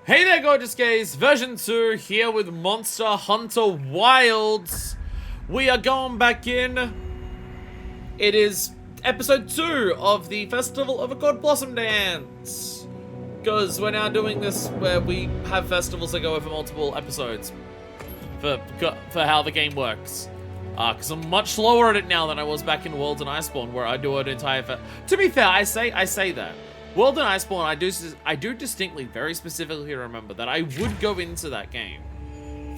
Hey there, gorgeous gays! Version 2 here with Monster Hunter Wilds. We are going back in. It is episode 2 of the Festival of a God Blossom Dance. Because we're now doing this where we have festivals that go over multiple episodes for how the game works. Because I'm much slower at it now than I was back in Worlds and Iceborne, where I do an entire To be fair, I say that. World and Iceborne, I do distinctly, very specifically remember that I would go into that game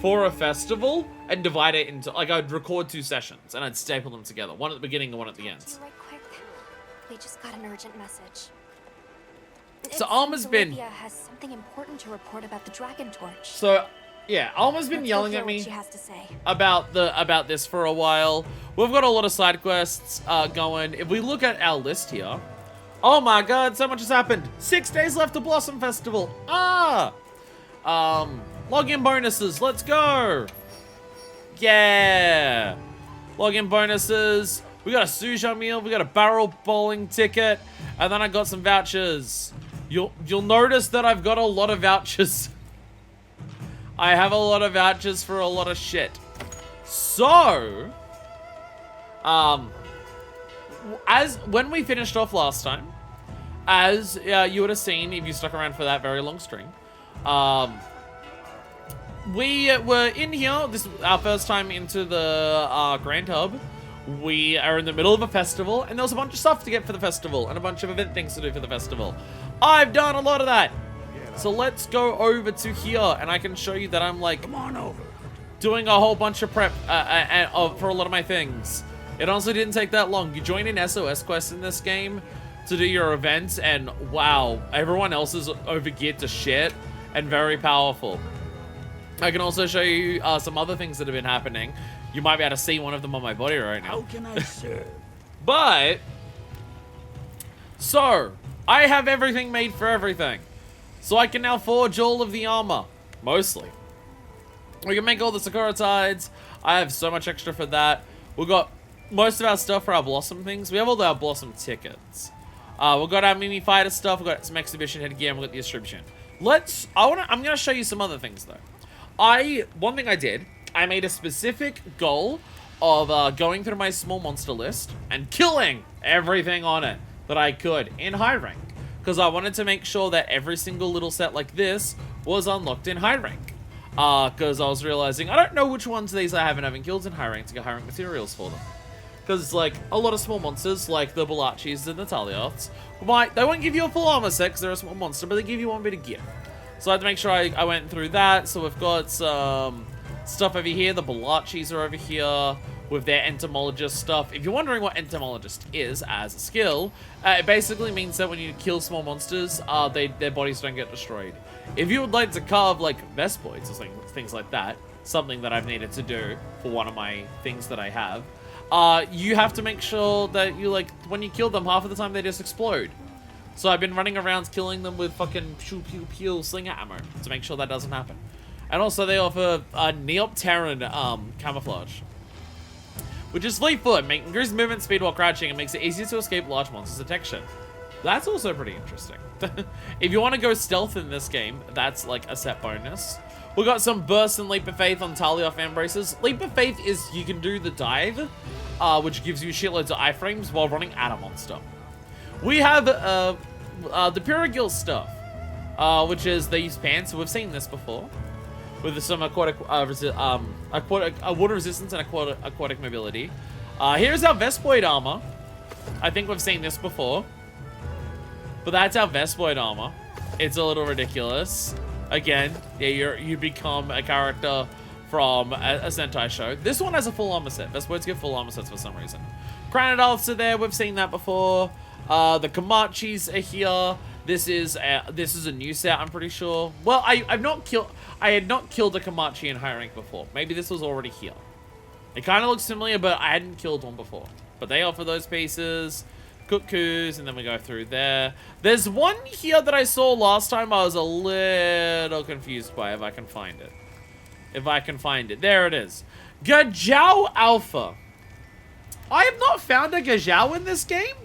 for a festival and divide it into, like, I'd record 2 sessions and I'd staple them together, one at the beginning and one at the end. Right quick. We just got an urgent message. So Alma's been has something important to report about the Dragon Torch. So yeah, Alma's been yelling at me what she has to say. about this for a while. We've got a lot of side quests going. If we look at our list here. Oh my god, so much has happened. 6 days left to Blossom Festival. Login bonuses, let's go. Yeah. Login bonuses. We got a sushi meal, we got a barrel bowling ticket, and then I got some vouchers. You'll notice that I've got a lot of vouchers. I have a lot of vouchers for a lot of shit. So, when we finished off last time, as you would have seen if you stuck around for that very long string, we were in here. This is our first time into the Grand Hub. We are in the middle of a festival, and there was a bunch of stuff to get for the festival, and a bunch of event things to do for the festival. I've done a lot of that. So let's go over to here, and I can show you that I'm like, come on over, doing a whole bunch of prep for a lot of my things. It honestly didn't take that long. You join an SOS quest in this game to do your events, and wow, everyone else is overgeared to shit and very powerful. I can also show you some other things that have been happening. You might be able to see one of them on my body right now. how can I serve? But, so, I have everything made for everything. So I can now forge all of the armor. Mostly. We can make all the Sakura tides. I have so much extra for that. We've got most of our stuff for our Blossom things. We have all our Blossom tickets. We've got our Mimi Fighter stuff. We've got some exhibition headgear, and we've got the distribution. I'm gonna show you some other things though. One thing I did, I made a specific goal of going through my small monster list and killing everything on it that I could in high rank. Because I wanted to make sure that every single little set like this was unlocked in high rank. Because I was realizing, I don't know which ones of these I haven't killed in high rank to get high rank materials for them. Because, like, a lot of small monsters, like the Balachis and the Talioths, they won't give you a full armor set because they're a small monster, but they give you one bit of gear. So I had to make sure I went through that. So we've got some stuff over here. The Balachis are over here with their entomologist stuff. If you're wondering what entomologist is as a skill, it basically means that when you kill small monsters, their bodies don't get destroyed. If you would like to carve, like, Vespoids or things like that, something that I've needed to do for one of my things that I have, you have to make sure that you, like, when you kill them, half of the time they just explode. So I've been running around killing them with fucking pew pew pew slinger ammo to make sure that doesn't happen. And also they offer Neopteran camouflage, which is Fleetfoot, making increased movement speed while crouching and makes it easier to escape large monsters' detection. That's also pretty interesting. If you want to go stealth in this game, that's like a set bonus. We got some burst and leap of faith on Talia fan braces. Leap of faith is you can do the dive, which gives you shitloads of iframes while running at a monster. We have the Pyragil stuff, which is they use pants. So we've seen this before with some water resistance and aquatic mobility. Here's our Vespoid armor. I think we've seen this before, but that's our Vespoid armor. It's a little ridiculous. Again, yeah, you become a character from a Sentai show. This one has a full armor set. Vespoids get full armor sets for some reason. Granadolphs are there. We've seen that before. The Kamachis are here. This is a new set, I'm pretty sure. Well, I had not killed a Kamachi in high rank before. Maybe this was already here. It kind of looks familiar, but I hadn't killed one before. But they offer those pieces. Cuckoos, and then we go through there. There's one here that I saw last time I was a little confused by, if I can find it. There it is. Gajau Alpha. I have not found a Gajau in this game.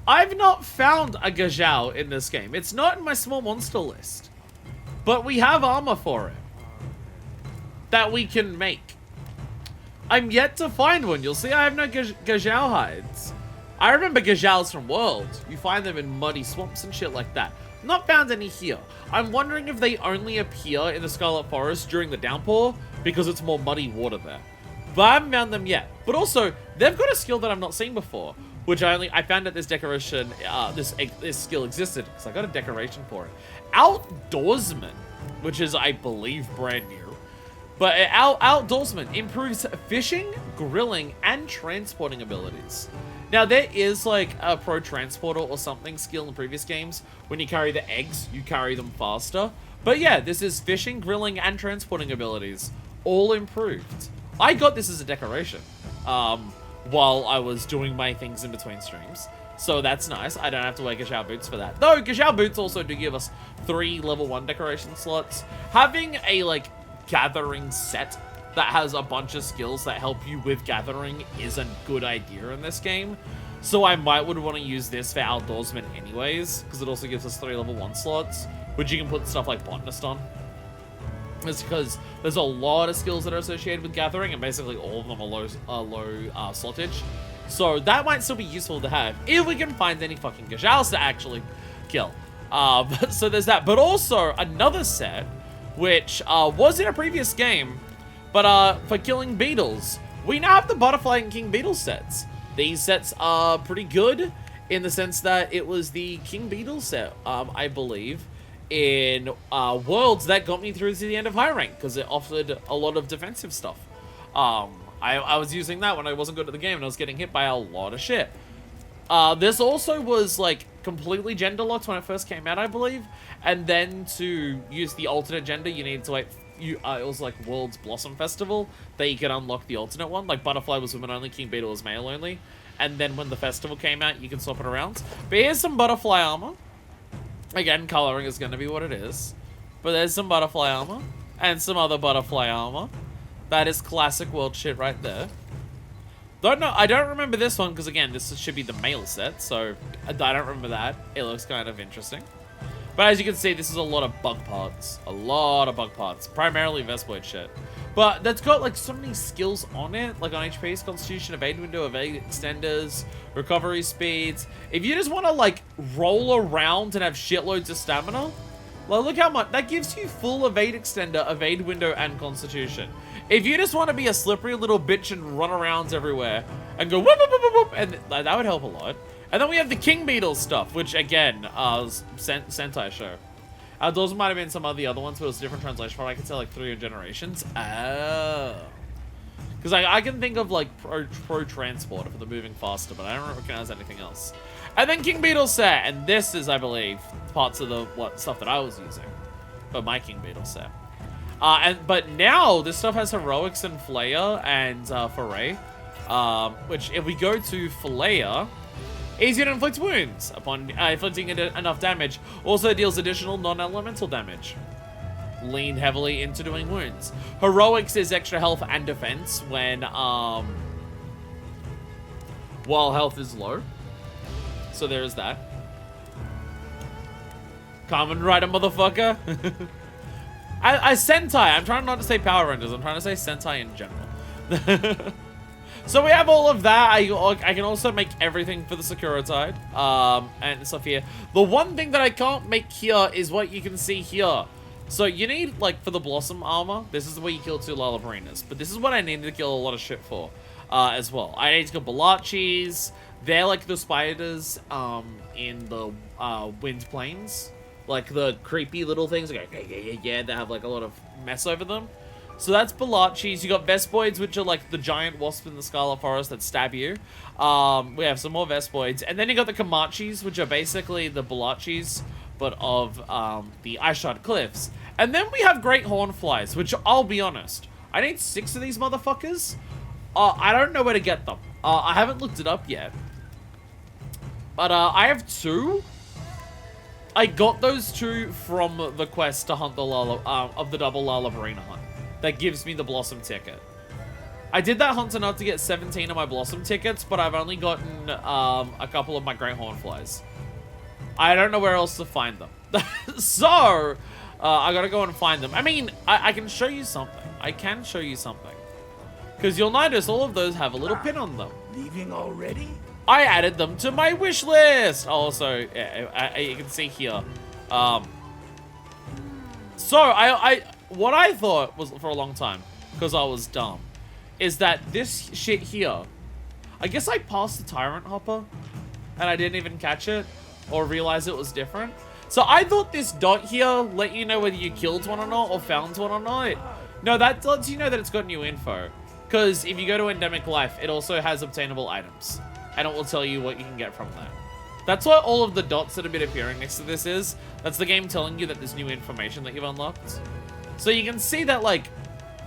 I've not found a Gazhao in this game. It's not in my small monster list. But we have armor for it that we can make. I'm yet to find one. You'll see I have no Gazhao hides. I remember Gazhaos from World. You find them in muddy swamps and shit like that. Not found any here. I'm wondering if they only appear in the Scarlet Forest during the downpour because it's more muddy water there. But I haven't found them yet. But also, they've got a skill that I've not seen before, which I found that this decoration, this skill existed because I got a decoration for it. Outdoorsman, which is, I believe, brand new. But Outdoorsman improves fishing, grilling, and transporting abilities. Now, there is like a pro transporter or something skill in previous games. When you carry the eggs, you carry them faster. But yeah, this is fishing, grilling, and transporting abilities. All improved. I got this as a decoration while I was doing my things in between streams. So that's nice. I don't have to wear Gazhao boots for that. Though, Gazhao boots also do give us 3 level 1 decoration slots. Having a, like, gathering set that has a bunch of skills that help you with gathering is a good idea in this game. So I would want to use this for Outdoorsman anyways, because it also gives us 3 level 1 slots, which you can put stuff like Botanist on. It's because there's a lot of skills that are associated with gathering, and basically all of them are low slottage. So that might still be useful to have if we can find any fucking Gazhaos to actually kill. So there's that. But also another set, which was in a previous game, but for killing beetles. We now have the Butterfly and King Beetle sets. These sets are pretty good in the sense that it was the King Beetle set, I believe, in Worlds that got me through to the end of high rank because it offered a lot of defensive stuff. I was using that when I wasn't good at the game and I was getting hit by a lot of shit. This also was like completely gender locked when it first came out, I believe, and then to use the alternate gender you needed to wait. It was like World's Blossom Festival that you could unlock the alternate one. Like Butterfly was women only, King Beetle was male only, and then when the festival came out you can swap it around. But here's some Butterfly armor. Again, coloring is going to be what it is, but there's some Butterfly armor and some other Butterfly armor. That is classic World shit right there. I don't remember this one because again, this should be the male set, so I don't remember that. It looks kind of interesting. But as you can see, this is a lot of bug parts. A lot of bug parts. Primarily Vespoid shit. But that's got like so many skills on it. Like on HP's Constitution, Evade Window, Evade Extenders, Recovery Speeds. If you just want to like roll around and have shitloads of stamina, well, look how much. That gives you full Evade Extender, Evade Window, and Constitution. If you just want to be a slippery little bitch and run around everywhere and go whoop, whoop, whoop, whoop, whoop, and that would help a lot. And then we have the King Beetle stuff, which again, Sentai show. Those might have been some of the other ones, but it was a different translation. But I can say like 3 generations. Oh. Because I can think of like pro transporter for the moving faster, but I don't recognize anything else. And then King Beetle set, and this is, I believe, parts of the stuff that I was using for my King Beetle set. But now this stuff has heroics and flair and foray, which if we go to flair. Easier to inflict wounds upon inflicting enough damage. Also deals additional non-elemental damage. Lean heavily into doing wounds. Heroics is extra health and defense when while health is low. So there is that. Kamen Rider, motherfucker. I Sentai. I'm trying not to say Power Rangers. I'm trying to say Sentai in general. So we have all of that. I can also make everything for the Sakuratide and stuff here. The one thing that I can't make here is what you can see here. So you need, like, for the Blossom armor, this is where you kill 2 Lalabarinas. But this is what I needed to kill a lot of shit for as well. I need to kill Balachis. They're like the spiders in the Wind Plains. Like the creepy little things. Like, yeah, they have like a lot of mess over them. So that's Balachis. You got Vespoids, which are like the giant wasp in the Scarlet Forest that stab you. We have some more Vespoids. And then you got the Kamachis, which are basically the Balachis, but of the Ice Shard Cliffs. And then we have Great Hornflies, which I'll be honest, I need 6 of these motherfuckers. I don't know where to get them. I haven't looked it up yet. But I have 2. I got those 2 from the quest to hunt the double Lalabarina hunt. That gives me the Blossom ticket. But I have 2 of these motherfuckers. I need 6 of these motherfuckers. I don't know where to get them. I haven't looked it up yet. But I got those 2 from the quest to hunt the double Lalabarina hunt. That gives me the Blossom ticket. I did that hunt enough to get 17 of my Blossom tickets, but I've only gotten a couple of my Great Hornflies. I don't know where else to find them. So, I gotta go and find them. I mean, I can show you something. I can show you something. Because you'll notice all of those have a little pin on them. Leaving already? I added them to my wish list. Also, you can see here. So, what I thought was for a long time, because I was dumb, is that this shit here, I guess I passed the Tyrant Hopper, and I didn't even catch it, or realize it was different. So I thought this dot here let you know whether you killed one or not, or found one or not. No, that lets you know that it's got new info. Because if you go to Endemic Life, it also has obtainable items. And it will tell you what you can get from that. That's what all of the dots that have been appearing next to this is. That's the game telling you that there's new information that you've unlocked. So you can see that, like,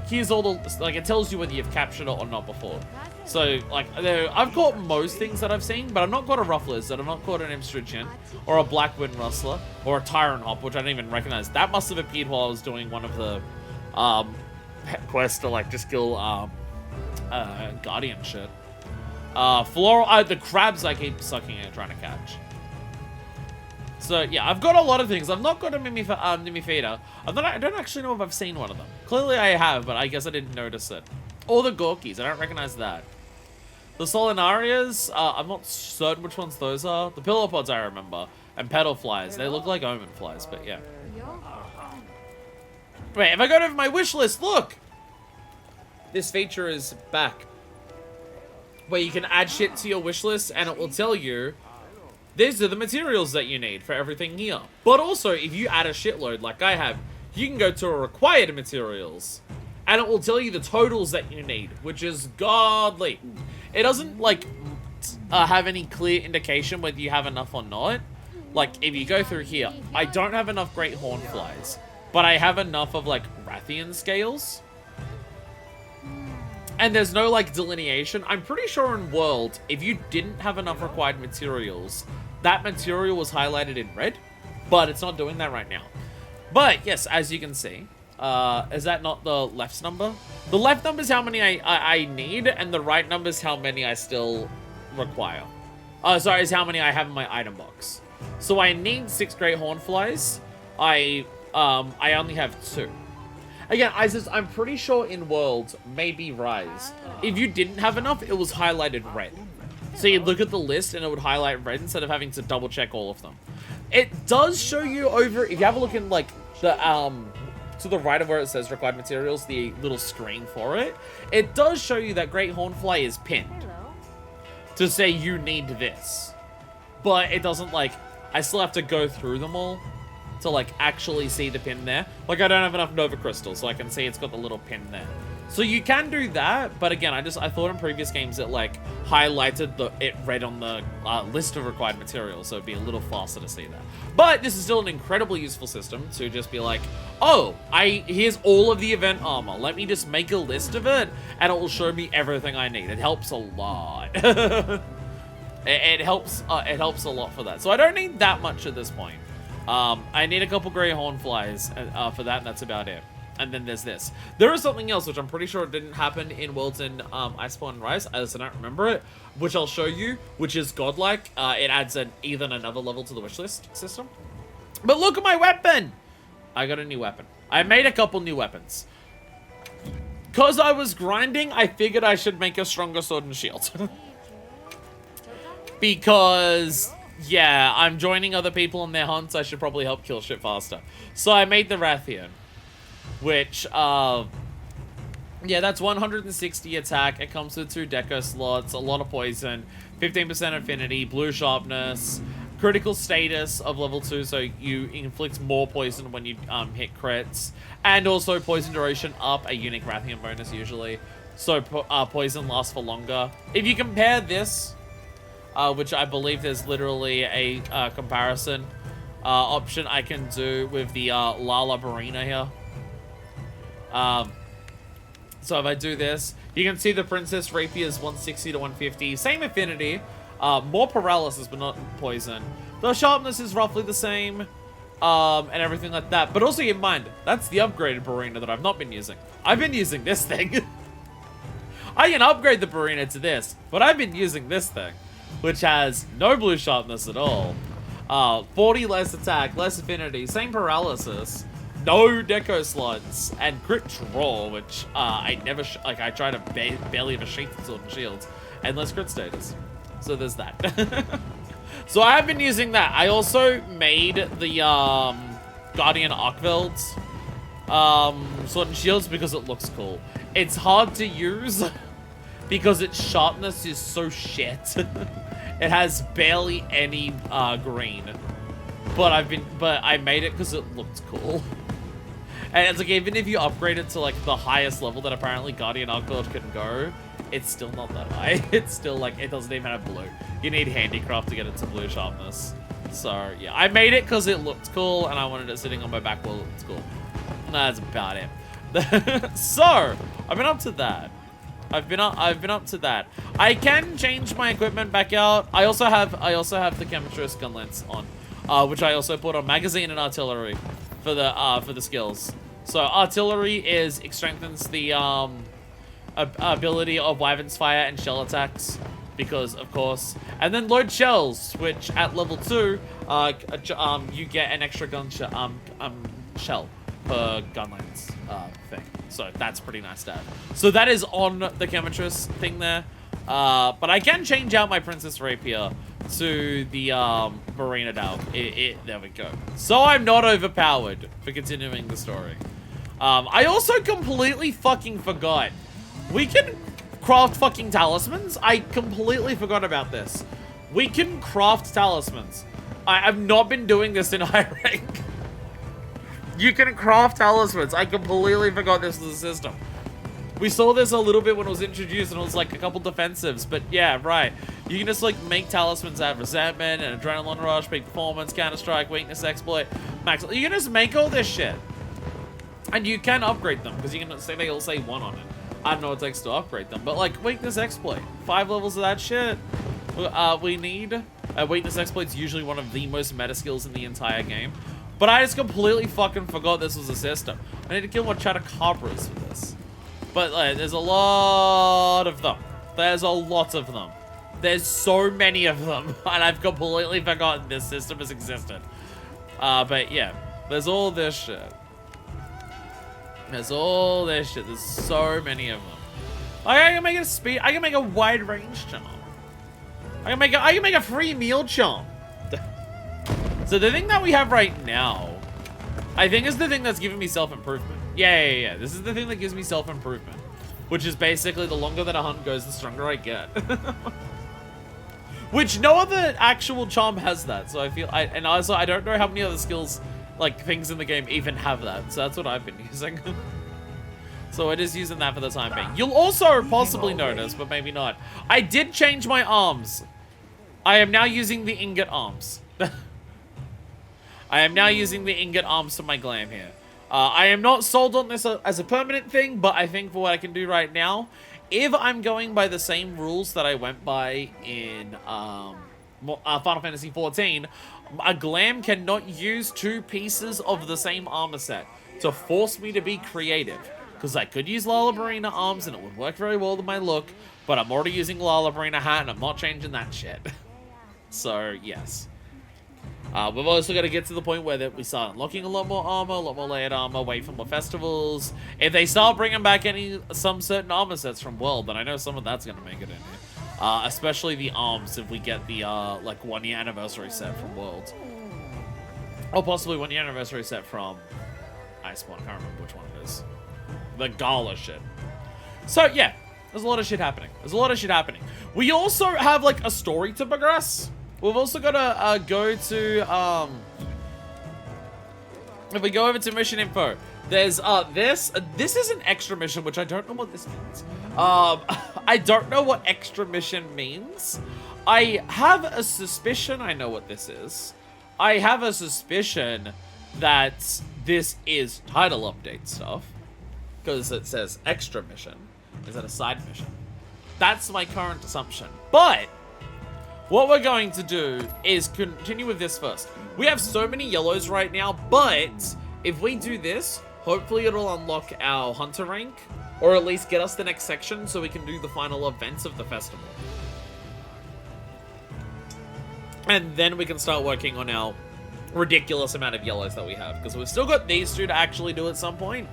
here's all the, like, it tells you whether you've captured it or not before. So, like, I've caught most things that I've seen, but I've not caught a Rough Lizard, I've not caught an Imstra Jin, or a Black Wind Rustler, or a Tyrant Hop, which I didn't even recognize. That must have appeared while I was doing one of the, quests to, like, just kill, Guardian shit. Floral, the crabs I keep sucking at trying to catch. So, yeah, I've got a lot of things. I've not got a Mimifeeder. I don't actually know if I've seen one of them. Clearly I have, but I guess I didn't notice it. Or the Gorkies, I don't recognize that. The Solinarias, I'm not certain which ones those are. The Pillopods I remember. And Petal Flies, they look like Omen Flies, but yeah. Wait, if I go to my wish list, look! This feature is back. Where you can add shit to your wish list and it will tell you these are the materials that you need for everything here. But also, if you add a shitload like I have, you can go to a required materials and it will tell you the totals that you need, which is godly. It doesn't, like, have any clear indication whether you have enough or not. Like, if you go through here, I don't have enough Great Hornflies, but I have enough of, like, Rathian scales. And there's no, like, delineation. I'm pretty sure in World, if you didn't have enough required materials, that material was highlighted in red, but it's not doing that right now. But, yes, as you can see, is that not the left's number? The left number is how many I need, and the right number is how many I still require. Sorry, is how many I have in my item box. So I need 6 Great Hornflies. I only have 2. Again, I'm pretty sure in World, maybe Rise, if you didn't have enough, it was highlighted red. So you'd look at the list and it would highlight red instead of having to double check all of them. It does show you over, if you have a look in, like, the, to the right of where it says required materials, the little screen for it, it does show you that Great Hornfly is pinned to say you need this. But it doesn't, like, I still have to go through them all to, like, actually see the pin there. Like, I don't have enough Nova Crystal, so I can see it's got the little pin there. So you can do that, but again, I thought in previous games it, like, highlighted it red on the list of required materials, so it'd be a little faster to see that. But this is still an incredibly useful system to just be like, oh, here's all of the event armor. Let me just make a list of it, and it will show me everything I need. It helps a lot. It helps a lot for that. So I don't need that much at this point. I need a couple Grey Hornflies for that, and that's about it. And then there's this. There is something else, which I'm pretty sure didn't happen in Worlds in Iceborne and Rise, as I don't remember it, which I'll show you, which is godlike. It adds even another level to the wishlist system. But look at my weapon! I got a new weapon. I made a couple new weapons. Because I was grinding, I figured I should make a stronger sword and shield. Because, yeah, I'm joining other people on their hunts. I should probably help kill shit faster. So I made the Rathian, which, yeah, that's 160 attack. It comes with 2 deco slots, a lot of poison, 15% affinity, blue sharpness, critical status of level 2, so you inflict more poison when you hit crits, and also poison duration up, a unique Rathian bonus usually, so poison lasts for longer. If you compare this, which I believe there's literally a comparison option I can do with the Lala Barina here. So if I do this, you can see the Princess Rapier is 160 to 150, same affinity, more paralysis but not poison. The sharpness is roughly the same, and everything like that. But also keep in mind, that's the upgraded Barina that I've not been using. I've been using this thing. I can upgrade the burrito to this, but I've been using this thing, which has no blue sharpness at all. 40 less attack, less affinity, same paralysis, no deco slots, and crit draw, which I never, I try to barely ever sheath sword and shields, and less crit status. So there's that. So I have been using that. I also made the Guardian Arkveld's sword and shields because it looks cool. It's hard to use because its sharpness is so shit. It has barely any green, but I made it because it looked cool. And it's like, even if you upgrade it to like the highest level that apparently Guardian Arkveld can go, it's still not that high. It's still like, it doesn't even have blue. You need handicraft to get it to blue sharpness. So yeah, I made it because it looked cool and I wanted it sitting on my back while it looked cool. That's about it. So I've been up to that. I've been up to that. I can change my equipment back out. I also have the chemistress gun lance on, which I also put on magazine and artillery for the skills. So artillery strengthens the ability of Wyvern's fire and shell attacks, because of course, and then load shells, which at level 2, you get an extra gun shell per gun lance thing. So that's pretty nice to have. So that is on the chemistress thing there. But I can change out my Princess Rapier to the Marina Dog. There we go. So I'm not overpowered for continuing the story. I also completely fucking forgot. We can craft fucking talismans. I completely forgot about this. We can craft talismans. I've not been doing this in high rank. You can craft talismans. I completely forgot this was a system. We saw this a little bit when it was introduced and it was like a couple defensives, but yeah, right. You can just like make talismans out of resentment and adrenaline rush, peak performance, counter strike, weakness exploit, max. You can just make all this shit. And you can upgrade them because you can say they all say 1 on it. I don't know what it takes to upgrade them, but like weakness exploit, 5 levels of that shit. We need weakness exploit's usually one of the most meta skills in the entire game. But I just completely fucking forgot this was a system. I need to kill more Chatacabras for this. But there's a lot of them. There's a lot of them. There's so many of them. And I've completely forgotten this system has existed. But yeah, there's all this shit. There's all this shit. There's so many of them. I can make a speed. I can make a wide range jump. I can make a free meal jump. So the thing that we have right now, I think is the thing that's giving me self-improvement. Yeah. This is the thing that gives me self-improvement. Which is basically the longer that a hunt goes, the stronger I get. Which no other actual charm has that. So I feel, and also I don't know how many other skills, like things in the game even have that. So that's what I've been using. So we're just using that for the time being. You'll also possibly notice, but maybe not, I did change my arms. I am now using the ingot arms. I am now using the ingot arms for my glam here. I am not sold on this as a permanent thing, but I think for what I can do right now, if I'm going by the same rules that I went by in Final Fantasy XIV, a glam cannot use 2 pieces of the same armor set to force me to be creative. Because I could use Lalabarina arms and it would work very well with my look, but I'm already using Lalabarina hat and I'm not changing that shit. So, yes. We've also got to get to the point where we start unlocking a lot more armor, a lot more layered armor, wait for more festivals. If they start bringing back some certain armor sets from World, then I know some of that's going to make it in here. Especially the arms if we get the, like, 1-year anniversary set from World. Or possibly 1-year anniversary set from Iceborne. I can't remember which one it is. The Gala shit. So, yeah. There's a lot of shit happening. We also have, like, a story to progress. We've also got to go to, if we go over to mission info, there's, this is an extra mission, which I don't know what this means. I don't know what extra mission means. I have a suspicion I know what this is. I have a suspicion that this is title update stuff, because it says extra mission. Is that a side mission? That's my current assumption. But what we're going to do is continue with this first. We have so many yellows right now, but if we do this, hopefully it'll unlock our hunter rank Or at least get us the next section so we can do the final events of the festival. And then we can start working on our ridiculous amount of yellows that we have. Because we've still got these two to actually do at some point.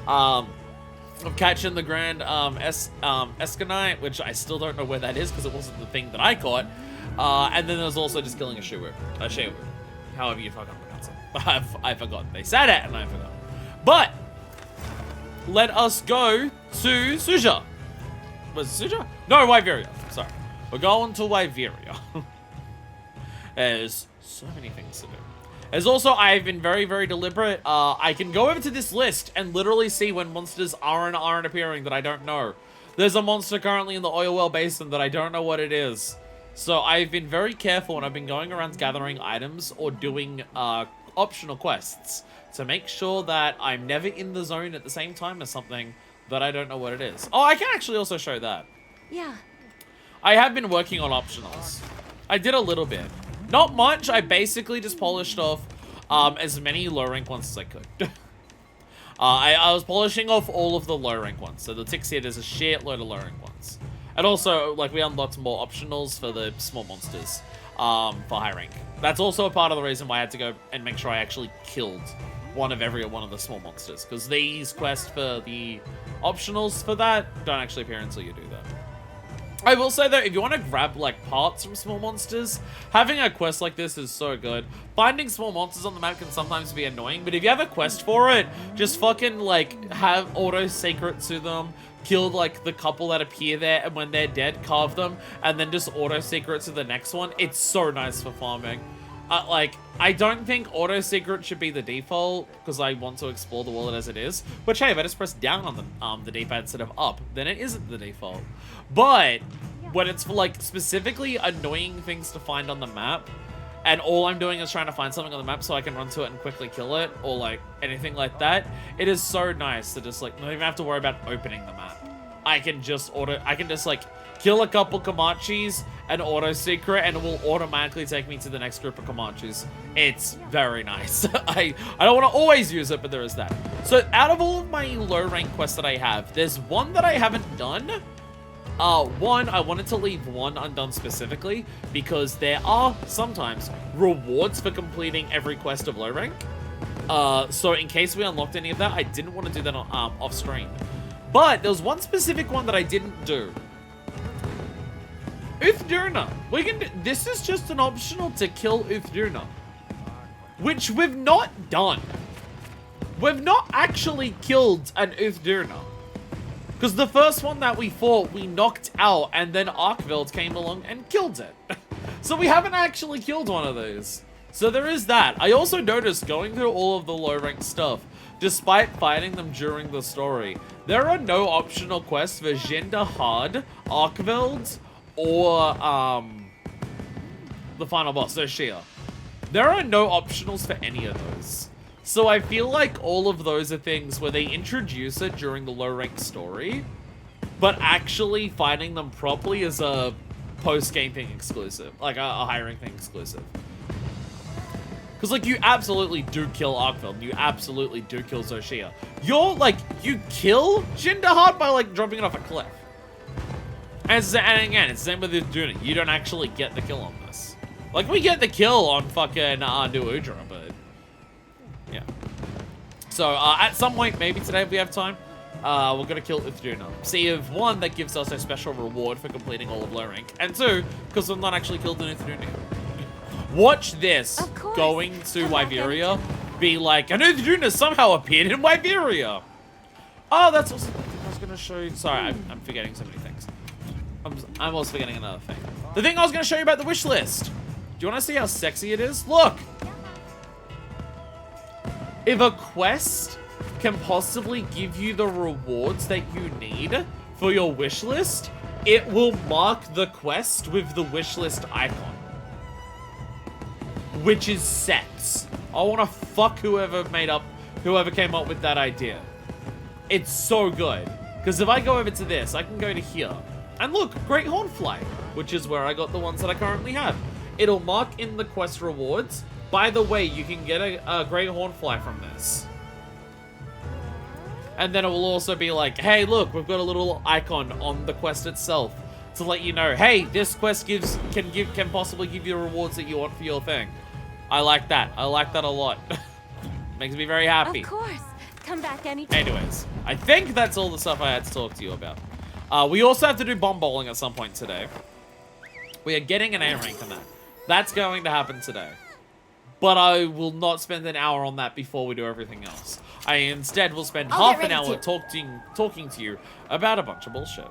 I'm catching the Grand Escanite, which I still don't know where that is because it wasn't the thing that I caught. And then there's also just killing a Shiwu. However you fucking pronounce it. I forgot. They said it and I forgot. But let us go to Suja. Was it Suja? No, Wyveria. Sorry. We're going to Wyveria. There's so many things to do. There's also, I've been very, very deliberate. I can go over to this list and literally see when monsters are and aren't appearing that I don't know. There's a monster currently in the Oil Well Basin that I don't know what it is. So I've been very careful when I've been going around gathering items or doing optional quests to make sure that I'm never in the zone at the same time as something that I don't know what it is. Oh, I can actually also show that. Yeah. I have been working on optionals. I did a little bit. Not much. I basically just polished off as many low rank ones as I could. I was polishing off all of the low rank ones. So the ticks here, there's a shit load of low rank ones. And also, like, we unlocked more optionals for the small monsters for high rank. That's also a part of the reason why I had to go and make sure I actually killed one of the small monsters. Because these quests for the optionals for that don't actually appear until you do that. I will say though, if you want to grab like parts from small monsters, having a quest like this is so good. Finding small monsters on the map can sometimes be annoying, but if you have a quest for it, just fucking like have auto secret to them, kill like the couple that appear there, and when they're dead, carve them, and then just auto secret to the next one. It's so nice for farming. Like, I don't think auto secret should be the default because I want to explore the world as it is. Which, hey, if I just press down on the D-pad instead of up, then it isn't the default. But when it's for like specifically annoying things to find on the map, and all I'm doing is trying to find something on the map so I can run to it and quickly kill it, or like anything like that, it is so nice to just like not even have to worry about opening the map. I can just like kill a couple Komachis and auto secret, and it will automatically take me to the next group of Komachis. It's very nice. I don't want to always use it, but there is that. So out of all of my low rank quests that I have, there's one that I haven't done. One, I wanted to leave one undone specifically because there are sometimes rewards for completing every quest of low rank. So in case we unlocked any of that, I didn't want to do that off screen. But there was one specific one that I didn't do. Uthdirna. This is just an optional to kill Uthdirna, which we've not done. We've not actually killed an Uthdirna. Because the first one that we fought, we knocked out, and then Arkveld came along and killed it. So we haven't actually killed one of those. So there is that. I also noticed going through all of the low-ranked stuff, despite fighting them during the story, there are no optional quests for Jin Dahaad, Arkveld, or the final boss, Shia. There are no optionals for any of those. So I feel like all of those are things where they introduce it during the low-ranked story, but actually fighting them properly is a post-game thing exclusive, like a high-rank thing exclusive. Because, like, you absolutely do kill Arkveld, and you absolutely do kill Zoshia. You kill Jin Dahaad by, like, dropping it off a cliff. And again, it's the same with Uthdirna. You don't actually get the kill on this. Like, we get the kill on fucking New Udra, but... yeah. So, at some point, maybe today if we have time, we're gonna kill Uthdirna. See if, one, that gives us a special reward for completing all of low rank, and two, because we've not actually killed an Uthdirna. Watch this going to Wyveria be like, an Uthdirna somehow appeared in Wyveria! Oh, that's also the thing I was gonna show you. Sorry, I'm forgetting so many things. I'm also forgetting another thing. The thing I was gonna show you about the wish list. Do you wanna see how sexy it is? Look! If a quest can possibly give you the rewards that you need for your wish list, it will mark the quest with the wish list icon. Which is sex. I wanna fuck whoever came up with that idea. It's so good. Because if I go over to this, I can go to here. And look, Great Hornfly, which is where I got the ones that I currently have. It'll mark in the quest rewards. By the way, you can get a Great Hornfly from this. And then it will also be like, hey, look, we've got a little icon on the quest itself to let you know, hey, this quest can possibly give you the rewards that you want for your thing. I like that. I like that a lot. Makes me very happy. Of course. Come back anytime. Anyways, I think that's all the stuff I had to talk to you about. We also have to do bomb bowling at some point today. We are getting an A rank on that. That's going to happen today. But I will not spend an hour on that before we do everything else. I instead will spend half an hour talking to you about a bunch of bullshit.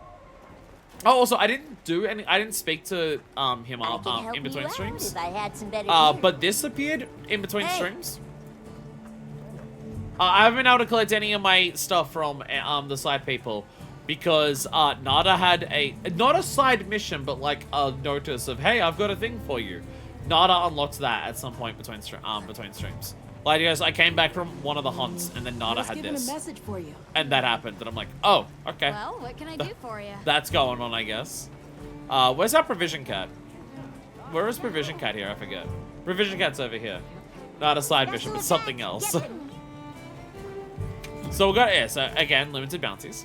Oh, also, I didn't speak to him in between streams. But this appeared in between streams. I haven't been able to collect any of my stuff from the side people because Nada had not a side mission, but like a notice of, hey, I've got a thing for you. Nada unlocked that at some point between streams. Like, he goes, I came back from one of the hunts, and then Nada had this. A message for you. And that happened, and I'm like, oh, okay. Well, what can I do for you? That's going on, I guess. Where's our provision cat? Where is provision cat here? I forget. Provision cat's over here. Not a side mission, but something else. So we got, yeah, so again, limited bounties.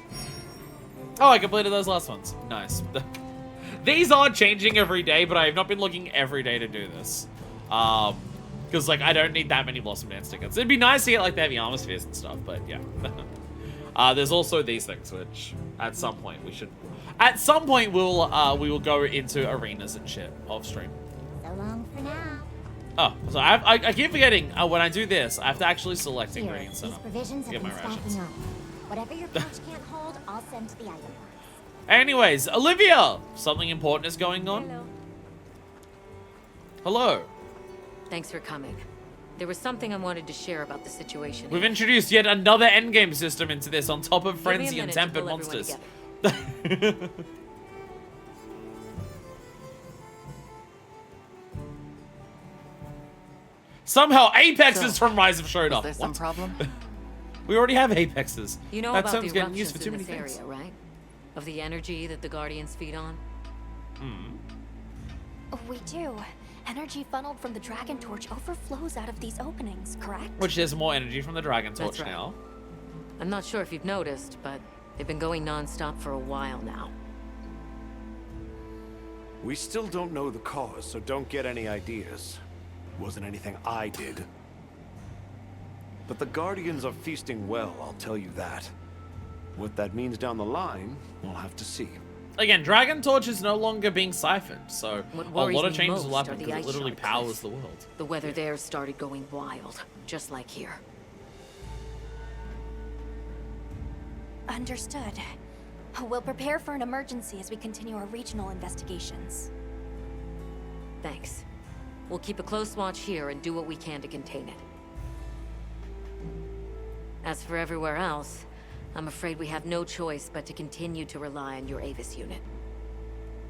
Oh, I completed those last ones. Nice. These are changing every day, but I have not been looking every day to do this. Because, like, I don't need that many Blossom Dance tickets. It'd be nice to get, like, the heavy armor spheres and stuff, but yeah. There's also these things, which at some point we should... At some point we will go into arenas and shit off stream. So long for now. Oh, so I keep forgetting, when I do this, I have to actually select ingredients. These provisions have been stacking up. Whatever your pouch can't hold, I'll send to the item box. Anyways, Olivia! Something important is going on? Hello. Thanks for coming. There was something I wanted to share about the situation. We've introduced yet another endgame system into this on top of Frenzy and Tempered Monsters. Somehow Apexes from Rise have showed up. Is there some problem? We already have Apexes. You know that about term's the getting used eruptions for too in many this things. area, right? Of the energy that the Guardians feed on? We do. Energy funneled from the Dragon Torch overflows out of these openings, correct? Which there's more energy from the Dragon Torch right. now. I'm not sure if you've noticed, but they've been going non-stop for a while now. We still don't know the cause, so don't get any ideas. Wasn't anything I did. But the Guardians are feasting well, I'll tell you that. What that means down the line, we'll have to see. Again, Dragon Torch is no longer being siphoned, so a lot of changes will happen the because it literally ice-shard powers cliffs. the world. The weather there started going wild, just like here. Understood. We'll prepare for an emergency as we continue our regional investigations. Thanks. We'll keep a close watch here and do what we can to contain it. As for everywhere else, I'm afraid we have no choice but to continue to rely on your Avis unit.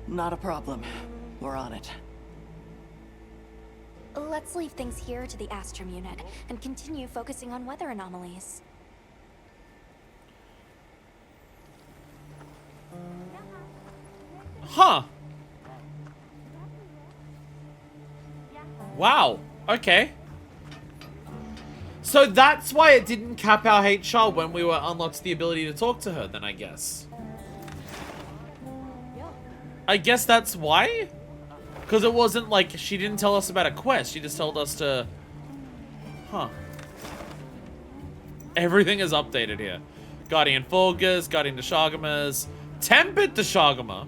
Not a problem. We're on it. Let's leave things here to the Astrum unit and continue focusing on weather anomalies. Huh. Wow. Okay. So that's why it didn't cap our HR when we were unlocked the ability to talk to her, then I guess. I guess that's why? Because it wasn't like, she didn't tell us about a quest, she just told us to... Huh. Everything is updated here. Guardian Fulgurs, Guardian Deshagamas, Tempered Deshagama.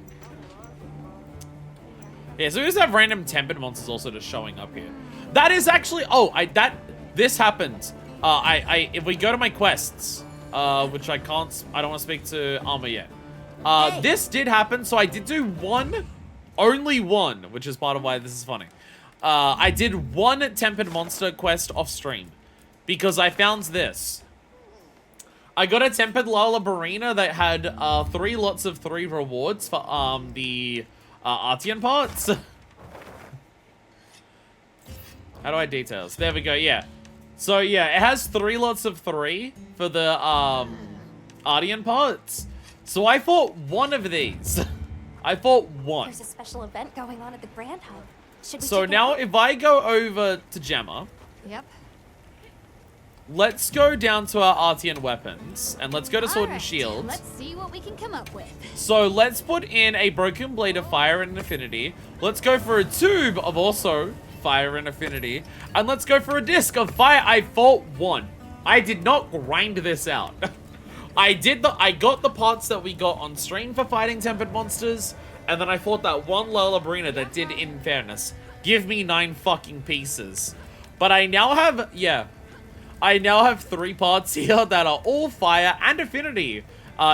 Yeah, so we just have random tempered monsters also just showing up here. That is actually, this happened. If we go to my quests, which I don't want to speak to Alma yet. This did happen, so I did do only one, which is part of why this is funny. I did one tempered monster quest off stream because I found this. I got a tempered Lala Barina that had 3 lots of 3 rewards for the Artian parts. How do I details? There we go, yeah. So yeah, it has 3 lots of 3 for the Artian parts. So I fought one of these. I fought one. There's a special event going on at the Grand Hub. Should we So check it now out? if I go over to Gemma. Yep. let's go down to our Artian weapons, and let's go to Sword and Alright, Shield. Let's see what we can come up with. So let's put in a Broken Blade of Fire and Affinity. Let's go for a Tube of also Fire and Affinity. And let's go for a Disc of Fire. I fought one. I did not grind this out. I got the parts that we got on stream for fighting Tempered Monsters, and then I fought that one Lullabrina that did, in fairness, give me 9 fucking pieces. But I now have, I now have 3 parts here that are all Fire and Affinity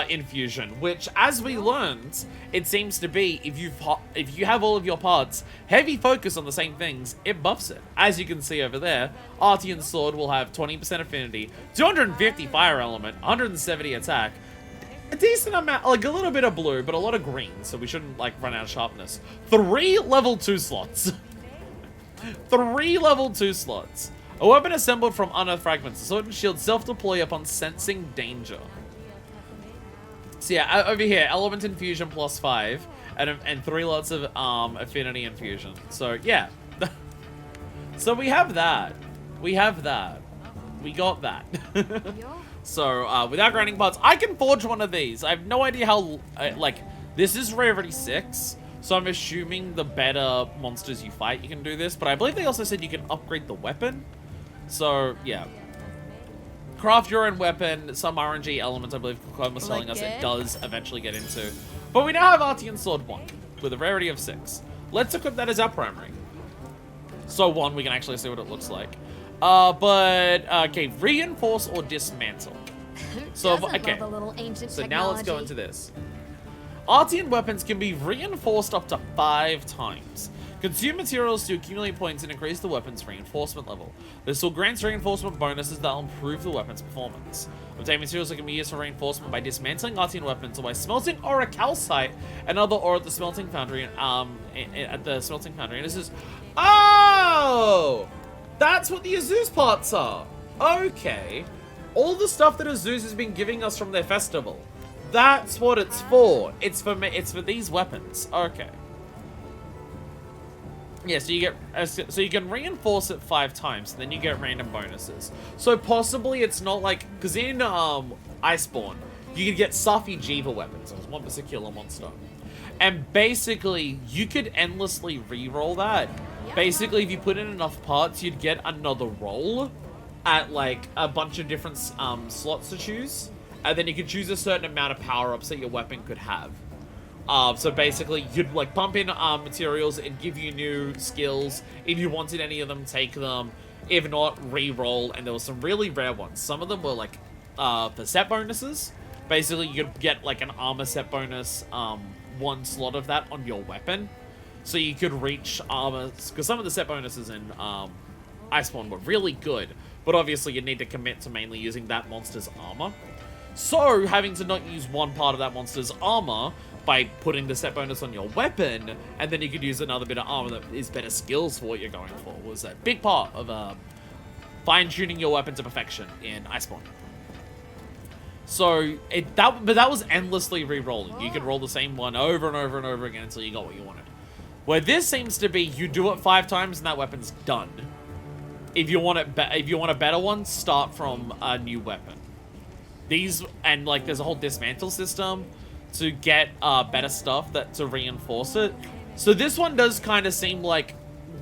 infusion, which, as we learned, it seems to be, if you have all of your parts heavy focus on the same things, it buffs it. As you can see over there, Artian Sword will have 20% Affinity, 250 Fire Element, 170 attack, a decent amount, like a little bit of blue, but a lot of green, so we shouldn't like run out of sharpness. 3 level 2 slots. 3 level 2 slots. A weapon assembled from unearthed fragments. The Sword and Shield self-deploy upon sensing danger. So yeah, over here, Element Infusion plus 5, and 3 lots of Affinity Infusion. So yeah. So we have that. We have that. We got that. So without grinding parts, I can forge one of these. I have no idea how, like, this is rarity 6. So I'm assuming the better monsters you fight, you can do this. But I believe they also said you can upgrade the weapon. So, yeah. Craft your own weapon. Some RNG elements, I believe Clone was telling us it does eventually get into. But we now have Artian Sword 1 with a rarity of 6. Let's equip that as our primary. So 1, we can actually see what it looks like. Okay, reinforce or dismantle. So, okay. So now let's go into this. Artian weapons can be reinforced up to 5 times. Consume materials to accumulate points and increase the weapon's reinforcement level. This will grant reinforcement bonuses that will improve the weapon's performance. Obtain materials that can be used for reinforcement by dismantling Artian weapons or by smelting ore calcite and other ore at the smelting foundry. And this is, oh, that's what the Azu's parts are. Okay, all the stuff that Azu's has been giving us from their festival. That's what it's for. It's for me. It's for these weapons. Okay. Yeah, so you get so you can reinforce it 5 times, and then you get random bonuses. So possibly it's not like, because in Iceborne, you could get Safi Jiva weapons. It was one particular monster, and basically you could endlessly re-roll that. Basically, if you put in enough parts, you'd get another roll at like a bunch of different slots to choose, and then you could choose a certain amount of power-ups that your weapon could have. So basically, you'd like pump in materials and give you new skills. If you wanted any of them, take them. If not, re-roll. And there were some really rare ones. Some of them were like for set bonuses. Basically, you'd get like an armor set bonus, 1 slot of that on your weapon. So you could reach armor, because some of the set bonuses in Iceborne were really good. But obviously, you need to commit to mainly using that monster's armor. So, having to not use one part of that monster's armor by putting the set bonus on your weapon, and then you could use another bit of armor that is better skills for what you're going for, was a big part of fine-tuning your weapon to perfection in Iceborne. So, but that was endlessly re-rolling. You could roll the same one over and over and over again until you got what you wanted. Where this seems to be, you do it 5 times and that weapon's done. If you want a better one, start from a new weapon. These, and like there's a whole dismantle system to get better stuff to reinforce it. So this one does kind of seem like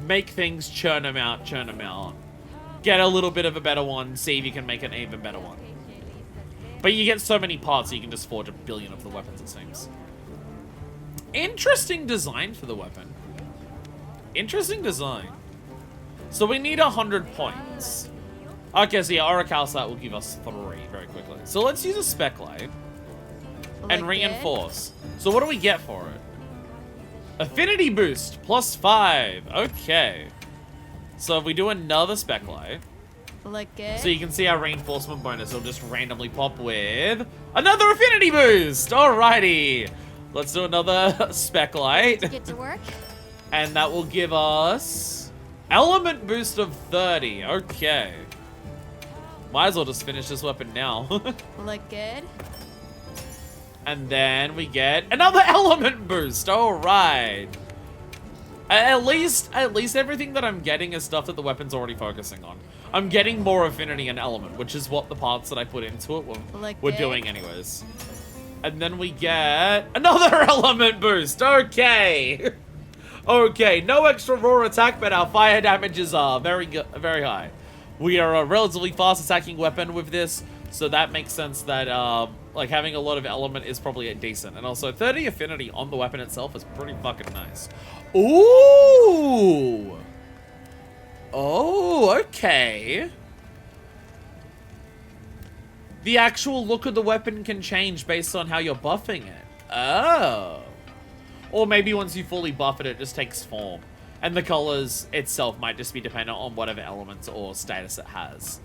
make things churn them out. Get a little bit of a better one, see if you can make an even better one. But you get so many parts so you can just forge a billion of the weapons, it seems. Interesting design for the weapon. Interesting design. So we need 100 points. Okay, so yeah, Oracalcite will give us 3 very quickly. So let's use a Spec Light and reinforce. So what do we get for it? Affinity boost, plus 5. Okay. So if we do another Spec Light, so you can see our reinforcement bonus. It'll just randomly pop with another Affinity boost. Alrighty. Let's do another Spec Light. Get to work. And that will give us element boost of 30. Okay. Might as well just finish this weapon now. Look good. And then we get another element boost. All right. At least everything that I'm getting is stuff that the weapon's already focusing on. I'm getting more affinity and element, which is what the parts that I put into it were doing anyways. And then we get another element boost. Okay. Okay, no extra raw attack, but our fire damages are very high. We are a relatively fast attacking weapon with this, so that makes sense that like having a lot of element is probably decent. And also 30 affinity on the weapon itself is pretty fucking nice. Ooh. Oh, okay. The actual look of the weapon can change based on how you're buffing it. Oh. Or maybe once you fully buff it, it just takes form. And the colors itself might just be dependent on whatever elements or status it has.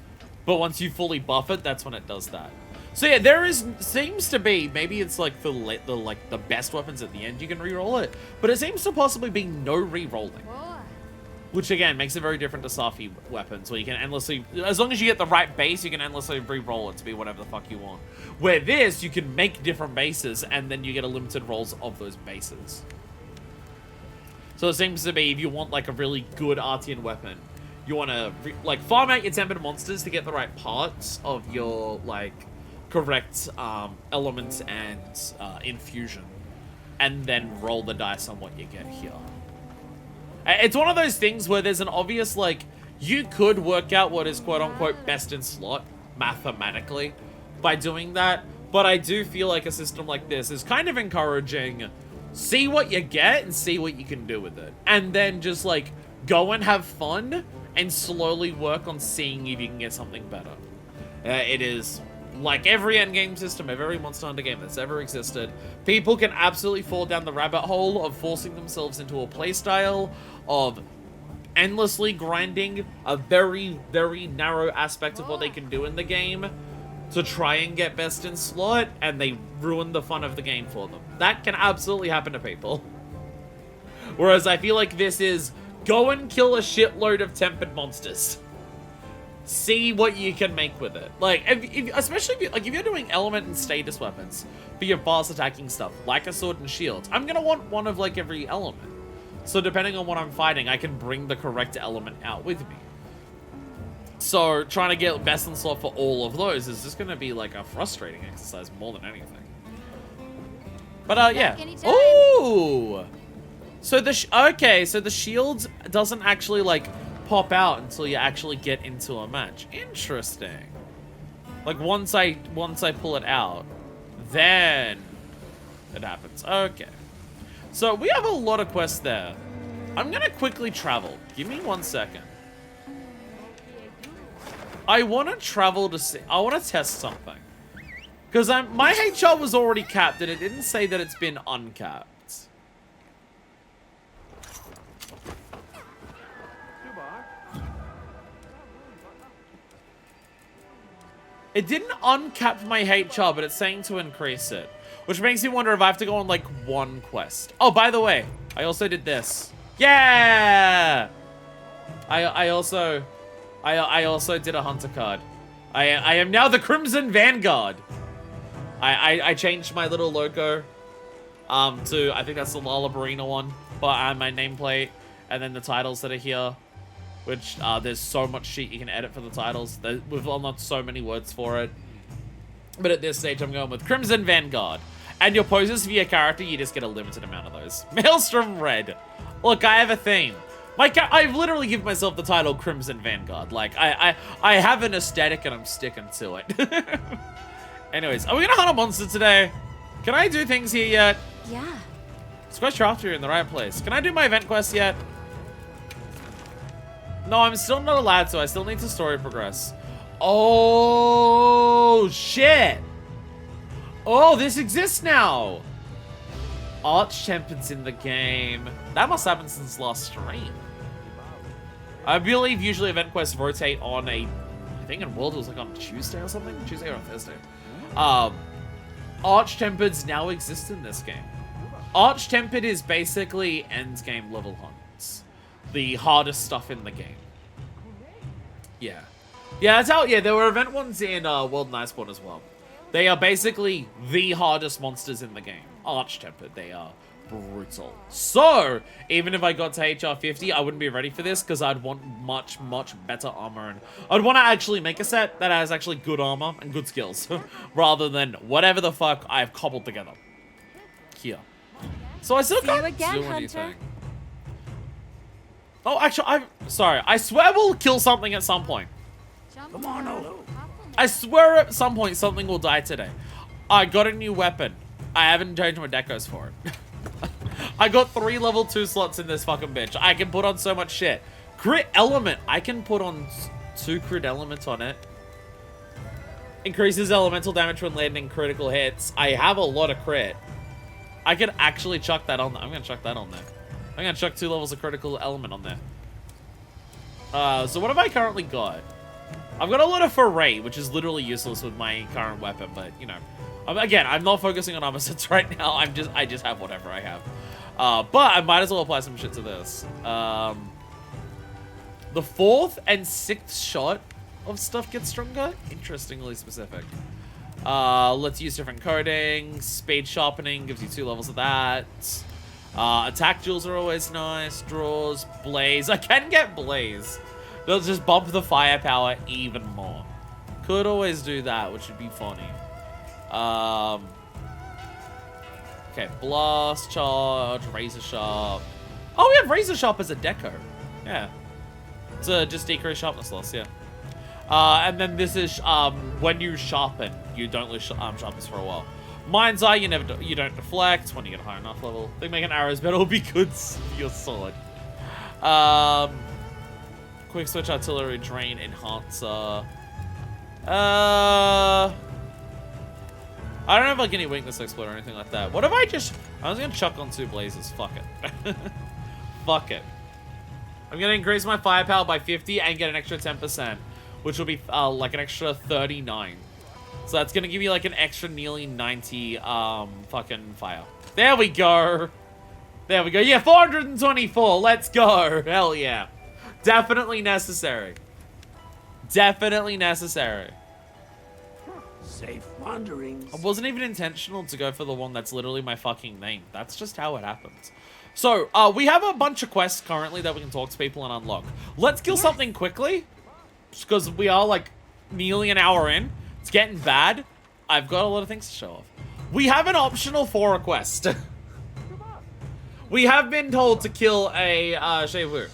But once you fully buff it, that's when it does that. So yeah, seems to be, maybe it's like for the best weapons at the end you can reroll it. But it seems to possibly be no rerolling. Which again, makes it very different to Safi weapons, where you can endlessly, as long as you get the right base, you can endlessly re-roll it to be whatever the fuck you want. Where this, you can make different bases, and then you get a limited rolls of those bases. So it seems to be, if you want like a really good Artian weapon, you want to like farm out your tempered monsters to get the right parts of your like correct elements and infusion, and then roll the dice on what you get here. It's one of those things where there's an obvious, like, you could work out what is quote-unquote best in slot mathematically by doing that, but I do feel like a system like this is kind of encouraging, see what you get and see what you can do with it. And then just, like, go and have fun and slowly work on seeing if you can get something better. It is, like every endgame system of every Monster Hunter game that's ever existed, people can absolutely fall down the rabbit hole of forcing themselves into a playstyle of endlessly grinding a very, very narrow aspect of what they can do in the game to try and get best in slot, and they ruin the fun of the game for them. That can absolutely happen to people. Whereas I feel like this is, go and kill a shitload of tempered monsters. See what you can make with it. Like, especially if you're doing element and status weapons for your fast attacking stuff, like a sword and shield, I'm gonna want one of like every element. So depending on what I'm fighting, I can bring the correct element out with me. So trying to get best in slot for all of those is just gonna be like a frustrating exercise more than anything. But yeah. Ooh. So the shield doesn't actually like pop out until you actually get into a match. Interesting. Like once I pull it out, then it happens. Okay. So we have a lot of quests there. I'm gonna quickly travel. Give me 1 second. I want to travel to see. I want to test something. Because my HR was already capped and it didn't say that it's been uncapped. It didn't uncap my HR, but it's saying to increase it. Which makes me wonder if I have to go on, like, one quest. Oh, by the way, I also did this. Yeah! I also did a hunter card. I am now the Crimson Vanguard. I changed my little logo to, I think that's the Lalabarina one, but my nameplate, and then the titles that are here. Which, there's so much shit you can edit for the titles. We've unlocked so many words for it. But at this stage, I'm going with Crimson Vanguard. And your poses for your character, you just get a limited amount of those. Maelstrom Red. Look, I have a theme. I've literally given myself the title Crimson Vanguard. Like, I have an aesthetic and I'm sticking to it. Anyways, are we gonna hunt a monster today? Can I do things here yet? Yeah. Squash after you're in the right place. Can I do my event quest yet? No, I'm still not allowed to. I still need to story progress. Oh, shit. Oh, this exists now. Arch-Tempered's in the game. That must happen since last stream. I believe usually event quests rotate on I think in World it was like on Tuesday or something? Tuesday or Thursday. Arch-Tempered's now exist in this game. Arch-Tempered is basically endgame level hunts. The hardest stuff in the game. Yeah. Yeah, that's how, yeah, there were event ones in World and Iceborne as well. They are basically the hardest monsters in the game. Arch-Tempered. They are brutal. So, even if I got to HR 50, I wouldn't be ready for this because I'd want much, much better armor. And I'd want to actually make a set that has actually good armor and good skills rather than whatever the fuck I've cobbled together here. So I still can't do anything. Oh, actually, I'm sorry. I swear we'll kill something at some point. Come on, I swear at some point something will die today. I got a new weapon. I haven't changed my decos for it. I got 3 level 2 slots in this fucking bitch. I can put on so much shit. Crit element. I can put on 2 crit elements on it. Increases elemental damage when landing critical hits. I have a lot of crit. I could actually chuck that on there. I'm going to chuck that on there. I'm going to chuck 2 levels of critical element on there. So what have I currently got? I've got a lot of foray, which is literally useless with my current weapon, but, you know. Again, I'm not focusing on armor sets right now. I just have whatever I have. But I might as well apply some shit to this. The 4th and 6th shot of stuff gets stronger. Interestingly specific. Let's use different coding. Speed sharpening gives you 2 levels of that. Attack jewels are always nice. Draws, blaze. I can get blaze. They'll just bump the firepower even more. Could always do that, which would be funny. Okay, blast, charge, razor sharp. Oh, we have razor sharp as a deco. Yeah. It's just decrease sharpness loss, yeah. And then this is when you sharpen, you don't lose sharpness for a while. Mind's Eye, you don't deflect when you get a high enough level. They make an arrows, but it'll be good for your sword. Quick switch artillery drain enhancer. I don't have like any weakness exploit or anything like that. What if I was gonna chuck on 2 blazes. Fuck it. Fuck it. I'm gonna increase my firepower by 50 and get an extra 10%, which will be like an extra 39. So that's gonna give me like an extra nearly 90 fucking fire. There we go. There we go. Yeah, 424. Let's go. Hell yeah. Definitely necessary. Definitely necessary. Safe wanderings. I wasn't even intentional to go for the one that's literally my fucking name. That's just how it happens. So, we have a bunch of quests currently that we can talk to people and unlock. Let's kill something quickly. Because we are, like, nearly an hour in. It's getting bad. I've got a lot of things to show off. We have an optional for a quest. We have been told to kill a, Shei-Wu.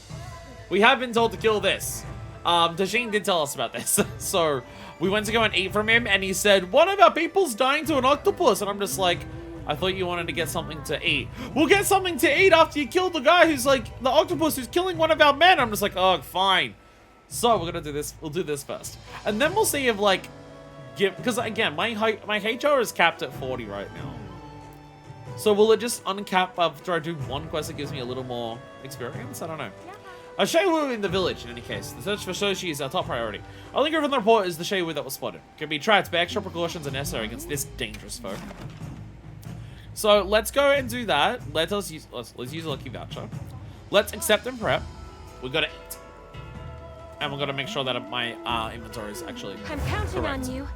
We have been told to kill this. Tajin did tell us about this. So, we went to go and eat from him, and he said, one of our people's dying to an octopus. And I'm just like, I thought you wanted to get something to eat. We'll get something to eat after you kill the guy who's like, the octopus who's killing one of our men. I'm just like, oh, fine. So, we're gonna do this. We'll do this first. And then we'll see if, like, because again, my HR is capped at 40 right now. So, will it just uncap after I do one quest that gives me a little more experience? I don't know. A Shei-Wu in the village, in any case. The search for Shoshi is our top priority. Only group on the report is the Shei-Wu that was spotted. Can be tracked, but extra precautions are necessary against this dangerous foe. So, let's go and do that. Let's use a lucky voucher. Let's accept and prep. We gotta eat. And we're gonna make sure that my inventory is actually I'm counting correct. on you.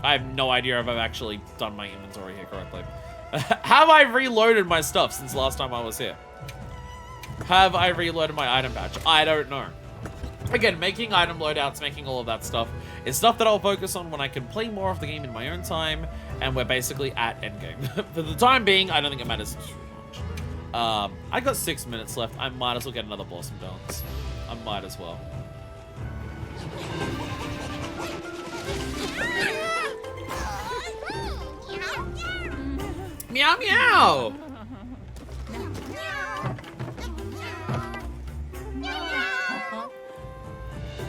I have no idea if I've actually done my inventory here correctly. Have I reloaded my stuff since last time I was here? Have I reloaded my item batch? I don't know. Again, making item loadouts, making all of that stuff is stuff that I'll focus on when I can play more of the game in my own time, and we're basically at endgame. For the time being, I don't think it matters too much. I got 6 minutes left. I might as well get another Blossom Dance. I might as well. Meow meow!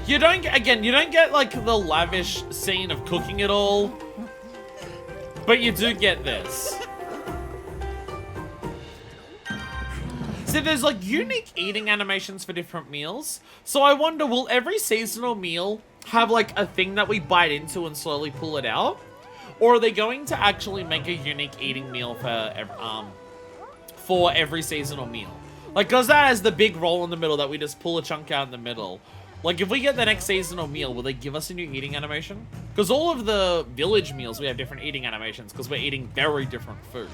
You don't get like the lavish scene of cooking it all, but you do get this. So there's like unique eating animations for different meals. So I wonder, will every seasonal meal have like a thing that we bite into and slowly pull it out? Or are they going to actually make a unique eating meal for every seasonal meal? Like, because that has the big roll in the middle that we just pull a chunk out in the middle. Like, if we get the next seasonal meal, will they give us a new eating animation? Because all of the village meals, we have different eating animations because we're eating very different food.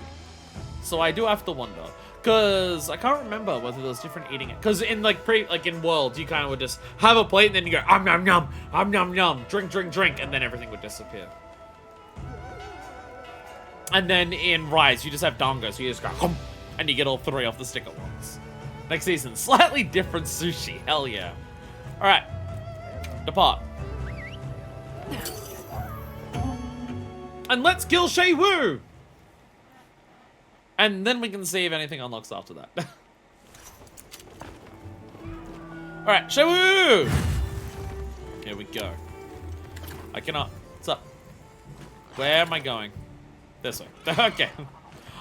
So I do have to wonder. Because I can't remember whether there's different eating it. Because in like in World, you kind of would just have a plate and then you go, nom nom, drink, drink, drink, and then everything would disappear. And then in Rise, you just have dango, so you just go, and you get all 3 off the stick at once. Next season, slightly different sushi, hell yeah. Alright, depart. And let's kill Shay Wu! And then we can see if anything unlocks after that. Alright, Shay Wu! Here we go. I cannot. What's up? Where am I going? This way. Okay.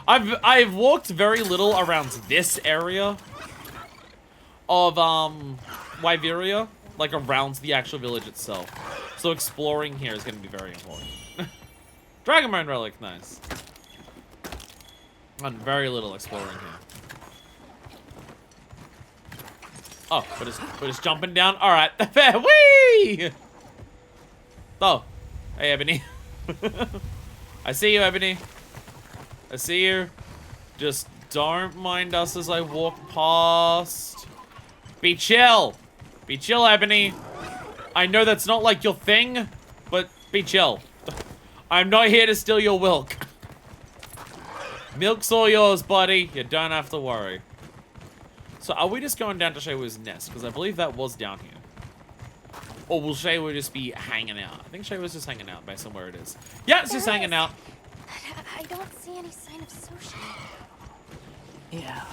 I've walked very little around this area of Wyveria, like around the actual village itself. So exploring here is going to be very important. Dragonbone relic, nice. And very little exploring here. Oh, we're just jumping down. All right, fair. Whee! Oh, hey Ebony. I see you, Ebony. I see you. Just don't mind us as I walk past. Be chill. Be chill, Ebony. I know that's not like your thing, but be chill. I'm not here to steal your milk. Milk's all yours, buddy. You don't have to worry. So are we just going down to Shaywoo's nest? Because I believe that was down here. Or will Shaywoo just be hanging out? I think Shaywoo's just hanging out based on where it is. Yeah, it's just hanging out. I don't see any sign of sushi. Yeah.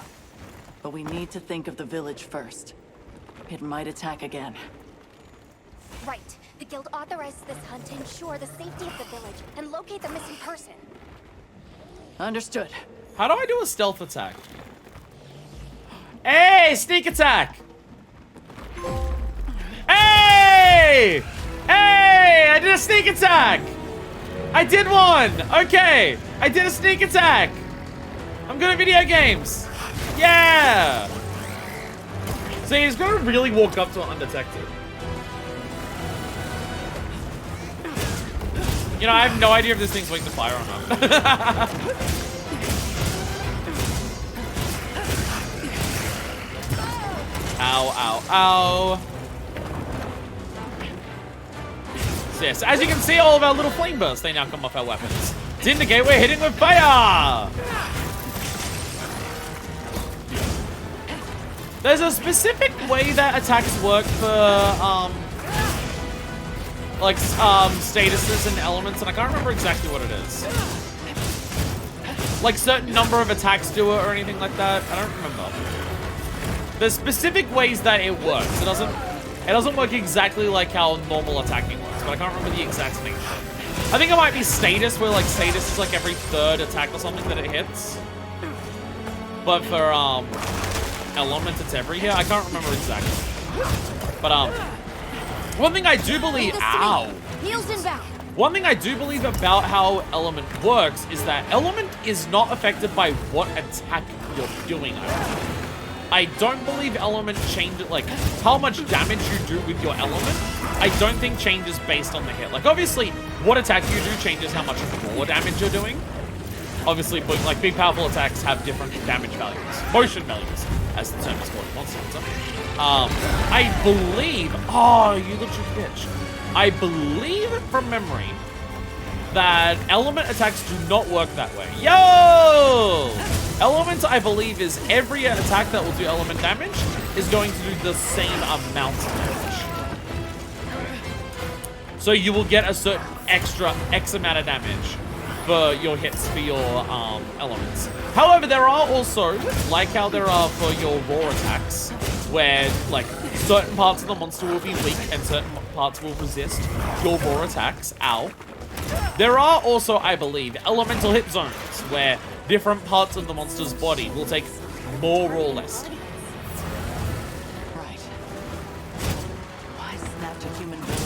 But we need to think of the village first. It might attack again. Right. The guild authorized this hunt to ensure the safety of the village and locate the missing person. Understood. How do I do a stealth attack? Hey, sneak attack! Hey! Hey! I did a sneak attack! I did one! Okay! I did a sneak attack! I'm good at video games! Yeah! So he's gonna really walk up to it undetected. You know, I have no idea if this thing's weak to fire or not. Ow, ow, ow. So yes, as you can see, all of our little flame bursts, they now come off our weapons. To indicate we're hitting with fire! There's a specific way that attacks work for, like, statuses and elements, and I can't remember exactly what it is. Like, certain number of attacks do it or anything like that. I don't remember. There's specific ways that it works. It doesn't work exactly like how normal attacking works, but I can't remember the exact name. I think it might be status, where, like, status is, like, every 3rd attack or something that it hits. But for, element, it's every here. I can't remember exactly. But, one thing I do believe, ow. One thing I do believe about how element works is that element is not affected by what attack you're doing. I don't believe element changes, like, how much damage you do with your element, I don't think changes based on the hit. Like, obviously, what attack you do changes how much more damage you're doing. Obviously, but, like, big powerful attacks have different damage values. Motion values, as the term is called. Monster Hunter. I believe... Oh, you little bitch. I believe, from memory, that element attacks do not work that way. Yo! Element, I believe, is every attack that will do element damage is going to do the same amount of damage. So you will get a certain extra X amount of damage for your hits for your elements. However, there are also, like how there are for your raw attacks, where like certain parts of the monster will be weak and certain parts will resist your raw attacks. Ow. There are also, I believe, elemental hit zones where different parts of the monster's body will take more or less. Right. Why snatch a human being?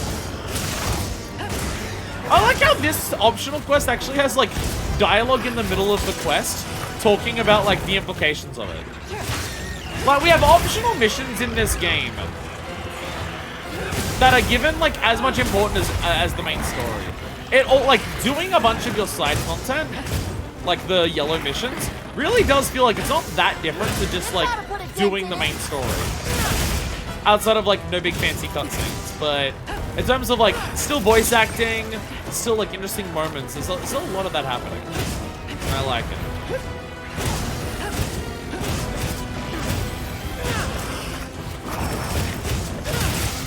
I like how this optional quest actually has like dialogue in the middle of the quest talking about like the implications of it. Like we have optional missions in this game that are given like as much importance as the main story. It all like doing a bunch of your side content like the yellow missions, really does feel like it's not that different to just like doing the main story. Outside of like no big fancy cutscenes, but in terms of like still voice acting, still like interesting moments, there's still a lot of that happening. And I like it.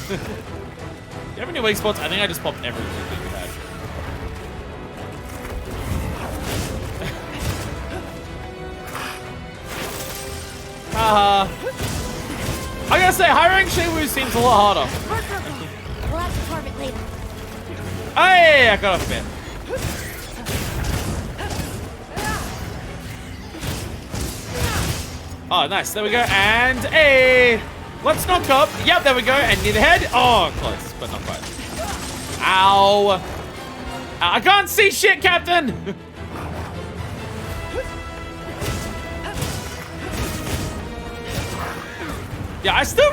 Do you have any weak spots? I think I just popped everything that you had. I gotta say, high rank Shaywu seems a lot harder. We'll have to carve it later. Hey, I got a fit. Oh, nice. There we go. And a let's knock up. Yep, there we go. And near the head. Oh, close, but not quite. Ow. I can't see shit, Captain. Yeah, I still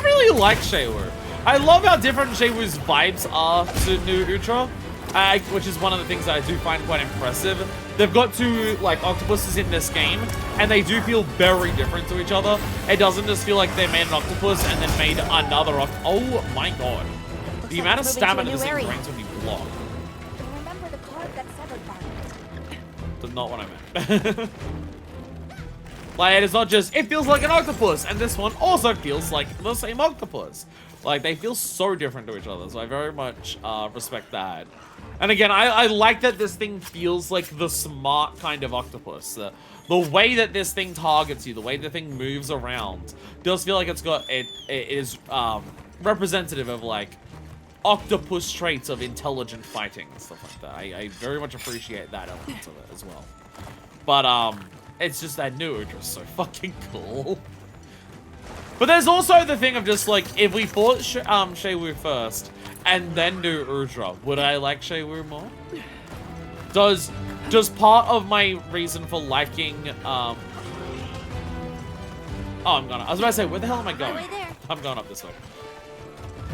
really like Shaywu. I love how different Shaywu's vibes are to New Ultra, which is one of the things that I do find quite impressive. They've got two like octopuses in this game, and they do feel very different to each other. It doesn't just feel like they made an octopus and then made another Oh my god. The amount of stamina this thing drains when you block. Remember the card that severed bond. That's not what I meant. Like, it's not just, it feels like an octopus, and this one also feels like the same octopus. Like, they feel so different to each other, so I very much respect that. And again, I like that this thing feels like the smart kind of octopus. The way that this thing targets you, the way the thing moves around, does feel like it is representative of, like, octopus traits of intelligent fighting and stuff like that. I very much appreciate that element of it as well. But, it's just that New Ultra is so fucking cool. But there's also the thing of just like, if we fought Shaywu first and then New Ultra, would I like Shaywu more? Does part of my reason for liking oh, I was about to say, where the hell am I going? Right there. I'm going up this way.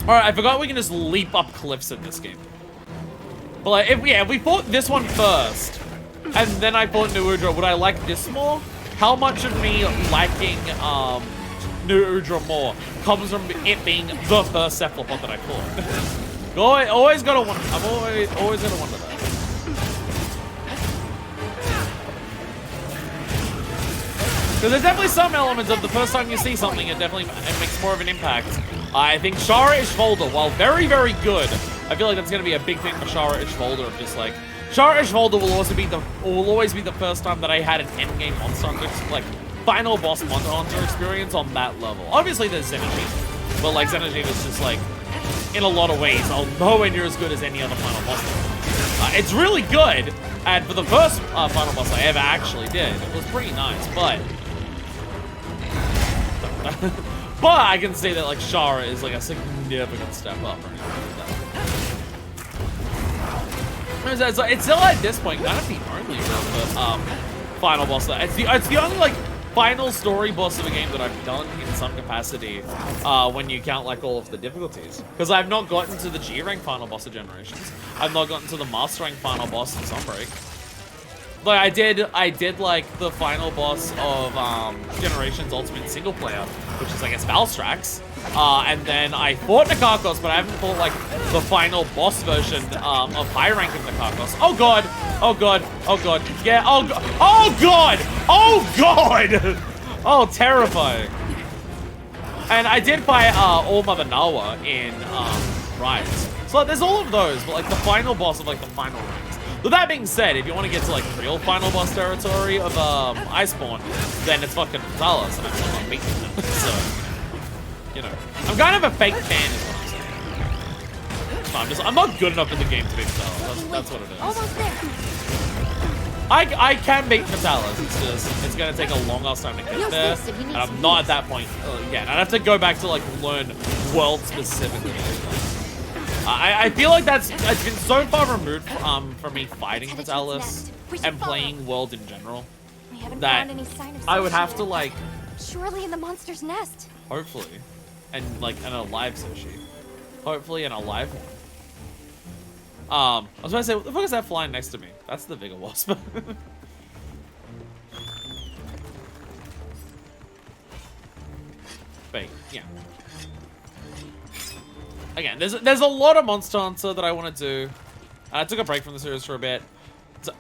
Alright, I forgot we can just leap up cliffs in this game. But like, if we fought this one first and then I fought New Ultra, would I like this more? How much of me liking New Ultra more comes from it being the first cephalopod that I fought? Always gotta wonder. I'm always gonna wonder that. Because there's definitely some elements of the first time you see something, it makes more of an impact. I think Shara Ishvolder, while very, very good, I feel like that's gonna be a big thing for Shara Ishvolder of just like, Shara Ishvolder will always be the first time that I had an endgame monster hunter, like final boss monster hunter experience on that level. Obviously there's Xenogean, but like Xenogean is just like, in a lot of ways, nowhere near as good as any other final boss. It's really good, and for the first final boss I ever actually did, it was pretty nice, but but I can say that like Shara is like a significant step up or anything like that. It's still at this point kind of the only real final boss. It's the only like final story boss of a game that I've done in some capacity when you count like all of the difficulties. Because I've not gotten to the G rank final boss of Generations. I've not gotten to the Master rank final boss in Sunbreak. Like I did like the final boss of Generations Ultimate single player, which is I guess Valstrax. And then I fought Nikakos, but I haven't fought like the final boss version of high ranking Nikakos. Oh god! Oh god! Oh god! Yeah! Oh god! Oh god! Oh god! Oh, terrifying! And I did fight All Mother Nawa in Rise. So there's all of those, but like the final boss of like the final ranks. With that being said, if you want to get to like real final boss territory of Iceborne, then it's fucking Fatalis, and I'm still not beating them. So. You know, I'm kind of a fake fan is what I'm saying. I'm not good enough in the game to beat Fatalis. That's what it is. Almost there. I can beat Fatalis. It's just, it's going to take a long ass time to get there. And I'm not at that point yet. I'd have to go back to like learn world specifically. I feel like it's been so far removed from me fighting Fatalis and playing world in general that I would have to like... Surely in the monster's nest. Hopefully. And like an alive sushi. Hopefully an alive one. I was about to say, what the fuck is that flying next to me? That's the Vigor Wasp. yeah. Again, there's a lot of Monster Hunter that I want to do. I took a break from the series for a bit.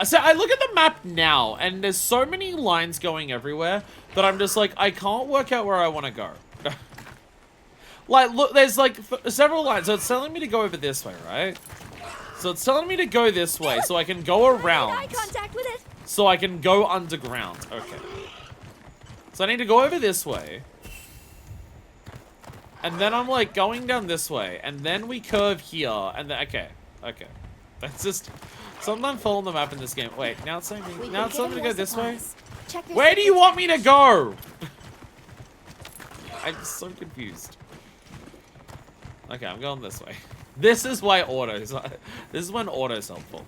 So I look at the map now, and there's so many lines going everywhere that I'm just like, I can't work out where I want to go. Like, look, there's like several lines. So it's telling me to go over this way, right? So it's telling me to go this way so I can go around. Eye contact with it. So I can go underground. Okay. So I need to go over this way. And then I'm like going down this way. And then we curve here. And then, okay. Okay. That's just... Sometimes following the map in this game. Wait, now it's telling me... Now it's telling me to go this way? Where do you want me to go? I'm so confused. Okay, I'm going this way. This is why autos... This is when auto's helpful.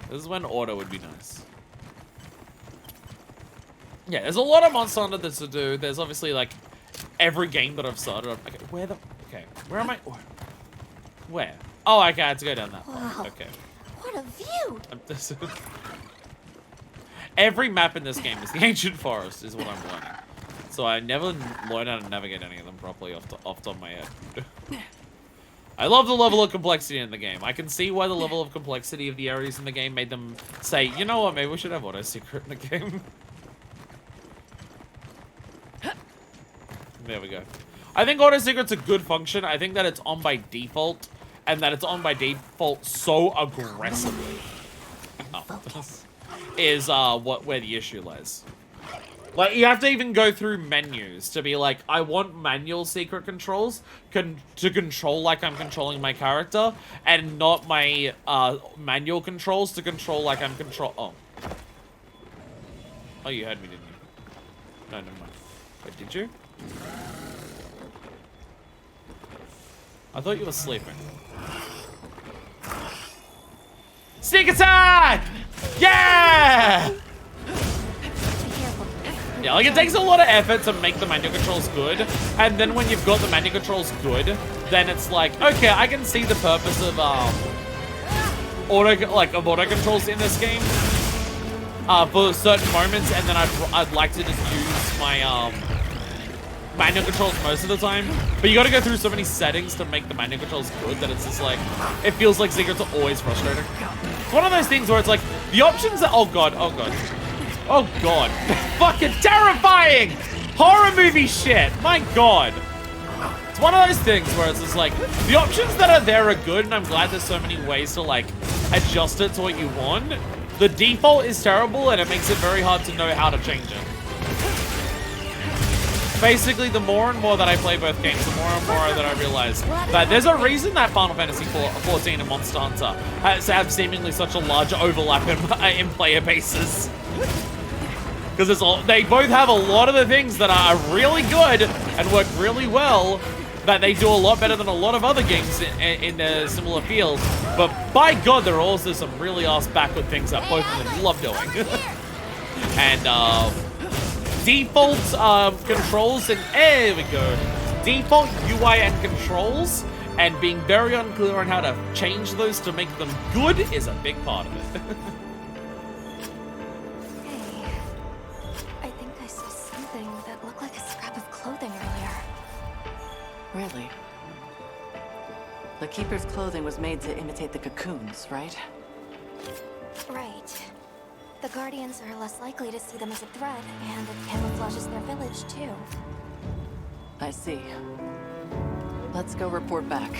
This is when auto would be nice. Yeah, there's a lot of Monster Hunter that's to do. There's obviously, like, every game that I've started. Okay, where the... Okay, where am I... Where? Oh, okay, I had to go down that Wow. way. Okay. What a view! Every map in this game is the Ancient Forest, is what I'm learning. So I never learn how to navigate any of them properly off the top of my head. I love the level of complexity in the game. I can see why the level of complexity of the areas in the game made them say, you know what, maybe we should have auto secret in the game. There we go. I think auto secret's a good function. I think that it's on by default, and that it's on by default so aggressively. Is where the issue lies. Like, you have to even go through menus to be like, I want manual secret controls to control like I'm controlling my character, and not my manual controls to control like I'm Oh, you heard me, didn't you? No, never mind. Wait, did you? I thought you were sleeping. Sneak attack! Yeah! Yeah, like, it takes a lot of effort to make the manual controls good, and then when you've got the manual controls good, then it's like, okay, I can see the purpose of auto controls in this game for certain moments, and then I'd like to just use my manual controls most of the time. But you got to go through so many settings to make the manual controls good that it's just like, it feels like secrets are always frustrating. It's one of those things where it's like the options are, oh god. Oh god. Fucking terrifying! Horror movie shit! My god. It's one of those things where it's just like, the options that are there are good, and I'm glad there's so many ways to like adjust it to what you want. The default is terrible, and it makes it very hard to know how to change it. Basically, the more and more that I play both games, the more and more that I realize that there's a reason that Final Fantasy 14 and Monster Hunter have seemingly such a large overlap in player bases. Because they both have a lot of the things that are really good and work really well, that they do a lot better than a lot of other games in a similar field. But by God, there are also some really ass backward things that both of them love doing. And default controls, and there we go. Default UI and controls, and being very unclear on how to change those to make them good is a big part of it. I think I saw something that looked like a scrap of clothing earlier. Really? The Keeper's clothing was made to imitate the cocoons, right? Right. The Guardians are less likely to see them as a threat, and it camouflages their village, too. I see. Let's go report back.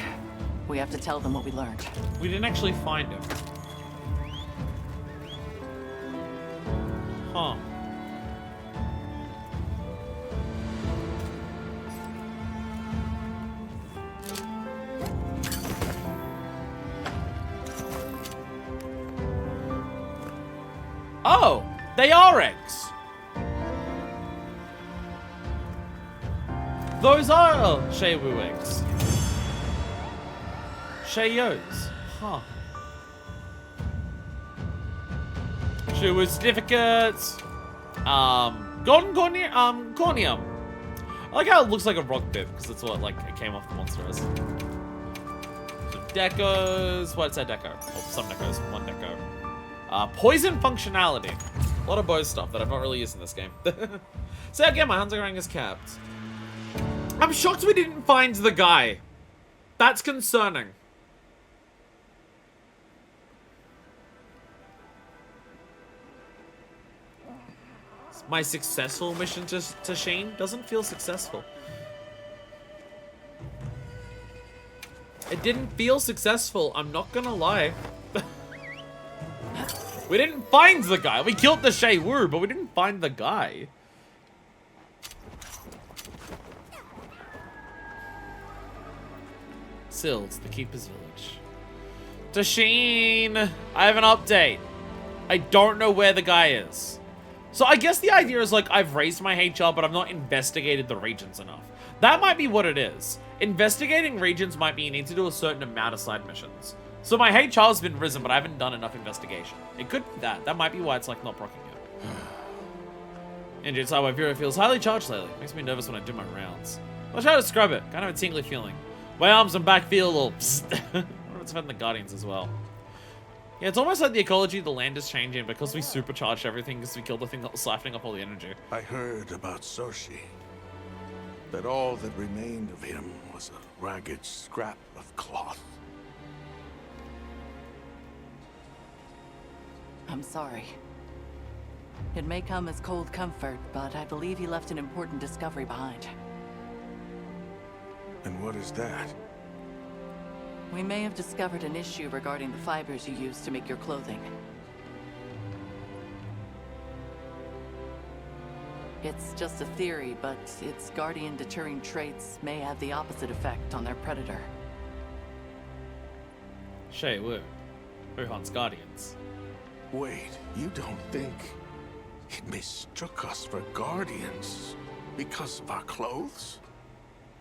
We have to tell them what we learned. We didn't actually find him. Huh. Oh, they are eggs. Those are Sheiwu eggs. Sheiyos. Huh. Sheiwu certificates. Golden corneum. I like how it looks like a rock bib, because that's what, like, it came off the monster as. Some decos. What's that deco? Oh, some decos. One deco. Poison functionality. A lot of bow stuff that I've not really used in this game. So again, my hunting rank is capped. I'm shocked we didn't find the guy. That's concerning. My successful mission to Shane doesn't feel successful. It didn't feel successful, I'm not gonna lie. We didn't find the guy. We killed the Shay Wu, but we didn't find the guy. Sills, the Keeper's Village. Tasheen, I have an update. I don't know where the guy is. So I guess the idea is like I've raised my HR, but I've not investigated the regions enough. That might be what it is. Investigating regions might be you need to do a certain amount of side missions. So my HR's been risen, but I haven't done enough investigation. It could be that. That might be why it's like not procking it. Injured side, my bureau feels highly charged lately. Makes me nervous when I do my rounds. I'll try to describe it. Kind of a tingly feeling. My arms and back feel a little psst. I wonder if it's affecting the Guardians as well. Yeah, it's almost like the ecology of the land is changing because we supercharged everything because we killed the thing that was siphoning up all the energy. I heard about Soshi. That all that remained of him was a ragged scrap of cloth. I'm sorry. It may come as cold comfort, but I believe he left an important discovery behind. And what is that? We may have discovered an issue regarding the fibers you use to make your clothing. It's just a theory, but its guardian deterring traits may have the opposite effect on their predator. Shay Wu, who hunts Guardians. Wait, you don't think it mistook us for guardians because of our clothes?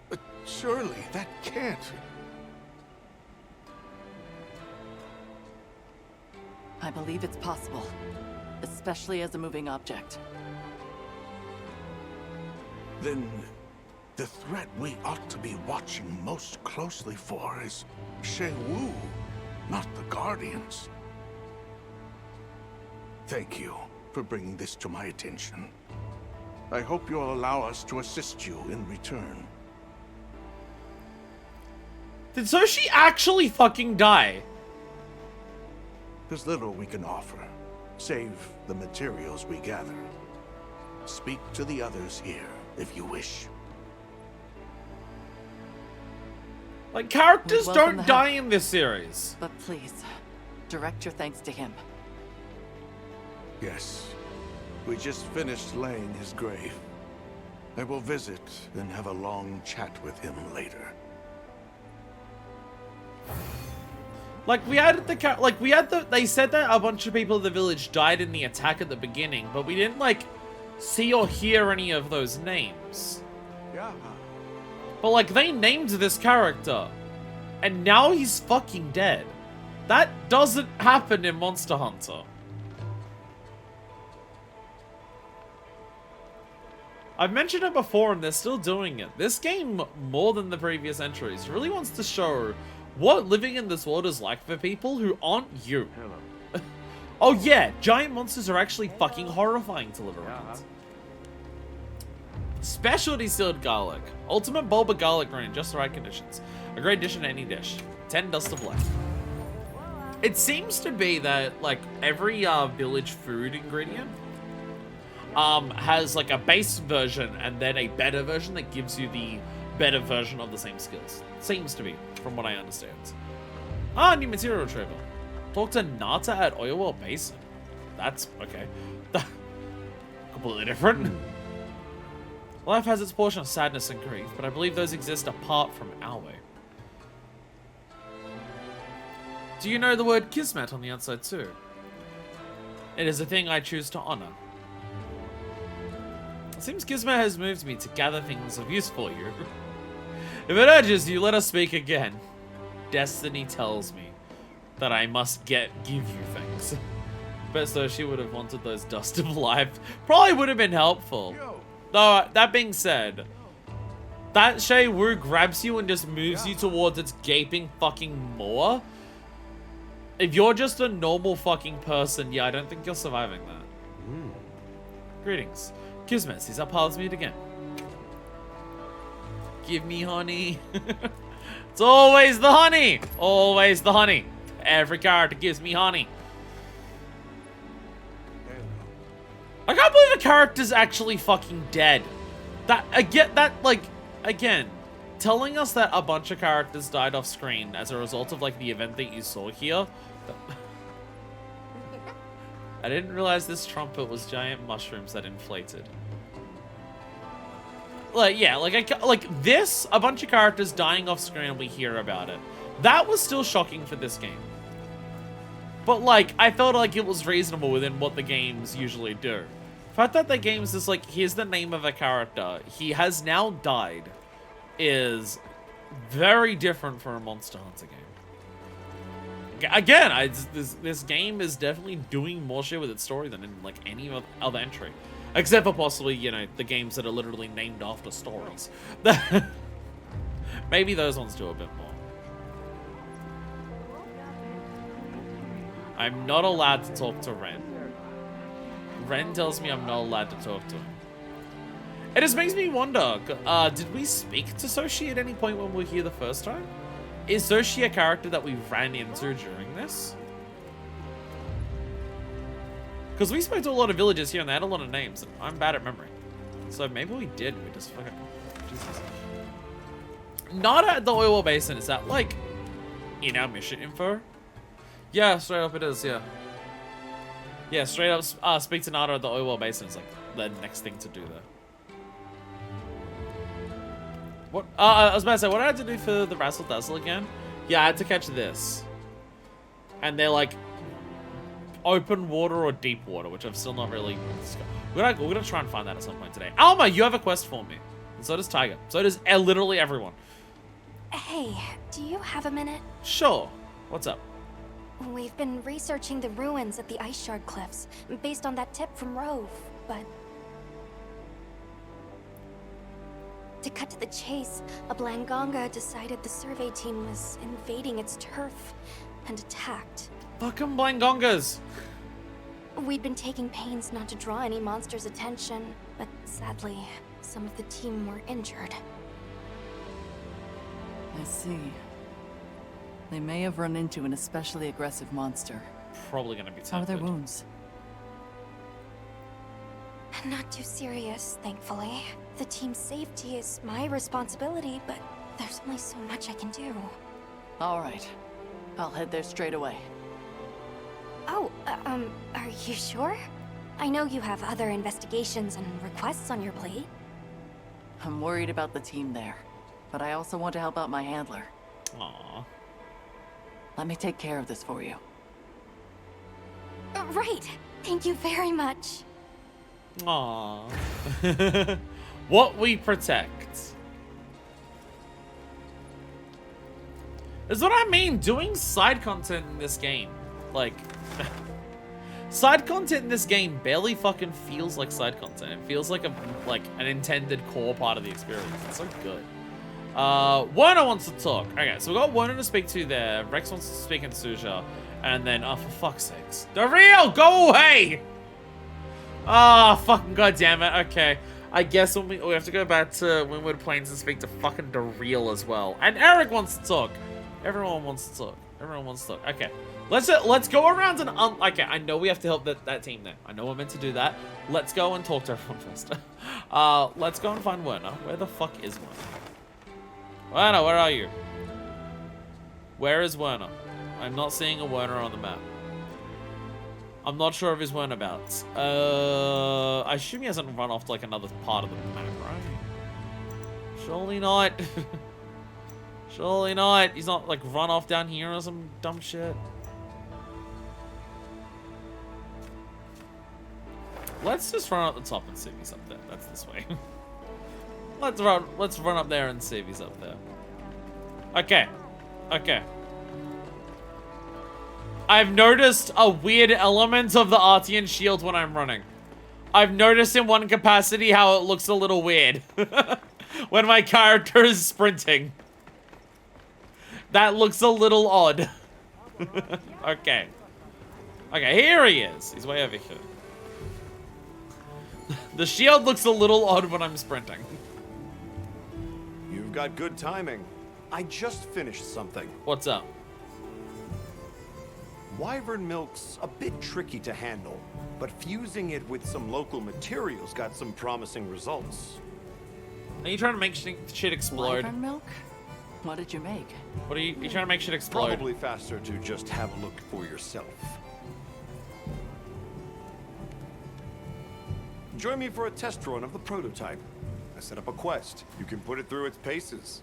But surely that can't. I believe it's possible, especially as a moving object. Then the threat we ought to be watching most closely for is Shay Wu, not the Guardians. Thank you for bringing this to my attention. I hope you'll allow us to assist you in return. Did Soshi actually fucking die? There's little we can offer, save the materials we gather. Speak to the others here, if you wish. Like, characters We welcome don't the die help. in this series. But please, direct your thanks to him. Yes, we just finished laying his grave. I will visit and have a long chat with him later. Like, they said that a bunch of people in the village died in the attack at the beginning, but we didn't, like, see or hear any of those names. Yeah. But, like, they named this character, and now he's fucking dead. That doesn't happen in Monster Hunter. I've mentioned it before, and they're still doing it. This game, more than the previous entries, really wants to show what living in this world is like for people who aren't you. Hello. Oh yeah, giant monsters are actually fucking horrifying to live around. Specialty sealed garlic. Ultimate bulb of garlic grown in just the right conditions. A great addition to any dish. 10 dust of life. It seems to be that, like, every village food ingredient has, like, a base version and then a better version that gives you the better version of the same skills. Seems to be, from what I understand. Ah, new material retriever. Talk to Nata at Oilwell Basin. That's okay. Completely different. Life has its portion of sadness and grief, but I believe those exist apart from our way. Do you know the word kismet on the outside too? It is a thing I choose to honor. It seems kismet has moved me to gather things of use for you. If it urges you, let us speak again. Destiny tells me that I must give you things. Bet so she would have wanted those dust of life. Probably would have been helpful. Though, that being said, that Shay Wu grabs you and just moves you towards its gaping fucking maw. If you're just a normal fucking person, yeah, I don't think you're surviving that. Greetings. Kismet, sees our paths meet again. Give me honey. It's always the honey. Always the honey. Every character gives me honey. I can't believe the character's actually fucking dead. Again, telling us that a bunch of characters died off screen as a result of, like, the event that you saw here. I didn't realize this trumpet was giant mushrooms that inflated. Like, yeah, like this, a bunch of characters dying off screen and we hear about it. That was still shocking for this game. But, like, I felt like it was reasonable within what the games usually do. The fact that the game's just like, here's the name of a character, he has now died, is very different for a Monster Hunter game. Again, this game is definitely doing more shit with its story than in, like, any other entry. Except for possibly, you know, the games that are literally named after stories. Maybe those ones do a bit more. I'm not allowed to talk to Ren. Ren tells me I'm not allowed to talk to him. It just makes me wonder, did we speak to Soshi at any point when we were here the first time? Is Soshi a character that we ran into during this? Because we spoke to a lot of villagers here and they had a lot of names, and I'm bad at memory. So maybe we did, we just fucking... Jesus. Not at the oil well basin, is that, like, in our mission info? Yeah, straight up it is, yeah. Yeah, straight up, speak to Nada at the oil well basin is, like, the next thing to do there. What? I was about to say, what did I have to do for the Razzle Dazzle again? Yeah, I had to catch this. And they're, like, open water or deep water, which I've still not really... We're gonna try and find that at some point today. Alma, you have a quest for me. And so does Tiger. So does literally everyone. Hey, do you have a minute? Sure. What's up? We've been researching the ruins at the Ice Shard Cliffs, based on that tip from Rove, but... To cut to the chase, a Blanganga decided the survey team was invading its turf and attacked. Fucking Blangongas! We'd been taking pains not to draw any monsters' attention, but sadly, some of the team were injured. I see. They may have run into an especially aggressive monster. Probably gonna be tempted. How are their wounds? Not too serious, thankfully. The team's safety is my responsibility, but there's only so much I can do. All right. I'll head there straight away. Oh, are you sure? I know you have other investigations and requests on your plate. I'm worried about the team there, but I also want to help out my handler. Aww. Let me take care of this for you. Right. Thank you very much. Aww. What we protect. Is what I mean. Doing side content in this game. Like... side content in this game barely fucking feels like side content. It feels like an intended core part of the experience. It's so good. Werner wants to talk. Okay, so we got Werner to speak to there. Rex wants to speak in Suja. And then, oh, for fuck's sakes. Dario, go away! Ah, fucking goddammit. Okay. I guess we have to go back to Windward Plains and speak to fucking Dario as well. And Eric wants to talk. Everyone wants to talk. Everyone wants to talk. Okay. Let's go around and okay, I know we have to help that team there. I know we're meant to do that. Let's go and talk to everyone first. Let's go and find Werner. Where the fuck is Werner? Werner, where are you? Where is Werner? I'm not seeing a Werner on the map. I'm not sure of his whereabouts. I assume he hasn't run off to like another part of the map, right? Surely not. Surely not. He's not like run off down here or some dumb shit. Let's just run up the top and see if he's up there. That's this way. Let's run up there and see if he's up there. Okay. Okay. I've noticed a weird element of the Artian shield when I'm running. I've noticed in one capacity how it looks a little weird. When my character is sprinting. That looks a little odd. Okay. Okay, here he is. He's way over here. The shield looks a little odd when I'm sprinting. You've got good timing. I just finished something. What's up? Wyvern milk's a bit tricky to handle, but fusing it with some local materials got some promising results. Are you trying to make shit explode? Wyvern milk? What did you make? What are you trying to make shit explode? Probably faster to just have a look for yourself. Join me for a test run of the prototype. I set up a quest. You can put it through its paces.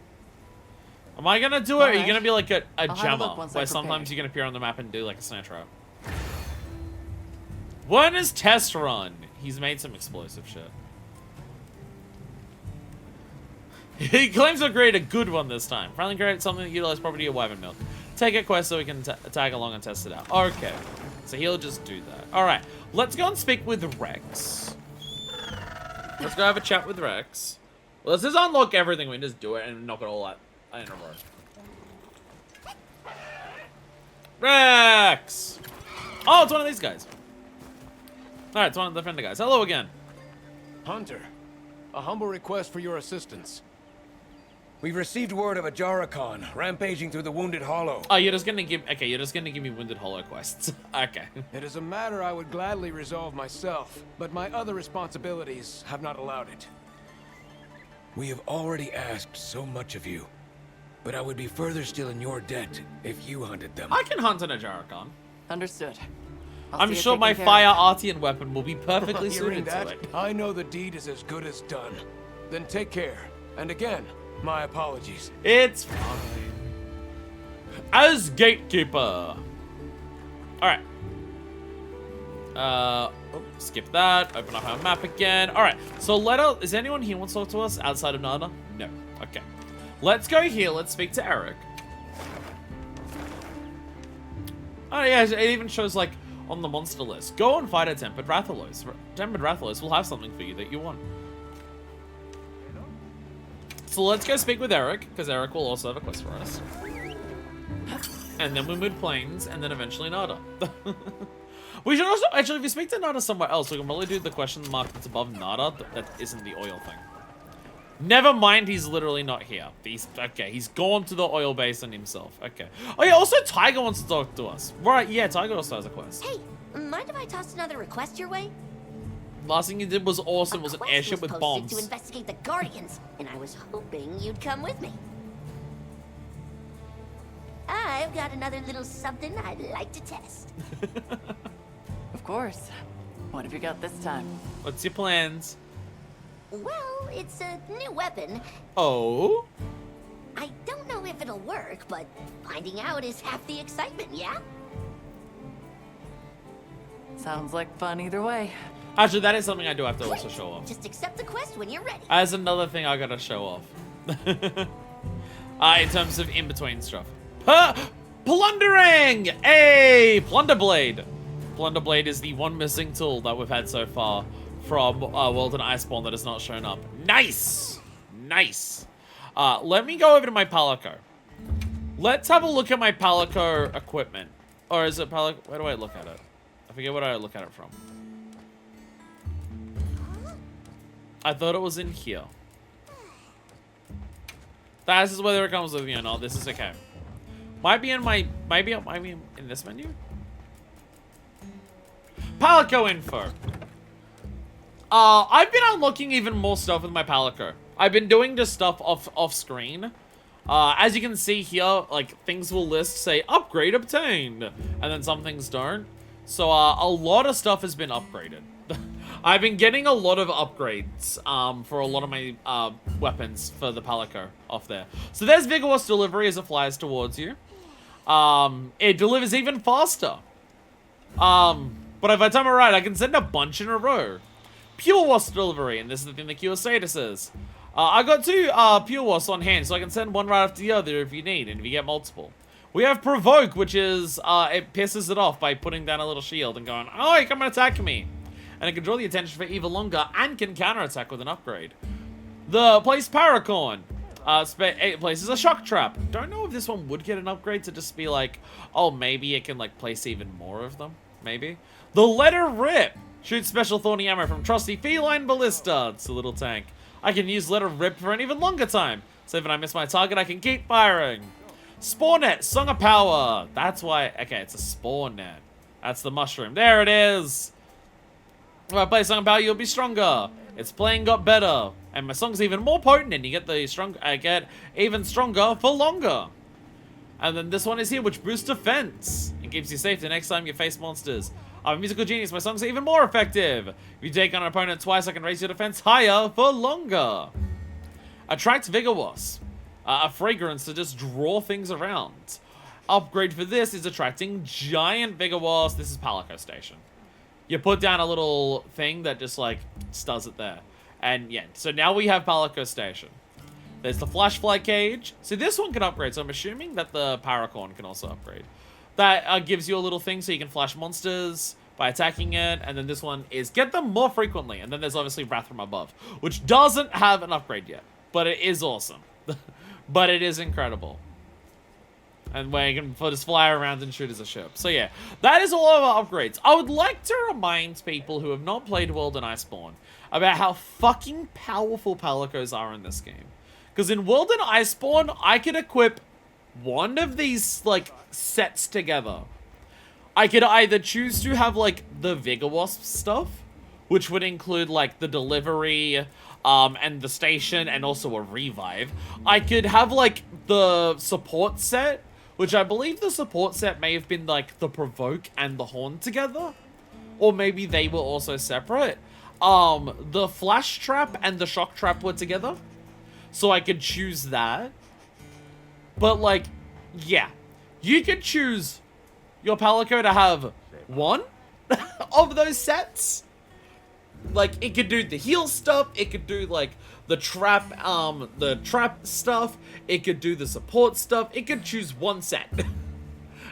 Am I gonna do it, or are you Alright. gonna be like a I'll have a gemmer, look once I where sometimes prepare. you can appear on the map and do like a snatch route? When is test run? He's made some explosive shit. He claims to create a good one this time. Finally create something that utilizes property of Wyvern milk. Take a quest so we can tag along and test it out. Okay. So he'll just do that. Alright. Let's go and speak with Rex. Let's go have a chat with Rex. Well, let's just unlock everything. We can just do it and knock it all out in a row. Rex! Oh, it's one of these guys. Alright, it's one of the friendly guys. Hello again. Hunter, a humble request for your assistance. We've received word of a Jarrakan rampaging through the Wounded Hollow. Oh, you're just gonna give... Okay, you're just gonna give me Wounded Hollow quests. Okay. It is a matter I would gladly resolve myself, but my other responsibilities have not allowed it. We have already asked so much of you, but I would be further still in your debt if you hunted them. I can hunt an Ajarakan. Understood. I'm sure my fire Artian weapon will be perfectly Hearing suited that, to it. I know the deed is as good as done. Then take care. And again, my apologies. It's fine. As gatekeeper. Alright. Skip that. Open up our map again. Alright, so is anyone here wants to talk to us outside of Nana? No. Okay. Let's go here. Let's speak to Eric. Oh yeah, it even shows like on the monster list. Go and fight a Tempered Rathalos. Tempered Rathalos will have something for you that you want. So let's go speak with Eric, because Eric will also have a quest for us. And then we'll move Plains, and then eventually Nada. We should also, actually, if we speak to Nada somewhere else, we can probably do the question mark that's above Nada that isn't the oil thing. Never mind, he's literally not here. Okay, he's gone to the oil basin himself. Okay. Oh yeah, also Tiger wants to talk to us. Right, yeah, Tiger also has a quest. Hey, mind if I toss another request your way? Last thing you did was awesome, was an quest airship with posted bombs. to investigate the Guardians, and I was hoping you'd come with me. I've got another little something I'd like to test. Of course. What have you got this time? What's your plans? Well, it's a new weapon. Oh? I don't know if it'll work, but finding out is half the excitement, yeah? Sounds like fun either way. Actually, that is something I do have to also show off. Just accept the quest when you're ready. As another thing I gotta show off. In terms of in-between stuff. Plundering! Hey! Plunderblade! Plunderblade is the one missing tool that we've had so far from World and Iceborne that has not shown up. Nice! Nice! Let me go over to my Palico. Let's have a look at my Palico equipment. Or is it Palico? Where do I look at it? I forget what I look at it from. I thought it was in here. This is whether it comes with me or not. This is okay. Might be in my... Might be in this menu? Palico info. I've been unlocking even more stuff with my Palico. I've been doing this stuff off screen. As you can see here, like, things will list, say, upgrade obtained. And then some things don't. So, a lot of stuff has been upgraded. I've been getting a lot of upgrades for a lot of my weapons for the Palico off there. So there's Vigorous Delivery as it flies towards you. It delivers even faster. But if I time it right, I can send a bunch in a row. Pure Wasp Delivery, and this is the thing that cures statuses. I got 2 Pure Wasps on hand, so I can send one right after the other if you need, and if you get multiple. We have Provoke, which is, it pisses it off by putting down a little shield and going, oh, you come and attack me. And it can draw the attention for even longer and can counterattack with an upgrade. The Place Paracorn. It places a Shock Trap. Don't know if this one would get an upgrade to just be like, oh, maybe it can like place even more of them. Maybe. The Letter Rip. Shoots special thorny ammo from trusty Feline Ballista. It's a little tank. I can use Letter Rip for an even longer time. So if I miss my target, I can keep firing. Spawn net, Song of Power. That's why, okay, it's a spawn net. That's the mushroom. There it is. If I play Song of Power, you'll be stronger. Its playing got better. And my song's even more potent, and you get the strong. I get even stronger for longer. And then this one is here, which boosts defense. It keeps you safe the next time you face monsters. I'm a musical genius, my songs are even more effective. If you take on an opponent twice, I can raise your defense higher for longer. Attract Vigor Wasp. A fragrance to just draw things around. Upgrade for this is attracting Giant Vigor Wasp. This is Palico Station. You put down a little thing that just like does it there. And yeah, so now we have Palico Station. There's the Flashfly Cage. So this one can upgrade, so I'm assuming that the Paracorn can also upgrade. That gives you a little thing so you can flash monsters by attacking it. And then this one is get them more frequently. And then there's obviously Wrath from Above, which doesn't have an upgrade yet. But it is awesome. But it is incredible. And where you can just fly around and shoot as a ship. So yeah, that is all of our upgrades. I would like to remind people who have not played World and Iceborne about how fucking powerful Palicos are in this game. Because in World and Iceborne, I could equip one of these, like, sets together. I could either choose to have, like, the Vigor Wasp stuff, which would include, like, the delivery, and the station, and also a revive. I could have, like, the support set, which I believe the support set may have been, like, the Provoke and the Horn together. Or maybe they were also separate. The Flash Trap and the Shock Trap were together. So I could choose that. But, like, yeah. You could choose your Palico to have one of those sets. Like, it could do the heal stuff. It could do, like, the trap stuff. It could do the support stuff. It could choose one set.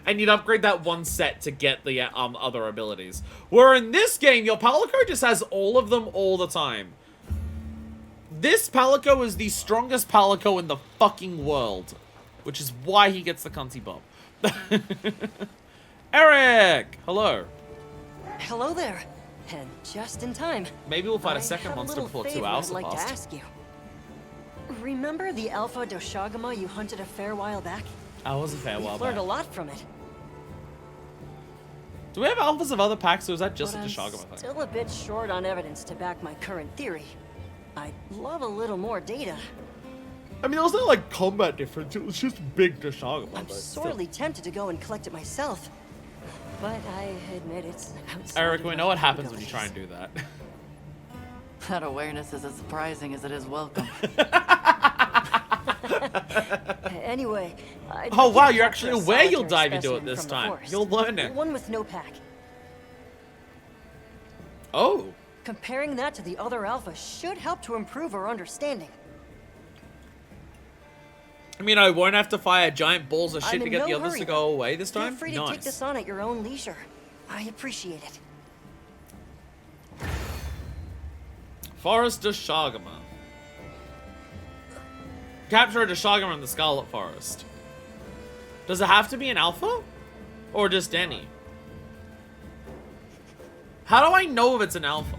And you'd upgrade that one set to get the other abilities. Where in this game, your Palico just has all of them all the time. This Palico is the strongest Palico in the fucking world. Which is why he gets the cunty bob. Eric! Hello. Hello there. And just in time. Maybe we'll fight a second monster before 2 hours have I'd like passed. to ask you. Remember the Alpha Doshagama you hunted a fair while back? I was a fair while We've learned back. a lot from it. Do we have alphas of other packs, or is that just But a I'm Doshagama thing? still a bit short on evidence to back my current theory. I'd love a little more data. I mean, there was no, like, combat difference. It was just big Doshagama. I'm sorely tempted to go and collect it myself. But I admit it's outside Eric, of we my know what happens when you capabilities. try and do that. That awareness is as surprising as it is welcome. Anyway, Oh, wow, you're capture actually a aware you'll solitary die if you do it specimen this from the time. forest. You'll learn it. One with no pack. Oh. Comparing that to the other alpha should help to improve our understanding. I mean, I won't have to fire giant balls of I'm shit to in get no the others hurry, to though. go away this time. Feel free to take this on at your own leisure. I appreciate it. Forest Doshagama. Capture a Doshagama in the Scarlet Forest. Does it have to be an alpha? Or just any? How do I know if it's an alpha?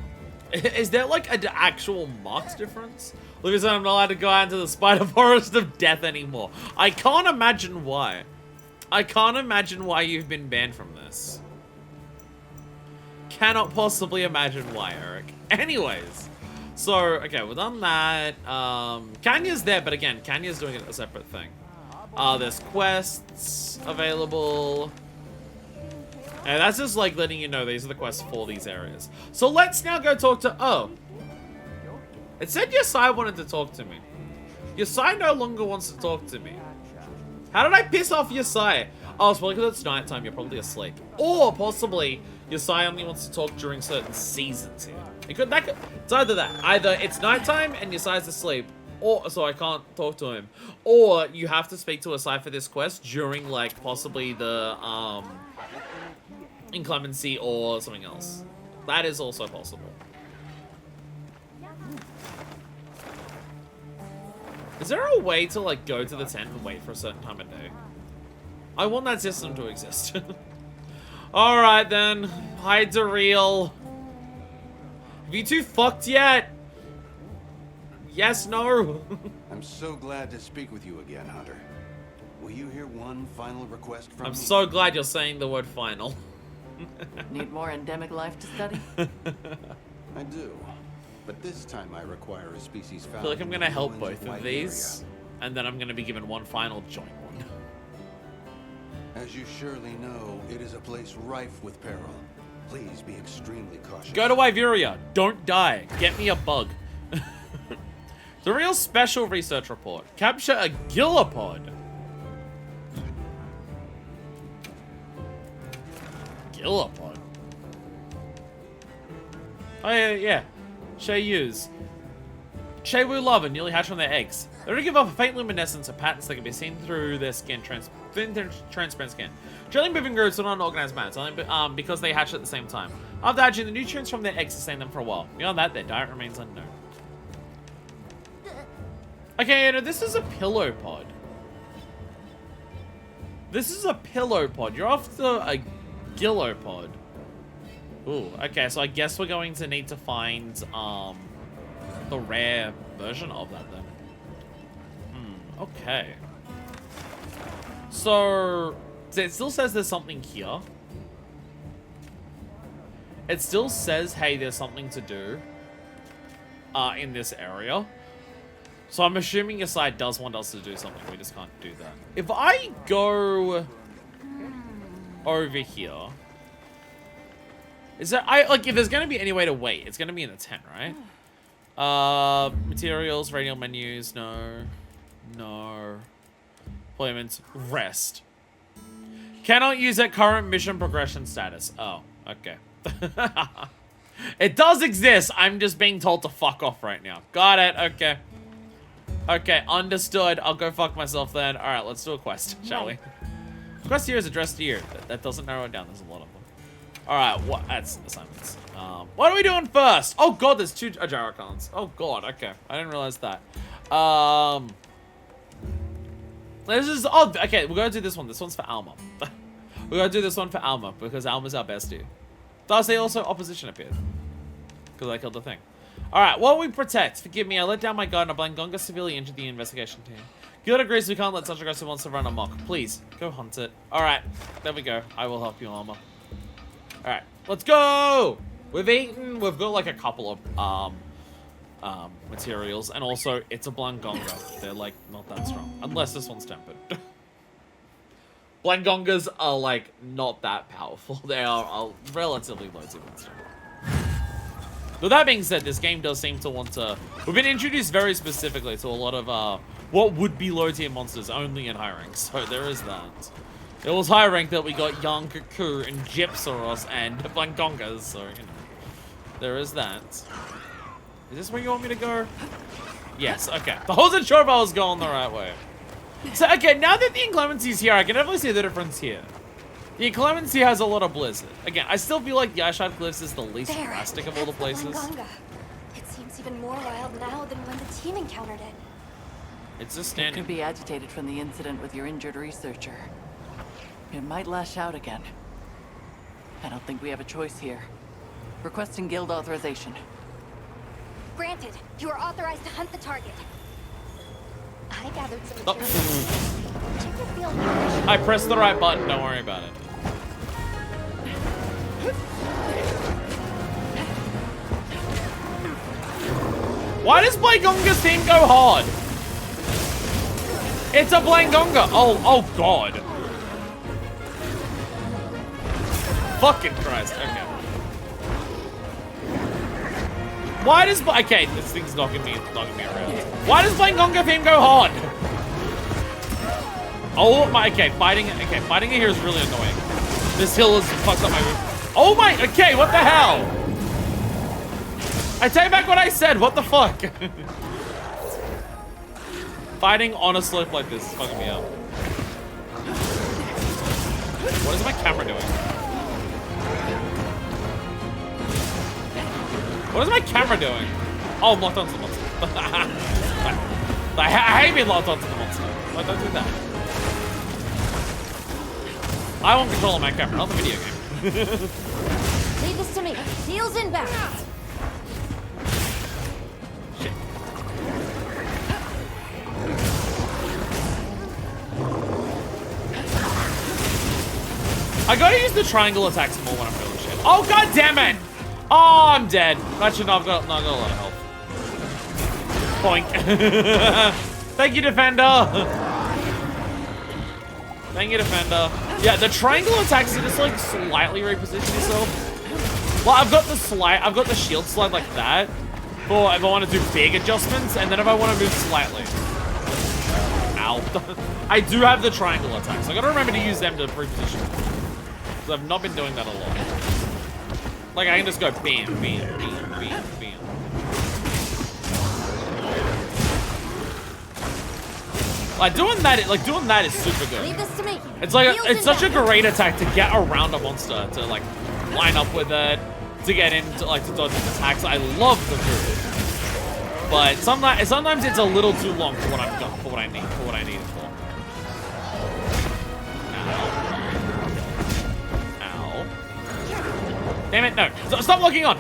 Is there like an actual marks difference? Look, I'm not allowed to go out into the Spider Forest of Death anymore. I can't imagine why. I can't imagine why you've been banned from this. Cannot possibly imagine why, Eric. Anyways. So, okay, we've done that. Kanya's there, but again, Kanya's doing a separate thing. There's quests available. And that's just like letting you know these are the quests for these areas. So let's now go talk to... Oh. It said Yasai wanted to talk to me. Yasai no longer wants to talk to me. How did I piss off Yasai? Oh, it's probably because it's nighttime, you're probably asleep. Or possibly Yasai only wants to talk during certain seasons here. It's either that. Either it's nighttime and Yasai's asleep, or so I can't talk to him. Or you have to speak to Yasai for this quest during, like, possibly the, inclemency or something else. That is also possible. Is there a way to, like, go to the tent and wait for a certain time of day? I want that system to exist. Alright then. Hi, Daryl. Have you two fucked yet? Yes, no? I'm I'm so glad to speak with you again, Hunter. Will you hear one final request from me? I'm so glad you're saying the word final. Need more endemic life to study? I do. But this time I require a species found I feel like I'm in gonna the help lowlands both of White these, and then I'm gonna be given one final joint one. As you surely know, it is a place rife with peril. Please be extremely cautious. Go to Iberia. Don't die. Get me a bug. The real special research report. Capture a gillipod. Gillipod. Oh yeah. Shayyus. Shaywu larvae newly hatched from their eggs. They don't give off a faint luminescence of patterns that can be seen through their skin, thin, transparent skin. Generally moving groups are not an organized mass, only because they hatch at the same time. After hatching, the nutrients from their eggs sustain them for a while. Beyond that, their diet remains unknown. Okay, no, this is a pillow pod. This is a pillow pod. You're after a gillopod. Ooh, okay, so I guess we're going to need to find the rare version of that then. Okay. So it still says there's something here. It still says, hey, there's something to do in this area. So I'm assuming your side does want us to do something. We just can't do that. If I go over here, is there, like, if there's going to be any way to wait, it's going to be in the tent, right? Materials, radial menus, no. Deployments, rest. Cannot use at current mission progression status. Oh, okay. It does exist. I'm just being told to fuck off right now. Got it. Okay. Okay, understood. I'll go fuck myself then. All right, let's do a quest, shall we? Quest here is addressed to you. That doesn't narrow it down. There's a lot of them. All right, what? That's assignments. What are we doing first? Oh god, there's 2 Ajaricons. Oh god. Okay, I didn't realize that. This is okay. We're gonna do this one. This one's for Alma. We're gonna do this one for Alma because Alma's our bestie. Thus, they also opposition appeared because I killed the thing. All right, what we protect? Forgive me, I let down my guard and a Blangonga severely injured the investigation team. Guild agrees we can't let such aggressive monster run amok. Please, go hunt it. All right, there we go. I will help you, Alma. All right, let's go. We've eaten. We've got like a couple of materials, and also it's a Blangonga. They're like not that strong, unless this one's tempered. Blangongas are like not that powerful. They are a relatively low tier monster. With that being said, this game does seem to want to... We've been introduced very specifically to a lot of what would be low tier monsters only in high ranks. So there is that. It was high rank that we got Young Cuckoo and Gypsaros and Blangongas, so you know. There is that. Is this where you want me to go? Yes, okay. I wasn't sure if I was going the right way. So, okay, now that the Inclemency's here, I can definitely see the difference here. The Inclemency has a lot of blizzard. Again, I still feel like the Eyeshot Cliffs is the least drastic of all the places. It seems even more wild now than when the team encountered it. It's just It standing. could be agitated from the incident with your injured researcher. It might lash out again. I don't think we have a choice here. Requesting guild authorization. Granted, you are authorized to hunt the target. I gathered some Oh. materials. Check your field nutrition. I pressed the right button, don't worry about it. Why does Blangonga's team go hard? It's a Blangonga. Oh god. Fucking Christ, okay. Why does okay, this thing's knocking me around. Why does Blangonga team go hard? Oh my, okay, fighting it here is really annoying. This hill has fucked up my move. Oh my, okay, what the hell? I take back what I said, what the fuck? Fighting on a slope like this is fucking me up. What is my camera doing? What is my camera doing? Oh, I'm locked onto the monster. I hate being locked onto the monster. Like, don't do that. I want control of my camera, not the video game. Leave this to me. Heels inbound. Shit. I gotta use the triangle attacks more when I'm doing shit. Oh, god damn it! Oh, I'm dead. That should not have got, not got a lot of health. Boink. Thank you, Defender. Thank you, Defender. Yeah, the triangle attacks are just like slightly reposition yourself. Well, I've got the shield slide like that for if I want to do big adjustments, and then if I want to move slightly. Ow. I do have the triangle attacks. I gotta remember to use them to reposition. Because I've not been doing that a lot. Like, I can just go bam, bam, bam, bam, bam. Like, doing that is super good. Leave this to me. It's like, it's such a great attack to get around a monster, to like, line up with it, to get into, like, to dodge its attacks. I love the move. But sometimes it's a little too long for what I've done, for what I need it for. Ow. Damn it, no. Stop locking on!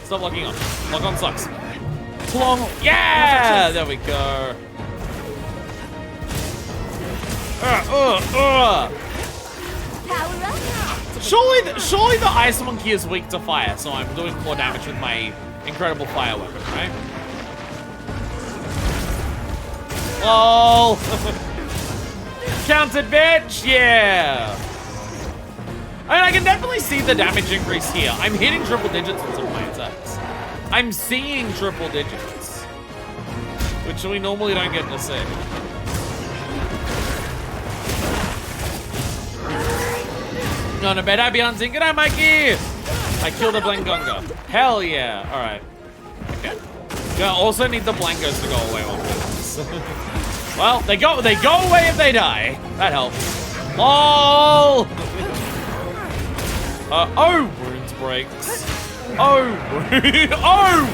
Stop locking on. Lock on sucks. Plong. Yeah! There we go. Surely the ice monkey is weak to fire, so I'm doing more damage with my incredible fire weapon, right? LOL! Counted, bitch! Yeah! I mean, I can definitely see the damage increase here. I'm hitting triple digits with some of my attacks. I'm seeing triple digits, which we normally don't get to see. On a bed, happy hunting. Good night, Mikey! I killed a Blangonga. Hell yeah. Alright. Okay. I also need the Blankos to go away one minute. Well, they go away if they die. That helps. LOL! Oh, wound breaks. Oh,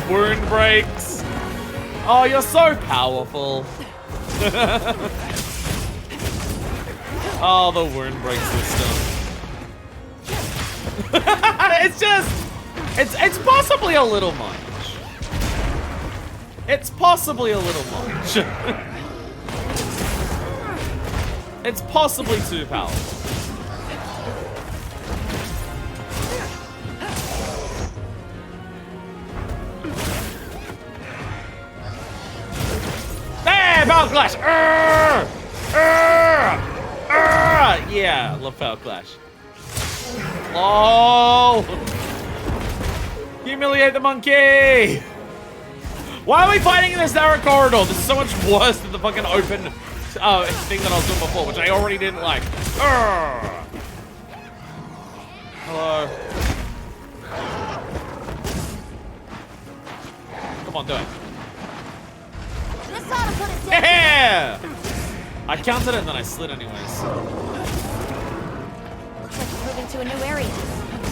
wound breaks. Oh, you're so powerful. Oh, the wound break system. it's possibly a little much. It's possibly a little much. It's possibly too powerful. There, Power Clash! Yeah, I love Power Clash. Oh! Humiliate the monkey! Why are we fighting in this narrow corridor? This is so much worse than the fucking open thing that I was doing before, which I already didn't like. Hello. Come on, do it. This ought to put it down. Yeah! I counted it and then I slid anyways. Looks like we're moving to a new area.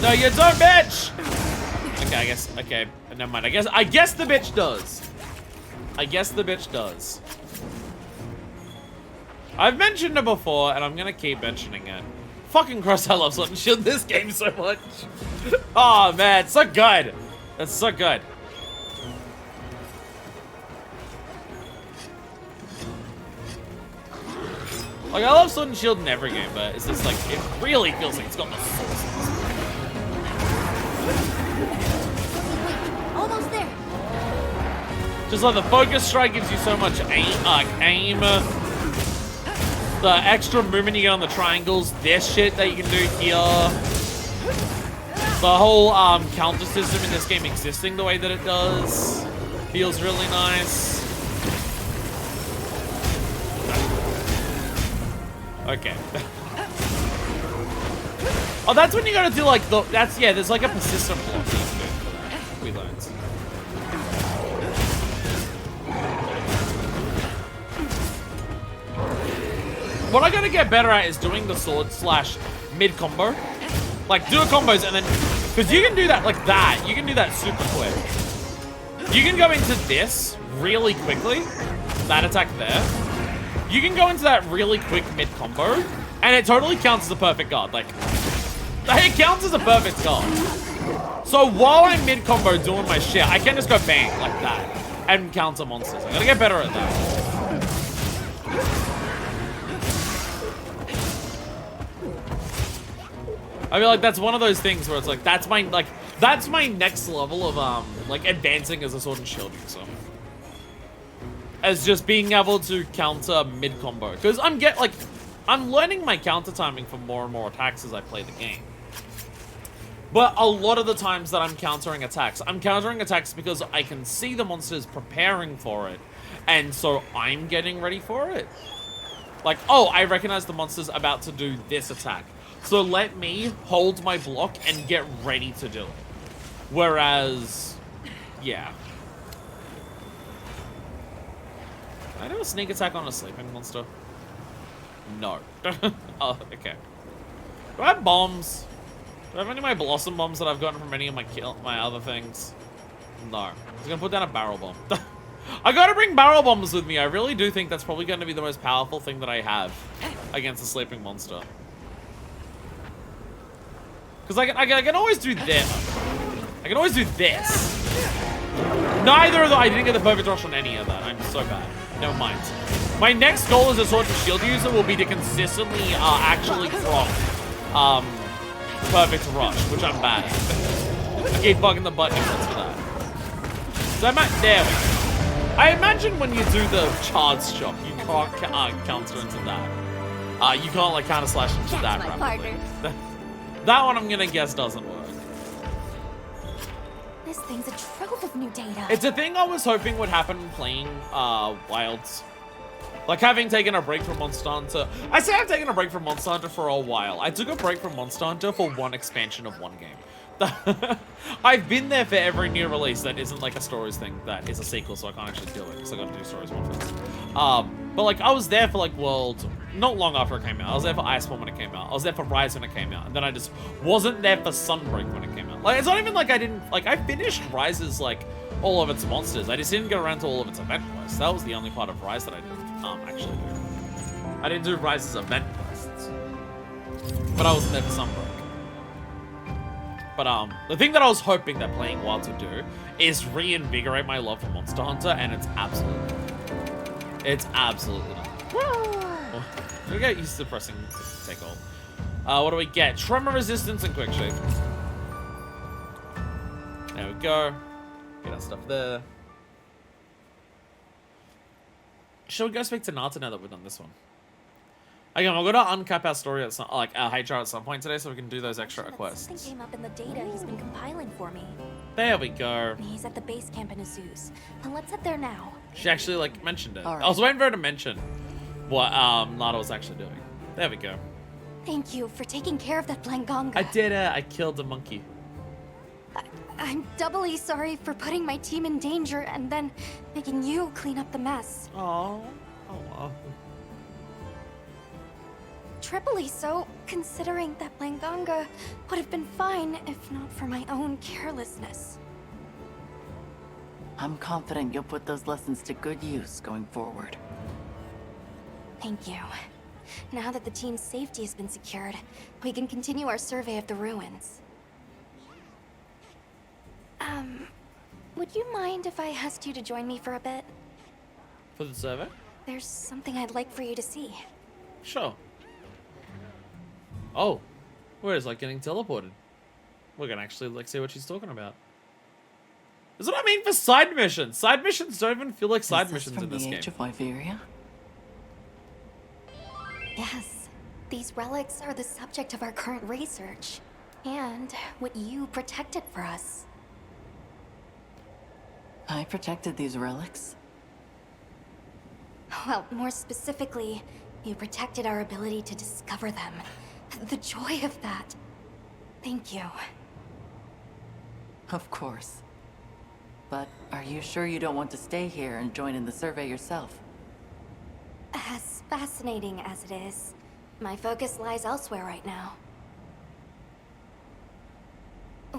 No, you don't, bitch! Okay, never mind. I guess the bitch does. I guess the bitch does. I've mentioned it before, and I'm gonna keep mentioning it. Fucking Cross, I love Sword and Shield this game so much. Oh man, it's so good. That's so good. Like, I love Sword and Shield in every game, but it's just like, it really feels like it's got the source. Almost there. Just like the focus strike gives you so much aim. The extra movement you get on the triangles, this shit that you can do here. The whole counter system in this game existing the way that it does feels really nice. Okay. Oh, that's when you gotta do like the, yeah, there's like a persistent block you can do for that. We learned. What I gotta get better at is doing the sword slash mid combo. Like, do a combos and then, because you can do that like that. You can do that super quick. You can go into this really quickly. That attack there. You can go into that really quick mid combo, and it totally counts as a perfect guard. Like, it counts as a perfect guard. So while I'm mid combo doing my shit, I can just go bang like that and counter monsters. I gotta get better at that. I feel like that's one of those things where it's like, that's my next level of, like, advancing as a sword and shield user. As just being able to counter mid-combo. Because I'm learning my counter timing for more and more attacks as I play the game. But a lot of the times that I'm countering attacks because I can see the monsters preparing for it. And so I'm getting ready for it. Like, oh, I recognize the monster's about to do this attack. So let me hold my block and get ready to do it. Whereas, yeah. Can I do a sneak attack on a sleeping monster? No. Oh, okay. Do I have bombs? Do I have any of my blossom bombs that I've gotten from any of my other things? No. I'm just gonna put down a barrel bomb. I gotta bring barrel bombs with me. I really do think that's probably gonna be the most powerful thing that I have against a sleeping monster. Because I can always do this. I can always do this. Neither of them. I didn't get the perfect rush on any of that. I'm so bad. Never mind. My next goal as a sword and shield user will be to consistently actually proc perfect rush, which I'm bad at. I keep bugging the button inputs for that. So there we go. I imagine when you do the charge chop, you can't counter into that. You can't like counter slash into that rapidly. That one I'm gonna guess doesn't work. This thing's a trove of new data. It's a thing I was hoping would happen playing Wilds. Like having taken a break from Monster Hunter. I say I've taken a break from Monster Hunter for a while. I took a break from Monster Hunter for one expansion of one game. I've been there for every new release that isn't like a Stories thing that is a sequel, so I can't actually do it because I got to do Stories 1 first. But like I was there for like World, not long after it came out. I was there for Iceborne when it came out. I was there for Rise when it came out, and then I just wasn't there for Sunbreak when it came out. Like it's not even like I didn't like I finished Rise's like all of its monsters. I just didn't get around to all of its event quests. That was the only part of Rise that I didn't actually do. I didn't do Rise's event quests, but I wasn't there for Sunbreak. But the thing that I was hoping that playing Wilds would do is reinvigorate my love for Monster Hunter, and it's absolutely not. It's absolutely not. Oh, we get used to pressing take hold. What do we get? Tremor resistance and quick shape. There we go. Get our stuff there. Should we go speak to Nata now that we've done this one? Again, we're gonna uncap our story at some, like our HR at some point today, so we can do those extra quests. Something came up in the data he's been compiling for me. There we go. He's at the base camp in Azus. And let's head there now. She actually like mentioned it. Right. I was waiting for her to mention what Nata was actually doing. There we go. Thank you for taking care of that Blangonga. I did it. I killed the monkey. I'm doubly sorry for putting my team in danger and then making you clean up the mess. Oh, wow. Triply so, considering that Blangonga would have been fine if not for my own carelessness. I'm confident you'll put those lessons to good use going forward. Thank you. Now that the team's safety has been secured, we can continue our survey of the ruins. Would you mind if I asked you to join me for a bit? For the survey? There's something I'd like for you to see. Sure. Oh, where is like getting teleported? We're gonna actually like see what she's talking about. That's what I mean for side missions. Side missions don't even feel like side missions in this game. Is this from the Age of Iberia? Yes, these relics are the subject of our current research, and what you protected for us. I protected these relics? Well, more specifically, you protected our ability to discover them. The joy of that. Thank you. Of course. But are you sure you don't want to stay here and join in the survey yourself? As fascinating as it is, my focus lies elsewhere right now.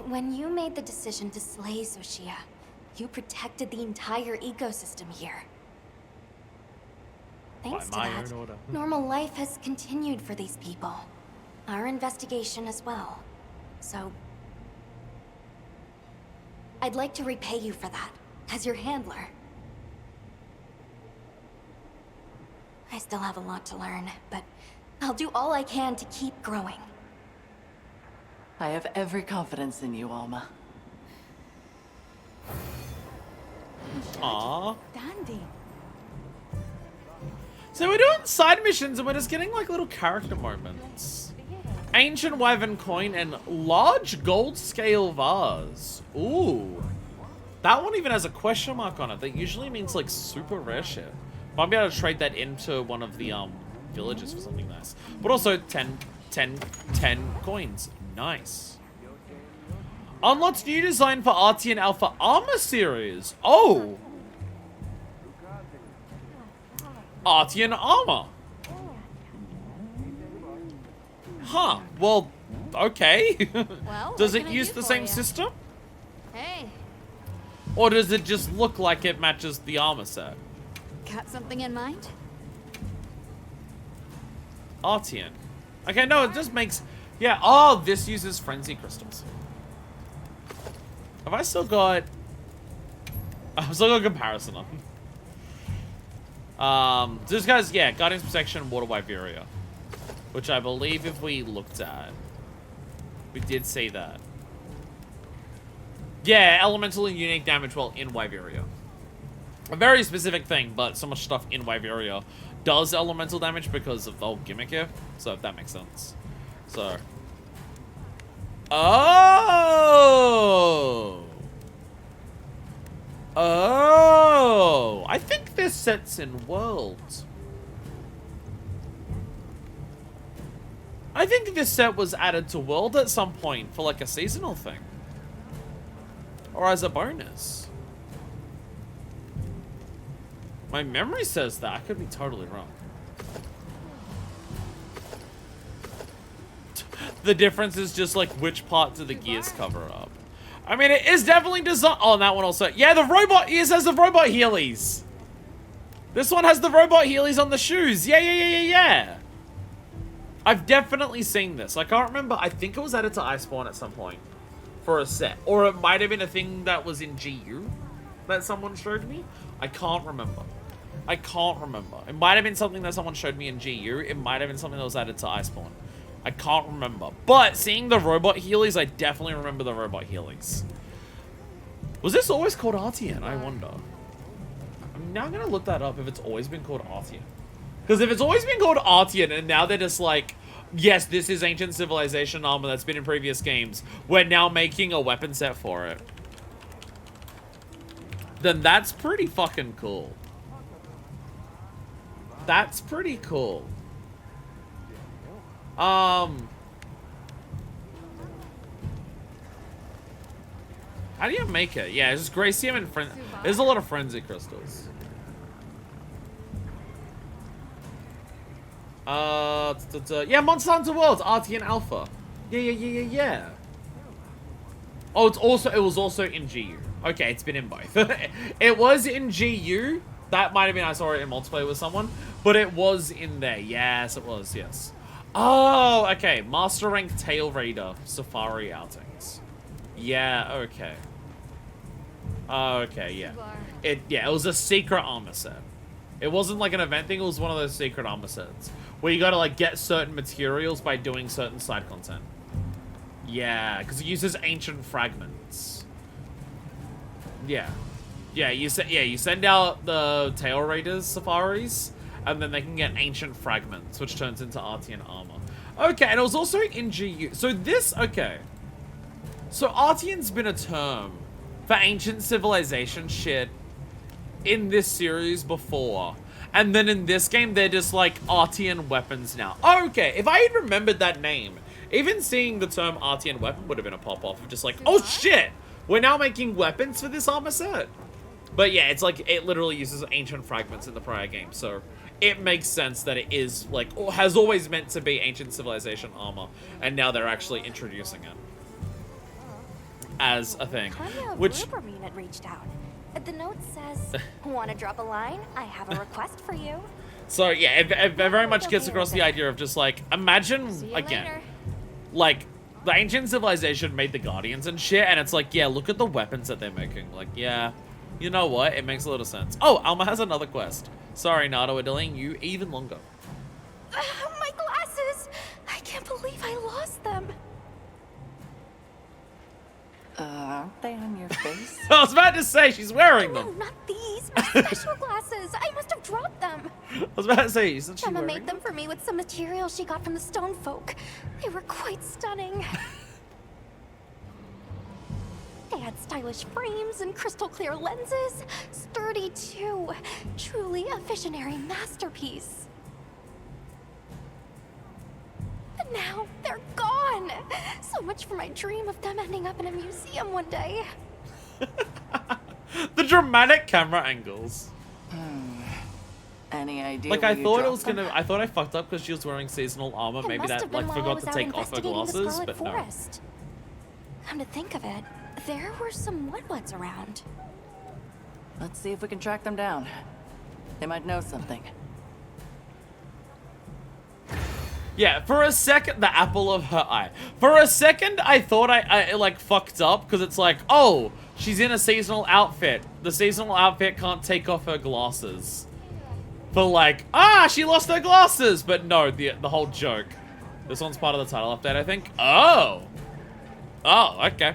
When you made the decision to slay Xochitl, you protected the entire ecosystem here. Thanks to that, normal life has continued for these people. Our investigation as well. So, I'd like to repay you for that, as your handler. I still have a lot to learn, but I'll do all I can to keep growing. I have every confidence in you, Alma. Aww. Dandy. So we're doing side missions and we're just getting like little character moments. Ancient Wyvern coin and large gold scale vase. Ooh. That one even has a question mark on it. That usually means like super rare shit. Might be able to trade that into one of the villages for something nice. But also 10 coins. Nice. Unlocks new design for Artian Alpha Armor Series. Oh. Artian Armor. Huh. Well, okay. Well, does what it can I use do the for same ya? system? Hey, Or does it just look like it matches the armor set? got something in mind? Artian. Okay, no, it just makes... Yeah, oh, this uses frenzy crystals. Have I still got... I've still got a comparison on. This guy's, yeah, Guardian's Protection, Water Wyveria. Which I believe if we looked at, we did see that. Yeah, elemental and unique damage while in Wyveria. A very specific thing, but so much stuff in Wyveria does elemental damage because of the whole gimmick here. So if that makes sense. So. Oh! Oh! I think this set's in Worlds. I think this set was added to World at some point for like a seasonal thing. Or as a bonus. My memory says that. I could be totally wrong. The difference is just like which parts of the gears cover up. I mean, it is definitely designed. Oh, and that one also. Yeah, the robot ears has the robot Heelys. This one has the robot Heelys on the shoes. Yeah. I've definitely seen this. I can't remember. I think it was added to Iceborne at some point for a set. Or it might have been a thing that was in GU that someone showed me. I can't remember. It might have been something that someone showed me in GU. It might have been something that was added to Iceborne. I can't remember. But seeing the robot Heelys, I definitely remember the robot Heelys. Was this always called Artian? I wonder. I'm now going to look that up if it's always been called Artian. Because if it's always been called Artian and now they're just like, yes, this is ancient civilization armor that's been in previous games, we're now making a weapon set for it, then that's pretty fucking cool. That's pretty cool. How do you make it? Yeah, it's just Gracium and there's a lot of frenzy crystals. Yeah, Monster Hunter Worlds, Artian Alpha. Yeah. Oh, it was also in GU. Okay, it's been in both. It was in GU. That might have been I saw it in multiplayer with someone, but it was in there. Yes, it was. Yes. Oh, okay. Master Rank Tail Raider Safari outings. Yeah. Okay. Okay. Yeah. It was a secret armor set. It wasn't like an event thing. It was one of those secret armor sets where you gotta like get certain materials by doing certain side content. Yeah, because it uses ancient fragments. Yeah. You send out the Tail Raiders safaris, and then they can get ancient fragments, which turns into Artian armor. Okay, and it was also in GU. So this, okay. So Artian's been a term for ancient civilization shit in this series before. And then in this game, they're just like Artian weapons now. Okay, if I had remembered that name, even seeing the term Artian weapon would have been a pop-off of just like, oh shit, we're now making weapons for this armor set. But yeah, it's like, it literally uses ancient fragments in the prior game, so it makes sense that it is like, or has always meant to be ancient civilization armor, and now they're actually introducing it as a thing. Which had reached out. The note says, "Want to drop a line? I have a request for you." So yeah, it very much gets across the idea of just like, imagine again, like the ancient civilization made the Guardians and shit, and it's like, yeah, look at the weapons that they're making. Like, yeah, you know what? It makes a lot of sense. Oh, Alma has another quest. Sorry, Nada, we're delaying you even longer. My glasses! I can't believe I lost them. they on your face? I was about to say, she's wearing No, them. not these. My special glasses. I must have dropped them. I was about to say, isn't she Emma wearing made them for me with some material she got from the stone folk. They were quite stunning. They had stylish frames and crystal clear lenses. Sturdy too. Truly a visionary masterpiece. But now they're gone. So much for my dream of them ending up in a museum one day. The dramatic camera angles. Any idea? Like, where I you thought it dropped was them? gonna. I thought I fucked up because she was wearing seasonal armor. It Maybe must that have been like while I forgot was to out take off her investigating the glasses, Scarlet but no. Forest. Come to think of it, there were some Woodwoods around. Let's see if we can track them down. They might know something. Yeah, for a second, the apple of her eye. For a second, I thought I like fucked up because it's like, oh, she's in a seasonal outfit. The seasonal outfit can't take off her glasses. But like, she lost her glasses. But no, the whole joke. This one's part of the title update, I think. Oh, okay.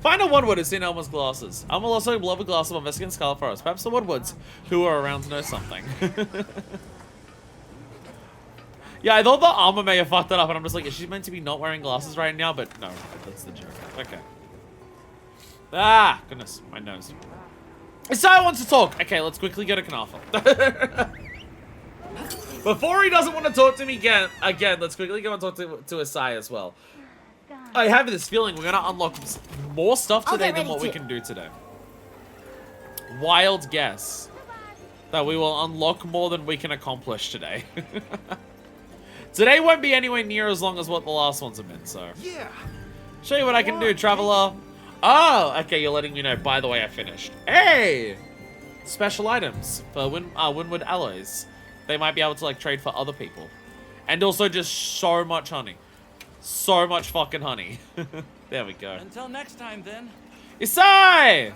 Find a Woodwood who's seen Elma's glasses. Elma will also love a glass of investigating Scarlet Forest. Perhaps the Woodwoods who are around to know something. Yeah, I thought the armor may have fucked that up, and I'm just like, is she meant to be not wearing glasses right now? But no, that's the joke. Okay. Ah, goodness, my nose. Isai wants to talk. Okay, let's quickly go to Knarfel. Before he doesn't want to talk to me again, let's quickly go and talk to Isai as well. I have this feeling we're gonna unlock more stuff today than what we can do today. Wild guess that we will unlock more than we can accomplish today. Today won't be anywhere near as long as what the last ones have been, so. Yeah. Show you what I can do, traveler. Oh, okay, you're letting me know. By the way, I finished. Hey! Special items for Wynwood alloys. They might be able to, like, trade for other people. And also just so much honey. So much fucking honey. There we go. Until next time, then. Isai!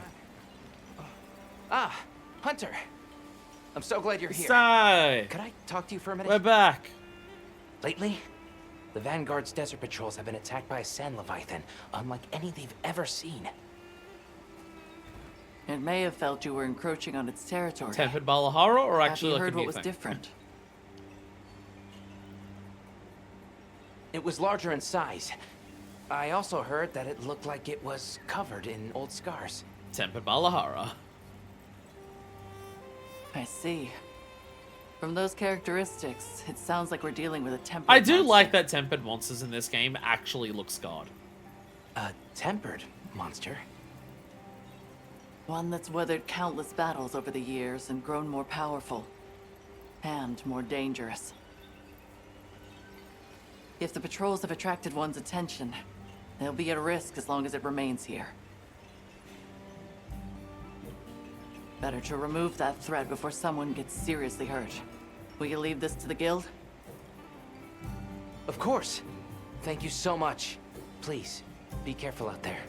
Hunter. I'm so glad you're here. Isai! Could I talk to you for a minute? We're back. Lately, the Vanguard's desert patrols have been attacked by a sand leviathan, unlike any they've ever seen. It may have felt you were encroaching on its territory. Tempered Balahara or actually Have you like heard a what new was thing? different? It was larger in size. I also heard that it looked like it was covered in old scars. Tempered Balahara. I see. From those characteristics, it sounds like we're dealing with a tempered I do monster. like that tempered monsters in this game actually look scarred. A tempered monster? One that's weathered countless battles over the years and grown more powerful. And more dangerous. If the patrols have attracted one's attention, they'll be at risk as long as it remains here. Better to remove that threat before someone gets seriously hurt. Will you leave this to the guild? Of course. Thank you so much. Please, be careful out there.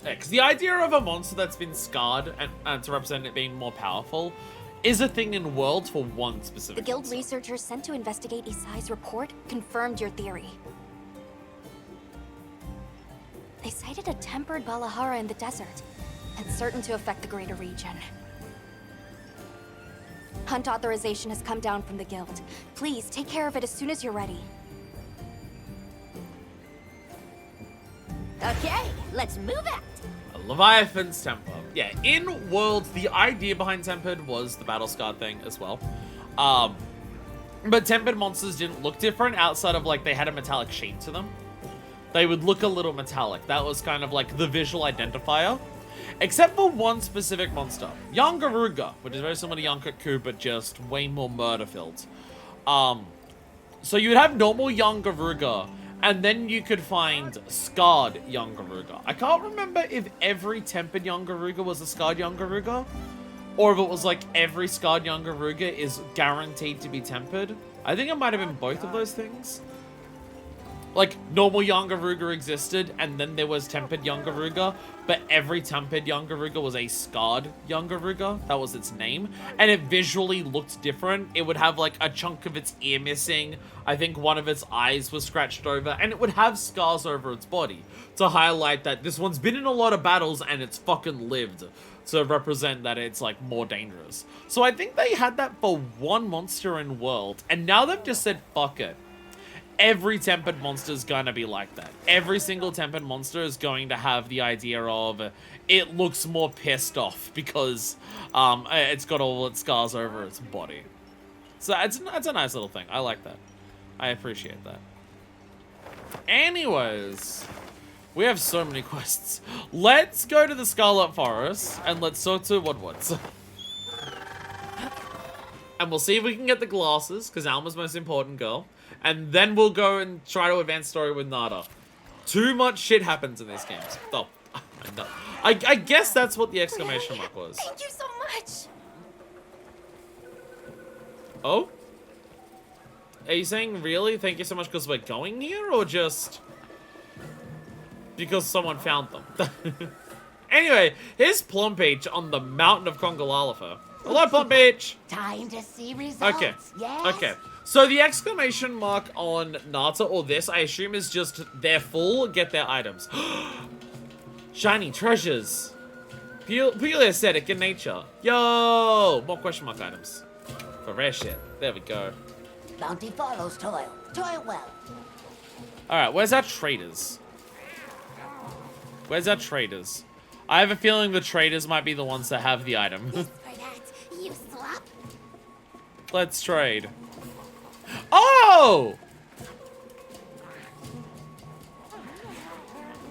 Yeah, because the idea of a monster that's been scarred and to represent it being more powerful is a thing in Worlds for one specific The guild monster. researchers sent to investigate Isai's report confirmed your theory. They cited a tempered Balahara in the desert, and certain to affect the greater region. Hunt authorization has come down from the guild. Please, take care of it as soon as you're ready. Okay, let's move it. A Leviathan's Temper. Yeah, in Worlds, the idea behind Tempered was the Battle Scarred thing as well. But Tempered monsters didn't look different outside of, like, they had a metallic sheen to them. They would look a little metallic. That was kind of, like, the visual identifier. Except for one specific monster. Young Garuga, which is very similar to Young Kaku, but just way more murder-filled. So you would have normal Young Garuga, and then you could find scarred Young Garuga. I can't remember if every tempered Young Garuga was a scarred Young Garuga, or if it was like every scarred Young Garuga is guaranteed to be tempered. I think it might have been both of those things. like, normal Yangaruga existed, and then there was tempered Yangaruga, but every tempered Yangaruga was a scarred Yangaruga. That was its name. And it visually looked different. It would have, like, a chunk of its ear missing. I think one of its eyes was scratched over, and it would have scars over its body to highlight that this one's been in a lot of battles, and it's fucking lived, to represent that it's, like, more dangerous. So I think they had that for one monster in World, and now they've just said, fuck it. Every tempered monster is going to be like that. Every single tempered monster is going to have the idea of it looks more pissed off because it's got all its scars over its body. So it's a nice little thing. I like that. I appreciate that. Anyways, we have so many quests. Let's go to the Scarlet Forest and let's talk to Woodwards. And we'll see if we can get the glasses, because Alma's most important girl. And then we'll go and try to advance story with Nada. Too much shit happens in these games. Oh, I know. I guess that's what the exclamation mark was. Thank you so much. Oh? Are you saying really? Thank you so much because we're going here, or just because someone found them? Anyway, here's Plum Beach on the mountain of Congalalafa. Hello, Plum Beach! Time to see results. Okay. Yes? Okay. So the exclamation mark on Nata or this, I assume, is just they're full, get their items. Shiny treasures. Purely aesthetic in nature. Yo! More question mark items. For rare shit. There we go. Bounty follows toil. Toil well. Alright, where's our traders? Where's our traders? I have a feeling the traders might be the ones that have the item. This for that. You swap. Let's trade. Oh!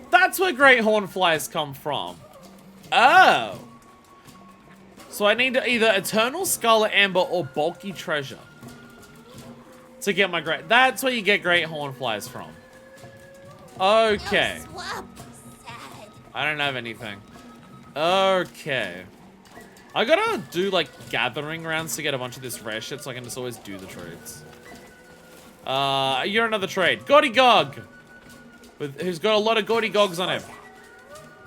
That's where great hornflies come from. Oh. So I need either Eternal Scarlet Amber or Bulky Treasure to get my great... That's where you get great hornflies from. Okay. No swap. Sad. I don't have anything. Okay. I gotta do, like, gathering rounds to get a bunch of this rare shit so I can just always do the trades. You're another trade. Gaudy Gog! Who's got a lot of Gaudy Gogs on him.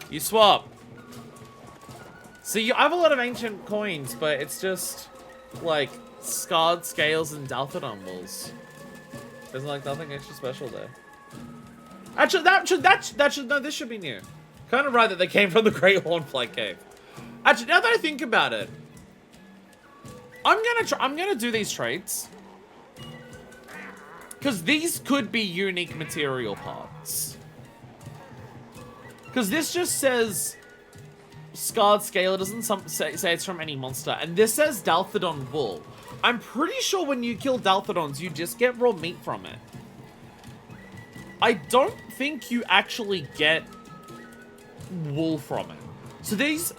You swap. See, I have a lot of ancient coins, but it's just, like, scarred scales and Dalthodon balls. There's, like, nothing extra special there. Actually, no, this should be new. Kind of right that they came from the Great Hornfly Cave. Actually, now that I think about it, I'm gonna do these trades. Because these could be unique material parts. Because this just says Scarred Scale. It doesn't say it's from any monster. And this says Dalthodon Wool. I'm pretty sure when you kill Dalthodons, you just get raw meat from it. I don't think you actually get wool from it. So these...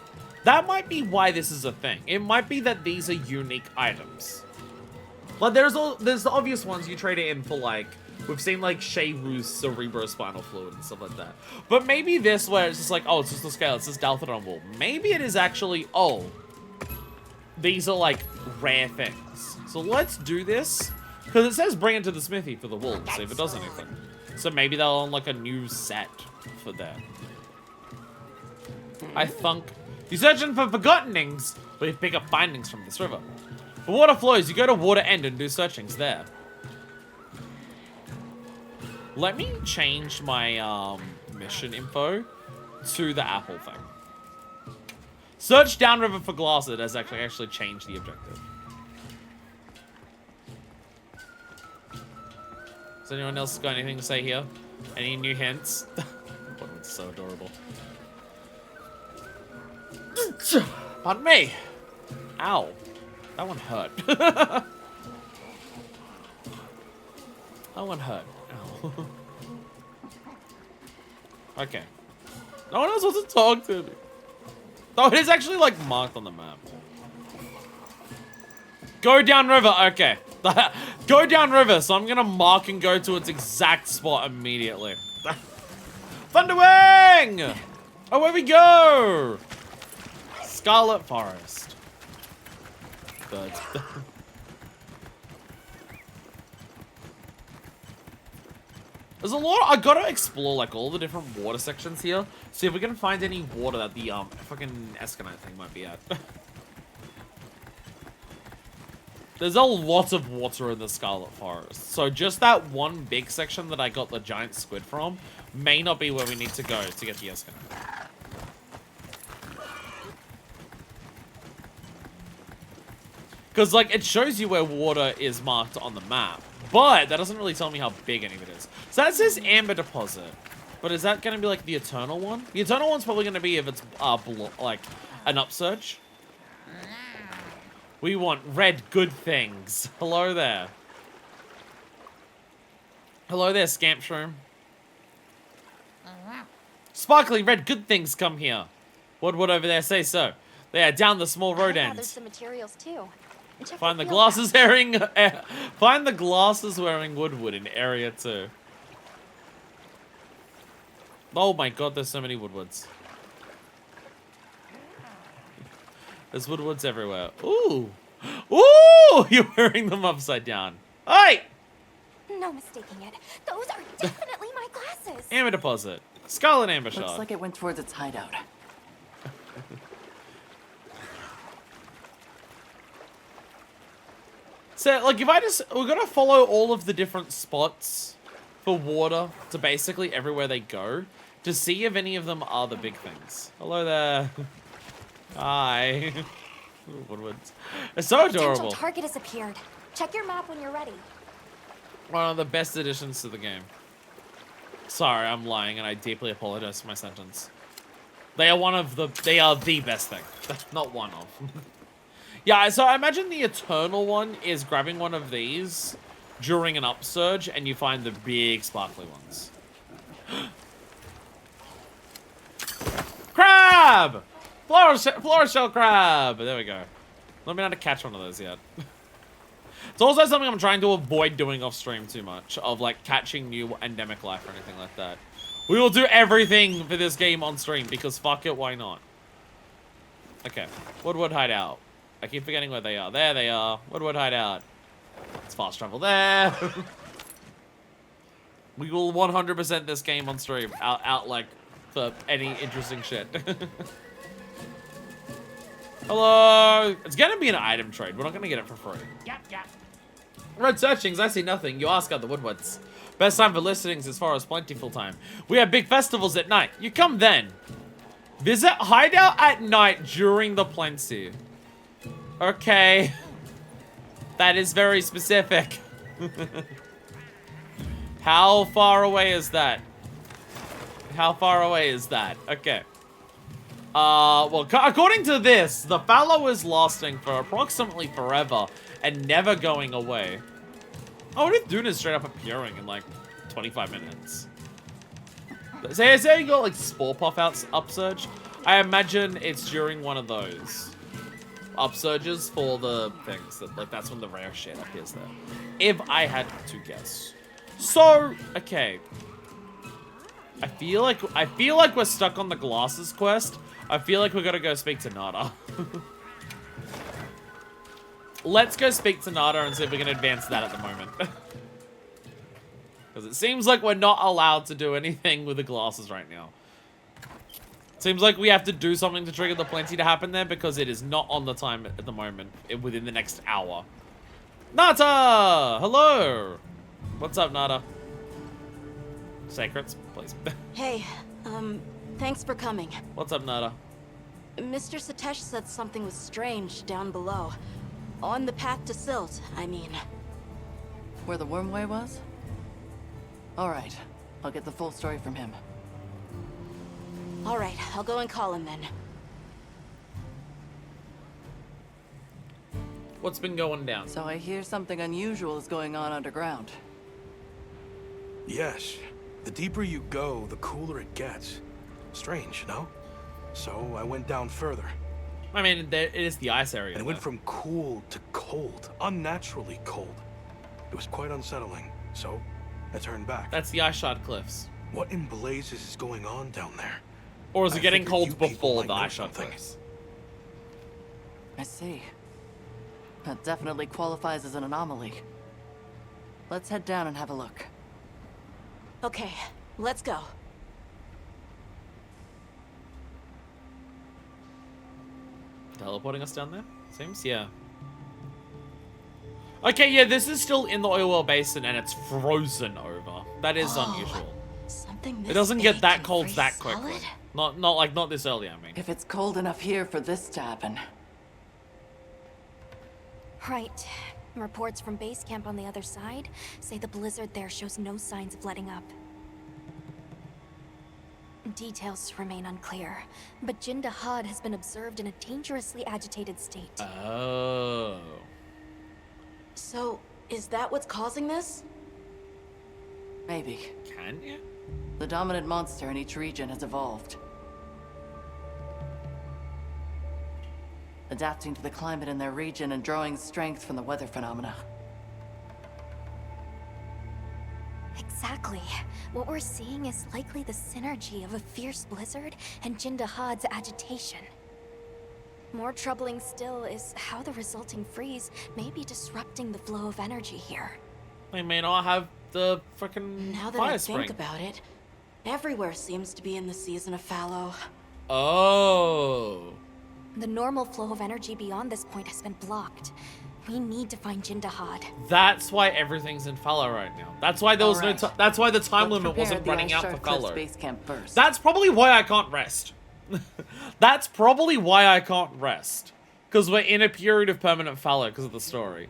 That might be why this is a thing. It might be that these are unique items. Like, there's the obvious ones you trade it in for, like, we've seen, like, Shayru's cerebrospinal fluid and stuff like that. But maybe this, where it's just like, oh, it's just the scale, it's just Dalthodon wool. Maybe it is actually, oh, these are, like, rare things. So let's do this. Because it says bring it to the smithy for the wool and see if it does anything. So maybe they'll unlock a new set for that. I thunk. You're searching for forgottenings, but you pick up findings from this river. The water flows, you go to water end and do searchings there. Let me change my mission info to the apple thing. Search downriver for glass. It has actually changed the objective. Does anyone else got anything to say here? Any new hints? Oh, it's so adorable. Pardon me. Ow. That one hurt. That one hurt. Ow. Okay. No one else wants to talk to me. Oh, it is actually, like, marked on the map. Go downriver. Okay. Go downriver. So I'm going to mark and go to its exact spot immediately. Thunderwing! Oh, where we go? Scarlet Forest. Birds. There's a lot. I gotta explore like all the different water sections here. See if we can find any water that the fucking Escanite thing might be at. There's a lot of water in the Scarlet Forest. So just that one big section that I got the giant squid from may not be where we need to go to get the Escanite. Because, like, it shows you where water is marked on the map. But that doesn't really tell me how big any of it is. So that says Amber Deposit. But is that going to be, like, the Eternal one? The Eternal one's probably going to be if it's, like, an upsurge. We want red good things. Hello there. Hello there, Scamp Shroom. Sparkly red good things come here. What would over there say so? They are down the small road I end. gathered some materials too. And check Find the field glasses wearing. Find the glasses wearing Woodwood in area 2. Oh my god, there's so many Woodwoods. There's Woodwoods everywhere. Ooh, ooh! You're wearing them upside down. Hey! No mistaking it. Those are definitely my glasses. Amber Deposit. Scarlet Amber Looks Shard. like it went towards its hideout. So, like, if I just... We're gonna follow all of the different spots for water to basically everywhere they go to see if any of them are the big things. Hello there. Hi. Woodwoods. It's so adorable. Potential target has appeared. Check your map when you're ready. One of the best additions to the game. Sorry, I'm lying, and I deeply apologize for my sentence. They are the best thing. Not one of. Yeah, so I imagine the Eternal one is grabbing one of these during an upsurge, and you find the big sparkly ones. Crab! Flora shell crab! There we go. Let me know how to catch one of those yet. It's also something I'm trying to avoid doing off stream too much, of like catching new endemic life or anything like that. We will do everything for this game on stream because fuck it, why not? Okay, Woodwood Hideout. I keep forgetting where they are. There they are. Woodwood Hideout. It's fast travel there. We will 100% this game on stream. Out like for any interesting shit. Hello. It's gonna be an item trade. We're not gonna get it for free. Yep, yep. Road searchings, I see nothing. You ask other Woodwoods. Best time for listings as far as plentiful time. We have big festivals at night. You come then. Visit Hideout at night during the plenty. Okay. That is very specific. How far away is that? How far away is that? Okay. Well, according to this, the fallow is lasting for approximately forever and never going away. Oh, what if Dune is straight up appearing in like 25 minutes? Say you got like Spore Puff upsurge. I imagine it's during one of those upsurges for the things that like that's when the rare shit appears there. If I had to guess. So, okay. I feel like we're stuck on the glasses quest. I feel like we gotta go speak to Nada. Let's go speak to Nada and see if we can advance that at the moment. Because it seems like we're not allowed to do anything with the glasses right now. Seems like we have to do something to trigger the plenty to happen there because it is not on the time at the moment within the next hour. Nada! Hello! What's up, Nada? Secrets, please. Hey, thanks for coming. What's up, Nada? Mr. Satesh said something was strange down below. On the path to Silt, I mean. Where the Wormway was? Alright, I'll get the full story from him. Alright, I'll go and call him then. What's been going down? So I hear something unusual is going on underground. Yes. The deeper you go, the cooler it gets. Strange, no? So I went down further. I mean, it is the ice area. And it went from cool to cold. Unnaturally cold. It was quite unsettling. So I turned back. That's the Ice Shard Cliffs. What in blazes is going on down there? Or is it getting figured cold you people before might the know Ice Shard something. Cliffs? I see. That definitely qualifies as an anomaly. Let's head down and have a look. Okay, let's go. Teleporting us down there? Seems, yeah. Okay, yeah, this is still in the oil well basin and it's frozen over. That is unusual. Something It doesn't get big that can cold freeze that quickly. solid? Not this early, I mean. If it's cold enough here for this to happen. Right. Reports from base camp on the other side say the blizzard there shows no signs of letting up. Details remain unclear, but Jin Dahaad has been observed in a dangerously agitated state. Oh. So, is that what's causing this? Maybe. Can you? The dominant monster in each region has evolved. Adapting to the climate in their region and drawing strength from the weather phenomena. Exactly. What we're seeing is likely the synergy of a fierce blizzard and Jin Dahaad's agitation. More troubling still is how the resulting freeze may be disrupting the flow of energy here. They may not have the frickin' Now that fire I spring. think about it, everywhere seems to be in the season of fallow. Oh. The normal flow of energy beyond this point has been blocked. We need to find Jin Dahaad. That's why everything's in fallow right now. That's why there was Alright. no. That's why the time Let's limit prepare wasn't at the running out Ice for Shark Cliffs fallow. base camp first. That's probably why I can't rest. That's probably why I can't rest. Because we're in a period of permanent fallow because of the story.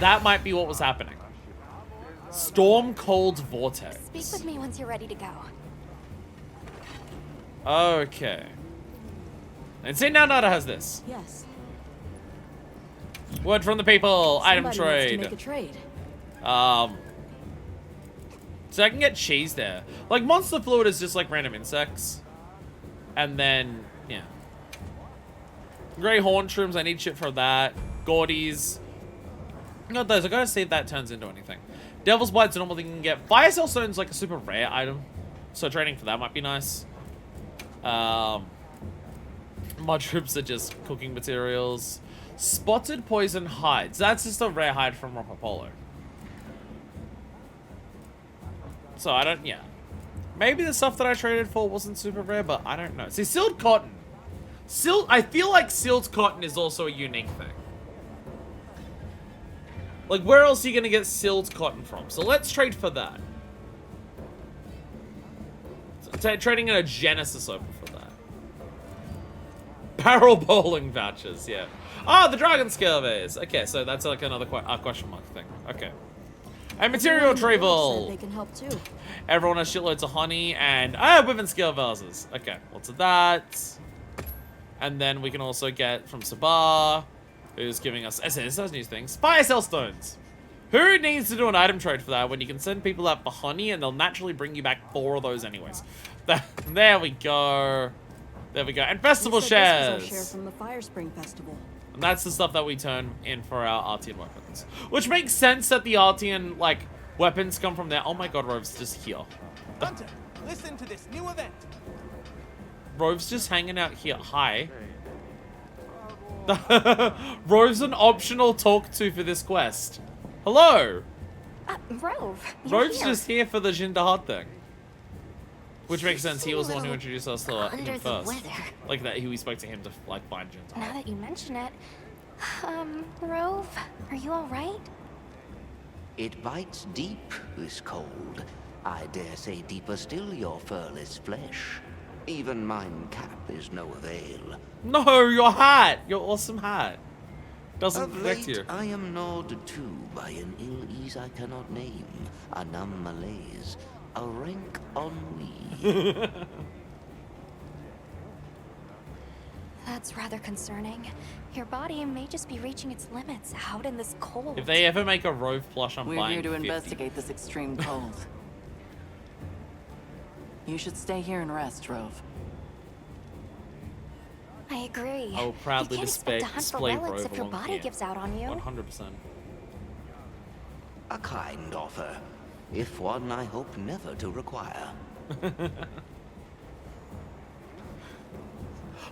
That might be what was happening. Storm Cold Vortex. Speak with me once you're ready to go. Okay. And see, now Nada has this. Yes. Word from the people. Item Somebody wants to trade. make a trade. So I can get cheese there. Like, monster fluid is just like random insects. And then, yeah. Grey horn shrooms, I need shit for that. Gaudies. Not those, I gotta see if that turns into anything. Devil's Bite's a normal thing you can get. Fire Cell Stone's like a super rare item. So trading for that might be nice. Mushrooms are just cooking materials. Spotted Poison Hides. That's just a rare hide from Ropapolo. So I don't, yeah. Maybe the stuff that I traded for wasn't super rare, but I don't know. See, sealed cotton. I feel like sealed cotton is also a unique thing. Like, where else are you gonna get sealed cotton from? So let's trade for that. So, trading in a Genesis open for that. Barrel bowling vouchers, yeah. Ah, the dragon scale vase. Okay, so that's like another question mark thing. Okay. And material retrieval. They can help too. Everyone has shitloads of honey and women scale vases. Okay, lots of that. And then we can also get from Sabar, who's giving us those new things. Fire Cell Stones. Who needs to do an item trade for that when you can send people out for honey and they'll naturally bring you back 4 of those anyways? There we go. There we go. And festival shares. This was our share from the Fire Spring Festival. And that's the stuff that we turn in for our Artian weapons. Which makes sense that the Artian, like, weapons come from there. Oh my god, Rove's just here. Hunter, listen to this new event. Rove's just hanging out here. Hi. Rove's an optional talk to for this quest. Hello. Rove. Rove's just here for the Jin Dahaad thing. Which makes sense. He was the one who little introduced us to him under the first. weather. Like that, we spoke to him to like find Jin Dahaad. Now that you mention it, Rove, are you all right? It bites deep, this cold. I dare say deeper still your furless flesh. Even mine cap is no avail. No, your hat! Your awesome hat. Doesn't Of protect late, you. I am gnawed too by an ill ease I cannot name, a numb malaise, a rank ennui. That's rather concerning. Your body may just be reaching its limits out in this cold. If they ever make a Rove plush, I'm We're buying here to 50. investigate this extreme cold. You should stay here and rest, Rove. I agree. I will proudly you can't expect to hunt for display relics Rove if your along body here. gives out on you. 100%. A kind offer, if one I hope never to require.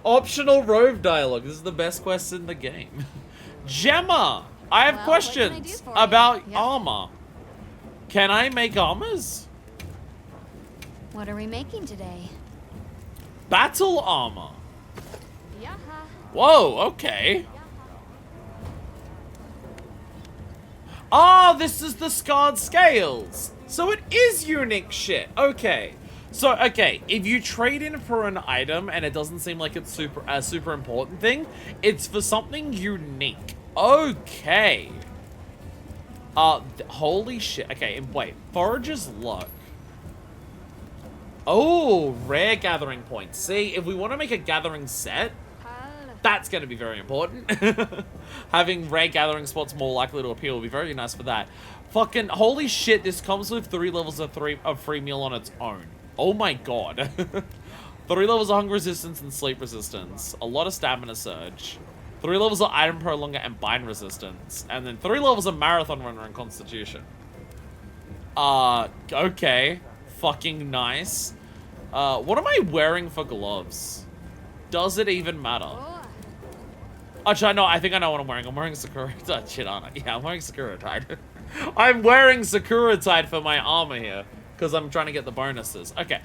Optional Rove dialogue. This is the best quest in the game. Gemma, I have Well, what can I do questions for you? about Yeah. armor. Can I make armors? What are we making today? Battle armor. Yaha. Whoa, okay. Oh, this is the scarred scales. So it is unique shit. Okay. So, okay, if you trade in for an item and it doesn't seem like it's a super important thing, it's for something unique. Okay. Holy shit. Okay, and wait. Forager's Luck. Oh, rare gathering points. See, if we want to make a gathering set, that's going to be very important. Having rare gathering spots more likely to appeal will be very nice for that. Fucking, holy shit, this comes with 3 levels of free meal on its own. Oh my god. 3 levels of hunger resistance and sleep resistance. A lot of stamina surge. 3 levels of item prolonger and bind resistance. And then 3 levels of marathon runner and constitution. Okay. Fucking nice. What am I wearing for gloves? Does it even matter? Actually, no, I think I know what I'm wearing. I'm wearing Sakura Tide. Shit, aren't I? Yeah, I'm wearing Sakura Tide. I'm wearing Sakura Tide for my armor here. Because I'm trying to get the bonuses. Okay.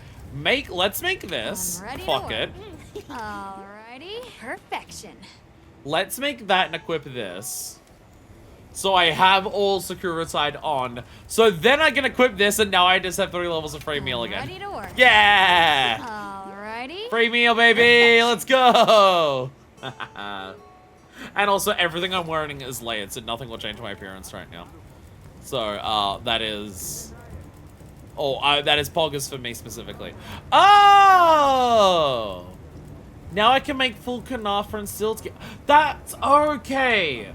Let's make this. Fuck it. Alrighty. Perfection. Let's make that and equip this. So I have all Sakura Tide on. So then I can equip this and now I just have 3 levels of free meal again. Ready to work. Yeah! Alrighty. Free meal, baby! Let's go! And also everything I'm wearing is layered, so nothing will change my appearance right now. So, that is... Oh, that is poggers for me specifically. Oh! Now I can make full Kanafra and Silt. That's okay!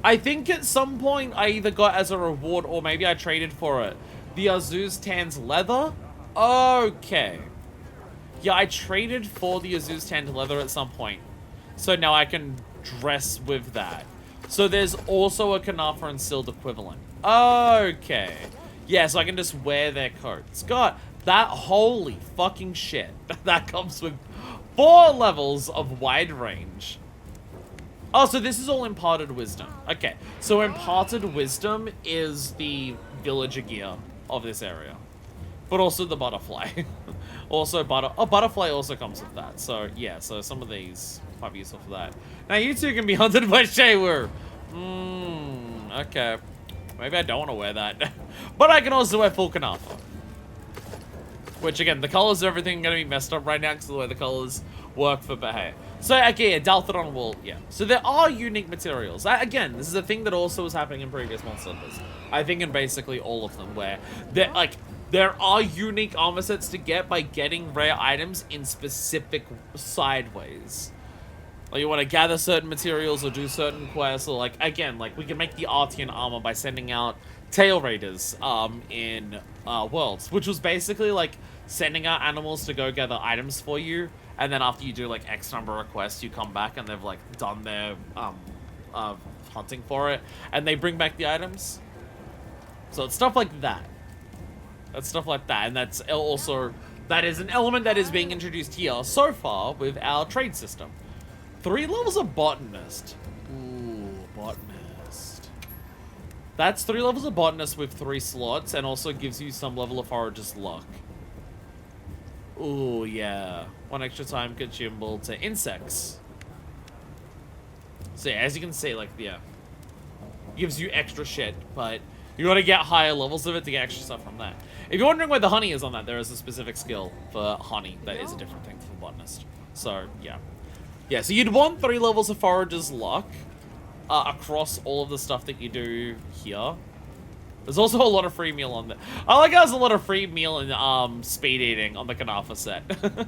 I think at some point I either got as a reward or maybe I traded for it. The Azuz Tan's leather? Okay. Yeah, I traded for the Azuz Tan's leather at some point. So now I can dress with that. So there's also a Kanafra and Silt equivalent. Okay. Yeah, so I can just wear their coats. God, that holy fucking shit. That comes with 4 levels of wide range. Oh, so this is all imparted wisdom. Okay, so imparted wisdom is the villager gear of this area. But also the butterfly. Also, butterfly also comes with that. So, yeah, so some of these might be useful for that. Now, you two can be hunted by Shaywur. Okay. Maybe I don't want to wear that. But I can also wear full Kanafra. Which, again, the colors of everything are going to be messed up right now because of the way the colors work for Bahia. So, okay, yeah, Dalthodon will, yeah. So there are unique materials. Again, this is a thing that also was happening in previous Monster Hunters. I think in basically all of them, where there are unique armor sets to get by getting rare items in specific sideways. Like, you want to gather certain materials or do certain quests, or, like, again, like, we can make the Artian armor by sending out Tail Raiders, in, Worlds, which was basically, like, sending out animals to go gather items for you, and then after you do, like, X number of quests, you come back and they've, like, done their, hunting for it, and they bring back the items. So it's stuff like that. That's stuff like that, and that's also, that is an element that is being introduced here so far with our trade system. 3 levels of Botanist. Ooh, Botanist. That's 3 levels of Botanist with 3 slots, and also gives you some level of Forager's Luck. Ooh, yeah. 1 extra time consumable to insects. So yeah, as you can see, like, yeah. Gives you extra shit, but you gotta get higher levels of it to get extra stuff from that. If you're wondering where the honey is on that, there is a specific skill for honey that is a different thing for Botanist. So, yeah. Yeah, so you'd want 3 levels of Forager's Luck across all of the stuff that you do here. There's also a lot of free meal on there. I like how there's a lot of free meal and speed eating on the Kanafra set. And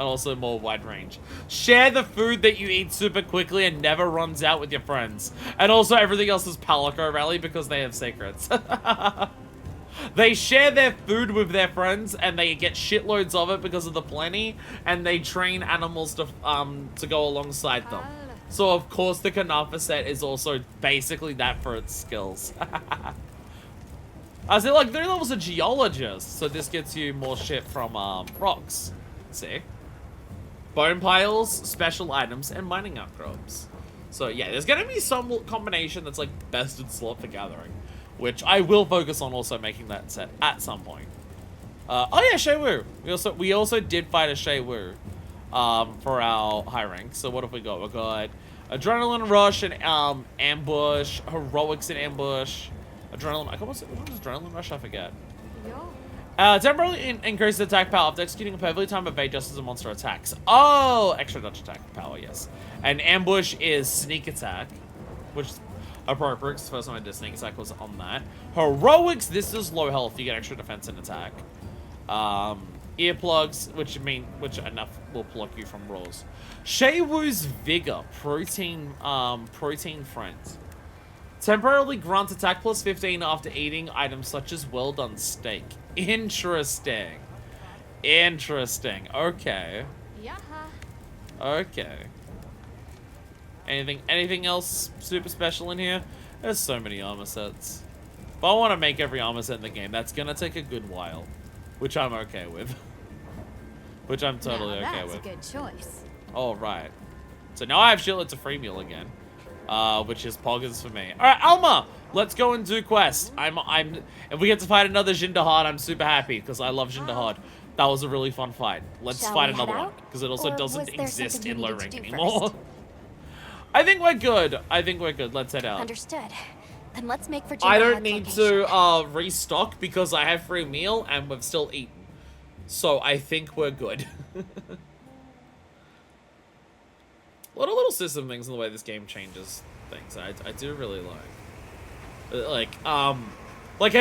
also more wide range. Share the food that you eat super quickly and never runs out with your friends. And also everything else is Palico Rally because they have secrets. They share their food with their friends and they get shitloads of it because of the plenty, and they train animals to go alongside them. So of course the Kanafra set is also basically that for its skills. I say like 3 levels of Geologist, so this gets you more shit from rocks. See? Bone piles, special items, and mining outcrops. So yeah, there's gonna be some combination that's like bested slot for gathering, which I will focus on also making that set at some point. Oh yeah, Shay Wu. We also did fight a Shay Wu for our high rank. So what have we got? We got Adrenaline Rush and Ambush, Heroics and Ambush, Adrenaline. What was Adrenaline Rush? I forget. Temporarily increases attack power after executing a perfectly timed evade just as a monster attacks. Oh, extra dodge attack power, yes. And Ambush is sneak attack, which is appropriate because the first time I did sneak attack was on that. Heroics, this is low health. You get extra defense and attack. Earplugs, which enough will block you from rolls. Shay Wu's Vigor, protein friends. Temporarily grant attack plus 15 after eating items such as well done steak. Interesting. Interesting. Okay. Yeah. Okay. Anything else super special in here? There's so many armor sets. If I want to make every armor set in the game, that's gonna take a good while. Which I'm okay with. Which I'm totally okay with. That's a good choice. Alright. So now I have shitloads of free meal again. Which is poggers for me. Alright, Alma! Let's go and do quests. If we get to fight another Jin Dahaad, I'm super happy because I love Jin Dahaad. That was a really fun fight. Let's fight another one because it also doesn't exist in low rank anymore. I think we're good. Let's head out. Understood. Then let's make for Jin I don't Dahaad's need location. to restock because I have free meal and we've still eaten. So I think we're good. A lot of little system things in the way this game changes things. I do really like how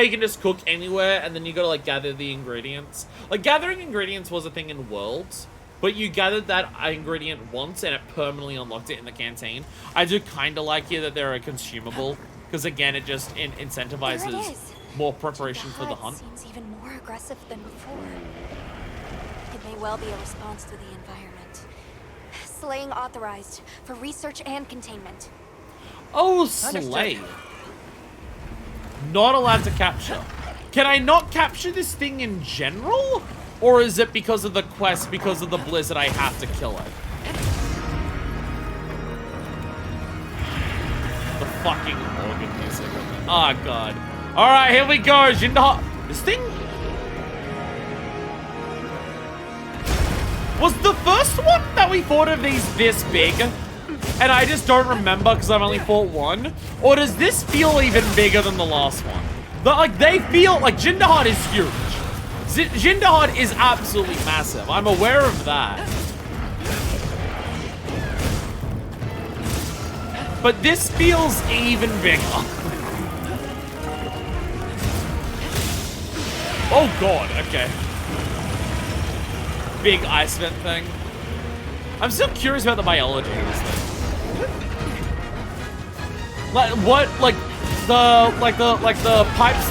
you can just cook anywhere and then you gotta like gather the ingredients. Like gathering ingredients was a thing in Worlds, but you gathered that ingredient once and it permanently unlocked it in the canteen. I do kind of like here that they're a consumable because again it just incentivizes more preparation for the hunt. Seems even more aggressive than before. It may well be a response to the environment. Slaying authorized for research and containment. Oh, slay. Not allowed to capture. Can I not capture this thing in general? Or is it because of the quest, because of the blizzard, I have to kill it? The fucking organ music. Oh, God. Alright, here we go. Jin Dahaad. This thing... Was the first one that we fought of these this big? And I just don't remember because I've only fought one? Or does this feel even bigger than the last one? They feel like Jin Dahaad is huge. Jin Dahaad is absolutely massive. I'm aware of that. But this feels even bigger. Oh God, okay. Big ice vent thing. I'm still curious about the biology of this thing.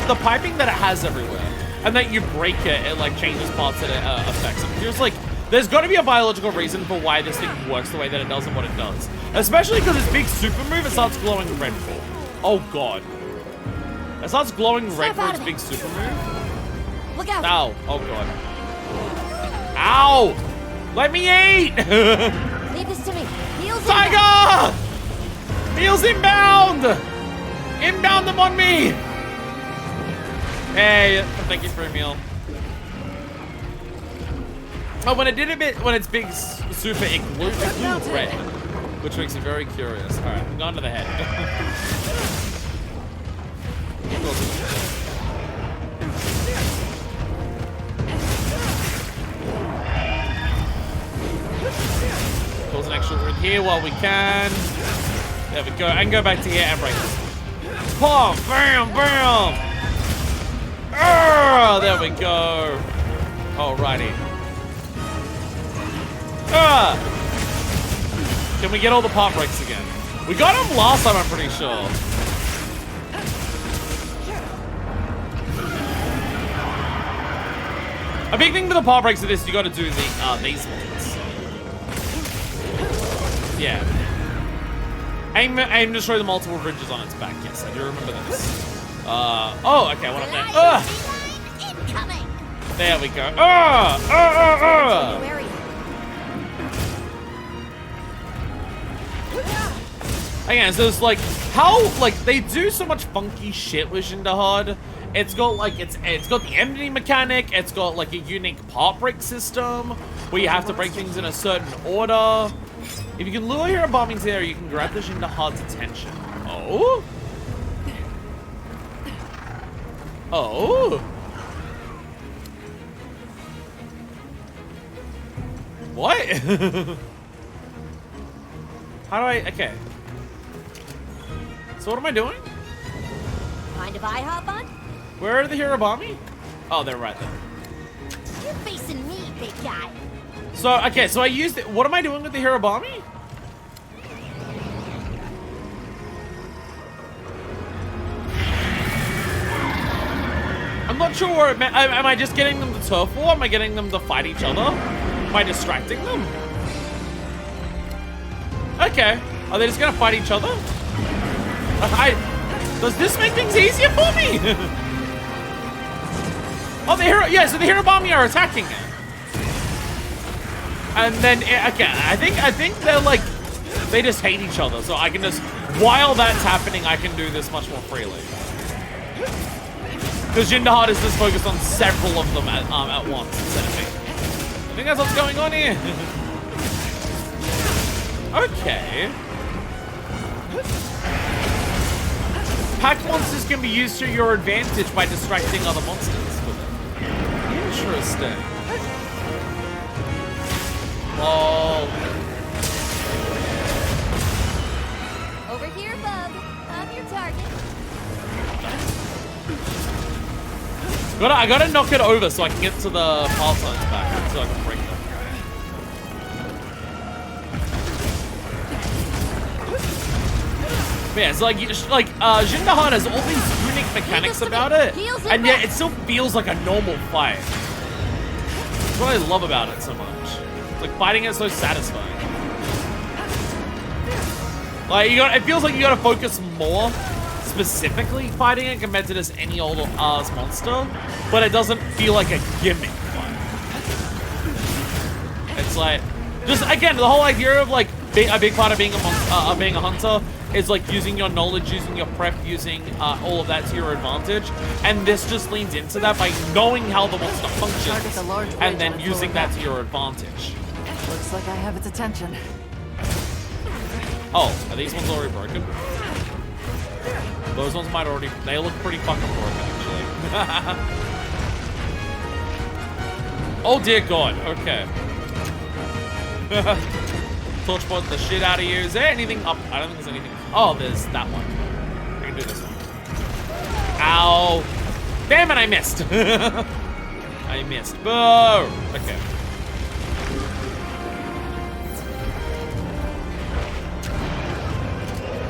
The piping that it has everywhere, and that you break it, it like changes parts that it affects. I'm curious, like, there's got to be a biological reason for why this thing works the way that it does and what it does. Especially because its big super move, it starts glowing red for. Oh God. It starts glowing red for its big super move. Look out! Ow. Oh God. Ow! Let me eat! Leave this to me. Heals Tiger! Heals inbound! Inbound them on me! Hey, thank you for a meal. Oh, when it's big super, it glowed red, which makes me very curious. All right, I'm going to the head. Cause an extra wound here while we can. There we go. And go back to here and break this. Pom! Bam! Bam! There we go. Alrighty. Can we get all the pop breaks again? We got them last time, I'm pretty sure. A big thing with the pop breaks of this, you got to do these ones. Yeah. Aim to destroy the multiple ridges on its back. Yes, I do remember this. Oh, okay, one of them. There we go. Again, so it's like, how, like, they do so much funky shit with Jin Dahaad. It's got like it's got the empty mechanic. It's got like a unique part break system where you have to break things in a certain order. If you can lure hero bombings there, you can grab the Jin Dahaad's attention. Oh. Oh. What? How do I? Okay. So what am I doing? Mind if I hop on? Where are the Hirobami? Oh, they're right there. You're facing me, big guy. So, okay, so I used it. What am I doing with the Hirobami? I'm not sure where it meant. Am I just getting them to turf war? Am I getting them to fight each other? Am I distracting them? Okay. Are they just gonna fight each other? Does this make things easier for me? Oh, yeah, so the Hirobami are attacking it. And then, okay, I think they're like, they just hate each other. So I can just, while that's happening, I can do this much more freely. Because Jin Dahaad is just focused on several of them at once instead of me. I think that's what's going on here. Okay. Pack monsters can be used to your advantage by distracting other monsters with it. Interesting. Oh. Over here, bub. I'm your target. I gotta knock it over so I can get to the power signs back, so I can break them. Yeah, it's like Jin Dahaad has all these unique mechanics about it, and yet it still feels like a normal fight. That's what I love about it so much. It's like fighting it so satisfying. Like it feels like you gotta focus more specifically fighting it compared to just any old ass monster, but it doesn't feel like a gimmick fight. It's like, just again, the whole idea of like a big part of being a hunter is like using your knowledge, using your prep, using all of that to your advantage, and this just leans into that by knowing how the monster functions and then using that to your advantage. Looks like I have its attention. Oh, are these ones already broken? Those ones might already, they look pretty fucking broken actually. Oh dear God, okay. Torchboard the shit out of you. Is there anything up? I don't think there's anything. Oh, there's that one. I can do this one. Ow. Damn it, I missed. I missed. Boo. Okay.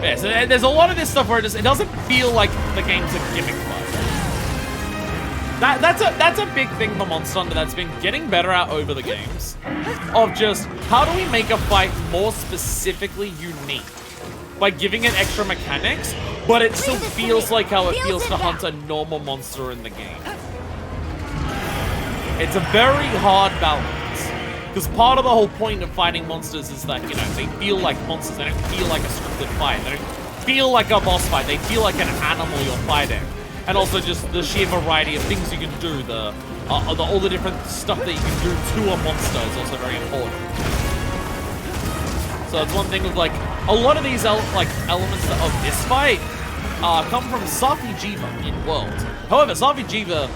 Yeah, so there's a lot of this stuff where it doesn't feel like the game's a gimmick fight. That's a big thing for Monster Hunter that's been getting better at over the games. Of just, how do we make a fight more specifically unique? By giving it extra mechanics, but it still feels like how it feels to hunt a normal monster in the game. It's a very hard balance. Because part of the whole point of fighting monsters is that, you know, they feel like monsters. They don't feel like a scripted fight. They don't feel like a boss fight. They feel like an animal you're fighting. And also just the sheer variety of things you can do. All the different stuff that you can do to a monster is also very important. So it's one thing with like, a lot of these elements of this fight come from Safi Jiva in World. However, Safi Jiva,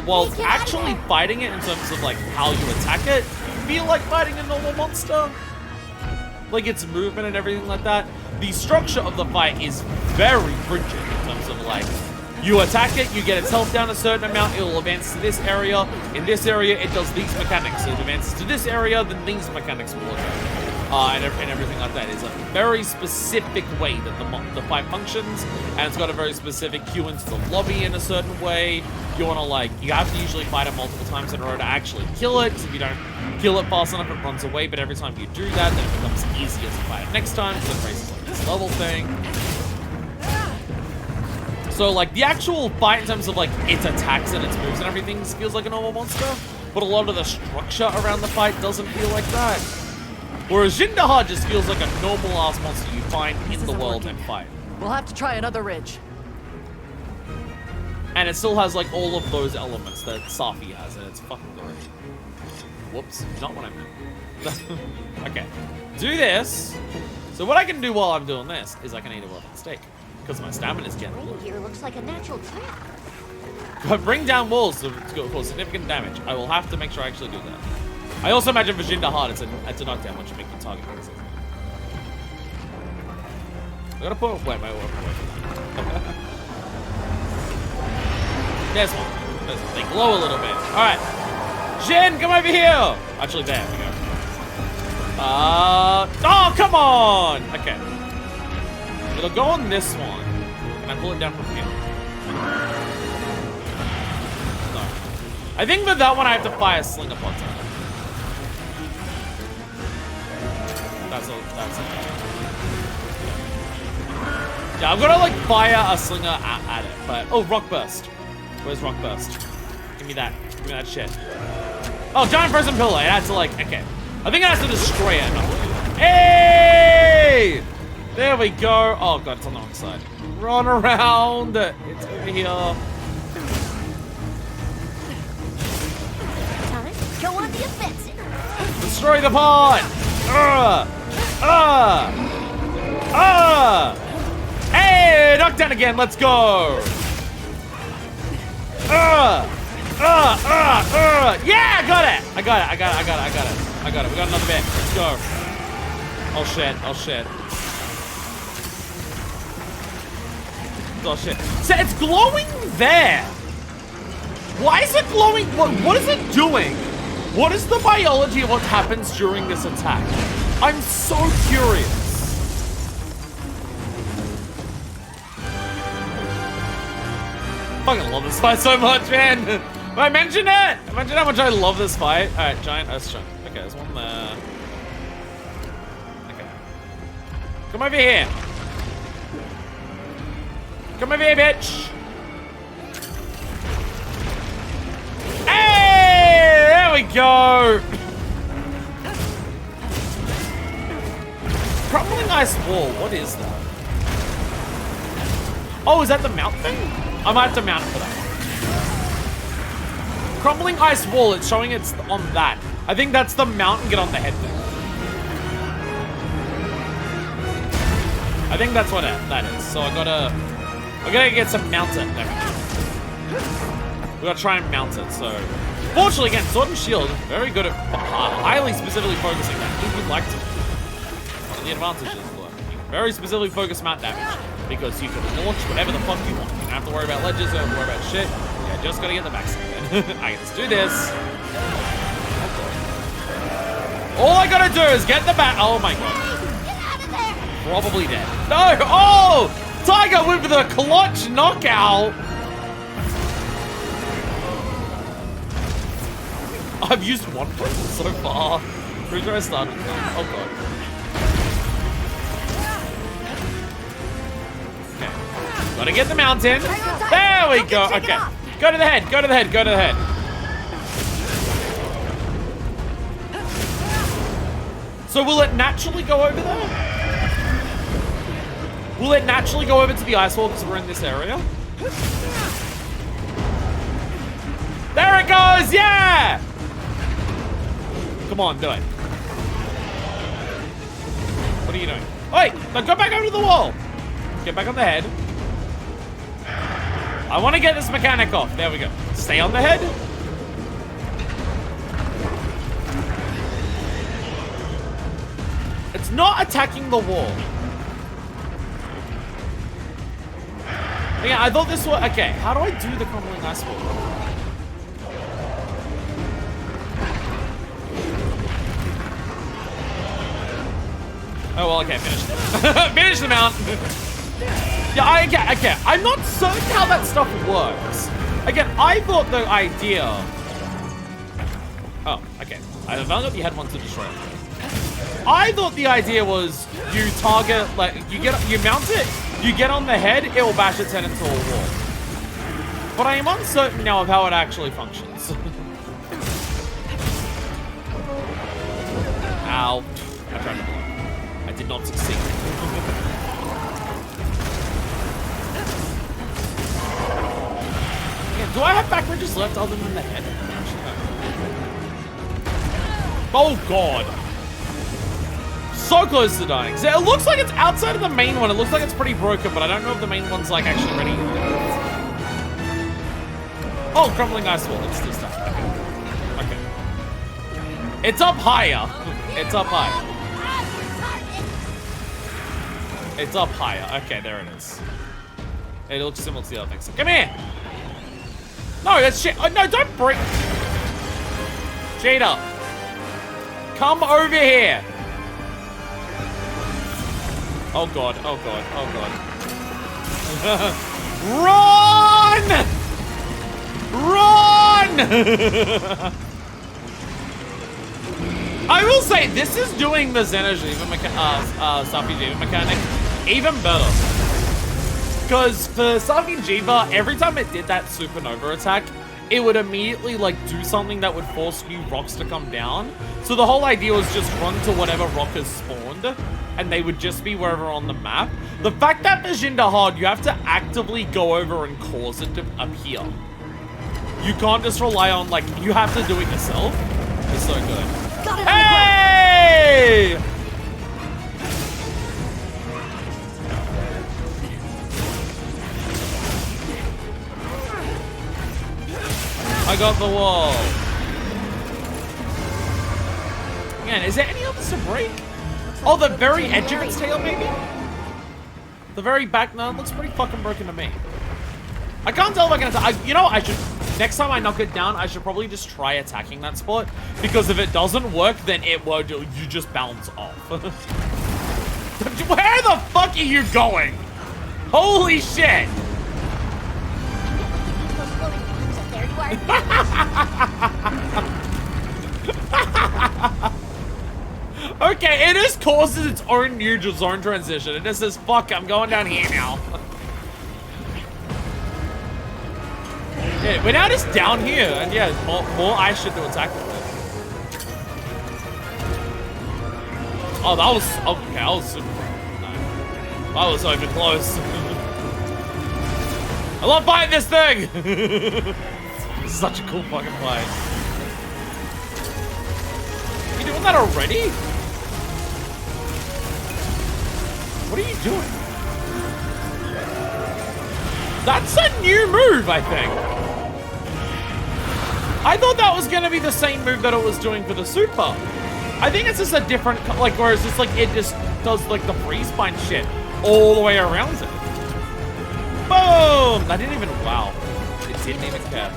while actually fighting it in terms of like how you attack it, feel like fighting a normal monster. Like its movement and everything like that. The structure of the fight is very rigid in terms of like, you attack it, you get its health down a certain amount, it will advance to this area. In this area, it does these mechanics. It advances to this area, then these mechanics will occur. And everything like that. Is a very specific way that the fight functions, and it's got a very specific cue into the lobby in a certain way. You want to like, you have to usually fight it multiple times in order to actually kill it, because if you don't kill it fast enough, it runs away, but every time you do that, then it becomes easier to fight it next time, because it raises like this level thing. So like, the actual fight in terms of like, its attacks and its moves and everything feels like a normal monster, but a lot of the structure around the fight doesn't feel like that. Whereas Jin Dahaad just feels like a normal-ass monster you find in the world and fight. We'll have to try another ridge. And it still has like all of those elements that Safi has, and it's fucking great. Whoops, not what I meant. Okay, do this. So what I can do while I'm doing this is I can eat a well-done steak, because my stamina's getting low. Here looks like a natural trap. But bring down walls to cause significant damage. I will have to make sure I actually do that. I also imagine for Jin Dahaad, it's a knockdown, which will make you target things. I gotta put wait, my weapon away from that. There's one. They glow a little bit. Alright. Jin, come over here! Actually, there we go. Oh, come on! Okay. It'll go on this one. Can I pull it down from here? No. I think for that one I have to fire slinger pods at it. That's it. Yeah, I'm gonna like fire a slinger at it, but oh, rock burst. Where's rock burst? Give me that shit. Oh, giant frozen pillar. It has to like, okay. I think it has to destroy it. Hey! There we go. Oh god, it's on the wrong side. Run around. It's over here. Time to go on the offensive. Destroy the pod. Hey, knockdown again. Let's go. Yeah, I got it. I got it. We got another bit. Let's go. Oh shit. Oh shit. So it's glowing there. Why is it glowing? What is it doing? What is the biology of what happens during this attack? I'm so curious. I fucking love this fight so much, man. I mentioned it. Imagine how much I love this fight. All right, giant earth chunk. Okay, there's one there. Okay. Come over here. Come over here, bitch. Hey, there we go. Crumbling ice wall. What is that? Oh, is that the mount thing? I might have to mount for that. Crumbling ice wall, it's showing it's on that. I think that's the mount and get on the head thing. I think that's what that is. So I gotta get some mounted there. We gotta try and mount it, so. Fortunately, again, Sword and Shield, very good at highly specifically focusing that. If you'd like to. One of the advantages, look. Very specifically focused mount damage. Because you can launch whatever the fuck you want. You don't have to worry about ledges, you don't have to worry about shit. Yeah, just gotta get the backside. I can just do this. All I gotta do is get the back. Oh my god. Get out of there! Probably dead. No! Oh! Tiger with the clutch knockout! I've used one person so far. Pretty sure I started. Oh god. Gotta get the mountain. There we go. Okay. Go to the head. Go to the head. Go to the head. So will it naturally go over there? Will it naturally go over to the ice wall because we're in this area? There it goes. Yeah. Come on, do it. What are you doing? Wait. No, go back over to the wall. Get back on the head. I want to get this mechanic off. There we go. Stay on the head. It's not attacking the wall. Yeah, I thought this was... Okay, how do I do the crumbling ice wall? Oh, well, okay, finish it. Finish the mount. Yeah, okay. I'm not certain how that stuff works. Again, I thought the idea... Oh, okay. I've only got the head one to destroy it. I thought the idea was you target, like, you mount it, you get on the head, it will bash its head into a wall. But I am uncertain now of how it actually functions. Ow. I tried to block. I did not succeed. Do I have back ridges left other than the head? Oh god. So close to dying. So it looks like it's outside of the main one. It looks like it's pretty broken, but I don't know if the main one's like actually ready. Oh, crumbling ice wall. It's this time. Okay. It's up higher. It's up higher. It's up higher. Okay, there it is. It looks similar to the other things. Come here. No, that's shit. Oh, no, don't break. Jada. Come over here. Oh god, oh god, oh god. Run! Run! I will say, this is doing the Zenergy mechanic even better. Because for Saki Jiva, every time it did that supernova attack, it would immediately like do something that would force new rocks to come down. So the whole idea was just run to whatever rock is spawned, and they would just be wherever on the map. The fact that for Jin Dahaad, you have to actively go over and cause it to appear. You can't just rely on, like, you have to do it yourself. It's so good. Got it. Hey! I got the wall. Man, is there any others to break? Oh, the very edge of its tail, maybe? The very back, no, it looks pretty fucking broken to me. I can't tell if I can attack. You know, I should, next time I knock it down, I should probably just try attacking that spot. Because if it doesn't work, then it won't, you just bounce off. Where the fuck are you going? Holy shit. Okay, it just causes its own new zone transition. It just says, fuck, I'm going down here now. Yeah, we're now just down here, and yeah, more ice shit to attack with. Oh, that was, okay, that was super no. That was so even close. I love fighting this thing! This is such a cool fucking fight. You doing that already? What are you doing? That's a new move, I think. I thought that was gonna be the same move that it was doing for the super. I think it's just a different, like, where it's just like, it just does like the freeze spine shit all the way around it. Boom! I didn't even, wow. It didn't even care.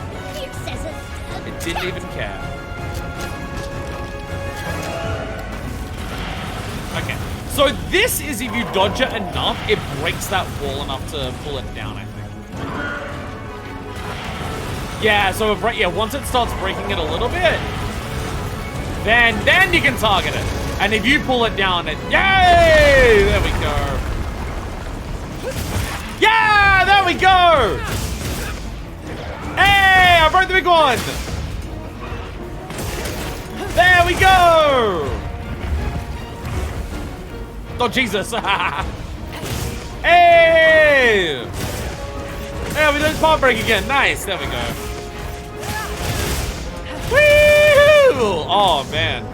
It didn't even care. Okay. So this is if you dodge it enough, it breaks that wall enough to pull it down, I think. Yeah, so once it starts breaking it a little bit, then you can target it. And if you pull it down, yay! There we go. Yeah, there we go! Hey, I broke the big one! There we go! Oh, Jesus. Hey! Yeah, we did part break again. Nice. There we go. Woo! Oh, man.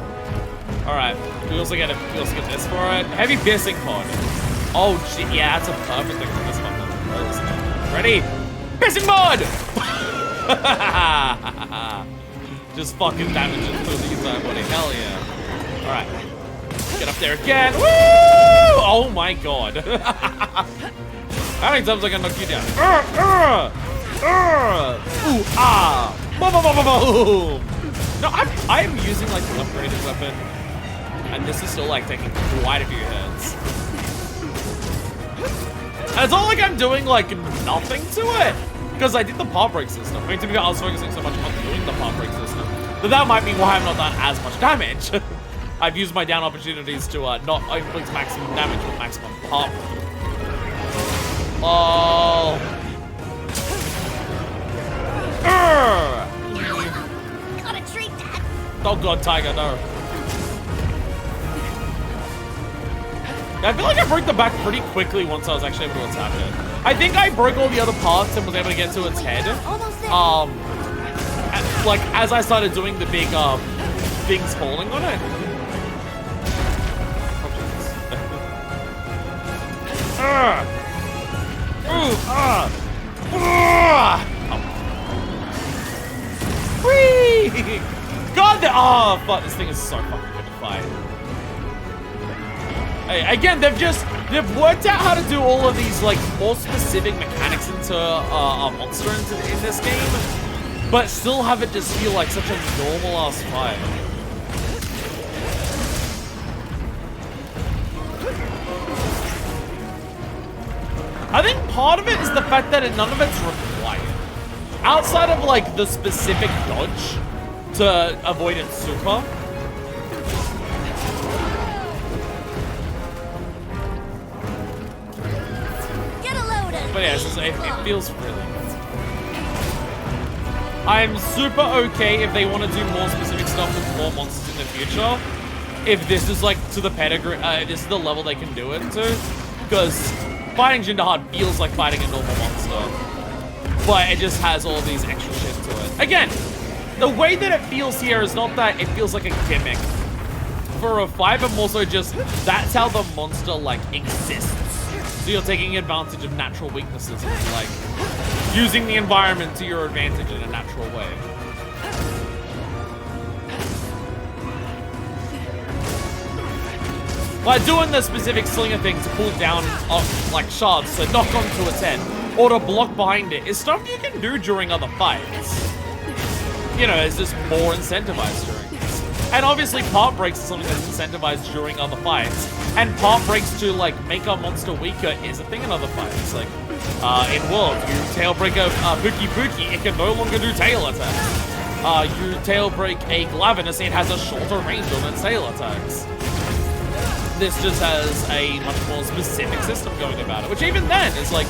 All right. We also get this for it. Heavy piercing pod. Oh, gee. Yeah, that's a perfect thing for this one. Ready? Piercing mod! Just fucking damage it through the entire body. Hell yeah. All right. Get up there again. Woo! Oh my god. How many times I can knock you down? Ooh, ah. Boom, boom, boom, boom, boom. No, I'm using like an upgraded weapon. And this is still like taking quite a few hits. And it's not like I'm doing like nothing to it. Because I did the power break system. I mean, to be honest, I was focusing so much on doing the power break system. But that might be why I've not done as much damage. I've used my down opportunities to not inflict maximum damage with maximum pop. Oh. Gotta treat that. Oh god, Tiger, no. Yeah, I feel like I broke the back pretty quickly once I was actually able to attack it. I think I broke all the other parts and was able to get to its head. Almost there. like as I started doing the big things falling on it. Whee! God, oh fuck! This thing is so fucking good to fight. Hey, again, they've worked out how to do all of these like more specific mechanics into a monster in this game, but still have it just feel like such a normal ass fight. I think part of it is the fact that none of it's required. Outside of like the specific dodge to avoid its super. Get a load of But yeah, it feels really good. I'm super okay if they want to do more specific stuff with more monsters in the future. If this is like to the pedigree, this is the level they can do it to. Because fighting Jin Dahaad feels like fighting a normal monster. But it just has all these extra shit to it. Again, the way that it feels here is not that it feels like a gimmick for a fight, but more so just that's how the monster like exists. So you're taking advantage of natural weaknesses and like using the environment to your advantage in a natural way. Like doing the specific slinger thing to pull down like shards to knock onto its head or to block behind it is stuff you can do during other fights. You know, it's just more incentivized during this. And obviously part breaks is something that's incentivized during other fights. And part breaks to like make a monster weaker is a thing in other fights. Like in World, you tail break a Pookie, it can no longer do tail attacks. You tail break a Glavenus, it has a shorter range on its tail attacks. This just has a much more specific system going about it, which even then is like,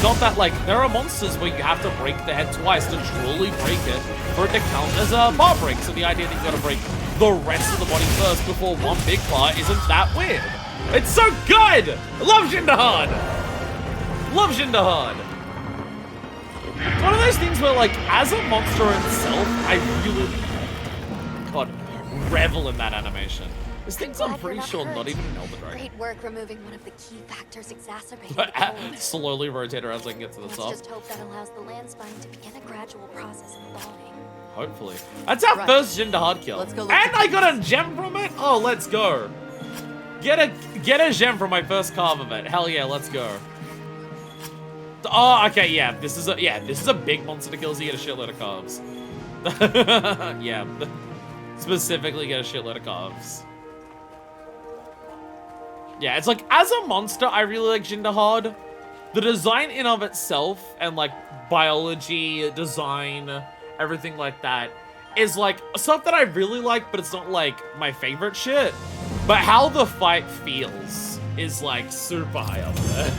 not that like, there are monsters where you have to break the head twice to truly break it for it to count as a part break. So the idea that you gotta break the rest of the body first before one big part isn't that weird. It's so good! I love Jin Dahaad! Love Jin Dahaad! It's one of those things where like, as a monster itself, I really, God, revel in that animation. This thing's, I'm pretty sure, not even an Elder Dragon. Great work removing one of the key factors exacerbating the cold. Slowly rotate around so I can get to the top. Let's just hope that allows the land spine to begin a gradual process of thawing. Hopefully. That's our first Jin Dahaad kill. Let's go and I got a gem from it? Oh, let's go. Get a gem from my first carve of it. Hell yeah, let's go. Oh, okay, yeah. This is a big monster to kill, so you get a shitload of carves. Yeah. Specifically get a shitload of carves. Yeah, it's like, as a monster, I really like Jin Dahaad. The design in of itself, and like, biology, design, everything like that, is like, stuff that I really like, but it's not like, my favorite shit. But how the fight feels is like, super high up there.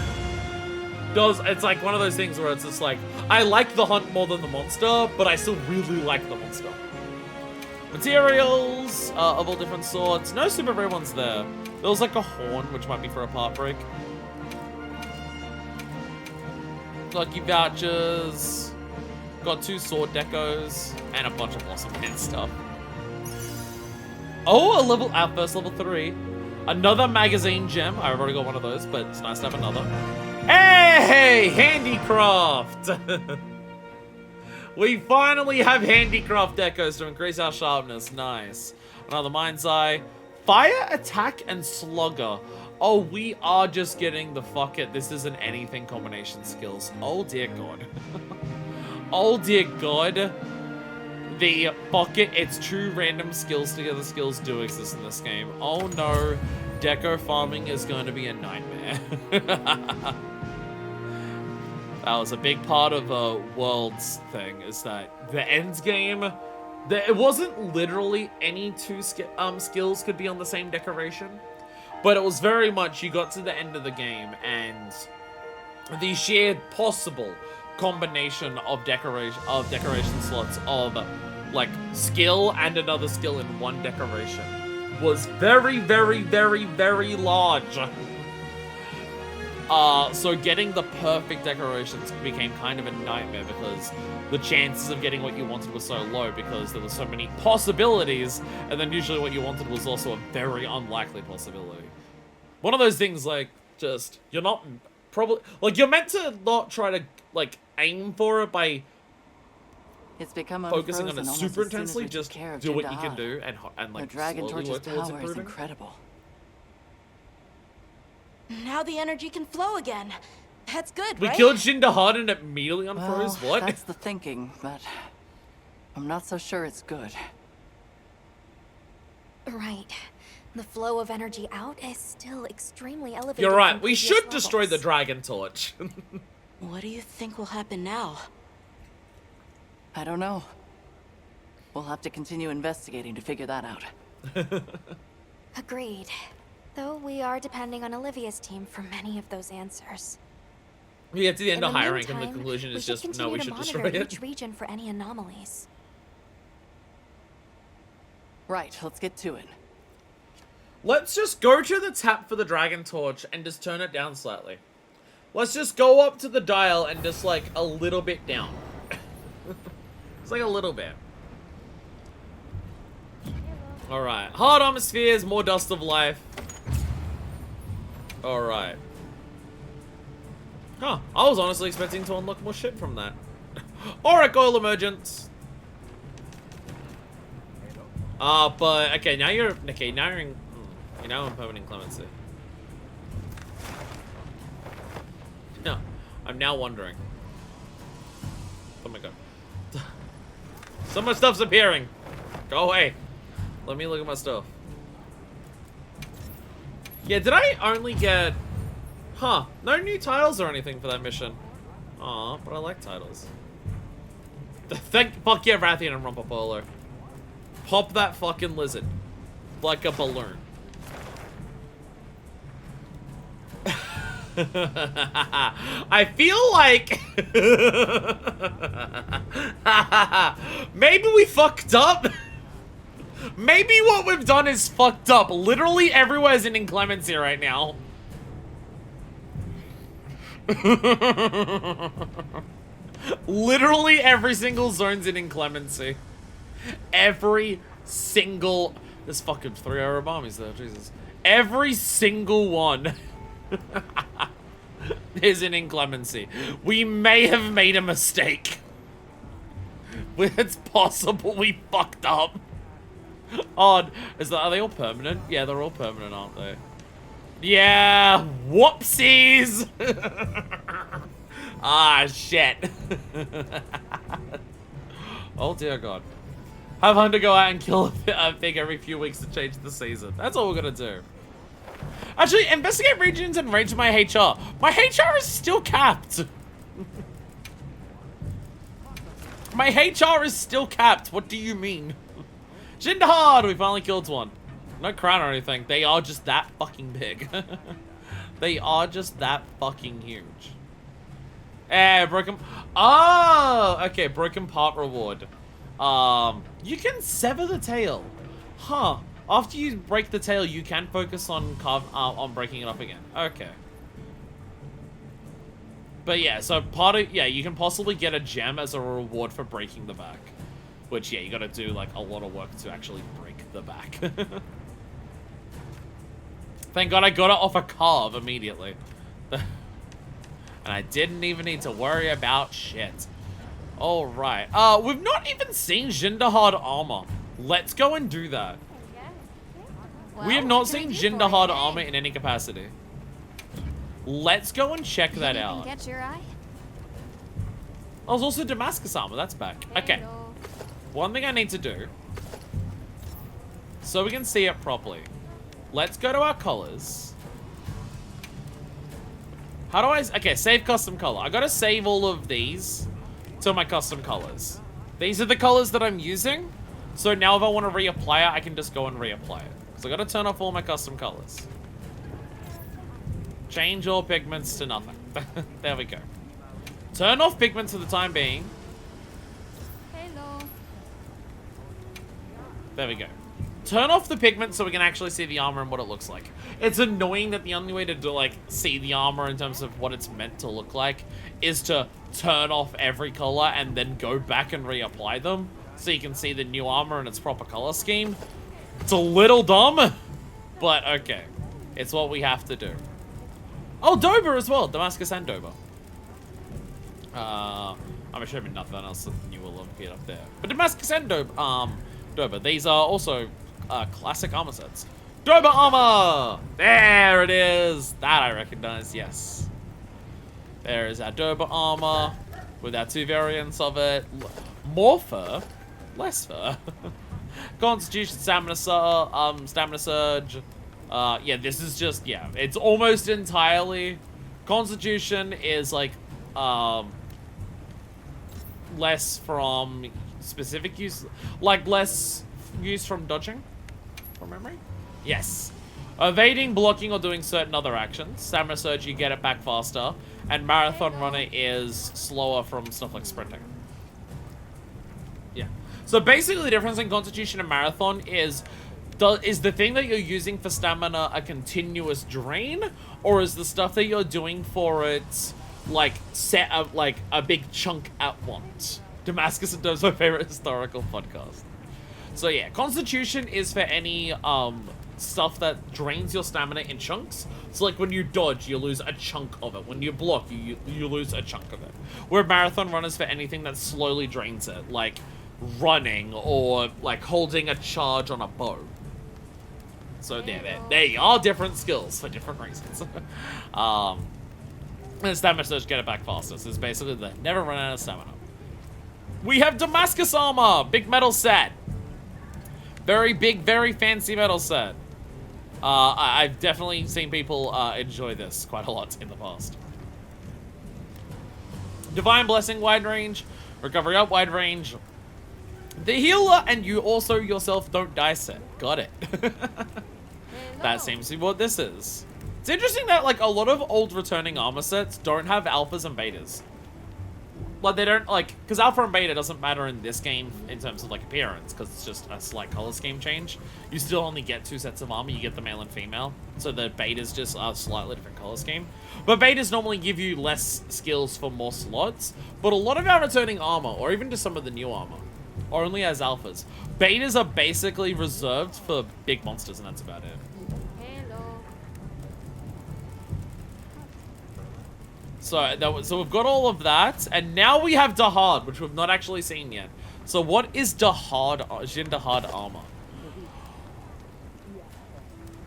It's like one of those things where it's just like, I like the hunt more than the monster, but I still really like the monster. Materials of all different sorts. No super rare ones there. There was like a horn, which might be for a part break. Lucky vouchers. Got 2 sword decos and a bunch of blossom pin stuff. Oh, our first level 3. Another magazine gem. I've already got one of those, but it's nice to have another. Hey, handicraft. We finally have handicraft decos to increase our sharpness. Nice. Another mind's eye. Fire, attack, and slugger. Oh, we are just getting the fuck it. This isn't anything combination skills. Oh, dear God. Oh, dear God. The fuck it. It's true random skills together skills do exist in this game. Oh, no. Deco farming is going to be a nightmare. That was a big part of World's thing, is that the end game, it wasn't literally any 2 skills could be on the same decoration, but it was very much you got to the end of the game and the shared possible combination of decoration slots of like skill and another skill in one decoration was very, very, very, very large. So getting the perfect decorations became kind of a nightmare because the chances of getting what you wanted were so low because there were so many possibilities, and then usually what you wanted was also a very unlikely possibility. One of those things, like, just, you're not probably, like, you're meant to not try to, like, aim for it by It's become focusing on it unfrozen super almost as soon as intensely, we took just care of do Jin what you can Dahaad. do and like, The Dragon slowly Torch's work towards power is improving. incredible. Now the energy can flow again. That's good, We right? killed Jin Dahaad and it immediately Well, unfroze? What? that's the thinking, but I'm not so sure it's good. Right. The flow of energy out is still extremely elevated. You're right, from we previous should destroy the levels. Dragon Torch. What do you think will happen now? I don't know. We'll have to continue investigating to figure that out. Agreed. Though we are depending on Olivia's team for many of those answers. We get to the end In of high rank and the meantime, conclusion is we just, should no, we continue should to destroy monitor it. each region for any anomalies. Right, let's get to it. Let's just go to the tap for the Dragon Torch and just turn it down slightly. Let's just go up to the dial and just, like, a little bit down. It's like a little bit. Alright. Hard armor spheres, more dust of life. Alright. Huh. I was honestly expecting to unlock more shit from that. Alright, Goyle Emergence. But, okay, now you're in, you're now in permanent clemency. No, I'm now wondering. Oh my god. So much stuff's appearing. Go away. Let me look at my stuff. Yeah, did I only get... Huh, no new titles or anything for that mission. Aw, but I like titles. Fuck yeah, Rathian and Rumpapolo. Pop that fucking lizard. Like a balloon. I feel like... Maybe we fucked up. Maybe what we've done is fucked up. Literally everywhere's in inclemency right now. Literally every single zone's in inclemency. Every single... There's fucking 3 Arabamis there, Jesus. Every single one is in inclemency. We may have made a mistake. It's possible we fucked up. Odd. Are they all permanent? Yeah, they're all permanent, aren't they? Yeah, whoopsies! Ah, shit. Oh dear god. Have Hunter go out and kill a pig every few weeks to change the season. That's all we're gonna do. Actually, investigate regions and rate my HR. My HR is still capped. My HR is still capped. What do you mean? Jin Dahaad, we finally killed one. No crown or anything. They are just that fucking big. They are just that fucking huge. Broken... Oh! Okay, broken part reward. You can sever the tail. Huh. After you break the tail, you can focus on breaking it up again. Okay. But yeah, so you can possibly get a gem as a reward for breaking the back. Which, yeah, you gotta do, like, a lot of work to actually break the back. Thank God I got it off a carve immediately. And I didn't even need to worry about shit. Alright. We've not even seen Jin Dahaad armor. Let's go and do that. Well, we have not seen Jin Dahaad armor in any capacity. Let's go and check that out. Catch your eye? Oh, there's also Damascus armor. That's back. Okay. One thing I need to do, so we can see it properly. Let's go to our colors. How do I... Okay, save custom color. I gotta save all of these to my custom colors. These are the colors that I'm using. So now if I want to reapply it, I can just go and reapply it. So I gotta turn off all my custom colors. Change all pigments to nothing. There we go. Turn off pigments for the time being. Hello. There we go. turn off the pigment so we can actually see the armor and what it looks like. It's annoying that the only way to like see the armor in terms of what it's meant to look like is to turn off every color and then go back and reapply them so you can see the new armor in its proper color scheme. It's a little dumb, but okay. It's what we have to do. Oh, Doba as well. Damascus and Doba. I'm assuming nothing else new will appear up there. But Damascus and Doba, these are also classic armor sets. Doba armor! There it is! That I recognize, yes. There is our Doba armor with our 2 variants of it. More fur, less fur. Constitution, stamina surge. Yeah, this is just, yeah, it's almost entirely. Constitution is like, less from specific use, like less use from dodging, from memory. Yes. Evading, blocking, or doing certain other actions. Stamina surge, you get it back faster. And marathon runner is slower from stuff like sprinting. Yeah. So basically the difference in constitution and marathon is the thing that you're using for stamina a continuous drain, or is the stuff that you're doing for it like set up like a big chunk at once? Damascus and Dove's my favorite historical podcast. So yeah, Constitution is for any stuff that drains your stamina in chunks. So like when you dodge, you lose a chunk of it. When you block, you lose a chunk of it. Where Marathon Run is for anything that slowly drains it, like running or like holding a charge on a bow. So there are different skills for different reasons. And stamina surge, get it back faster. So it's basically the never run out of stamina. We have Damascus armor, big metal set. Very big, very fancy metal set. I've definitely seen people enjoy this quite a lot in the past. Divine Blessing, wide range. Recovery up, wide range. The healer and you also yourself don't die set. Got it. That seems to be what this is. It's interesting that like a lot of old returning armor sets don't have alphas and betas. Like they don't like, because alpha and beta doesn't matter in this game in terms of like appearance, because it's just a slight color scheme change. You still only get 2 sets of armor. You get the male and female, so the betas just are slightly different color scheme. But betas normally give you less skills for more slots. But a lot of our returning armor, or even just some of the new armor, are only as alphas. Betas are basically reserved for big monsters, and that's about it. So we've got all of that, and now we have Dahaad, which we've not actually seen yet. So what is Dahaad, Jin Dahaad armor?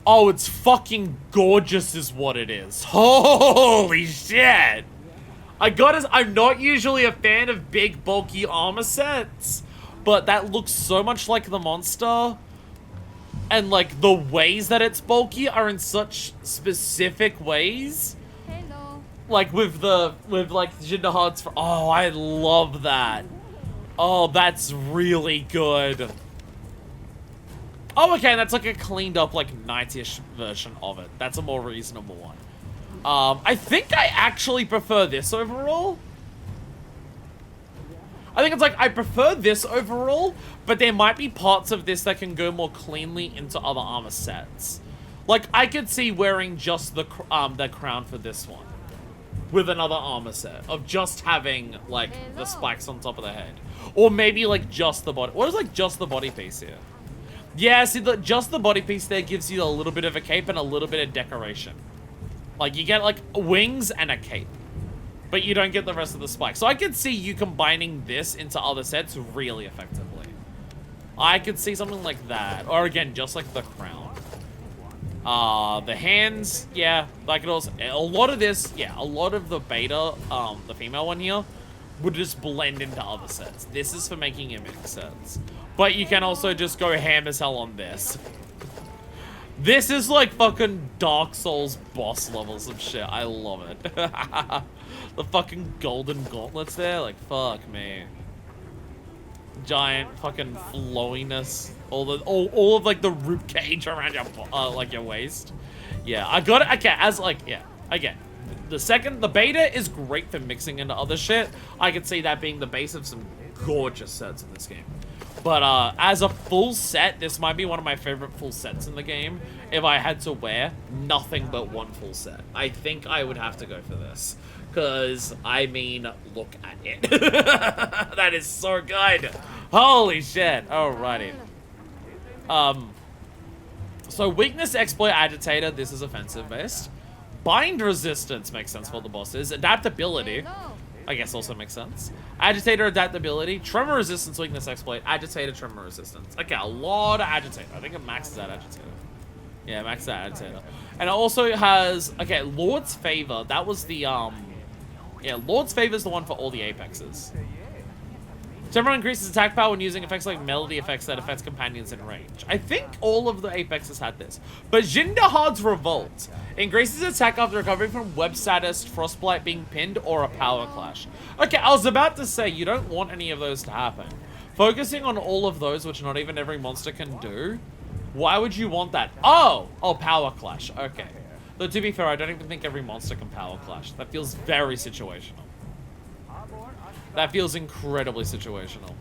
Oh, it's fucking gorgeous is what it is. Holy shit! I'm not usually a fan of big, bulky armor sets, but that looks so much like the monster. And like the ways that it's bulky are in such specific ways. Like with like Jin Dahaad's for, oh, I love that. Oh, that's really good. Oh, okay, that's like a cleaned up like knight-ish version of it. That's a more reasonable one. I think I actually prefer this overall. I think it's like, I prefer this overall, but there might be parts of this that can go more cleanly into other armor sets. Like, I could see wearing just the crown for this one. With another armor set of just having like the spikes on top of the head, or maybe like just the body. What is like just the body piece here? Yeah, see, just the body piece there gives you a little bit of a cape and a little bit of decoration. Like you get like wings and a cape, but you don't get the rest of the spikes. So I could see you combining this into other sets really effectively. I could see something like that, or again, just like the crown. The hands, yeah, like it also, a lot of this, yeah, a lot of the beta, the female one here, would just blend into other sets. This is for making image sets. But you can also just go ham as hell on this. This is like fucking Dark Souls boss levels of shit. I love it. The fucking golden gauntlets there, like, fuck me. Giant fucking flowiness. All of like the rib cage around your like your waist. Yeah, I got it. Okay, as like, yeah, again, the beta is great for mixing into other shit. I could see that being the base of some gorgeous sets in this game. But as a full set, this might be one of my favorite full sets in the game. If I had to wear nothing but one full set, I think I would have to go for this. Because, I mean, look at it. That is so good. Holy shit. Alrighty. So weakness, exploit, agitator. This is offensive based. Bind resistance makes sense for the bosses. Adaptability, I guess, also makes sense. Agitator, adaptability, tremor resistance, weakness, exploit, agitator, tremor resistance. Okay, a lot of agitator. I think it maxes out agitator. Yeah, maxes out agitator. And it also has, okay, Lord's Favor. That was the, yeah, Lord's Favor is the one for all the apexes. Tremor increases attack power when using effects like melody effects that affects companions in range. I think all of the apexes had this. But Jin Dahaad's Revolt increases attack after recovering from web status, frostbite being pinned, or a power clash. Okay, I was about to say, you don't want any of those to happen. Focusing on all of those, which not even every monster can do, why would you want that? Oh, power clash, okay. Though to be fair, I don't even think every monster can power clash. That feels very situational. That feels incredibly situational.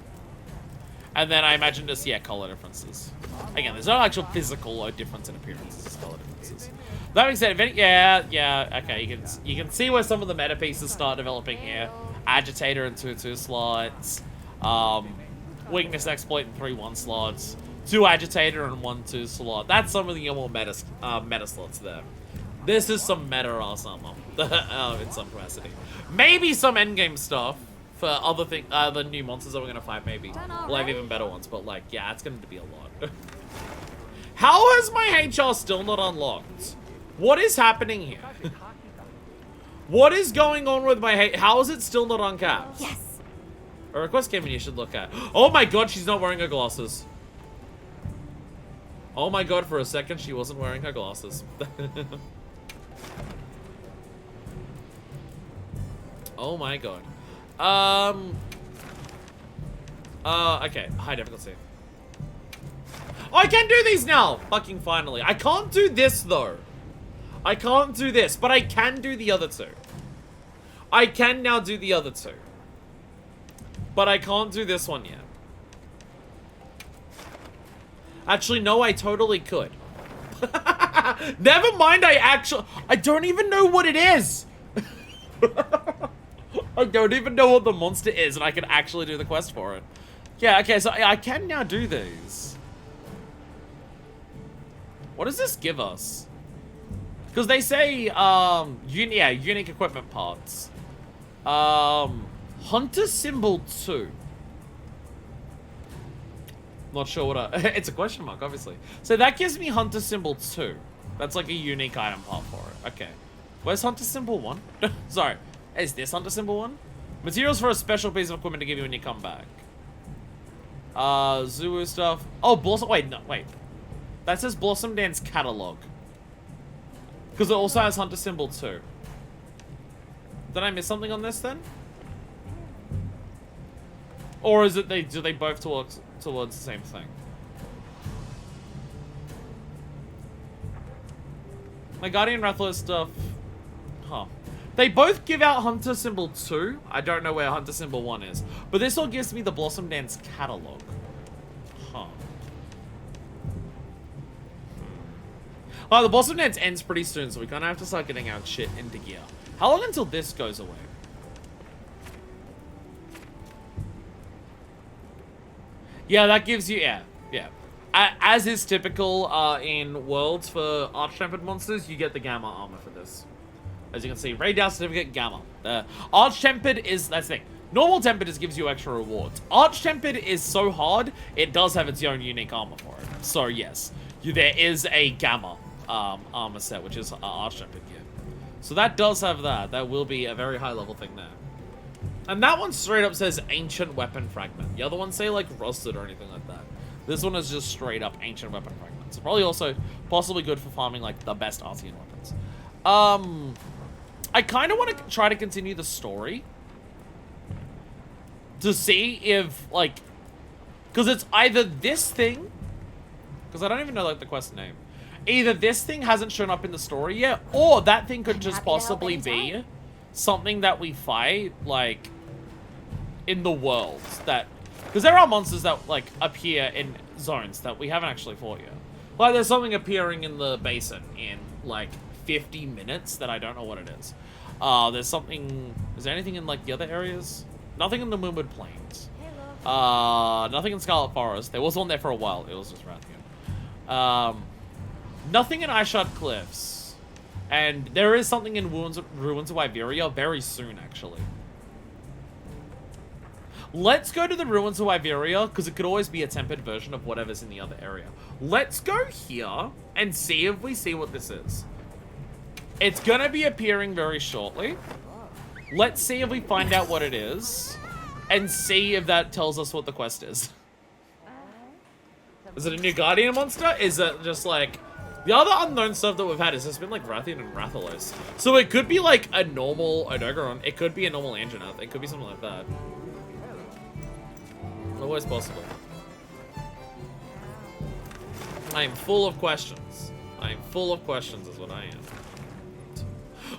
And then I imagine just, yeah, color differences. Again, there's no actual physical difference in appearance, it's just color differences. That being said, yeah, okay, you can see where some of the meta pieces start developing here. Agitator in 2-2 slots. Weakness exploit in 3-1 slots. 2 agitator and 1-2 slot. That's some of the more meta slots there. This is some meta awesome in some capacity. Maybe some endgame stuff. For other new monsters that we're gonna fight, maybe we'll have even better ones. But like, yeah, it's going to be a lot. How is my HR still not unlocked? What is happening here? What is going on with my how is it still not uncapped? Yes. A request came in you should look at. Oh my god, she's not wearing her glasses. Oh my god, for a second she wasn't wearing her glasses. Oh my god. Okay, high difficulty. Oh, I can do these now! Fucking finally. I can't do this, though. I can't do this, but I can do the other two. I can now do the other two. But I can't do this one yet. Actually, no, I totally could. Never mind, I don't even know what it is! I don't even know what the monster is, and I can actually do the quest for it. Yeah, okay, so I can now do these. What does this give us? Because they say, unique equipment parts. Hunter Symbol 2. Not sure what it's a question mark, obviously. So that gives me Hunter Symbol 2. That's like a unique item part for it. Okay. Where's Hunter Symbol 1? Sorry. Is this Hunter Symbol 1? Materials for a special piece of equipment to give you when you come back. Zulu stuff. Oh, Blossom. Wait, no, wait. That says Blossom Dance Catalog. Because it also has Hunter Symbol 2. Did I miss something on this then? Or is it do they both towards the same thing? My Guardian Rattler stuff. Huh. They both give out Hunter Symbol 2. I don't know where Hunter Symbol 1 is. But this all gives me the Blossom Dance catalog. Huh. Oh, the Blossom Dance ends pretty soon, so we kind of have to start getting our shit into gear. How long until this goes away? Yeah, that gives you, yeah. As is typical in Worlds for Arch-Tempered monsters, you get the Gamma armor for this. As you can see, Raid Down Certificate, Gamma. Arch-Tempered is, that's the thing. Normal Tempered just gives you extra rewards. Arch-Tempered is so hard, it does have its own unique armor for it. So yes, there is a Gamma armor set, which is Arch-Tempered gear. So that does have that. That will be a very high level thing there. And that one straight up says Ancient Weapon Fragment. The other ones say like Rusted or anything like that. This one is just straight up Ancient Weapon Fragment. So probably also possibly good for farming like the best Artian weapons. I kind of want to try to continue the story. To see if like... Because it's either this thing... Because I don't even know like the quest name. Either this thing hasn't shown up in the story yet, or that thing could just possibly be something that we fight, like, in the world. That, Because there are monsters that, like, appear in zones that we haven't actually fought yet. Like, there's something appearing in the basin in, like, 50 minutes that I don't know what it is. There's something... Is there anything in, like, the other areas? Nothing in the Moonwood Plains. Nothing in Scarlet Forest. There was one there for a while. It was just Rathian. Nothing in Ishard Cliffs. And there is something in Ruins of Iberia very soon, actually. Let's go to the Ruins of Iberia, because it could always be a tempered version of whatever's in the other area. Let's go here and see if we see what this is. It's going to be appearing very shortly. Let's see if we find out what it is. And see if that tells us what the quest is. Is it a new Guardian monster? Is it just like... The other unknown stuff that we've had has just been like Rathian and Rathalos. So it could be like a normal Odogaron. It could be a normal Anjanath. It could be something like that. Always possible. I am full of questions. I am full of questions is what I am.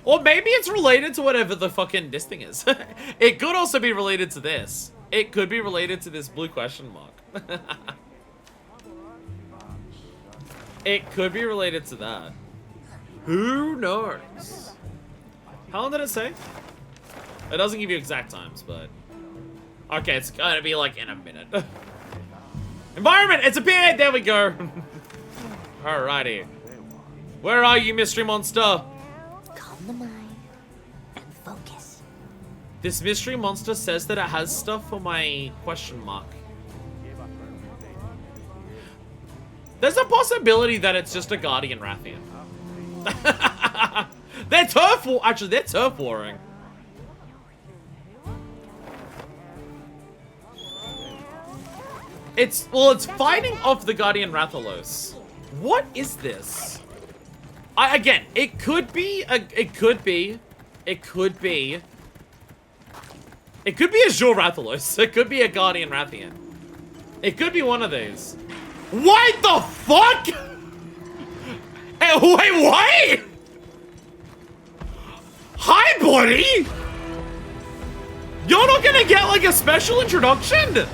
Or maybe it's related to whatever the fucking this thing is. It could also be related to this. It could be related to this blue question mark. It could be related to that. Who knows? How long did it say? It doesn't give you exact times, but... Okay, it's gonna be like in a minute. Environment! It's appeared! There we go! Alrighty. Where are you, mystery monster? Calm the mind and focus. This mystery monster says that it has stuff for my question mark. There's a possibility that it's just a Guardian Rathian. They're turf war. Actually, they're turf warring. It's fighting off the Guardian Rathalos. What is this? Again, it could be a Azure Rathalos. It could be a Guardian Rathian. It could be one of these. What the fuck? Hey, wait, what? Hi, buddy. You're not gonna get like a special introduction?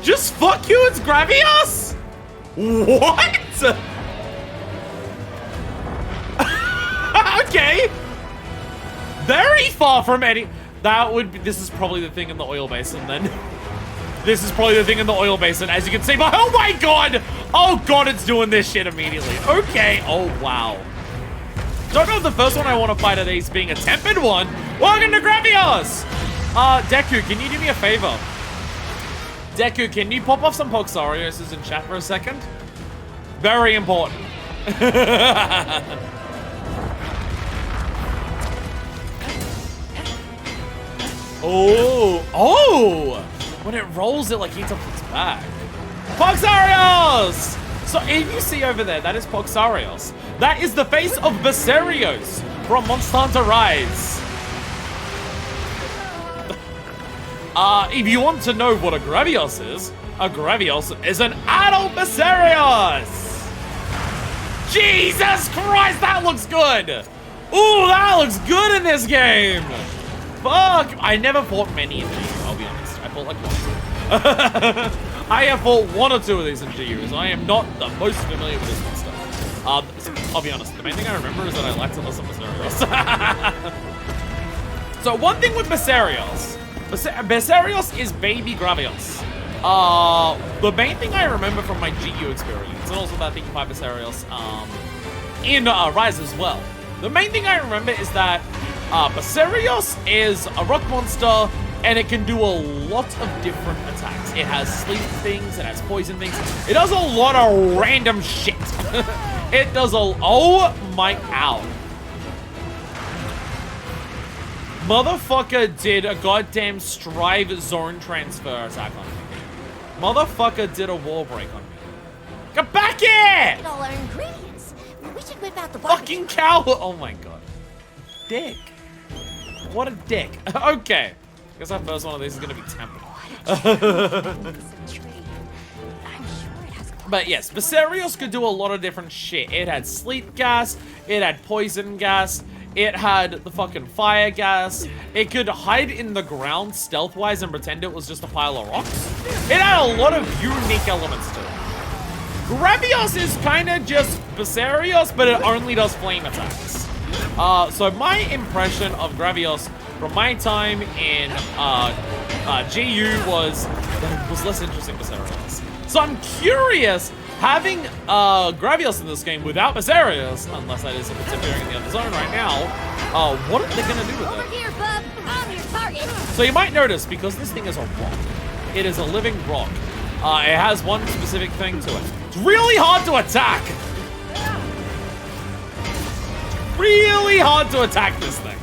Just fuck you, it's Gravios? What? Okay. Very far from any... That would be... This is probably the thing in the oil basin, then. This is probably the thing in the oil basin, as you can see. But oh my god! Oh god, it's doing this shit immediately. Okay. Oh, wow. Don't know if the first one I want to fight are these being a tempered one. Welcome to Gravios! Deku, can you do me a favor? Deku, can you pop off some Poxarios in chat for a second? Very important. Oh! When it rolls, it like eats up its back. Poxarios! So if you see over there, that is Poxarios. That is the face of Viserios from Monster Hunter Rise. If you want to know what a Gravios is an adult Viserios! Jesus Christ, that looks good! Ooh, that looks good in this game! Fuck! I never fought many in GU, I'll be honest. I fought like one. I have fought one or two of these in GU, so I am not the most familiar with this monster. I'll be honest, the main thing I remember is that I like to listen to Viserios. So one thing with Viserios is baby Gravios. The main thing I remember from my GU experience, and also that I think you fight Viserios in Rise as well. The main thing I remember is that Viserios is a rock monster, and it can do a lot of different attacks. It has sleep things, it has poison things. It does a lot of random shit. It does oh my, ow. Motherfucker did a goddamn Strive Zone Transfer attack on me. Motherfucker did a wall break on me. Get back here! Look at all our ingredients. We should whip out the fucking cow. Oh my god. Dick. What a dick. Okay. Guess our first one of these is gonna be tempered. But yes, Viserios could do a lot of different shit. It had sleep gas, it had poison gas, It had the fucking fire gas. It could hide in the ground stealth-wise and pretend it was just a pile of rocks. It had a lot of unique elements to it. Gravios is kind of just Viserios, but it only does flame attacks. So my impression of Gravios from my time in GU was that it was less interesting than Viserios. So I'm curious, having Gravios in this game without Viserios, unless that is if it's appearing in the other zone right now, what are they gonna do with Over it? here, bub. I'm your target. So you might notice, because this thing is a rock, it is a living rock. It has one specific thing to it. It's really hard to attack. Really hard to attack this thing.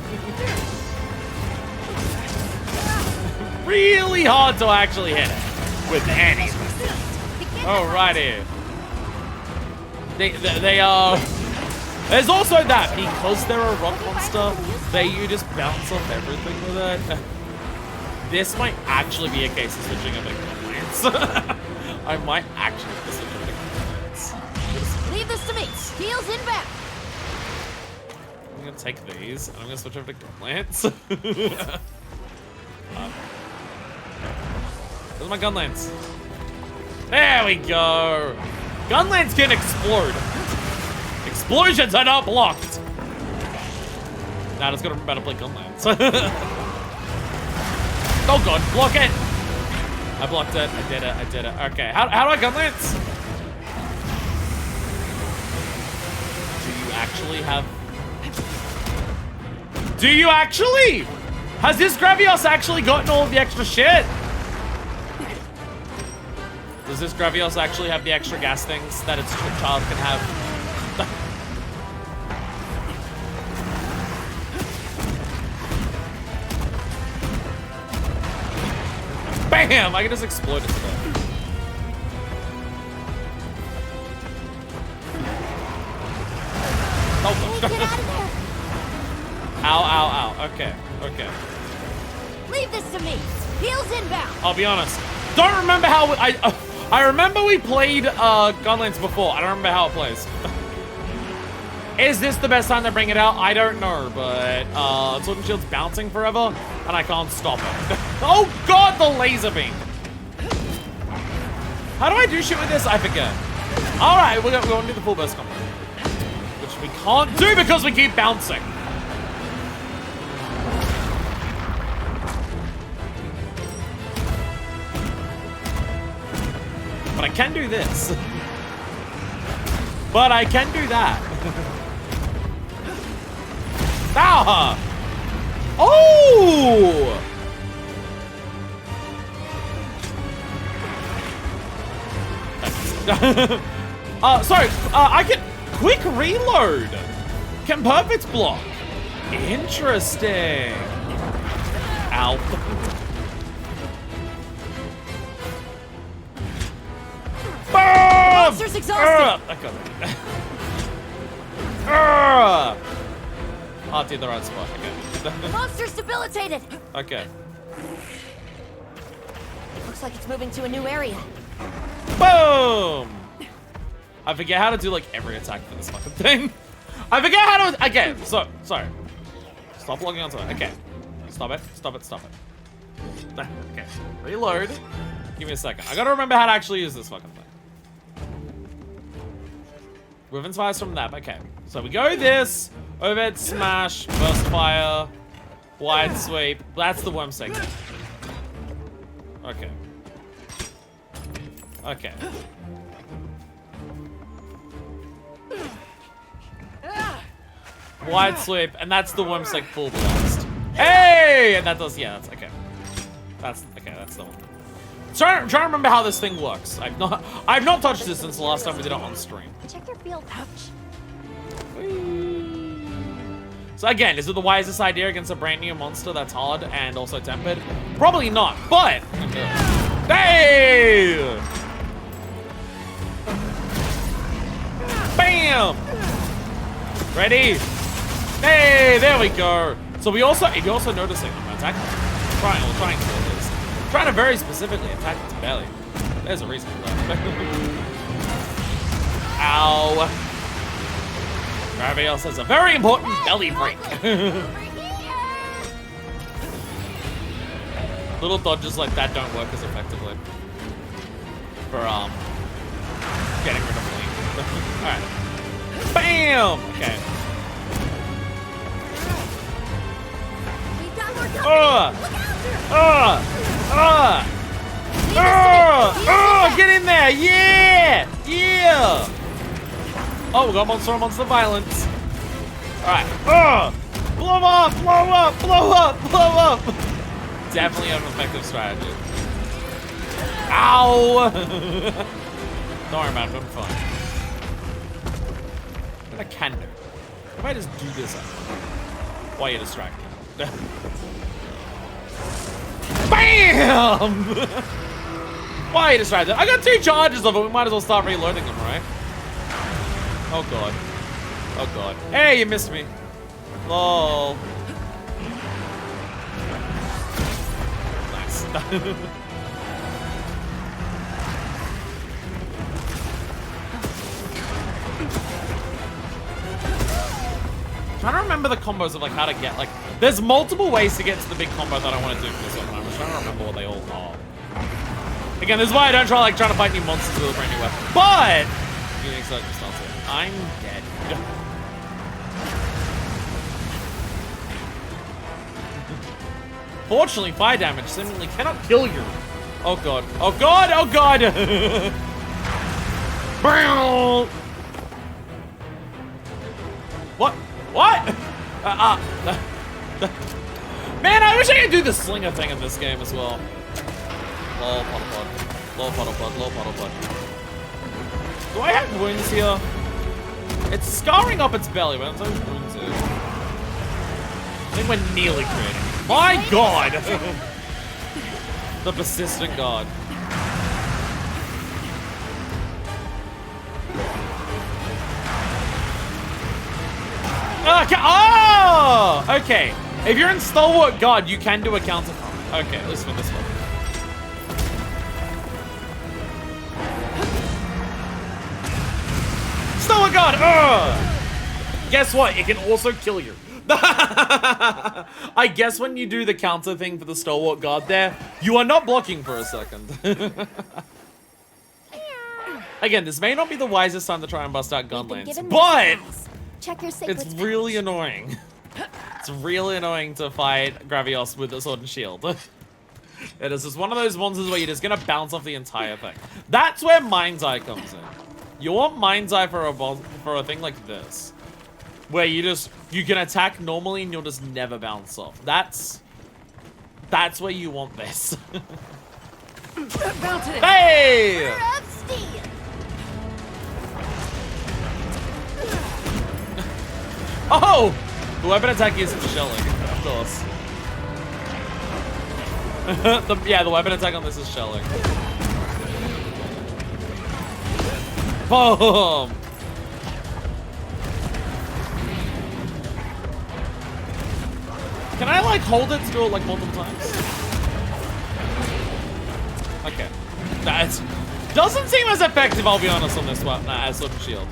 Really hard to actually hit it with anything. Alrighty. They are. There's also that because they're a rock monster, you just bounce off everything with it. This might actually be a case of switching a big lance. I might actually have to switch a big lance. Leave this to me. Heels inbound. I'm gonna take these and I'm gonna switch over to gun lance. Where's my gun lance? There we go. Gun lance can explode. Explosions are not blocked. Now let's go remember how to play gun lance. Oh god, block it. I blocked it. I did it. Okay, how do I gun lance? Do you actually have... Do you actually? Has this Gravios actually gotten all of the extra shit? Does this Gravios actually have the extra gas things that its child can have? Bam! I can just explode it to them. Oh, ow, ow, ow. Okay, okay. Leave this to me. Heels inbound. I'll be honest. Don't remember how I remember we played Gunlance before. I don't remember how it plays. Is this the best time to bring it out? I don't know, but Sword and Shield's bouncing forever, and I can't stop it. Oh god, the laser beam! How do I do shit with this? I forget. Alright, we're gonna do the full burst combo. Which we can't do because we keep bouncing. But I can do this. But I can do that. Ah! Oh! Sorry. I can quick reload. Can perfect block. Interesting. Ow. Monster's exhausted. I got it. Oh, did the right spot. Okay. Monster's debilitated. Okay. Looks like it's moving to a new area. Boom! I forget how to do like every attack for this fucking thing. I forget how to. Okay, so sorry. Stop logging onto it. Okay. Stop it. Stop it. Stop it. Okay. Reload. Give me a second. I gotta remember how to actually use this fucking thing. We've fires from that. Okay. So we go this. Overhead smash. Burst fire. Wide sweep. That's the worm segment. Okay. Okay. Wide sweep, and that's the worm seg full blast. Hey! And that does, yeah, that's okay. That's okay, that's the one. Trying to remember how this thing works. I've not touched this since the last time we did it on stream. Check your field pouch. So again, is it the wisest idea against a brand new monster that's hard and also tempered? Probably not, but hey! Bam! Ready? Hey, there we go. So we also, if you're also noticing, I'm attacking, trying to very specifically attack its belly. There's a reason for that. Ow. Gravios has a very important belly break. Little dodges like that don't work as effectively for getting rid of Link. Alright. Bam! Okay. Get in there! Yeah! Yeah! Oh, we got monster on monster violence. Alright. Blow up! Blow up! Blow up! Blow up! Definitely an effective strategy. Ow! Don't worry about it, I'm fine. What I can do. If I just do this while you're distracted. BAM! Why are you distracted? I got 2 charges of it, we might as well start reloading them, right? Oh god. Oh god. Hey, you missed me. Lol. Nice. Trying to remember the combos of like how to get like there's multiple ways to get to the big combo that I want to do for this one. I'm just trying to remember what they all are. Again, this is why I don't trying to fight new monsters with a brand new weapon. But unique circumstances. I'm dead. Fortunately, fire damage seemingly cannot kill you. Oh god. Oh god. Oh god. What? What? Man, I wish I could do the slinger thing in this game as well. Lol, puddle pod. Lol, puddle pod. Lol, puddle pod. Do I have wounds here? It's scarring up its belly, but it's wounds here. I think we're nearly creating. My god! The persistent god. Okay. Oh! Okay. If you're in Stalwart God, you can do a counter combo. Okay, at least for this one. Stalwart God! Guess what? It can also kill you. I guess when you do the counter thing for the Stalwart God there, you are not blocking for a second. Again, this may not be the wisest time to try and bust out Gunlands, but check your it's really annoying. It's really annoying to fight Gravios with a sword and shield. It is just one of those monsters where you're just gonna bounce off the entire thing. That's where Mind's Eye comes in. You want Mind's Eye for a thing like this, where you can attack normally and you'll just never bounce off. That's where you want this. Hey! Oh! The weapon attack is shelling, of course. The weapon attack on this is shelling. Boom! Can I like hold it to do it like multiple times? Okay. That doesn't seem as effective, I'll be honest, on this one as Sword and Shield.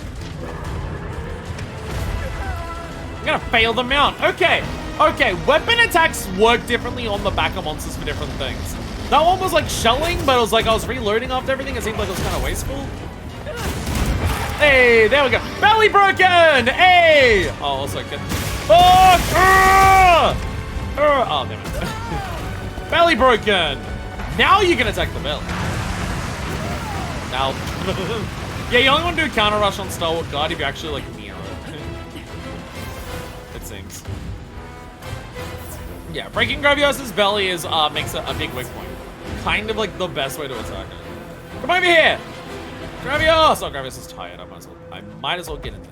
I'm gonna fail them out. Okay. Okay, weapon attacks work differently on the back of monsters for different things. That one was like shelling, but it was like I was reloading after everything. It seemed like it was kind of wasteful. Hey, there we go. Belly broken! Hey! Oh, also good. Oh, oh, damn it. Belly broken! Now you can attack the belly. Now. Yeah, you only want to do counter rush on Stalwart God if you actually like near it. It seems. Yeah, breaking Gravios' belly is makes a big weak point. Kind of like the best way to attack it. Come over here! Gravios! Oh, Gravios is tired. I might as well get in there.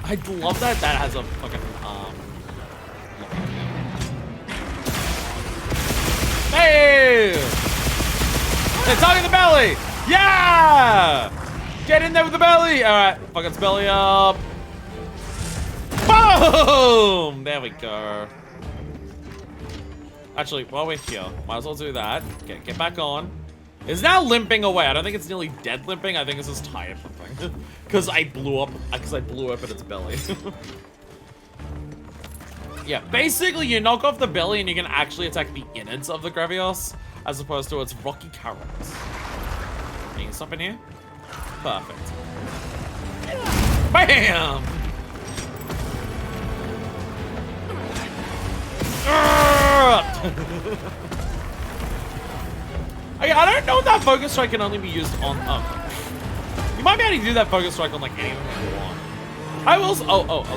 I love that has a fucking Hey! They're targeting the belly! Yeah! Get in there with the belly! Alright, fuck its belly up. Boom! There we go. Actually, while we're here, might as well do that. Okay, get back on. It's now limping away. I don't think it's nearly dead limping. I think it's just tired limping. Because I blew open its belly. Yeah, basically you knock off the belly and you can actually attack the innards of the Gravios as opposed to its rocky carrots. Can you stop in here? Perfect. BAM! Okay, I don't know if that focus strike can only be used on. You might be able to do that focus strike on like anything that you want. I will. I was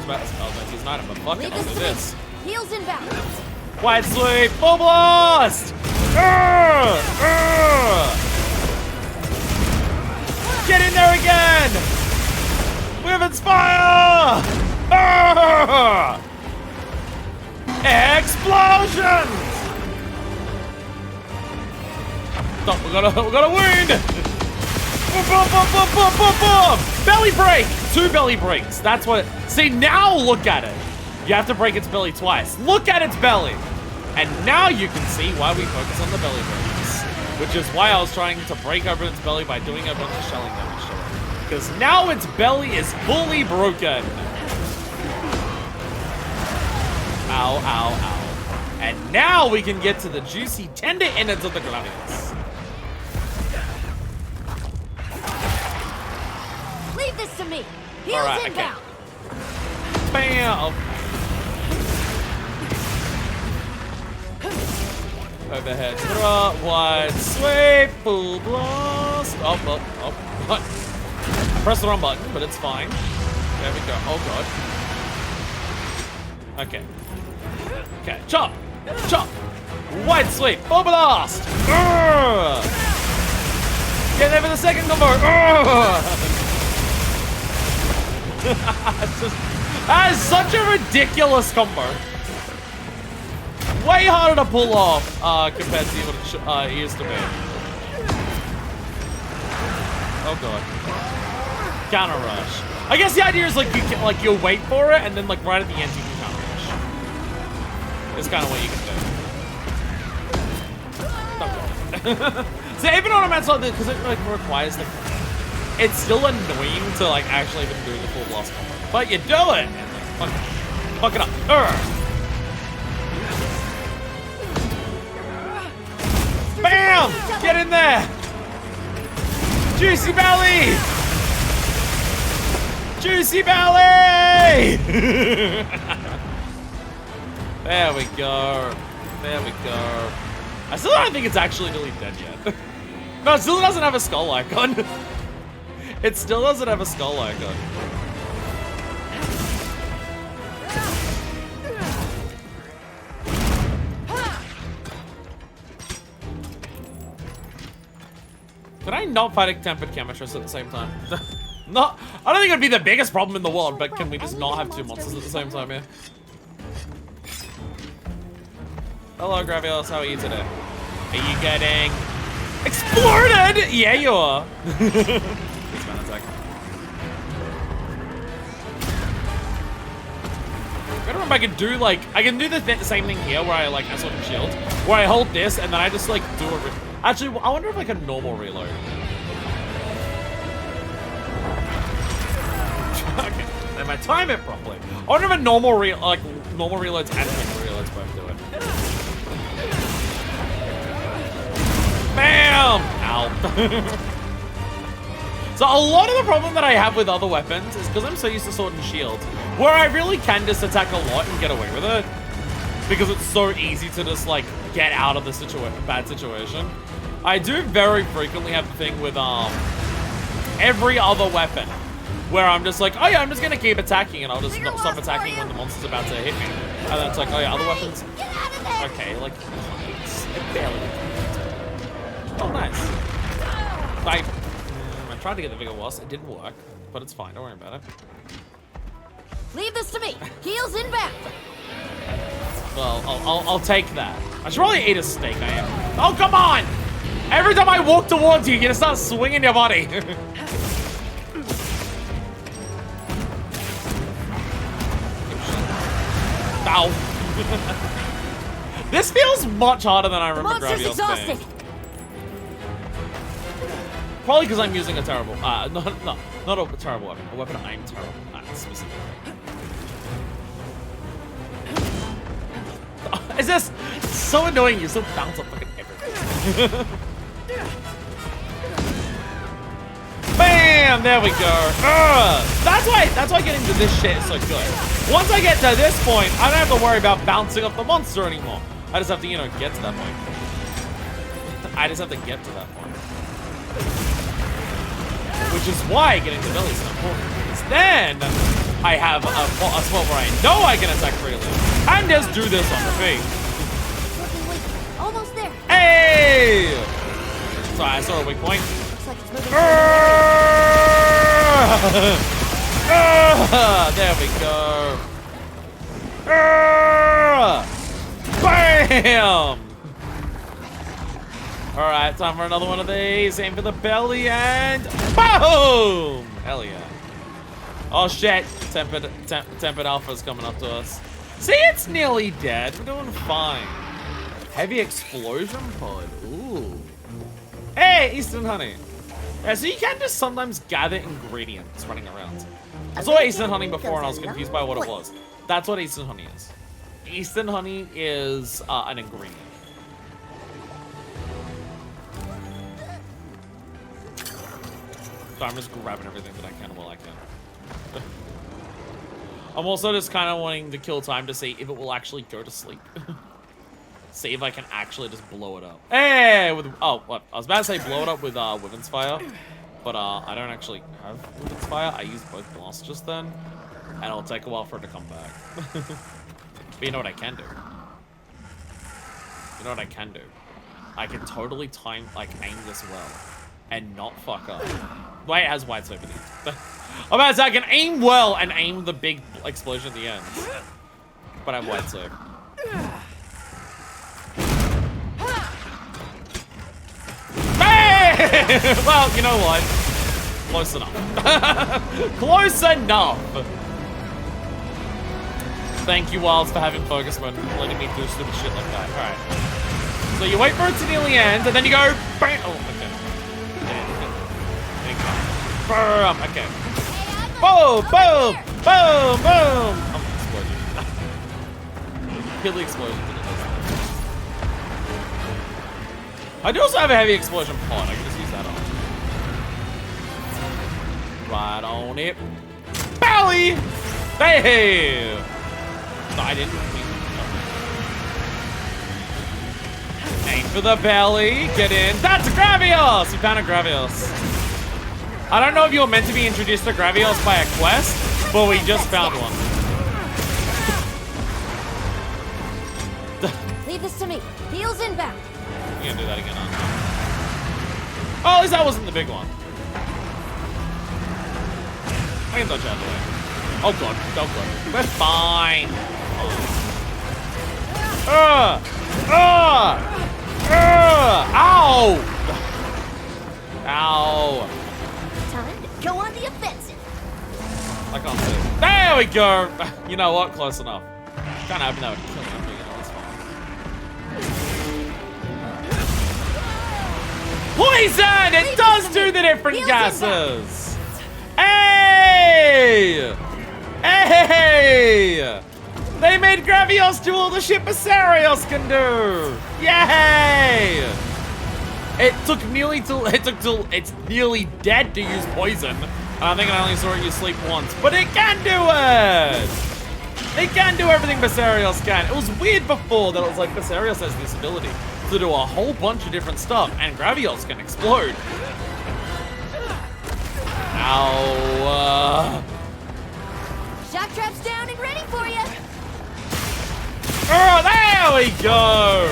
about to use an item, but fuck it, I'll do this. Heels inbound. White sweep, full blast! Get in there again! With its fire! Explosions! Stop, we got a wound! Boom, boom, boom, boom, boom, boom, boom! Belly break! 2 belly breaks. That's what. See, now look at it. You have to break its belly twice. Look at its belly! And now you can see why we focus on the belly breaks. Which is why I was trying to break open its belly by doing a bunch of shelling damage to it. Because now its belly is fully broken. Ow, ow, ow. And now we can get to the juicy, tender innards of the Gravios. Leave this to me. Heels Alright, inbound. Okay. Bam! Overhead throw, wide sweep, full blast. Oh, what? I pressed the wrong button, but it's fine. There we go. Oh god. Okay. Okay, chop! Chop! Wide sweep, full blast! Get there for the second combo! That is such a ridiculous combo. Way harder to pull off compared to what it used to be. Oh god. Counter rush. I guess the idea is like you wait for it and then like right at the end you can counter rush. It's kind of what you can do. Oh god. So even on a match like this, because it like requires the, it's still annoying to like actually even do the full blast combo. But you do it. And, like, fuck it up. Bam! Get in there! Juicy belly! Juicy belly! There we go. There we go. I still don't think it's actually nearly dead yet. No, it still doesn't have a skull icon. It still doesn't have a skull icon. Can I not fight a tempered chemistress at the same time? No, I don't think it'd be the biggest problem in the world, but can we just not have 2 monsters at the same time here? Hello, Gravios, how are you today? Are you getting exploded? Yeah, you are. Please man attack. I don't remember I can do like, I can do the same thing here where I like a sort of shield, where I hold this and then I just like do a, actually, I wonder if like a normal reload. Okay, then I time it properly. I wonder if a normal normal reloads and normal reloads both do it. Bam! Ow. So a lot of the problem that I have with other weapons is because I'm so used to sword and shield, where I really can just attack a lot and get away with it. Because it's so easy to just like get out of the bad situation. I do very frequently have the thing with every other weapon where I'm just like, oh yeah, I'm just gonna keep attacking and I'll just stop attacking when the monster's about to hit me. And then it's like, oh yeah, other weapons. Okay, like it barely. Oh nice. I tried to get the Vigor Wasp, it didn't work, but it's fine, don't worry about it. Leave this to me. Heels inbound. Well, I'll take that. I should probably eat a steak, I am. Oh, come on! Every time I walk towards you, you're gonna start swinging your body. Ow. This feels much harder than I remember Gravios being. Probably because I'm using a terrible, not a terrible weapon. A weapon I'm terrible at, specifically. It's just so annoying. You still bounce up fucking everything. Bam! There we go. That's why getting to this shit is so good. Once I get to this point, I don't have to worry about bouncing off the monster anymore. I just have to, you know, get to that point. I just have to get to that point. Which is why getting the belly is so important. Because then I have a spot where I know I can attack freely. And just do this on repeat. Almost there. Hey! Sorry, I saw a weak point. Looks like it's moving. There we go. Bam! Alright, time for another one of these. Aim for the belly and boom! Hell yeah. Oh shit. Tempered Alpha's coming up to us. See, it's nearly dead. We're doing fine. Heavy explosion pod. Ooh. Hey, Eastern honey. Yeah, so you can just sometimes gather ingredients running around. I saw Eastern honey before and I was confused by what it was. That's what Eastern honey is. Eastern honey is an ingredient. So I'm just grabbing everything that I can while I can. I'm also just kind of wanting to kill time to see if it will actually go to sleep. See if I can actually just blow it up. Hey! What? I was about to say blow it up with Women's Fire. But I don't actually have Women's Fire. I used both blasts just then. And it'll take a while for it to come back. But you know what I can do? You know what I can do? I can totally aim this well. And not fuck up. Wait, it has white soap in it. I'm about to say I can aim well and aim the big explosion at the end. But I have white soap. Hey! Well, you know what? Close enough. Close enough. Thank you, Wilds, for having focus mode and letting me do stupid shit like that. Alright. So you wait for it to nearly end, and then you go bam! Oh, okay. Boom! Okay. Boom! Boom! Boom! Boom! Oh, explosion. Kill the explosion. I do also have a heavy explosion pod. I can just use that on. Right on it. Belly! Hey! No, I didn't. Aim for the belly. Get in. That's a Gravios! We found a Gravios. I don't know if you were meant to be introduced to Gravios by a quest, but we just found one. Leave this to me. Heels inbound. You're gonna do that again, aren't you? Oh, at least that wasn't the big one. I can dodge out of the way. Oh god, oh god. We're fine. Ow! Ow! Time to go on the offensive. I can't see. There we go! You know what? Close enough. Kinda hoping that would kill him, but you know, it's fine. Poison! It does do the different gases! Hey! Hey! They made Gravios do all the shit Basarios can do! Yay! It took till it's nearly dead to use poison. And I think I only saw it use sleep once. But it can do it! It can do everything Basarios can. It was weird before that it was like Basarios has this ability to do a whole bunch of different stuff, and Gravios can explode. Ow. Shock trap's down and ready for you. Oh, there we go!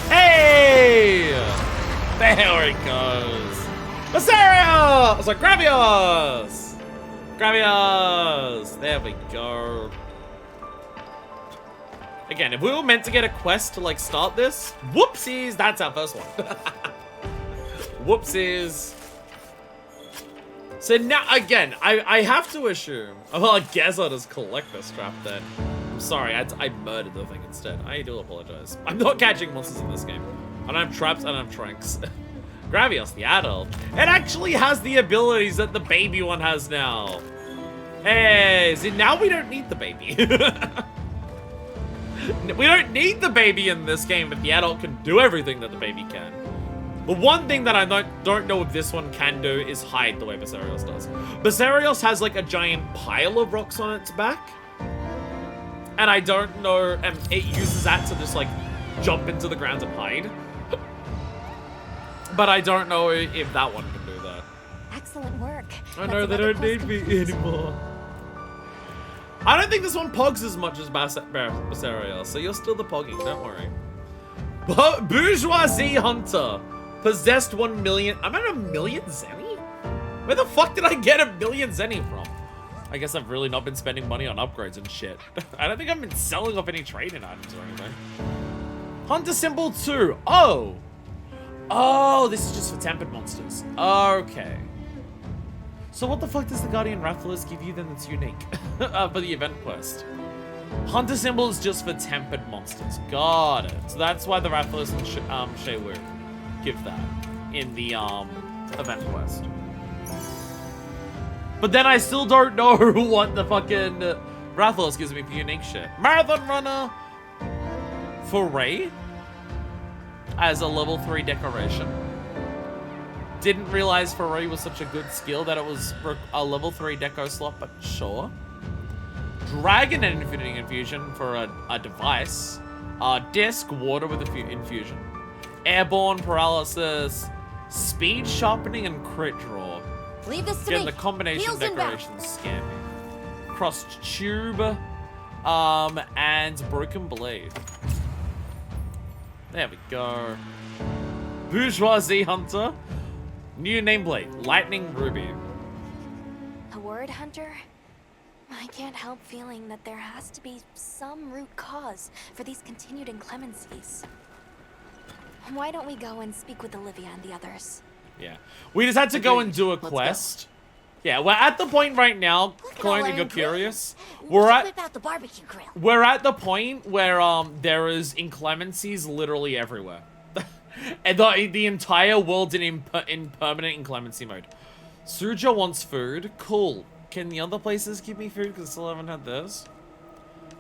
Hey! There it goes. Basarios! It's like Gravios! Gravios! There we go. Again, if we were meant to get a quest to like start this, whoopsies, that's our first one. Whoopsies. So now, again, I have to assume, well, I guess I'll just collect this trap then. I'm sorry, I murdered the thing instead. I do apologize. I'm not catching monsters in this game. I don't have traps, I don't have tranks. Gravios, the adult. It actually has the abilities that the baby one has now. Hey, see, now we don't need the baby. We don't need the baby in this game, but the adult can do everything that the baby can. The one thing that I don't know if this one can do is hide the way Basarios does. Basarios has like a giant pile of rocks on its back. And I don't know, and it uses that to just like jump into the ground and hide. But I don't know if that one can do that. Excellent work. I know they don't need me anymore. I don't think this one pogs as much as Basarios, so you're still the pogging, don't worry. Bourgeoisie Hunter. Possessed 1 million. I'm at 1 million zenny? Where the fuck did I get 1 million zenny from? I guess I've really not been spending money on upgrades and shit. I don't think I've been selling off any trading items or anything. Hunter symbol 2. Oh. Oh, this is just for tempered monsters. Okay. So what the fuck does the Guardian Rathalos give you then that's unique for the event quest? Hunter symbol is just for tempered monsters. Got it. So that's why the Rathalos and Shaywoo give that in the event quest. But then I still don't know what the fucking Rathalos gives me for unique shit. Marathon Runner for Ray as a level 3 decoration. Didn't realize Foray was such a good skill that it was a level 3 deco slot, but sure. Dragon and Infinity Infusion for a device. Disc, water with infusion. Airborne Paralysis, Speed Sharpening, and Crit Draw. Leave this to Again, me. the combination Heels inbound. decorations scare me. Crossed Tube, and Broken Blade. There we go. Bourgeoisie Hunter. New nameplate, Lightning Ruby. A word hunter? I can't help feeling that there has to be some root cause for these continued inclemencies. Why don't we go and speak with Olivia and the others? Yeah. We just had to go and do a quest. Yeah, we're at the point right now, Chloe, if you're curious. We're at the barbecue grill. We're at the point where there is inclemencies literally everywhere. And the entire world's in permanent inclemency mode. Suja wants food. Cool. Can the other places give me food? Because I still haven't had this.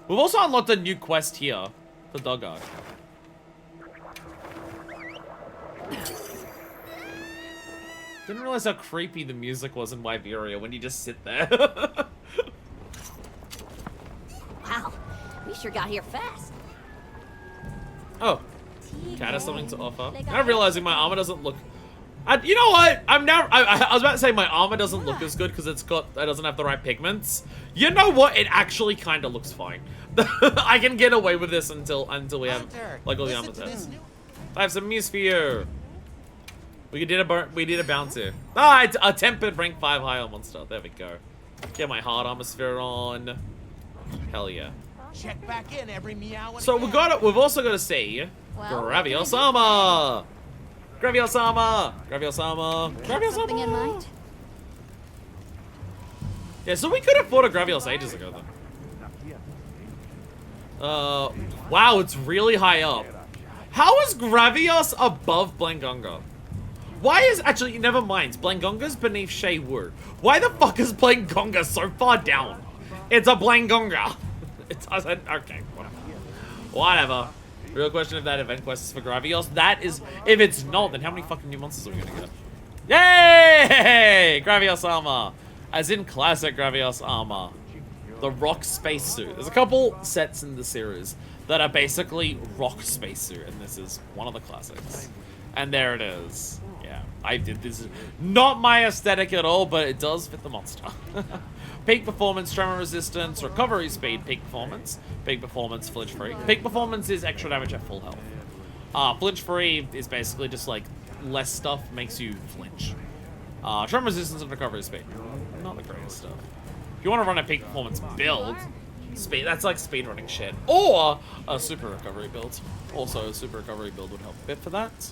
We've also unlocked a new quest here for Doggo. Didn't realize how creepy the music was in Wyveria when you just sit there. Wow, we sure got here fast. Oh. Cat has something to offer. Now realizing my armor doesn't look... you know what? I was about to say my armor doesn't look as good because it doesn't have the right pigments. You know what? It actually kind of looks fine. I can get away with this until we have like all the armor sets. I have some news for you. We did a bounty. Ah, it's a tempered rank 5 higher monster. There we go. Get my hard armor sphere on. Hell yeah. Check back in every meow. So we've also got to see Gravios-sama! Gravios-sama! Gravios-sama! Gravios-sama! Something in mind? Yeah, so we could have fought a Gravios ages ago then. Wow, it's really high up. How is Gravios above Blangonga? Why is, actually, never mind. Blangonga's beneath Shaywoo. Why the fuck is Blangonga so far down? It's a Blangonga. It doesn't, okay, whatever. Real question if that event quest is for Gravios. That is, if it's not, then how many fucking new monsters are we gonna get? Yay! Gravios-sama. As in classic Gravios-sama. The rock spacesuit. There's a couple sets in the series that are basically rock spacesuit, and this is one of the classics. And there it is. Yeah, I did this. Not my aesthetic at all, but it does fit the monster. Peak performance, tremor resistance, recovery speed, peak performance, flinch free. Peak performance is extra damage at full health. Flinch free is basically just like less stuff makes you flinch. Tremor resistance and recovery speed, not the greatest stuff. If you want to run a peak performance build, that's like speedrunning shit, or a super recovery build. Also, a super recovery build would help a bit for that.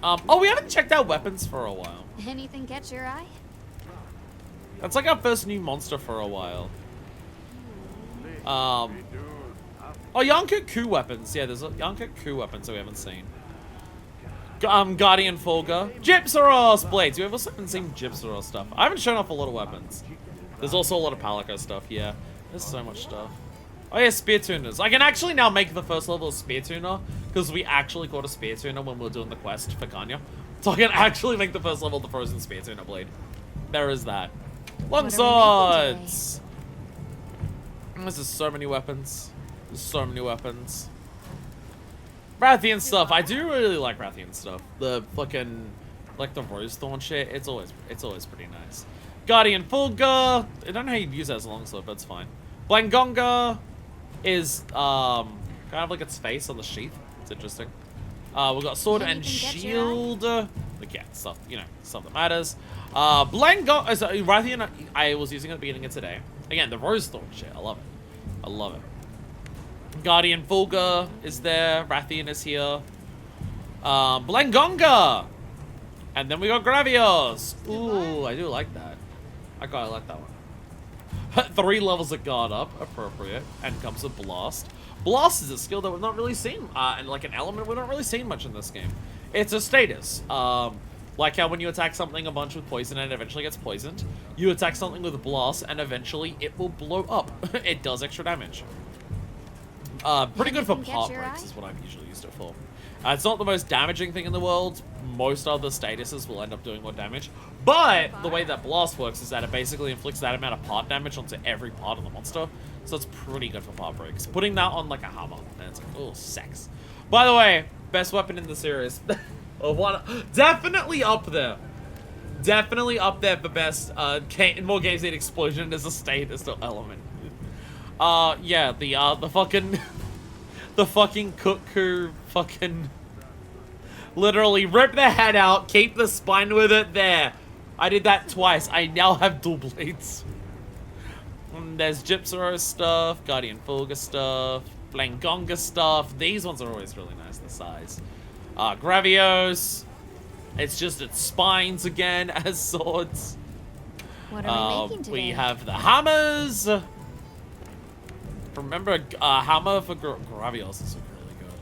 Oh, we haven't checked out weapons for a while. Anything catch your eye? That's like our first new monster for a while. Oh, Yonko Ku weapons. Yeah, there's Yonko Ku weapons that we haven't seen. Guardian Fulgur. Gypsaros blades. We also haven't seen Gypsaros stuff. I haven't shown off a lot of weapons. There's also a lot of Palico stuff, yeah. There's so much stuff. Oh yeah, Spear Tuners. I can actually now make the first level of Spear Tuner, because we actually caught a Spear Tuner when we were doing the quest for Kanya. So I can actually make the first level of the Frozen Spear Tuner blade. There is that. Long swords! There's just so many weapons. There's so many weapons. Rathian stuff. I do really like Rathian stuff. The fucking, like the Rose Thorn shit. It's always pretty nice. Guardian Fulgur. I don't know how you'd use that as a longsword, but it's fine. Blangonga is kind of like its face on the sheath. It's interesting. We've got sword and shield. Like, yeah, stuff, you know, stuff that matters. Rathian, I was using it at the beginning of today. Again, the Rose Thorn shit. I love it. I love it. Guardian Fulgur is there. Rathian is here. Blangonga! And then we got Gravios. Ooh, I do like that. I quite like that one. 3 levels of guard up. Appropriate. And comes with Blast. Blast is a skill that we've not really seen. And like an element we've not really seen much in this game. It's a status. Like how when you attack something a bunch with poison and it eventually gets poisoned, you attack something with a blast and eventually it will blow up. It does extra damage. Pretty good for part breaks is what I've usually used it for. It's not the most damaging thing in the world. Most other statuses will end up doing more damage. But the way that blast works is that it basically inflicts that amount of part damage onto every part of the monster. So it's pretty good for part breaks. Putting that on like a hammer, and it's like, oh, sex. By the way, best weapon in the series. Definitely up there. Definitely up there for best. More games need explosion as a status or element. Yeah, the fucking the fucking cuckoo fucking literally rip the head out, keep the spine with it there. I did that twice. I now have dual blades. There's Gypsaro stuff, Guardian Fulgur stuff, Blangonga stuff. These ones are always really nice, the size. Gravios. It's just its spines again as swords. What are we making today? We have the hammers. Remember, hammer for Gravios is really good.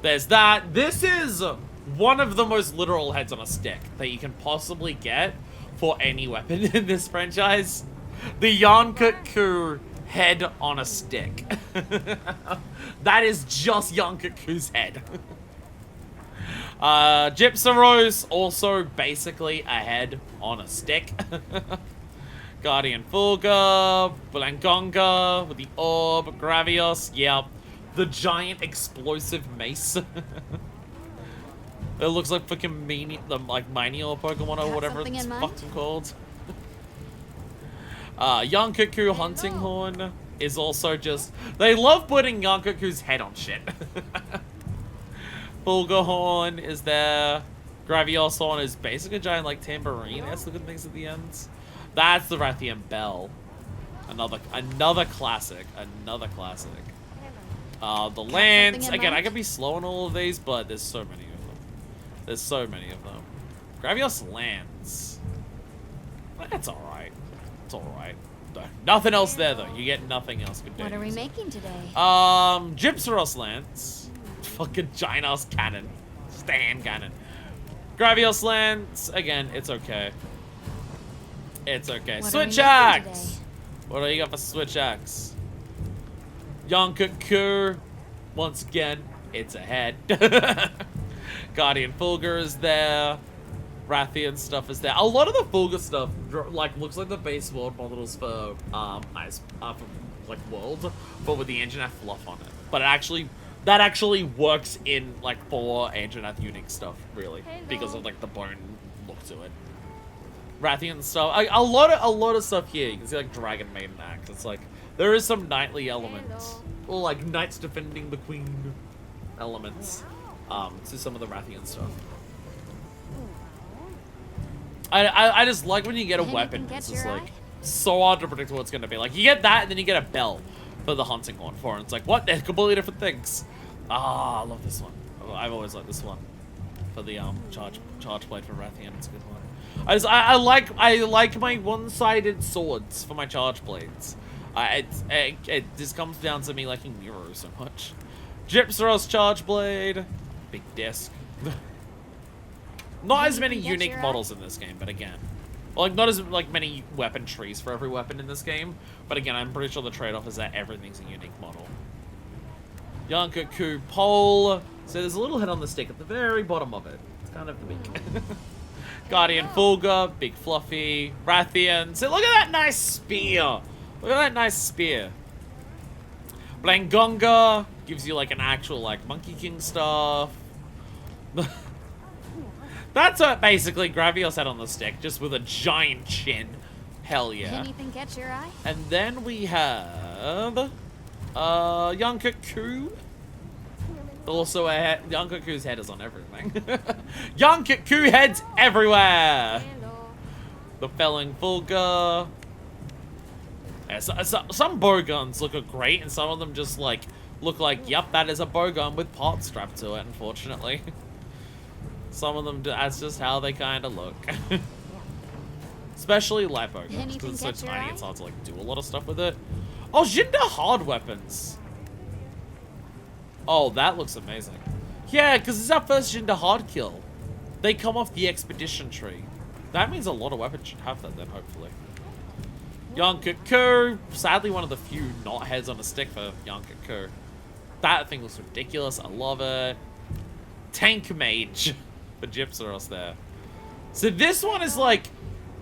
There's that. This is one of the most literal heads on a stick that you can possibly get for any weapon in this franchise. The Yonkaku head on a stick. That is just Yonkaku's head. Gypsaros, also basically a head on a stick. Guardian Fulgur, Blangonga with the orb, Gravios, yep. The giant explosive mace. It looks like fucking Minior Pokemon or whatever it's fucking called. Yonkaku Hunting Horn is also just... They love putting Yonkaku's head on shit. Fulgur Horn is there. Gravios Horn is basically a giant like tambourine. That's looking things at the ends. That's the Rathian Bell. Another classic. Another classic. The Lance. Again, I could be slow on all of these, but there's so many of them. There's so many of them. Gravios Lance. That's alright. It's alright. Nothing else there, though. You get nothing else. What are we making today? Gypsaros Lance. Fucking giant ass cannon. Stand cannon. Gravios Lance. Again, it's okay. It's okay. Switch Axe! What do you got for Switch Axe? Yonkaku. Once again, it's a head. Guardian Fulgur is there. Rathian stuff is there. A lot of the Fulgur stuff like looks like the base world models for like World, but with the Anjanath fluff on it. But that actually works in like for Anjanath unique stuff, really, because of like the bone look to it. Rathian stuff. A lot of stuff here. You can see like Dragon Maiden Axe. It's like there is some knightly elements, or like knights defending the queen elements to some of the Rathian stuff. I just like when you get a weapon. It's just like so hard to predict what it's gonna be. Like you get that, and then you get a bell for the hunting horn for it. It's like what? They're completely different things. Ah, I love this one. I've always liked this one for the charge blade for Rathian. It's a good one. I like my one-sided swords for my charge blades. It just comes down to me liking Nero so much. Gypsaros charge blade, big disc. Not as many Anything catch unique your eye? models in this game, but again. Like, not as like many weapon trees for every weapon in this game. But again, I'm pretty sure the trade-off is that everything's a unique model. Yankaku pole. So there's a little head on the stick at the very bottom of it. It's kind of the beak. Guardian Fulgur, big fluffy. Rathian. So look at that nice spear. Look at that nice spear. Blangonga gives you like an actual like Monkey King stuff. That's what basically Gravios had on the stick, just with a giant chin. Hell yeah. Anything catch your eye? And then we have Yankaku. Also, Yankaku's head is on everything. Yankaku heads everywhere. The Felling Fulgur. Yeah, some bow guns look great, and some of them just like look like, yep, that is a bow gun with parts strapped to it. Unfortunately, some of them, that's just how they kind of look. Especially light bow guns, because it's so Anything catch your tiny, eye? it's hard to like do a lot of stuff with it. Oh, Jin Dahaad weapons. Oh, that looks amazing. Yeah, because it's our first Jin Dahaad kill. They come off the expedition tree. That means a lot of weapons should have that then, hopefully. Yankaku. Sadly, one of the few not heads on a stick for Yankaku. That thing looks ridiculous. I love it. Tank Mage for Gypsaros there. So this one is like,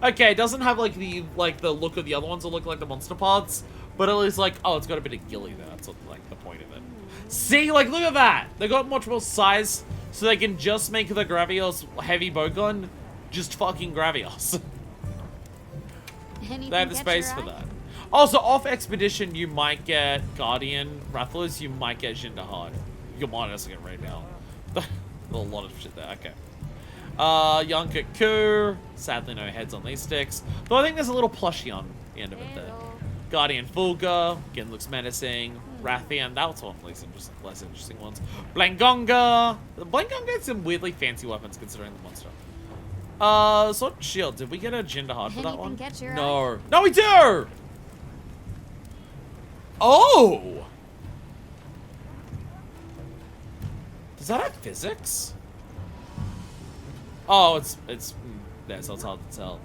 okay, it doesn't have like the look of the other ones that look like the monster parts, but at least like, oh, it's got a bit of gilly there. That's what, like the point of it. See, like, look at that. They got much more size, so they can just make the Gravios heavy bowgun just fucking Gravios. They have the space for that. Also, off Expedition, you might get Guardian Rattlers, you might get Jin Dahaad. You might also get right now. A lot of shit there, okay. Yankaku. Sadly, no heads on these sticks. Though I think there's a little plushie on the end of it there. Guardian Fulgur, again looks menacing. Rathian, that was one of the less interesting ones. Blangonga. Blangonga had some weirdly fancy weapons considering the monster. Sword Shield, did we get a Jin Dahaad for that one? Catch your No. eye? No, we do! Oh! Does that have physics? Oh, yeah, so it's hard to tell.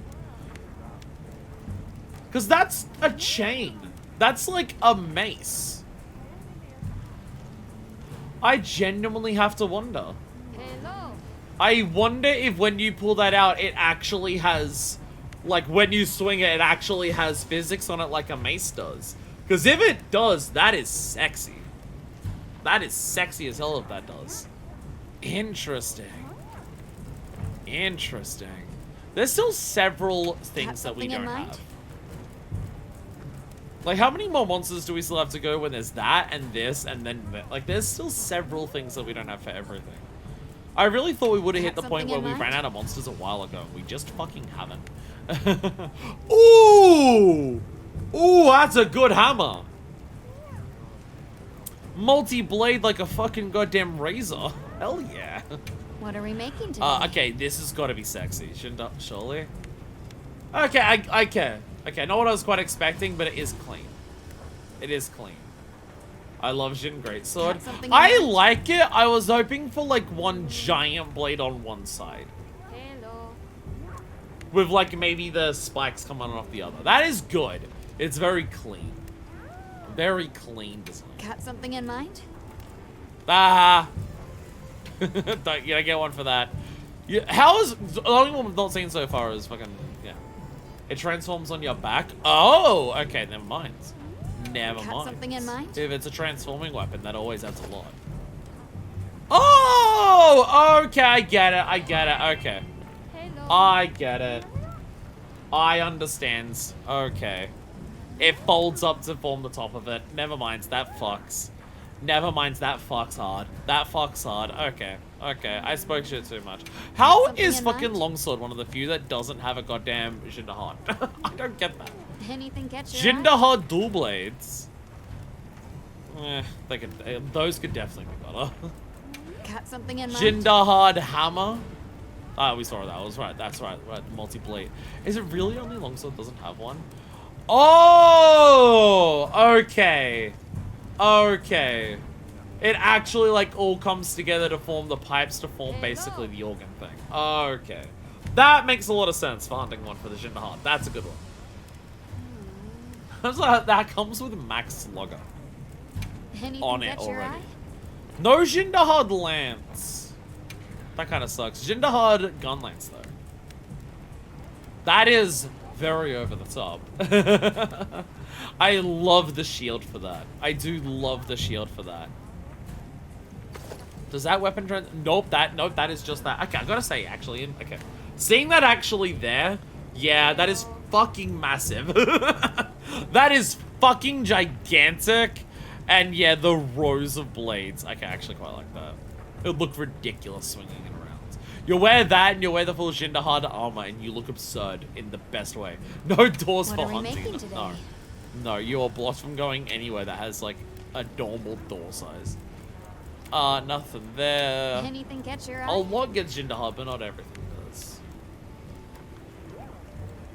Because that's a chain. That's like a mace. I genuinely have to wonder. Hello. I wonder if when you pull that out, it actually has, like, when you swing it, it actually has physics on it like a mace does. Because if it does, that is sexy. That is sexy as hell if that does. Interesting. Interesting. There's still several things that we don't have. Like, how many more monsters do we still have to go when there's that and this and then... Like, there's still several things that we don't have for everything. I really thought we would have hit the point where we ran out of monsters a while ago. We just fucking haven't. Ooh! Ooh, that's a good hammer. Multi-blade like a fucking goddamn razor. Hell yeah. What are we making today? Okay, this has got to be sexy. Surely? Okay, Okay, not what I was quite expecting, but it is clean. It is clean. I love Jin Greatsword. I like it. I was hoping for like one giant blade on one side. Hello. With like maybe the spikes coming off the other. That is good. It's very clean. Very clean design. Got something in mind? Ah! Don't you get one for that. How is... The only one I've not seen so far is fucking... Yeah. It transforms on your back? Oh! Okay, never mind. Never mind. Something in mind? If it's a transforming weapon, that always adds a lot. Oh! Okay, I get it. I get it. Okay. Hello. I get it. I understand. Okay. It folds up to form the top of it. Never mind. That fucks. Never mind. That fucks hard. That fucks hard. Okay. Okay. I spoke shit too much. How is fucking Longsword one of the few that doesn't have a goddamn Jin Dahaad? I don't get that. Anything catch your Jin eye? Dahaad dual blades. Those could definitely be better. Got something in mind? Jin Dahaad hammer. Ah, we saw that. I was right. That's right. Right. Multi-blade. Is it really only Longsword doesn't have one? Oh! Okay. Okay. It actually, like, all comes together to form the pipes to form basically the organ thing. Okay. That makes a lot of sense for hunting one for the Jin Dahaad. That's a good one. That comes with Max Slugger on it already. No Jin Dahaad lance. That kind of sucks. Jin Dahaad gun lance, though. That is very over the top. I love the shield for that. I do love the shield for that. Does that weapon nope, that is just that. Okay, I gotta say, actually, okay. Seeing that actually there, yeah, that is fucking massive. That is fucking gigantic. And yeah, the rows of blades. Okay, I actually quite like that. It would look ridiculous swinging it around. You wear that and you wear the full Jin Dahaad armor and you look absurd in the best way. No doors for hunting. No. No, you are blocked from going anywhere that has like a normal door size. Nothing there. Anything catch your eye? A lot gets Jin Dahaad, but not everything does.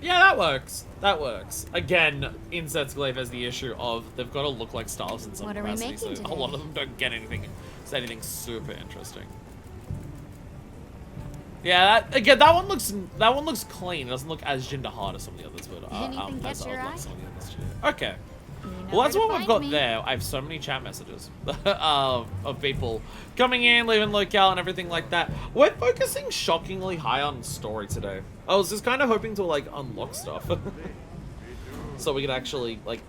Yeah, that works. That works. Again, Inset's Glaive has the issue of they've got to look like stars in some capacity, so a lot of them don't get anything super interesting. Yeah, that one looks clean. It doesn't look as Jin Dahaad as some of the others, but Anything catch your eye? Okay. Well, that's what we've got there. I have so many chat messages of people coming in, leaving locale and everything like that. We're focusing shockingly high on story today. I was just kind of hoping to, like, unlock stuff. So we could actually, like,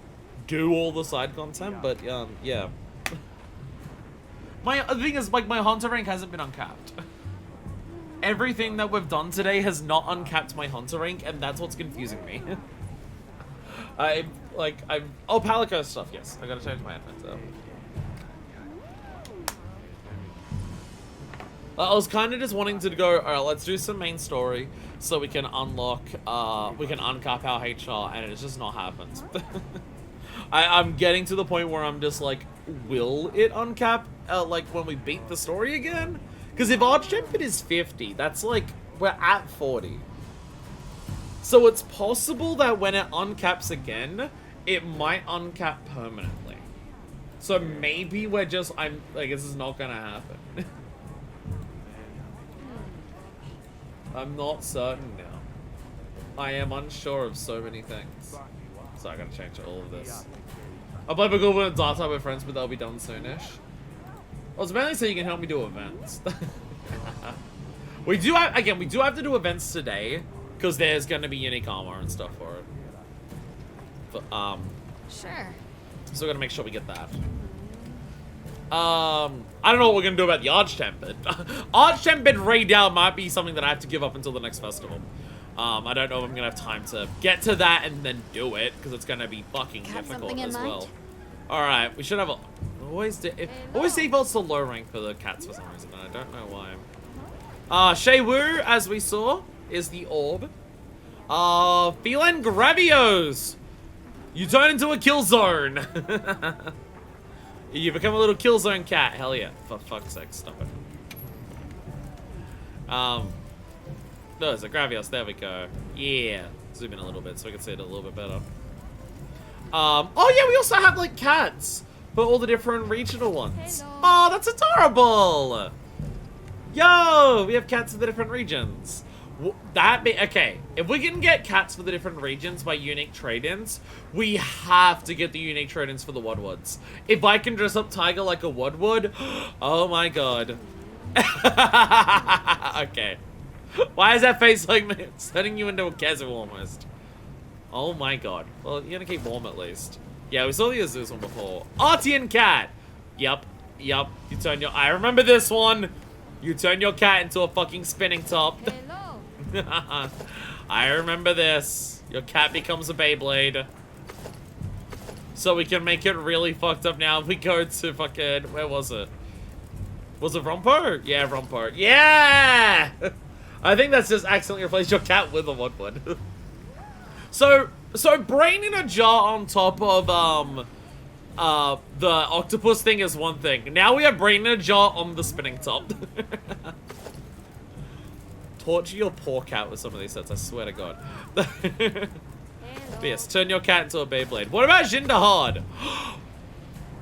do all the side content, but, yeah. The thing is, like, my Hunter rank hasn't been uncapped. Everything that we've done today has not uncapped my Hunter rank, and that's what's confusing me. Oh, Palico stuff, yes. I gotta change my headphones up. I was kind of just wanting to go, alright, let's do some main story so we can unlock, we can uncap our HR, and it's just not happened. I'm getting to the point where I'm just like, will it uncap, like, when we beat the story again? Because if Archtempered is 50, that's like, we're at 40. So it's possible that when it uncaps again, it might uncap permanently. So maybe we're just, this is not gonna happen. I'm not certain now. I am unsure of so many things. So I gotta change all of this. I'll play for Google and Dart with friends, but they'll be done soonish. Well, it's mainly so you can help me do events. We do have to do events today, because there's gonna be unique armor and stuff for it. But, sure. So we're gonna make sure we get that. I don't know what we're gonna do about the Arch-Tempered. Arch-Tempered Raid-Out might be something that I have to give up until the next festival. I don't know if I'm gonna have time to get to that and then do it, because it's gonna be fucking difficult as well. Alright, we should have a... Always defaults to low rank for the cats for some reason, and I don't know why. Shay Wu, as we saw, is the orb. Feline Gravios! You turn into a kill zone! You become a little kill zone cat. Hell yeah. For fuck's sake, stop it. There's a Gravios. There we go. Yeah. Zoom in a little bit so we can see it a little bit better. Oh yeah, we also have like cats for all the different regional ones. Hello. Oh, that's adorable. Yo, we have cats for the different regions. Okay, if we can get cats for the different regions by unique trade-ins, we have to get the unique trade-ins for the Woodwoods. If I can dress up Tiger like a Woodwood, oh my god. Okay. Why is that face like me? It's turning you into a Kezu almost. Oh my god. Well, you're gonna keep warm at least. Yeah, we saw the Azus one before. Artian cat! Yup. You turn your... I remember this one! You turn your cat into a fucking spinning top. Hello. I remember this. Your cat becomes a Beyblade. So we can make it really fucked up now. We go to fucking... Where was it? Was it Rompo? Yeah, Rompo. Yeah! I think that's just accidentally replaced your cat with a Woodwood. So brain in a jar on top of, the octopus thing is one thing. Now we have brain in a jar on the spinning top. Torture your poor cat with some of these sets, I swear to god. Yes, turn your cat into a Beyblade. What about Jin Dahaad?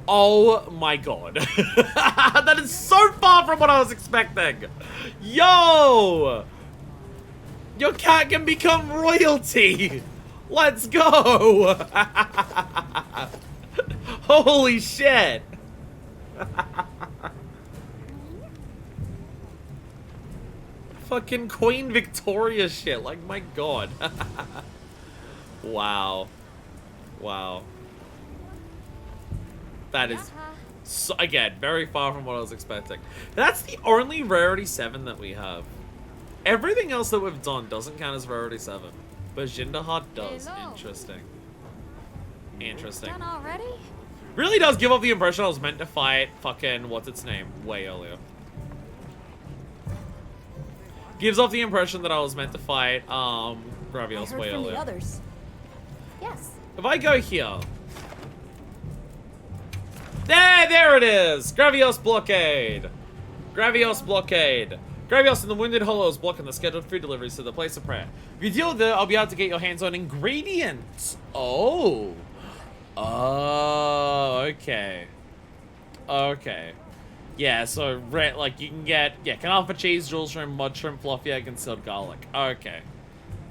Oh my god. That is so far from what I was expecting. Yo! Your cat can become royalty. Let's go. Holy shit. Fucking Queen Victoria shit. Like, my god. Wow. Wow. That is, so, again, very far from what I was expecting. That's the only rarity 7 that we have. Everything else that we've done doesn't count as rarity 7. But Jin Dahaad does. Hello. Interesting. Interesting. Done already? Really does give off the impression I was meant to fight fucking, what's its name, way earlier. Gives off the impression that I was meant to fight, Gravios way earlier. Others. Yes. If I go here. There it is! Gravios blockade! Gravios blockade. Gravios and the Wounded Hollows blocking the scheduled food deliveries to the place of prayer. If you deal with it, I'll be able to get your hands on ingredients. Oh. Oh, okay. Okay. Yeah, so, like, you can get, yeah, canola cheese, jewel shrimp, mud shrimp, fluffy egg, and sealed garlic. Okay.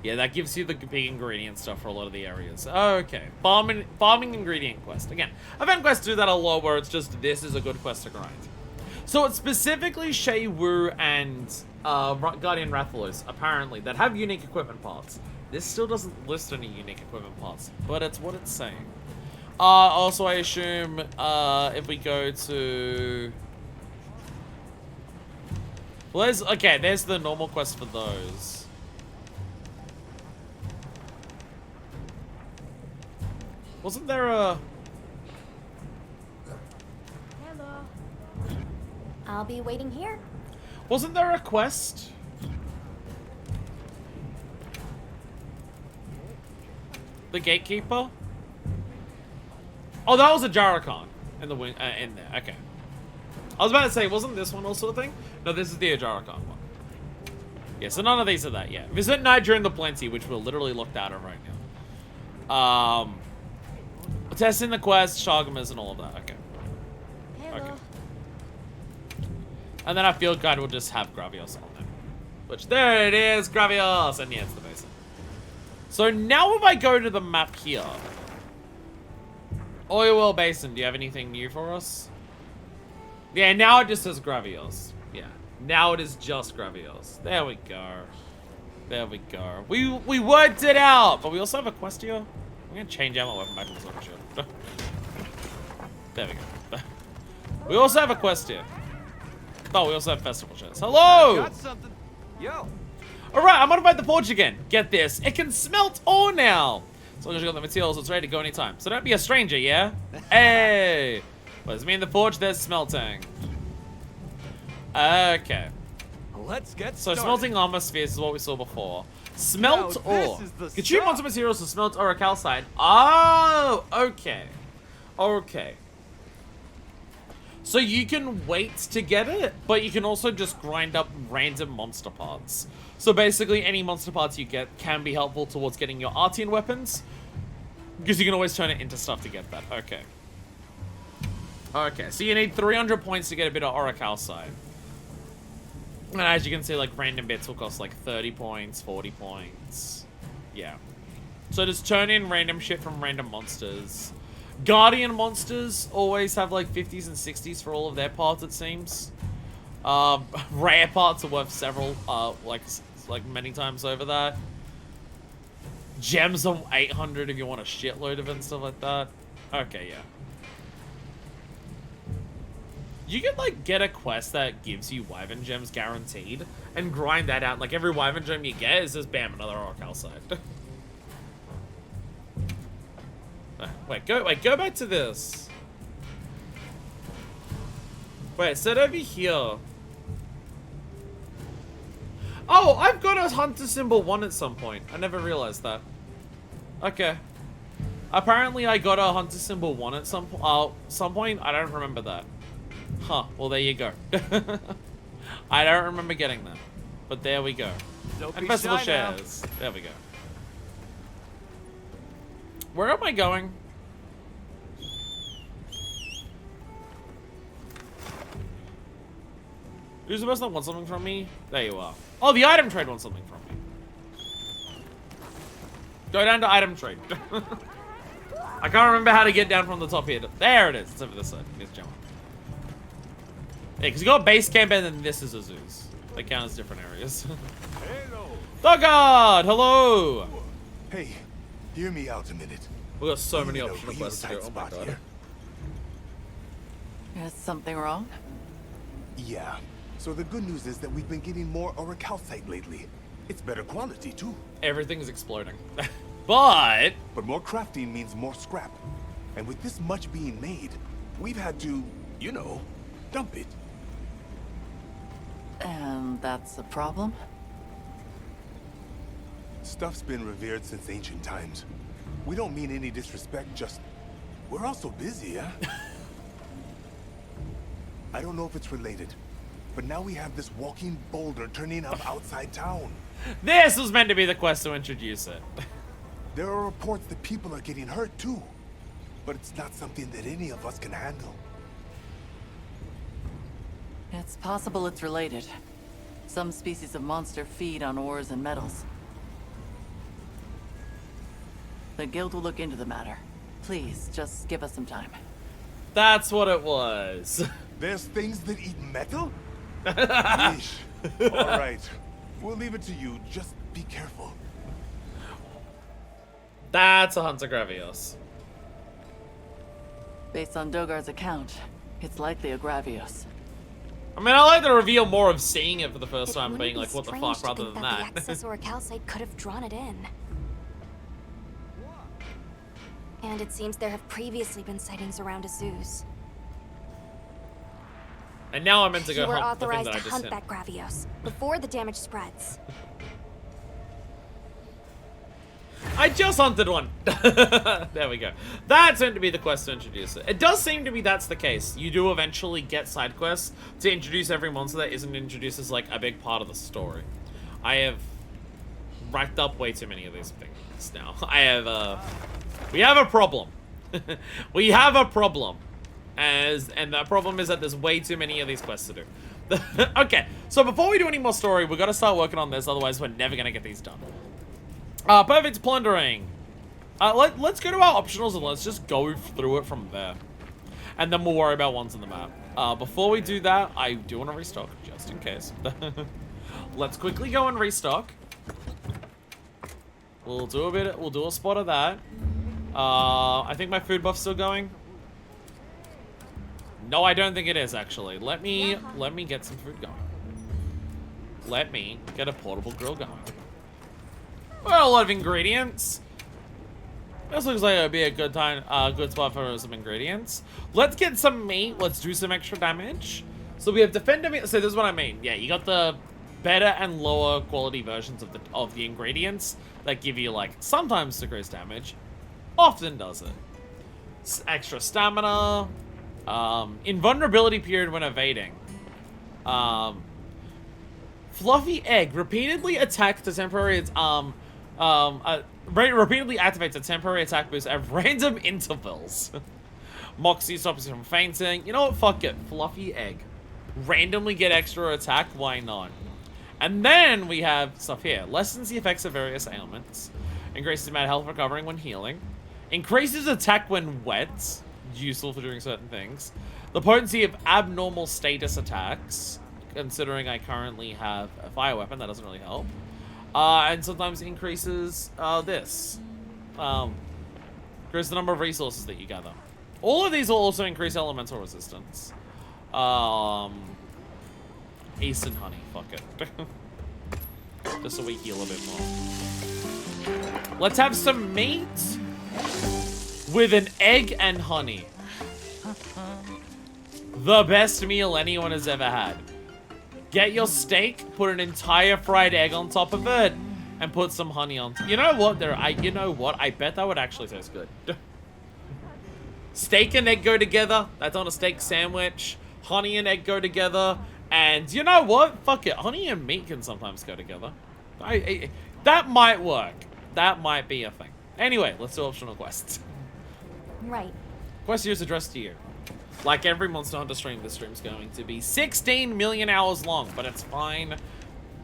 Yeah, that gives you the big ingredient stuff for a lot of the areas. Okay. Farming ingredient quest. Again, I've had quests do that a lot where it's just, this is a good quest to grind. So it's specifically Shay Wu and Guardian Rathalos, apparently, that have unique equipment parts. This still doesn't list any unique equipment parts, but it's what it's saying. Also, I assume if we go to... Well, there's the normal quest for those. Wasn't there a... Hello. I'll be waiting here. Wasn't there a quest? The Gatekeeper? Oh, that was a Jarrakan in the in there. Okay. I was about to say, wasn't this one also a thing? No, this is the Ajarakan one. Yeah, so none of these are that yet. Visit night during the plenty, which we're literally locked out of right now. Testing the quest, Shagamas, and all of that. Okay. Hello. Okay. And then our field guide will just have Gravios on there. Which, there it is, Gravios! And yeah, it's the basin. So now if I go to the map here. Oil Well Basin, do you have anything new for us? Yeah, now it just says Gravios. Yeah, now it is just Gravios. There we go. There we go. We worked it out! But we also have a quest here. I'm gonna change out my weapon back to the silver shield. There we go. We also have a quest here. Oh, we also have festival chairs. Hello! Got something. Yo. Alright, I'm gonna fight the forge again. Get this. It can smelt ore now. As long as you got the materials, it's ready to go anytime. So don't be a stranger, yeah? Hey! What does it mean the forge? There's smelting. Okay. Let's get So started. smelting armor spheres is what we saw before. Smelt Now, ore. this is the Consume stuff. monster materials to smelt ore or calcite. Oh, okay. Okay. So you can wait to get it, but you can also just grind up random monster parts. So basically, any monster parts you get can be helpful towards getting your Artian weapons, because you can always turn it into stuff to get that. Okay. Okay, so you need 300 points to get a bit of aura calcite. And as you can see, like, random bits will cost, like, 30 points, 40 points. Yeah. So just turn in random shit from random monsters. Guardian monsters always have, like, 50s and 60s for all of their parts, it seems. Rare parts are worth several, like, many times over that. Gems are 800 if you want a shitload of it and stuff like that. Okay, yeah. You could, like, get a quest that gives you Wyvern Gems guaranteed and grind that out. Like, every Wyvern Gem you get is just, bam, another Aura Calcite. Wait, go back to this. Wait, set over here. Oh, I've got a Hunter Symbol 1 at some point. I never realized that. Okay. Apparently, I got a Hunter Symbol 1 at some point. I don't remember that. Huh, well there you go. I don't remember getting that. But there we go. Don't And be festival shy now. shares. There we go. Where am I going? Who's the person that wants something from me? There you are. Oh, the item trade wants something from me. Go down to item trade. I can't remember how to get down from the top here. There it is. It's over this side. Let's jump. Yeah, because you got base camp and then this is a zoos. They count as different areas. Hello. Dahaad, hello. Hey, hear me out a minute. We got so many optional quests to do. Oh my god. Is something wrong? Yeah. So the good news is that we've been getting more orichalcite lately. It's better quality too. Everything is exploding. But more crafting means more scrap. And with this much being made, we've had to, you know, dump it. And that's a problem? Stuff's been revered since ancient times. We don't mean any disrespect, just we're all so busy, huh? I don't know if it's related, but now we have this walking boulder turning up outside town. This was meant to be the quest to introduce it. There are reports that people are getting hurt too, but it's not something that any of us can handle. It's possible it's related. Some species of monster feed on ores and metals. The guild will look into the matter. Please, just give us some time. That's what it was. There's things that eat metal? Yeesh. All right. We'll leave it to you. Just be careful. That's a Hunter Gravios. Based on Dogar's account, it's likely a Gravios. I mean, I like the reveal more of seeing it for the first time, being like, what the Strange fuck, to rather think than that that. the excess orichalcite could have drawn it in. And it seems there have previously been sightings around Azuz. And now I'm meant to go You were hunt the thing authorized that I to just hunt hit. that Gravios before the damage spreads. I just hunted one. There we go. That's meant to be the quest to introduce it. It does seem to be that's the case. You do eventually get side quests to introduce every monster that isn't introduced as like a big part of the story. I have racked up way too many of these things now. We have a problem. We have a problem. And the problem is that there's way too many of these quests to do. Okay, so before we do any more story, we've got to start working on this, otherwise we're never going to get these done. Perfect plundering. Let's go to our optionals and let's just go through it from there. And then we'll worry about ones on the map. Before we do that, I do want to restock, just in case. Let's quickly go and restock. We'll do a spot of that. I think my food buff's still going. No, I don't think it is, actually. Let me get some food going. Let me get a portable grill going. Well, a lot of ingredients. This looks like it would be a good good spot for some ingredients. Let's get some meat. Let's do some extra damage. So we have defender meat. So this is what I mean. Yeah, you got the better and lower quality versions of the ingredients that give you like sometimes decreased damage, often does it. Extra stamina. Invulnerability period when evading. Fluffy egg repeatedly attacks the temporary repeatedly activates a temporary attack boost at random intervals. Moxie stops you from fainting. You know what? Fuck it. Fluffy egg. Randomly get extra attack. Why not? And then we have stuff here. Lessens the effects of various ailments. Increases the amount of health recovering when healing. Increases attack when wet. Useful for doing certain things. The potency of abnormal status attacks. Considering I currently have a fire weapon, that doesn't really help. And sometimes increases this. Increases the number of resources that you gather. All of these will also increase elemental resistance. Eastern honey, fuck it. Just so we heal a bit more. Let's have some meat with an egg and honey. The best meal anyone has ever had. Get your steak, put an entire fried egg on top of it, and put some honey on. You know what? You know what? I bet that would actually taste good. Steak and egg go together. That's on a steak sandwich. Honey and egg go together. And you know what? Fuck it. Honey and meat can sometimes go together. That might work. That might be a thing. Anyway, let's do optional quests. Right. Quest here is addressed to you. Like every Monster Hunter stream, this stream's going to be 16 million hours long, but it's fine.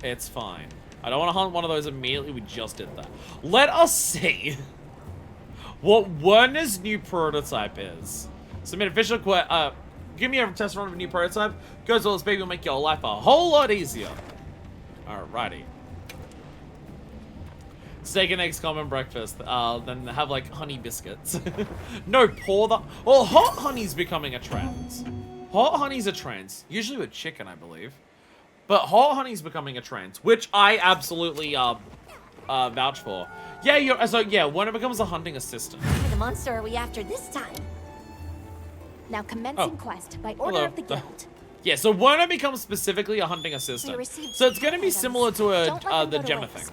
It's fine. I don't want to hunt one of those immediately. We just did that. Let us see what Werner's new prototype is. Submit official give me a test run of a new prototype. Goes all this baby will make your life a whole lot easier. Alrighty. Steak and eggs common breakfast. Then have like honey biscuits. No, pour the. Well, hot honey's becoming a trend. Hot honey's a trend. Usually with chicken, I believe. But hot honey's becoming a trend, which I absolutely vouch for. Yeah, so yeah, when it becomes a hunting assistant. What kind of monster are we after this time? Now commencing quest by order of the guild. Yeah, so when it becomes specifically a hunting assistant. So it's going to be similar to the gemma thing.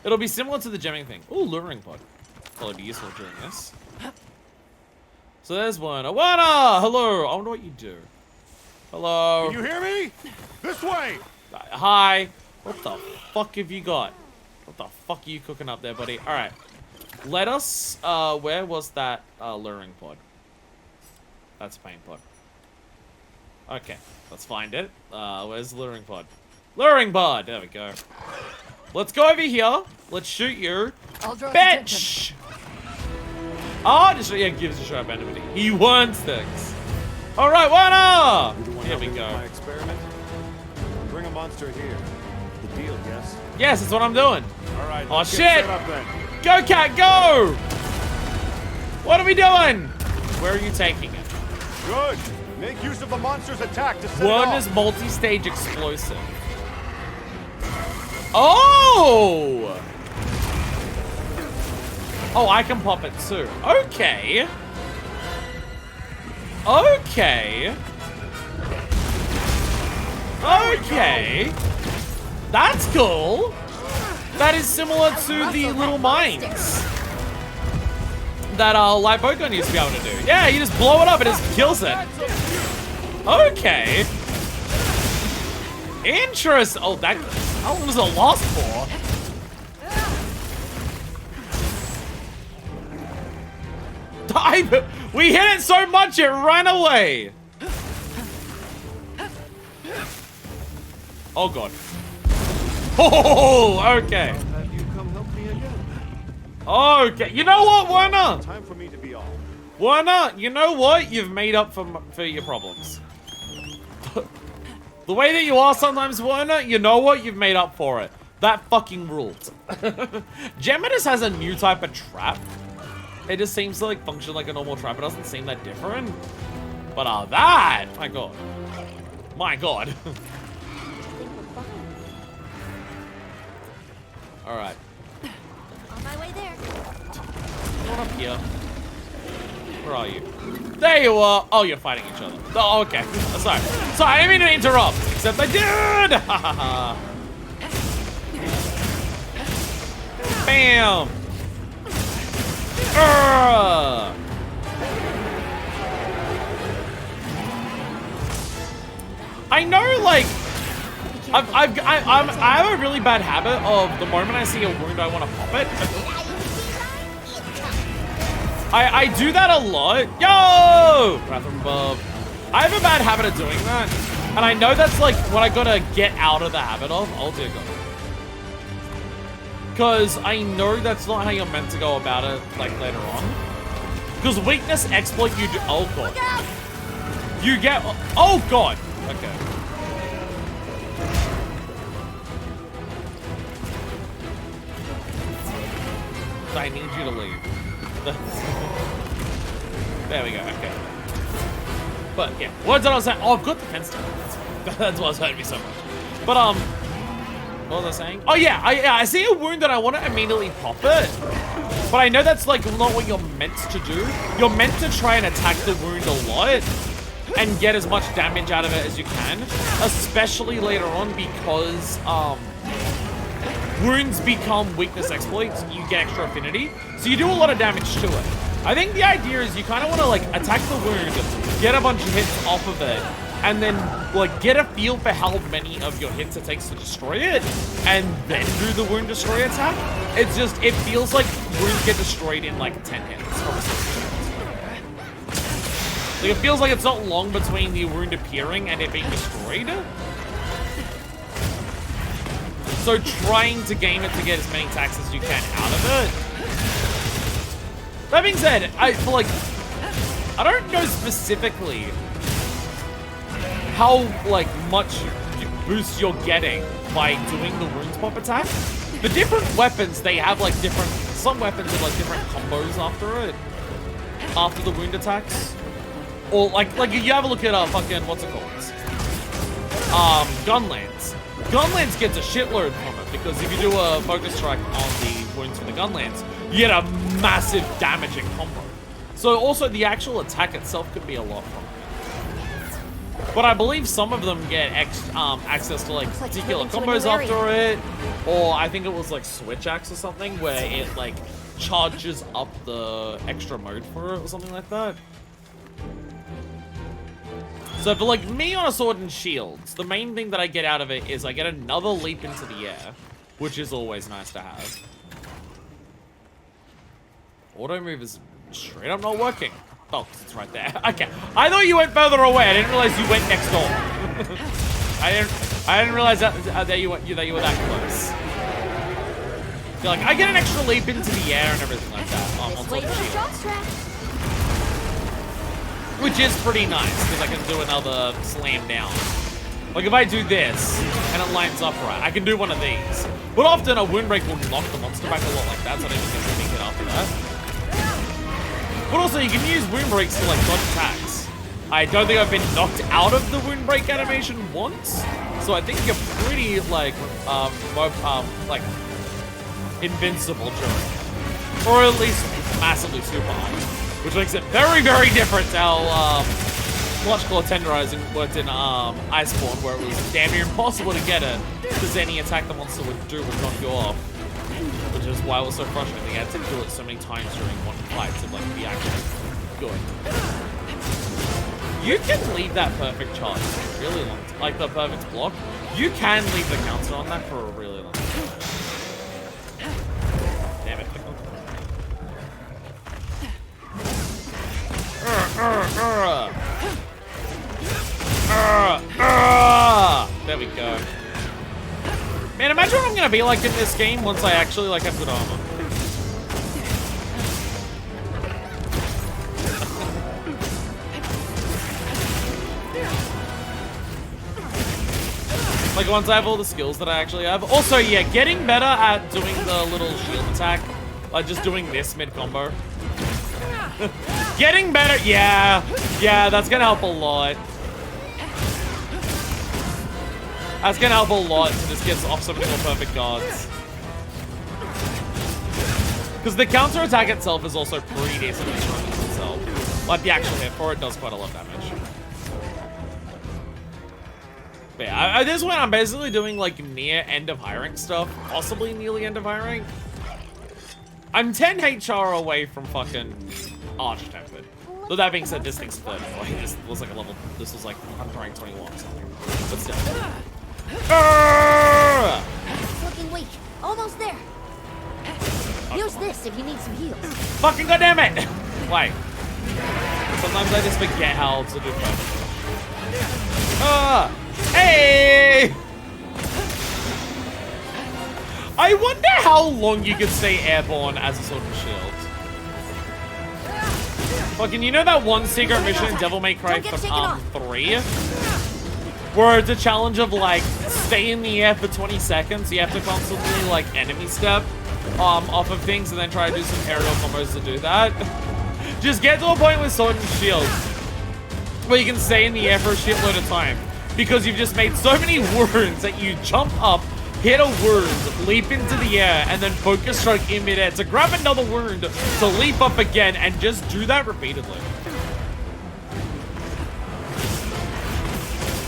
It'll be similar to the gemming thing. Ooh, luring pod. That'll be useful during this. So there's Werner. Werner! Hello! I wonder what you do. Hello? Can you hear me? This way! Hi. What the fuck have you got? What the fuck are you cooking up there, buddy? Alright. Let us, where was that luring pod? That's a pain pod. Okay, let's find it. Where's the luring pod? Luring pod! There we go. Let's go over here. Let's shoot you. Bitch! Oh, just yeah, gives a sharp enemy. He wants things. Alright, Werner! Here we go. My experiment? Bring a monster here. The deal, yes? Yes, that's what I'm doing. Alright, oh let's shit! get set up then. Go, cat, go! What are we doing? Where are you taking it? Good. Make use of the monster's attack to set Werner's multi-stage explosive. Oh! Oh, I can pop it too. Okay. Okay. Okay. That's cool. That is similar to the little mines that light bowgun used to be able to do. Yeah, you just blow it up and it just kills it. Okay. Interesting. Oh, that. How long does it last for? We hit it so much it ran away. Oh god. Oh, okay. Have you come help me again? Okay. You know what, Werner? Time for me to be off. Werner, you know what? You've made up for your problems. The way that you are sometimes, Werner, you know what? You've made up for it. That fucking ruled. Gemma just has a new type of trap. It just seems to like function like a normal trap. It doesn't seem that different. But that, my god. My god. Alright. On my way there. Come on up here. Where are you? There you are. Oh, you're fighting each other. Oh, okay. Sorry. Sorry, I didn't mean to interrupt. Except I did. Bam. I know, like, I have a really bad habit of the moment I see a wound, I want to pop it. I do that a lot. Yo! Bathroom above. I have a bad habit of doing that. And I know that's like what I gotta get out of the habit of. Oh dear god. Because I know that's not how you're meant to go about it, like, later on. Because weakness exploit, you do. Oh god. You get. Oh god. Okay. I need you to leave. There we go, okay. But yeah, what did I say? Oh, I've got the fence down. That's what's hurting me so much. But what was I saying? Oh yeah, I see a wound that I want to immediately pop it. But I know that's like not what you're meant to do. You're meant to try and attack the wound a lot and get as much damage out of it as you can. Especially later on because wounds become weakness exploits, you get extra affinity. So you do a lot of damage to it. I think the idea is you kind of want to like attack the wound, get a bunch of hits off of it, and then like get a feel for how many of your hits it takes to destroy it, and then do the wound destroy attack. It's just, it feels like wounds get destroyed in like 10 hits. Like, it feels like it's not long between the wound appearing and it being destroyed. So trying to game it to get as many attacks as you can out of it. That being said, I don't know specifically how like much boost you're getting by doing the wound pop attack. The different weapons, they have like different, some weapons have like different combos after the wound attacks. Or like you have a look at fucking, what's it called? Gunlance. Gunlance gets a shitload from it because if you do a focus strike on the wounds for the Gunlance, you get a massive damaging combo. So also the actual attack itself can be a lot from it. But I believe some of them get access to like particular combos after it, or I think it was like switch axe or something where it like charges up the extra mode for it or something like that. So for like me on a sword and shields, the main thing that I get out of it is I get another leap into the air, which is always nice to have. Auto move is straight up not working. Oh, 'cause it's right there. Okay, I thought you went further away. I didn't realize you went next door. I didn't realize that you were that close. You're like, I get an extra leap into the air and everything like that on sword and shield. Which is pretty nice, because I can do another slam down. Like, if I do this, and it lines up right, I can do one of these. But often, a wound break will knock the monster back a lot like that, so I don't think I can make it after that. But also, you can use wound breaks to, like, dodge attacks. I don't think I've been knocked out of the wound break animation once, so I think you're pretty, like, invincible during it. Or at least massively super armed. Which makes it very, very different to how Clutch Claw Tenderizing worked in Iceborne, where it was damn near impossible to get it, because any attack the monster would do would knock you off. Which is why it was so frustrating. They had to kill it so many times during one fight to like be actually good. You can leave that perfect charge for a really long time. Like the perfect block. You can leave the counter on that for a really long time. Damn it. There we go. Man, imagine what I'm gonna be like in this game once I actually like have good armor. Like once I have all the skills that I actually have. Also, yeah, getting better at doing the little shield attack, like just doing this mid combo. Getting better, yeah, that's gonna help a lot. That's gonna help a lot to just get off some more perfect guards. Because the counter attack itself is also pretty decently strong in itself. Like the actual hit for it does quite a lot of damage. But yeah, at this point I'm basically doing like near end of high rank stuff, possibly nearly end of high rank. I'm 10 HR away from fucking Arch-Tempted. Though that being said, this thing's 30. Like, this was like a level. This was like 100 rank 21 or something. But still. It's looking weak. Almost there. Use this if you need some heals. Fucking goddammit! Why? Sometimes I just forget how to do that. Hey! I wonder how long you could stay airborne as a sword and shield. Fucking, you know that one secret mission in Devil May Cry 3? Where it's a challenge of like, stay in the air for 20 seconds, you have to constantly like enemy step off of things and then try to do some aerial combos to do that. Just get to a point with sword and shield where you can stay in the air for a shitload of time. Because you've just made so many wounds that you jump up, hit a wound, leap into the air, and then focus strike in midair to grab another wound, to leap up again, and just do that repeatedly.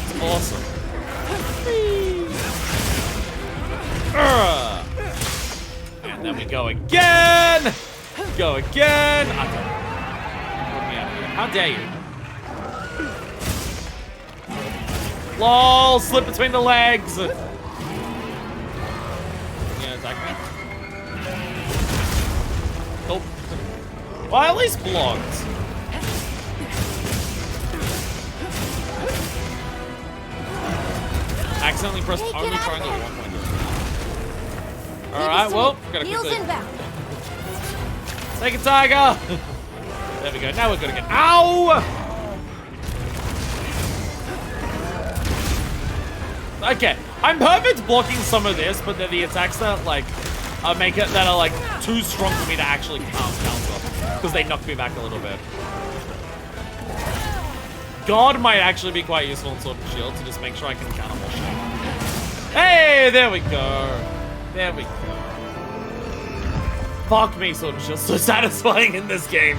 It's awesome. And then we go again! Go again! Put me out of here. How dare you? LOL! Slip between the legs! Attack me? Nope. Well, at least blocked. accidentally pressed Take only it out triangle there. at one point. Alright, well, gotta Heels quickly... inbound. Take it, Tiger! There we go, now we're good again. Ow! Okay, I'm perfect blocking some of this, but they're the attacks that, like, make it, that are, like, too strong for me to actually counter. Because they knock me back a little bit. God might actually be quite useful in Sword and Shield to just make sure I can counter more shit. Hey, there we go. There we go. Fuck me, Sword and Shield. So satisfying in this game.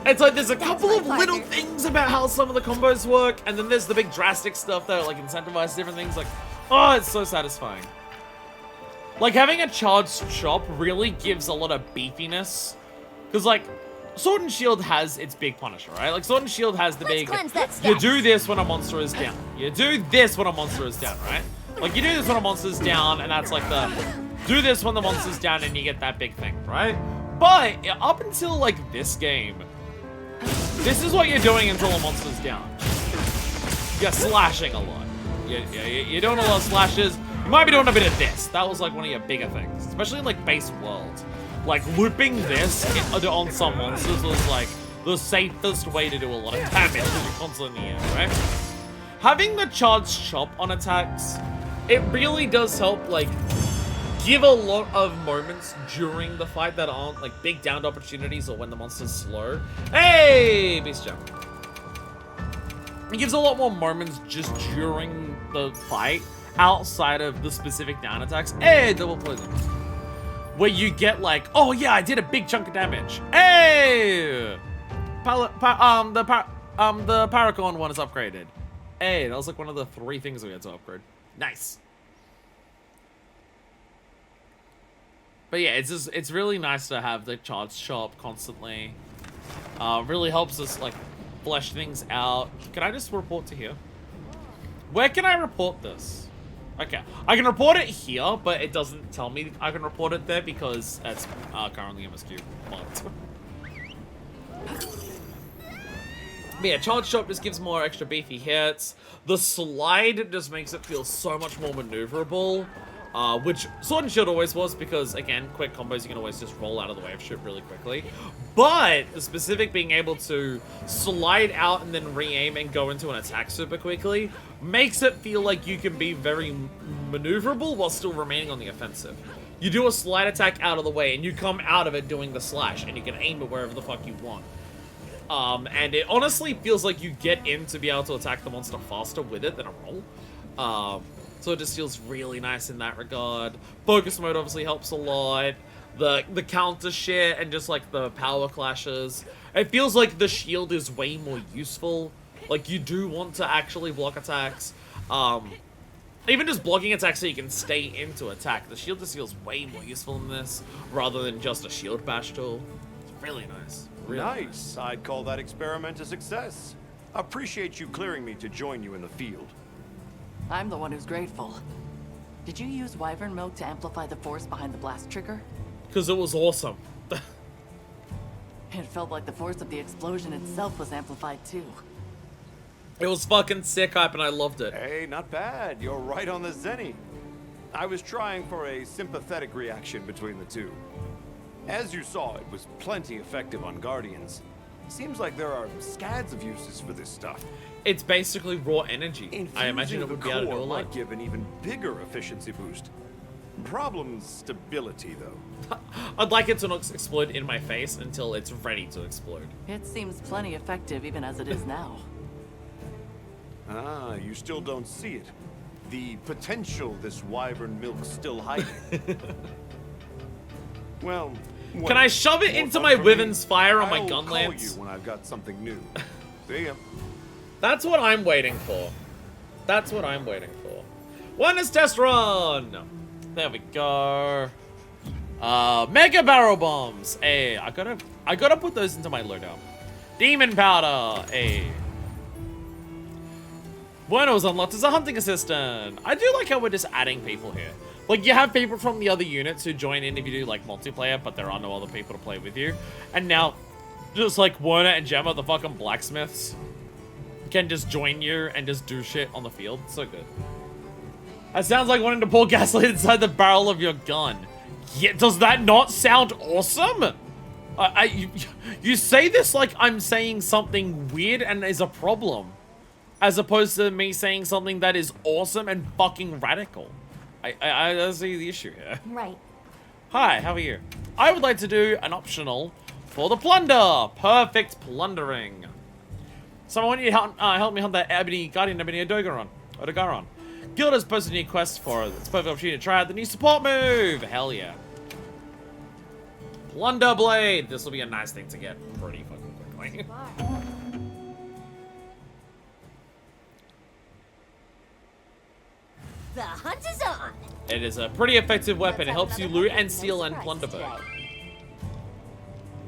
It's like there's a couple of little things about how some of the combos work, and then there's the big drastic stuff that like incentivizes different things. Like, oh, it's so satisfying. Like having a charged chop really gives a lot of beefiness, because like Sword and Shield has its big punisher, right? Like Sword and Shield has the big. You do this when a monster is down. You do this when a monster is down, right? Like you do this when a monster's down, and that's like the do this when the monster's down, and you get that big thing, right? But up until like this game. This is what you're doing until a monster's down. You're slashing a lot. You're doing a lot of slashes. You might be doing a bit of this. That was like one of your bigger things. Especially in like base world. Like looping this on some monsters was like the safest way to do a lot of damage because you're constantly in the air, right? Having the charged chop on attacks, it really does help like give a lot of moments during the fight that aren't like big downed opportunities or when the monster's slow. Hey, Beast Jump. It gives a lot more moments just during the fight outside of the specific down attacks. Hey, double poison. Where you get like, oh yeah, I did a big chunk of damage. Hey, the Paracorn one is upgraded. Hey, that was like one of the 3 things we had to upgrade. Nice. But yeah, it's really nice to have the charge chop constantly. Really helps us like flesh things out. Can I just report to here? Where can I report this? Okay, I can report it here, but it doesn't tell me I can report it there because that's currently MSQ marked. But yeah, charge chop just gives more extra beefy hits. The slide just makes it feel so much more maneuverable. Which Sword and Shield always was because, again, quick combos, you can always just roll out of the way of shit really quickly. But the specific being able to slide out and then re-aim and go into an attack super quickly makes it feel like you can be very maneuverable while still remaining on the offensive. You do a slide attack out of the way and you come out of it doing the slash and you can aim it wherever the fuck you want. And it honestly feels like you get in to be able to attack the monster faster with it than a roll. So it just feels really nice in that regard. Focus mode obviously helps a lot. The counter shit and just like the power clashes. It feels like the shield is way more useful. Like you do want to actually block attacks. Even just blocking attacks so you can stay into attack. The shield just feels way more useful in this rather than just a shield bash tool. It's really nice. Really nice. I'd call that experiment a success. Appreciate you clearing me to join you in the field. I'm the one who's grateful. Did you use wyvern milk to amplify the force behind the blast trigger? Because it was awesome. It felt like the force of the explosion itself was amplified too. It was fucking sick hype and I loved it. Hey, not bad. You're right on the zenny. I was trying for a sympathetic reaction between the two. As you saw, it was plenty effective on Guardians. Seems like there are scads of uses for this stuff. It's basically raw energy. I imagine it would be able to do a lot. Might give an even bigger efficiency boost. Problem's stability, though. I'd like it to not explode in my face until it's ready to explode. It seems plenty effective even as it is now. Ah, you still don't see it. The potential this wyvern milk's still hiding. Well, can I shove it into my Wyvern's fire on my gun lance? I'll call you when I've got something new. See ya. That's what I'm waiting for. That's what I'm waiting for. Wellness test run! There we go. Mega barrel bombs. Hey, I gotta put those into my loadout. Demon powder. Hey. Bueno was unlocked as a hunting assistant. I do like how we're just adding people here. Like, you have people from the other units who join in if you do, like, multiplayer, but there are no other people to play with you. And now, just like Werner and Gemma, the fucking blacksmiths. can just join you and just do shit on the field. So good. That sounds like wanting to pour gasoline inside the barrel of your gun. Yeah, does that not sound awesome? You say this like I'm saying something weird and is a problem, as opposed to me saying something that is awesome and fucking radical. I see the issue here. Right. Hi, how are you? I would like to do an optional for the plunder. Perfect plundering. So I want you to help me hunt that Guardian Ebony Odogaron. Guild has posted a new quest for it. It's a perfect opportunity to try out the new support move. Hell yeah. Plunder Blade. This will be a nice thing to get pretty fucking quickly. The hunt is on. It is a pretty effective weapon. It helps you loot and steal and plunder both.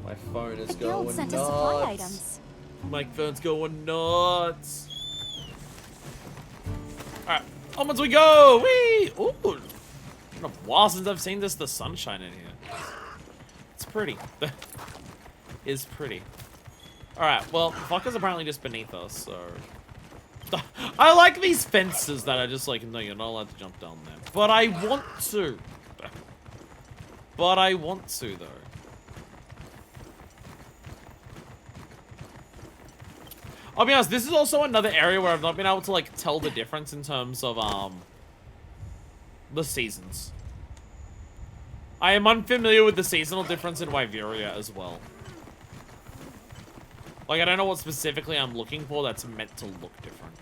My phone is going sent us supply items. nuts. My phone's going nuts. Alright, onwards we go! Whee! Ooh! It's been a while since I've seen the sunshine in here. It's pretty. It's pretty. Alright, well, the fuck is apparently just beneath us, so... I like these fences that are just like, no, you're not allowed to jump down there. But I want to. But I want to, though. I'll be honest, this is also another area where I've not been able to, like, tell the difference in terms of, the seasons. I am unfamiliar with the seasonal difference in Wyveria as well. Like, I don't know what specifically I'm looking for that's meant to look different.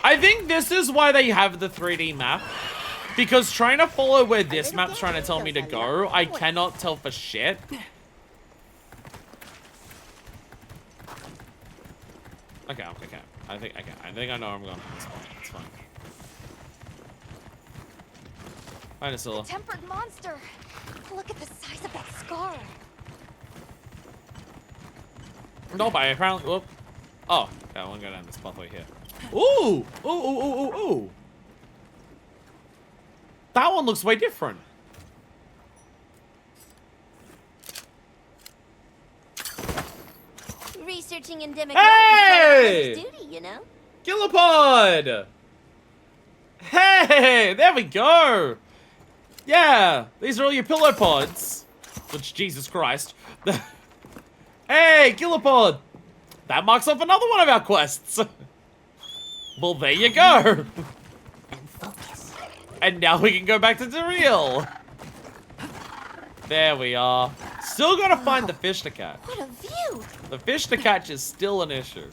I think this is why they have the 3D map. Because trying to follow where this map's trying to tell me to go, I cannot tell for shit. Okay. I think I know where I'm going. It's fine. Hi, Nasilla. Tempered monster. Look at the size of that scar. No, but I apparently. Whoop. Oh, okay, I want to go down this pathway here. Ooh! Ooh! That one looks way different. Researching endemic hey! duty, you know? Gillipod! Hey! There we go! Yeah! These are all your pillow pods. Which, Jesus Christ. Hey, Gillipod! That marks off another one of our quests. Well, there you go. And now we can go back to Daryl. There we are. Still gotta find the fish to catch. What a view! The fish to catch is still an issue.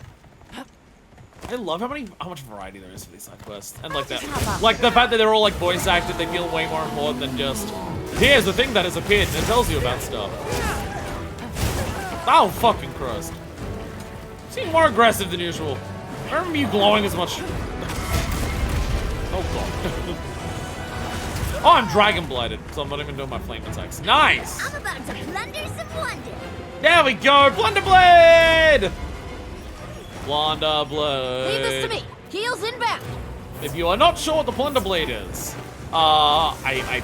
I love how much variety there is for these side quests. And like that, like the fact that they're all like voice acted, they feel way more important than just, here's the thing that has appeared and it tells you about stuff. Oh, fucking Christ. Seem more aggressive than usual. I don't remember you glowing as much. Oh, God. Oh, I'm dragon blighted, so I'm not even doing my flame attacks. Nice! I'm about to plunder some wonder. There we go! Plunder Blade! Plunder Blade. Leave this to me. Heels inbound. If you are not sure what the Plunder Blade is, I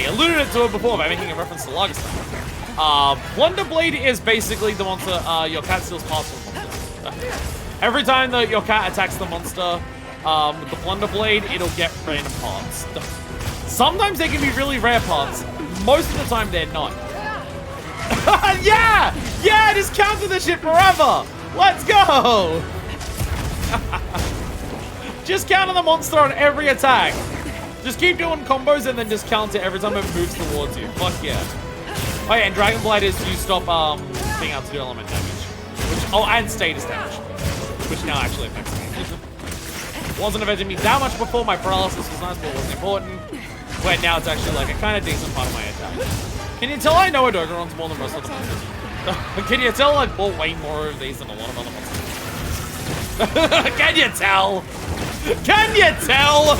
alluded it to it before by making a reference to Lagerstein. Plunder Blade is basically the monster your cat steals parts from monsters. Every time that your cat attacks the monster with the Plunder Blade, it'll get random parts. Sometimes they can be really rare parts. Most of the time, they're not. Yeah! Yeah, just counter this shit forever! Let's go! Just counter the monster on every attack. Just keep doing combos and then just counter every time it moves towards you. Fuck yeah. Oh yeah, and Dragon Blight is you stop being able to do element damage. And status damage. Which now actually affects me. Wasn't affecting me that much before, my paralysis was nice, but it wasn't important. Wait, now it's actually like a kind of decent part of my attack. Can you tell I know Odogaron's more than most of the monsters? Can you tell I bought way more of these than a lot of other monsters? Can you tell? Can you tell?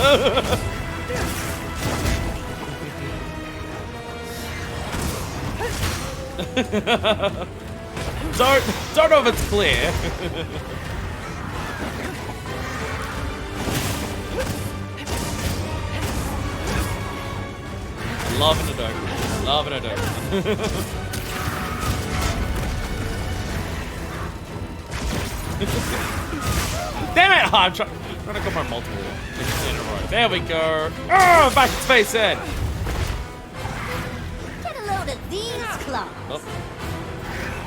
Don't know if it's clear. Love an Odogaron. Love it or don't. Damn it! Oh, I'm trying to go for multiple things in a row. There we go. Oh, back to space head. Get a load of these claws. Oh.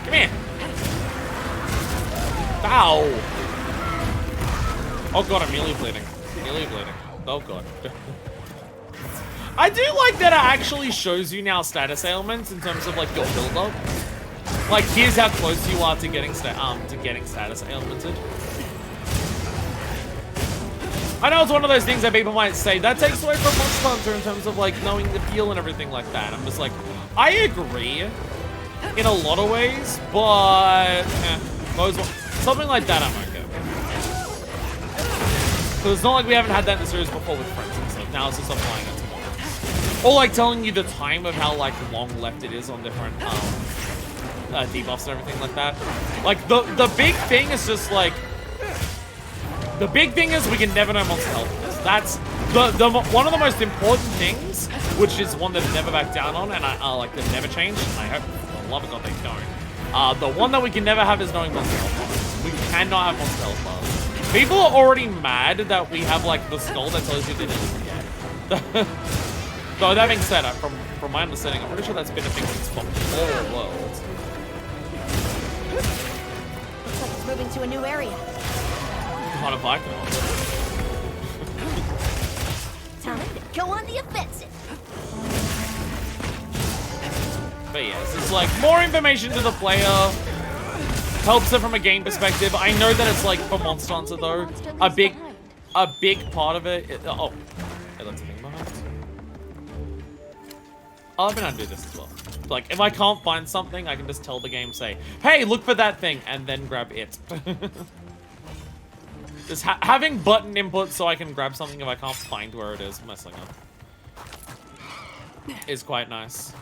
Come here. Ow. Oh god, I'm melee bleeding. Melee bleeding. Oh god. I do like that it actually shows you now status ailments in terms of like your build up. Like here's how close you are to getting status ailmented. I know it's one of those things that people might say that takes away from Monster Hunter in terms of like knowing the feel and everything like that. I'm just like, I agree in a lot of ways, but something like that I'm okay with. Because it's not like we haven't had that in the series before with friends and stuff. Now it's just applying it to more. Or like telling you the time of how like long left it is on different debuffs and everything like that. Like the big thing is just like the big thing is we can never know monster health. That's the one of the most important things, which is one that never back down on, and I like that never changed. I hope, for the love of God, they don't. The one that we can never have is knowing monster health bars. We cannot have monster health bars. People are already mad that we have like the skull that tells you they didn't forget. Though that being said, from my understanding, I'm pretty sure that's been a thing since before Worlds. Looks like it's moving to a new area. Not if I can. Time to go on the offensive. But yes, it's like more information to the player. Helps it from a game perspective. I know that it's like for Monster Hunter though. A big part of it. Hey, that's a thing behind. I'll have to do this as well. Like, if I can't find something, I can just tell the game, say, hey, look for that thing, and then grab it. Just having button input so I can grab something if I can't find where it is messing up is quite nice.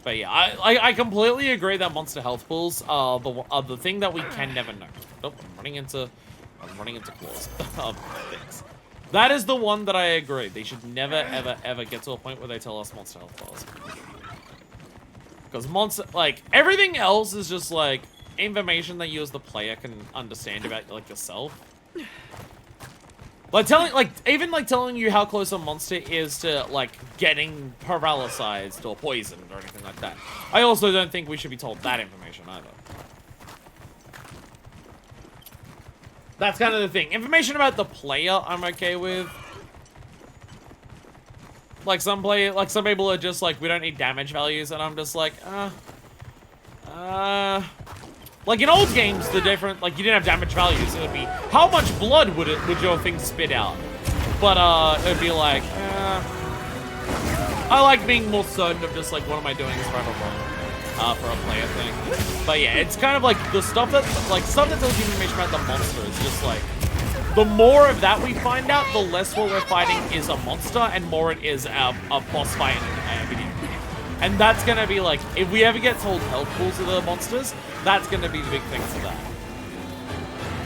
But yeah, I completely agree that monster health pools are the thing that we can never know. Oh, I'm running into claws of things. That is the one that I agree. They should never, ever, ever get to a point where they tell us monster health bars. Because like, everything else is just, like, information that you as the player can understand about, like, yourself. Like, even telling you how close a monster is to, like, getting paralyzed or poisoned or anything like that. I also don't think we should be told that information either. That's kind of the thing. Information about the player, I'm okay with. Like some people are just like, we don't need damage values, and I'm just like, like in old games, the different, like you didn't have damage values. It would be, how much blood would your thing spit out? But it would be like, I like being more certain of just like, what am I doing is right or wrong. For a player thing. But yeah, it's kind of like the stuff that tells you information about the monster is just like, the more of that we find out, the less what we're fighting is a monster and more it is a boss fight in a video game. And that's gonna be like, if we ever get told health pools of the monsters, that's gonna be the big thing for that.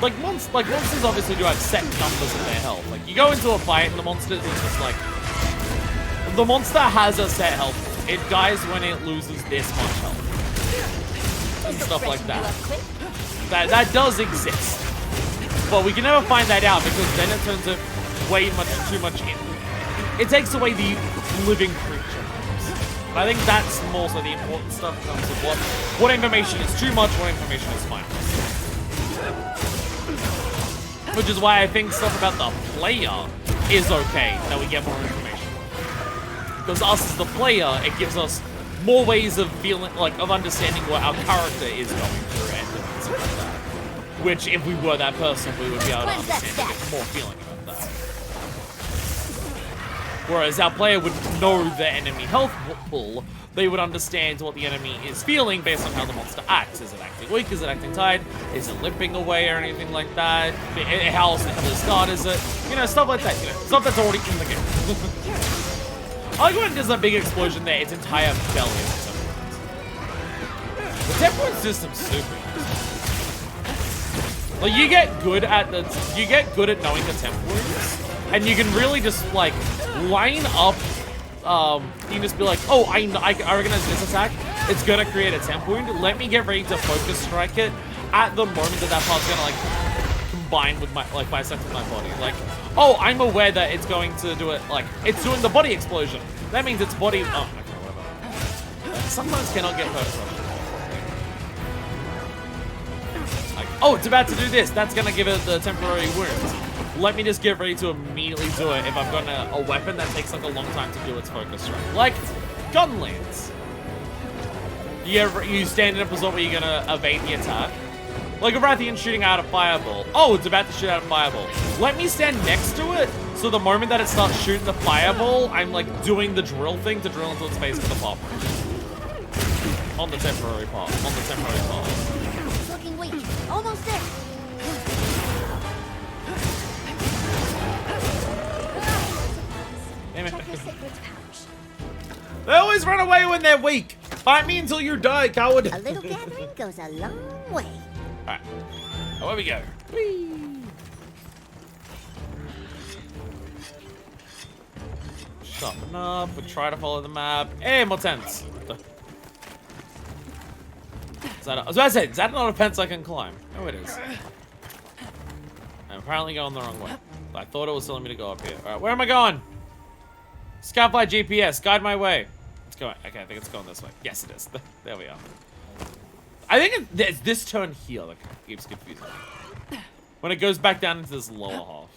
Like monsters obviously do have set numbers of their health. Like you go into a fight and the monsters is just like, the monster has a set health pool. It dies when it loses this much health. And stuff like that. That does exist. But we can never find that out because then it turns it way too much in. It takes away the living creature. But I think that's more so the important stuff in terms of what information is too much, what information is fine. Which is why I think stuff about the player is okay, that we get more information. Because us as the player, it gives us more ways of feeling, like, of understanding what our character is going through and things like that. Which, if we were that person, we would be able to understand and get more feeling about that. Whereas our player would know the enemy health pool, they would understand what the enemy is feeling based on how the monster acts. Is it acting weak? Is it acting tired? Is it limping away or anything like that? How scarred is it? You know, stuff like that. You know, stuff that's already in the game. I like when there's a big explosion there, its entire belly is temperance. The temperance system's super nice. Like you get good at knowing the temperance, and you can really just like line up you just be like, oh, I recognize this attack. It's gonna create a temp wound. Let me get ready to focus strike it at the moment that part's gonna like combine with my bisect with my body. Like, oh, I'm aware that it's going to do it. Like, it's doing the body explosion. That means it's body. Oh, okay, whatever. Sometimes cannot get hurt from it. Like, oh, it's about to do this. That's gonna give it the temporary wounds. Let me just get ready to immediately do it if I've got a weapon that takes like a long time to do its focus strike. Like gun lance. You stand in a position where you're gonna evade the attack. Like a Rathian shooting out a fireball. Oh, it's about to shoot out a fireball. Let me stand next to it, so the moment that it starts shooting the fireball, I'm like doing the drill thing to drill into its face with the pop. On the temporary part. On the temporary part. Looking weak. Almost there. Damn it. They always run away when they're weak. Fight me until you die, coward. A little gathering goes a long way. Alright. Away we go. Whee! Sharpen up. We try to follow the map. Hey, more tents. I was about to say, is that not a fence I can climb? Oh, it is. I'm apparently going the wrong way. I thought it was telling me to go up here. Alright, where am I going? Scout by GPS, guide my way. It's going. Okay, I think it's going this way. Yes, it is. There we are. I think it's this turn here that keeps confusing me. When it goes back down into this lower half.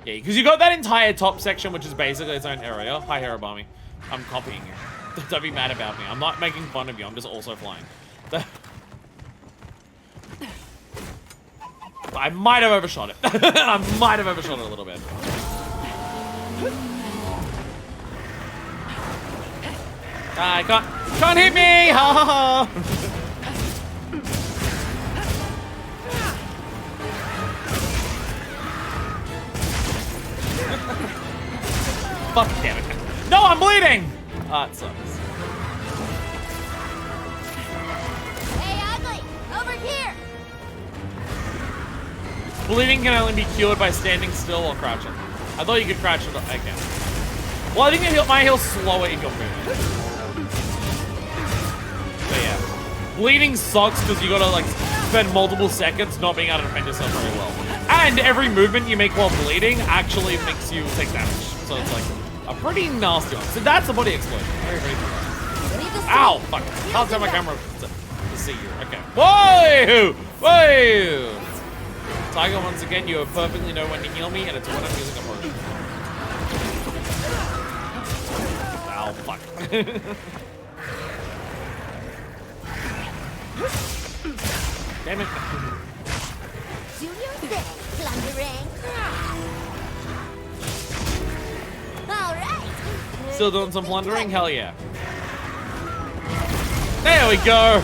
Yeah, because you got that entire top section, which is basically its own area. Hi, Harabami. I'm copying you. Don't be mad about me. I'm not making fun of you. I'm just also flying. I might have overshot it. I might have overshot it a little bit. Can't hit me! Ha ha ha! Fuck, damn it. No, I'm bleeding! Ah, it sucks. Hey, Ugly! Over here! Bleeding can only be cured by standing still or crouching. I thought you could crouch it. I can. Well, I think my heal's slower if you're moving. But yeah. Bleeding sucks because you gotta, like, spend multiple seconds not being able to defend yourself very well. And every movement you make while bleeding actually makes you take damage. So it's, like, a pretty nasty one. So that's a body explosion. Very, very cool. Ow! Fuck. I'll turn my camera to see you. Okay. Whoa! Whoa! Tiger, once again, you perfectly know when to heal me, and it's when I'm using a potion. Ow, fuck. Damn it. Do your thing, plundering. All right. Still doing some plundering? Hell yeah. There we go.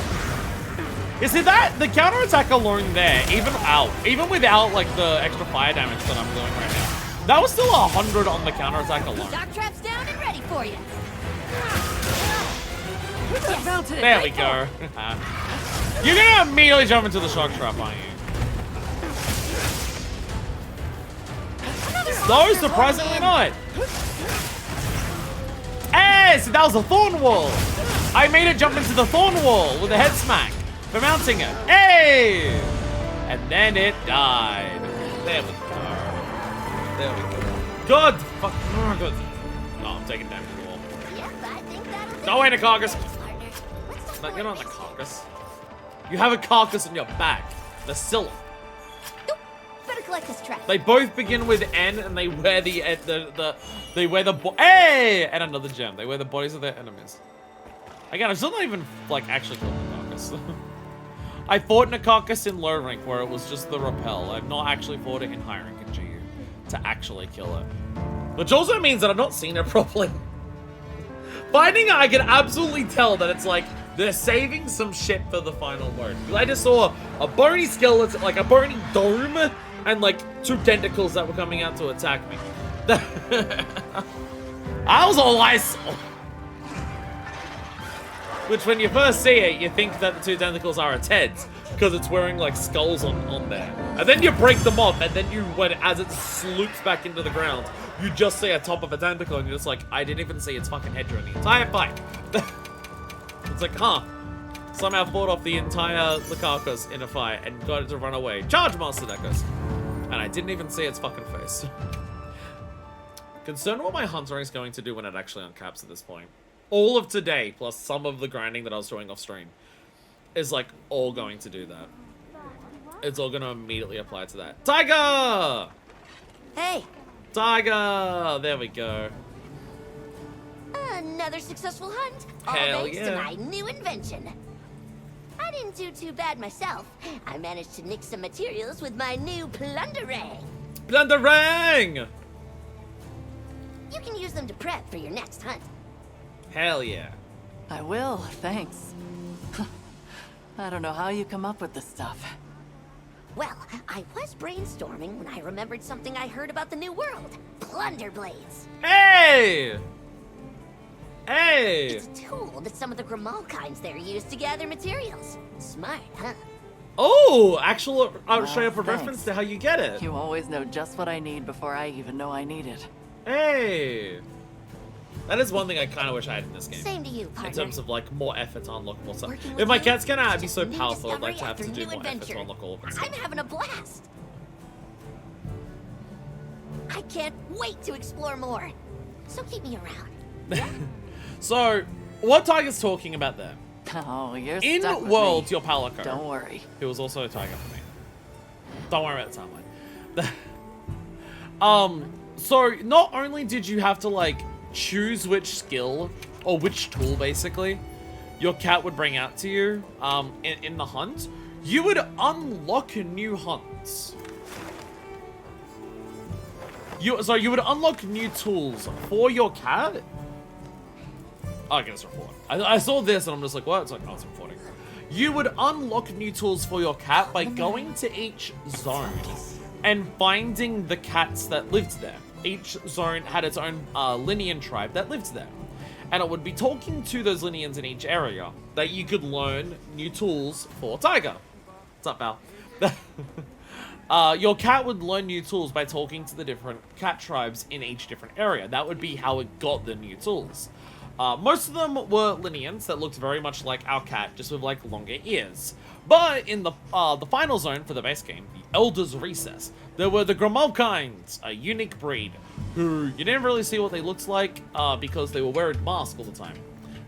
You see that? The counterattack alone there, even without like the extra fire damage that I'm doing right now, that was still 100 on the counterattack alone. Shock trap's down and ready for you. There we go. You're gonna immediately jump into the shock trap, aren't you? So surprisingly not. Hey, so that was a thorn wall. I made it jump into the thorn wall with a head smack for mounting it. Hey! And then it died. There we go. There we go. Good. Fuck. Oh, good. Oh, I'm taking damage to the wall. Go away, the carcass. No, you're not the carcass. You have a carcass on your back. The Scylla. Better collect this trap. They both begin with N, and they wear hey! And another gem. They wear the bodies of their enemies. Again, I'm still not even like actually killed the carcass. I fought in a carcass in low rank where it was just the rappel. I've not actually fought it in high rank in GU to actually kill it. Which also means that I've not seen it properly. Finding it, I can absolutely tell that it's like they're saving some shit for the final mode. I just saw a bony skeleton, like a bony dome, and like 2 tentacles that were coming out to attack me. That was all I saw. Which, when you first see it, you think that the two tentacles are its heads, because it's wearing, like, skulls on there. And then you break them off, and then as it sloops back into the ground, you just see a top of a tentacle, and you're just like, I didn't even see its fucking head during the entire fight. It's like, huh. Somehow fought off the entire Lukakus in a fight and got it to run away. Charge, Master Deckers! And I didn't even see its fucking face. Concerned what my hunter is going to do when it actually uncaps at this point. All of today, plus some of the grinding that I was doing off stream, is like all going to do that. It's all going to immediately apply to that. Tiger! Hey! Tiger! There we go. Another successful hunt. Hell All thanks to yeah. my new invention. I didn't do too bad myself. I managed to nick some materials with my new plunderang. Plunderang! You can use them to prep for your next hunt. Hell yeah. I will, thanks. I don't know how you come up with this stuff. Well, I was brainstorming when I remembered something I heard about the new world. Plunder blades. Hey! Hey! It's a tool that some of the Grimalkines there use to gather materials. Smart, huh? Oh, actual straight up a thanks. reference to how you get it. You always know just what I need before I even know I need it. Hey! That is one thing I kind of wish I had in this game. Same to you, partner. In terms of like more effort to unlock more stuff. Working If with my you cat's gonna is be just so a new powerful, I'd like to discovery have to after do new more effort adventure. to unlock all of it. I'm having a blast. I can't wait to explore more. So keep me around. So, what Tiger's talking about there? Oh, you're In stuck with World, me. you're Palico. Don't worry. Who was also a Tiger for me. Don't worry about the timeline. So not only did you have to like choose which skill or which tool basically your cat would bring out to you in the hunt, you would unlock new hunts. You would unlock new tools for your cat. Oh, I guess report. I saw this and I'm just like, what? It's like, oh, it's reporting. You would unlock new tools for your cat by going to each zone and finding the cats that lived there. Each zone had its own Linian tribe that lived there. And it would be talking to those Linians in each area that you could learn new tools for Tiger. What's up, pal? Your cat would learn new tools by talking to the different cat tribes in each different area. That would be how it got the new tools. Most of them were Linians that looked very much like our cat, just with like longer ears. But in the final zone for the base game, the Elder's Recess, there were the Grimalkines, a unique breed, who you didn't really see what they looked like because they were wearing masks all the time.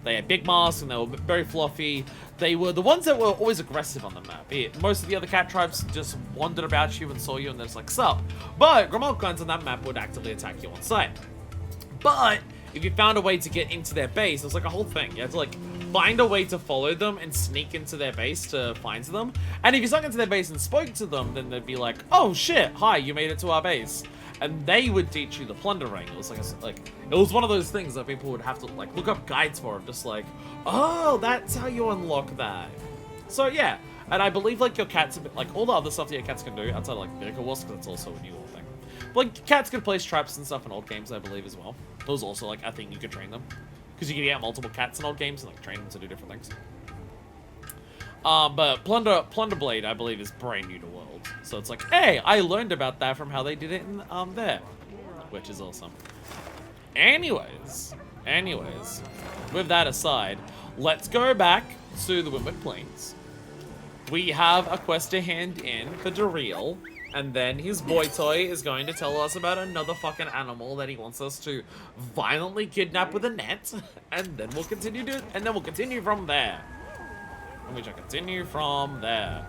They had big masks and they were very fluffy. They were the ones that were always aggressive on the map. Most of the other cat tribes just wandered about you and saw you and they're just like, sup. But Grimalkines on that map would actively attack you on sight. But if you found a way to get into their base, it was like a whole thing. You had to like find a way to follow them and sneak into their base to find them. And if you snuck into their base and spoke to them, then they'd be like, oh shit, hi, you made it to our base. And they would teach you the plundering. It was like it was one of those things that people would have to like look up guides for. Just like, oh, that's how you unlock that. So yeah, and I believe like your cat's a bit like all the other stuff that your cats can do outside of, like Vehicle Wars, because it's also a new old thing. But, like cats could place traps and stuff in old games, I believe as well. It was also like a thing you could train them, because you could get multiple cats in old games and like train them to do different things. But Plunder Blade, I believe, is brand new to World. So it's like, hey, I learned about that from how they did it in there, which is awesome. Anyways, with that aside, let's go back to the Windward Plains. We have a quest to hand in for Daryl, and then his boy toy is going to tell us about another fucking animal that he wants us to violently kidnap with a net, and then we'll continue from there. And we shall continue from there.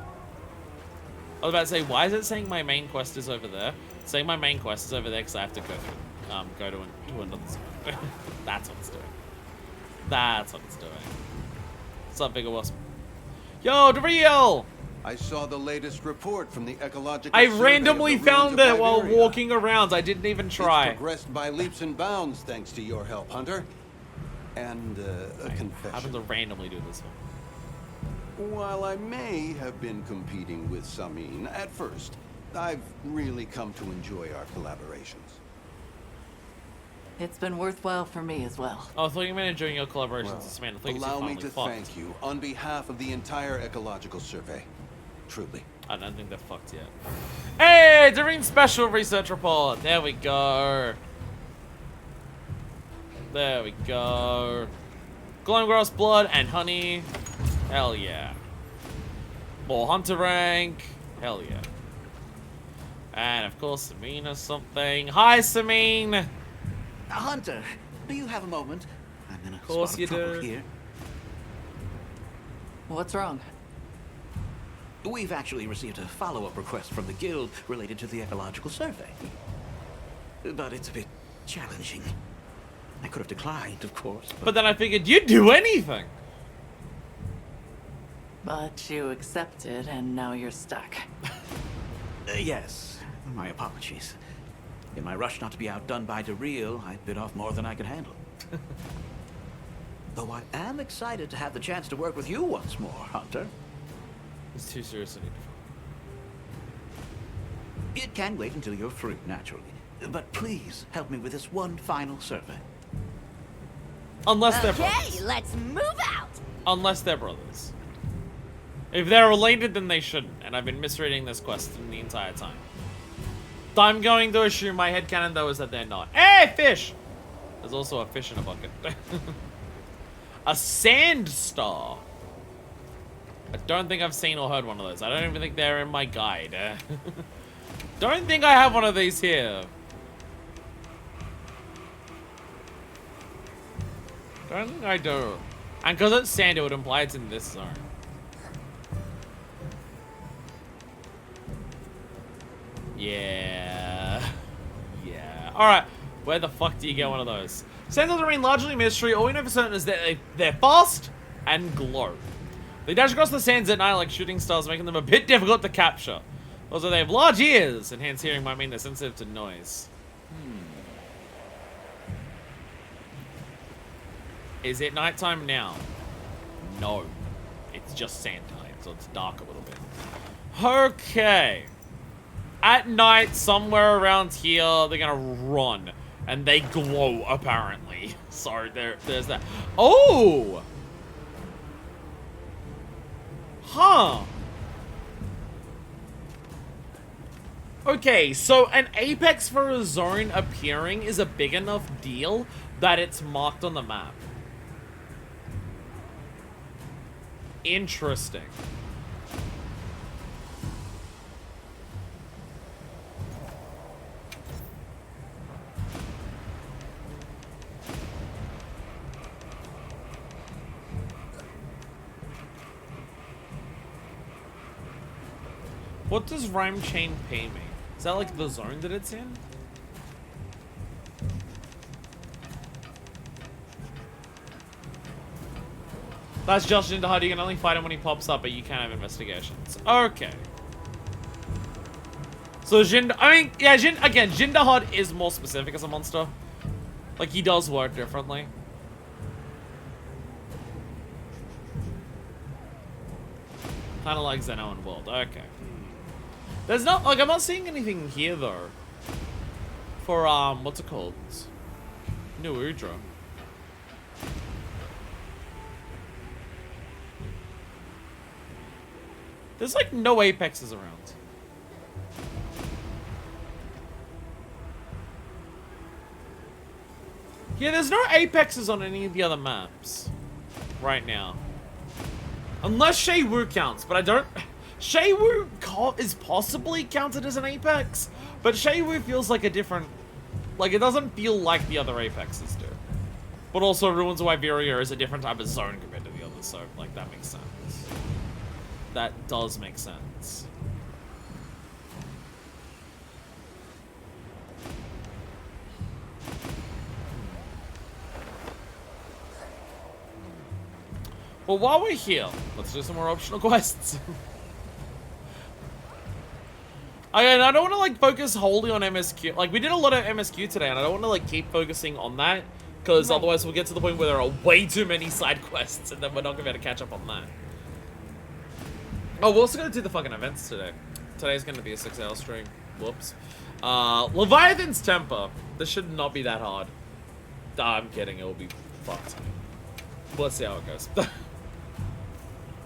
I was about to say, why is it saying my main quest is over there? It's saying my main quest is over there because I have to go to another zone. That's what it's doing. That's what it's doing. What's up, Bigger Wasp? Yo, Daryl! I saw the latest report from the ecological I survey randomly of the found ruins of it while Liberia. walking around. I didn't even try. It's progressed by leaps and bounds thanks to your help, Hunter. And a confession. I happen to randomly do this one. While I may have been competing with Samin at first, I've really come to enjoy our collaborations. It's been worthwhile for me as well. Oh, I thought you meant enjoying your collaborations with Samantha. I thought you said Allow me finally to fucked. thank you on behalf of the entire ecological survey. Truly. I don't think they're fucked yet. Hey, Doreen Special Research Report. There we go. There we go. Glowing grass blood and honey. Hell yeah. More hunter rank. Hell yeah. And of course, Samine or something. Hi, Samine. Hunter, do you have a moment? I'm in a Of course spot you of trouble do. here. What's wrong? We've actually received a follow-up request from the guild related to the ecological survey. But it's a bit challenging. I could have declined, of course. But then I figured you'd do anything. But you accepted, and now you're stuck. Yes, my apologies. In my rush not to be outdone by Daryl, I bit off more than I could handle. Though I am excited to have the chance to work with you once more, Hunter. It's too serious. It can wait until you're free, naturally. But please help me with this one final survey. Unless they're brothers. Okay, let's move out. Unless they're brothers. If they're related, then they shouldn't. And I've been misreading this quest the entire time. I'm going to assume my headcanon, though, is that they're not. Hey, fish! There's also a fish in a bucket. A sand star. I don't think I've seen or heard one of those. I don't even think they're in my guide. Don't think I have one of these here. Don't think I do. And because it's sand, it would imply it's in this zone. Yeah. Yeah. Alright. Where the fuck do you get one of those? Sands remain largely mystery. All we know for certain is that they're fast and glow. They dash across the sands at night like shooting stars, making them a bit difficult to capture. Also, they have large ears. Enhanced hearing might mean they're sensitive to noise. Is it nighttime now? No. It's just sand time, so it's dark a little bit. Okay. At night, somewhere around here, they're gonna run. And they glow, apparently. So, there's that. Oh! Huh. Okay, so an apex for a zone appearing is a big enough deal that it's marked on the map. Interesting. What does rhyme chain pay me? Is that like the zone that it's in? That's just Jin Dahaad. You can only fight him when he pops up, but you can't have investigations. Okay. So Jin Dahaad is more specific as a monster. Like, he does work differently. Kind of like Zeno and World. Okay. There's not, like, I'm not seeing anything here, though. For, what's it called? New Udra. There's, like, no apexes around. Yeah, there's no apexes on any of the other maps. Right now. Unless Shaywu counts, but I don't... Shaywu is possibly counted as an apex, but Shaywu feels like a different... Like, it doesn't feel like the other apexes do. But also, Ruins of Iberia is a different type of zone compared to the others, so, like, that makes sense. That does make sense. Well, while we're here, let's do some more optional quests. Again, I don't want to, like, focus wholly on MSQ. Like, we did a lot of MSQ today, and I don't want to, like, keep focusing on that, because otherwise we'll get to the point where there are way too many side quests, and then we're not going to be able to catch up on that. Oh, we're also going to do the fucking events today. Today's going to be a 6-hour stream. Whoops. Leviathan's Temper. This should not be that hard. I'm kidding, it'll be fucked. But let's see how it goes.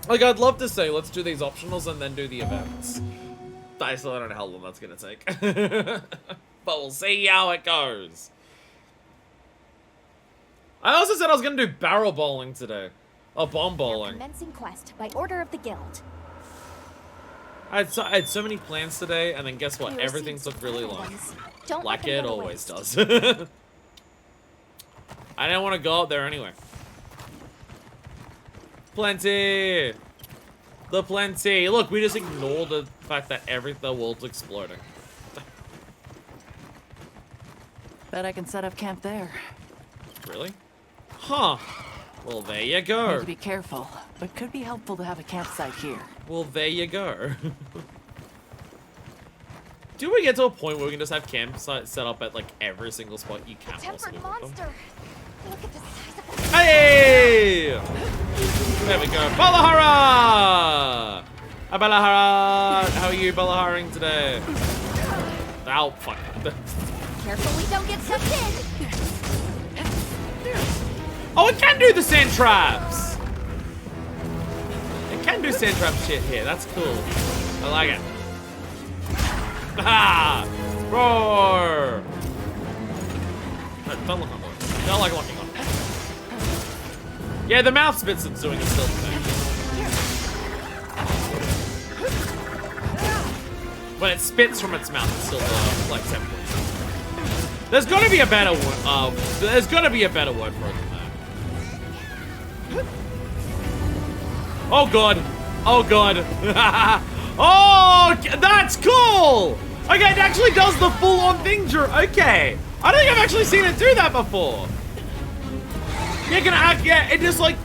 Like, I'd love to say, let's do these optionals and then do the events. I still don't know how long that's gonna take. But we'll see how it goes. I also said I was gonna do barrel bowling today. Or bomb bowling. Commencing quest by order of the guild. I had so many plans today, and then guess what? We Everything's received looked really long. ones. Don't Like let them it go to always waste. does. I didn't want to go up there anyway. Plenty! The plenty! Look, we just ignore the fact that the world's exploding. Bet I can set up camp there. Really? Huh. Well, there you Need go. to be careful, but could be helpful to have a campsite here. Well, there you go. Do we get to a point where we can just have campsites set up at, like, every single spot you can possibly Tempered put them? monster. Look at the size of Hey! There we go. Balahara! Hi, Balahara! How are you Balaharing today? Ow, fuck. Careful we don't get sucked in. Oh, it can do the sand traps! It can do sand trap shit here. That's cool. I like it. Ha! Roar! No, don't look on it. Don't like looking on it. Yeah, the mouth spits it's doing a still thing. When it spits from its mouth, it's still like temporary. There's gotta be a better word. There's gotta be a better word for it than that. Oh god. Oh god. Oh, that's cool. Okay, it actually does the full-on thing. Okay. I don't think I've actually seen it do that before. You can act. Yeah, it just like.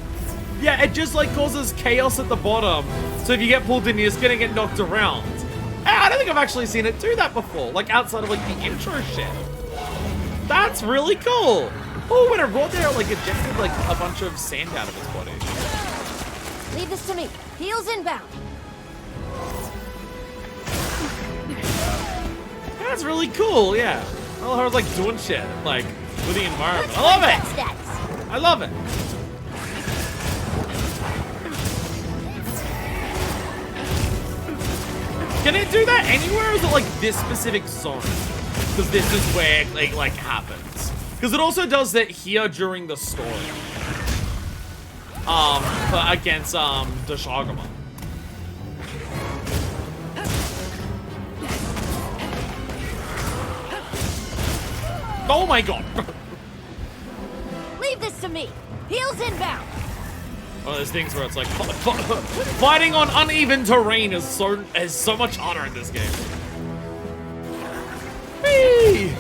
Yeah, it just like causes chaos at the bottom. So if you get pulled in, you're just gonna get knocked around. I don't think I've actually seen it do that before. Like outside of like the intro shit. That's really cool. Oh, when it rolled there, like ejected like a bunch of sand out of its body. Leave this to me. Heels inbound. That's really cool, yeah. I love how it's like doing shit, like, with the environment. I love it! I love it. Can it do that anywhere, or is it like this specific zone? Because this is where it like happens. Because it also does that here during the story. Against Dashagama. Oh my god! Leave this to me. Heels inbound. One of those things where it's like fighting on uneven terrain is so much honor in this game. Whee!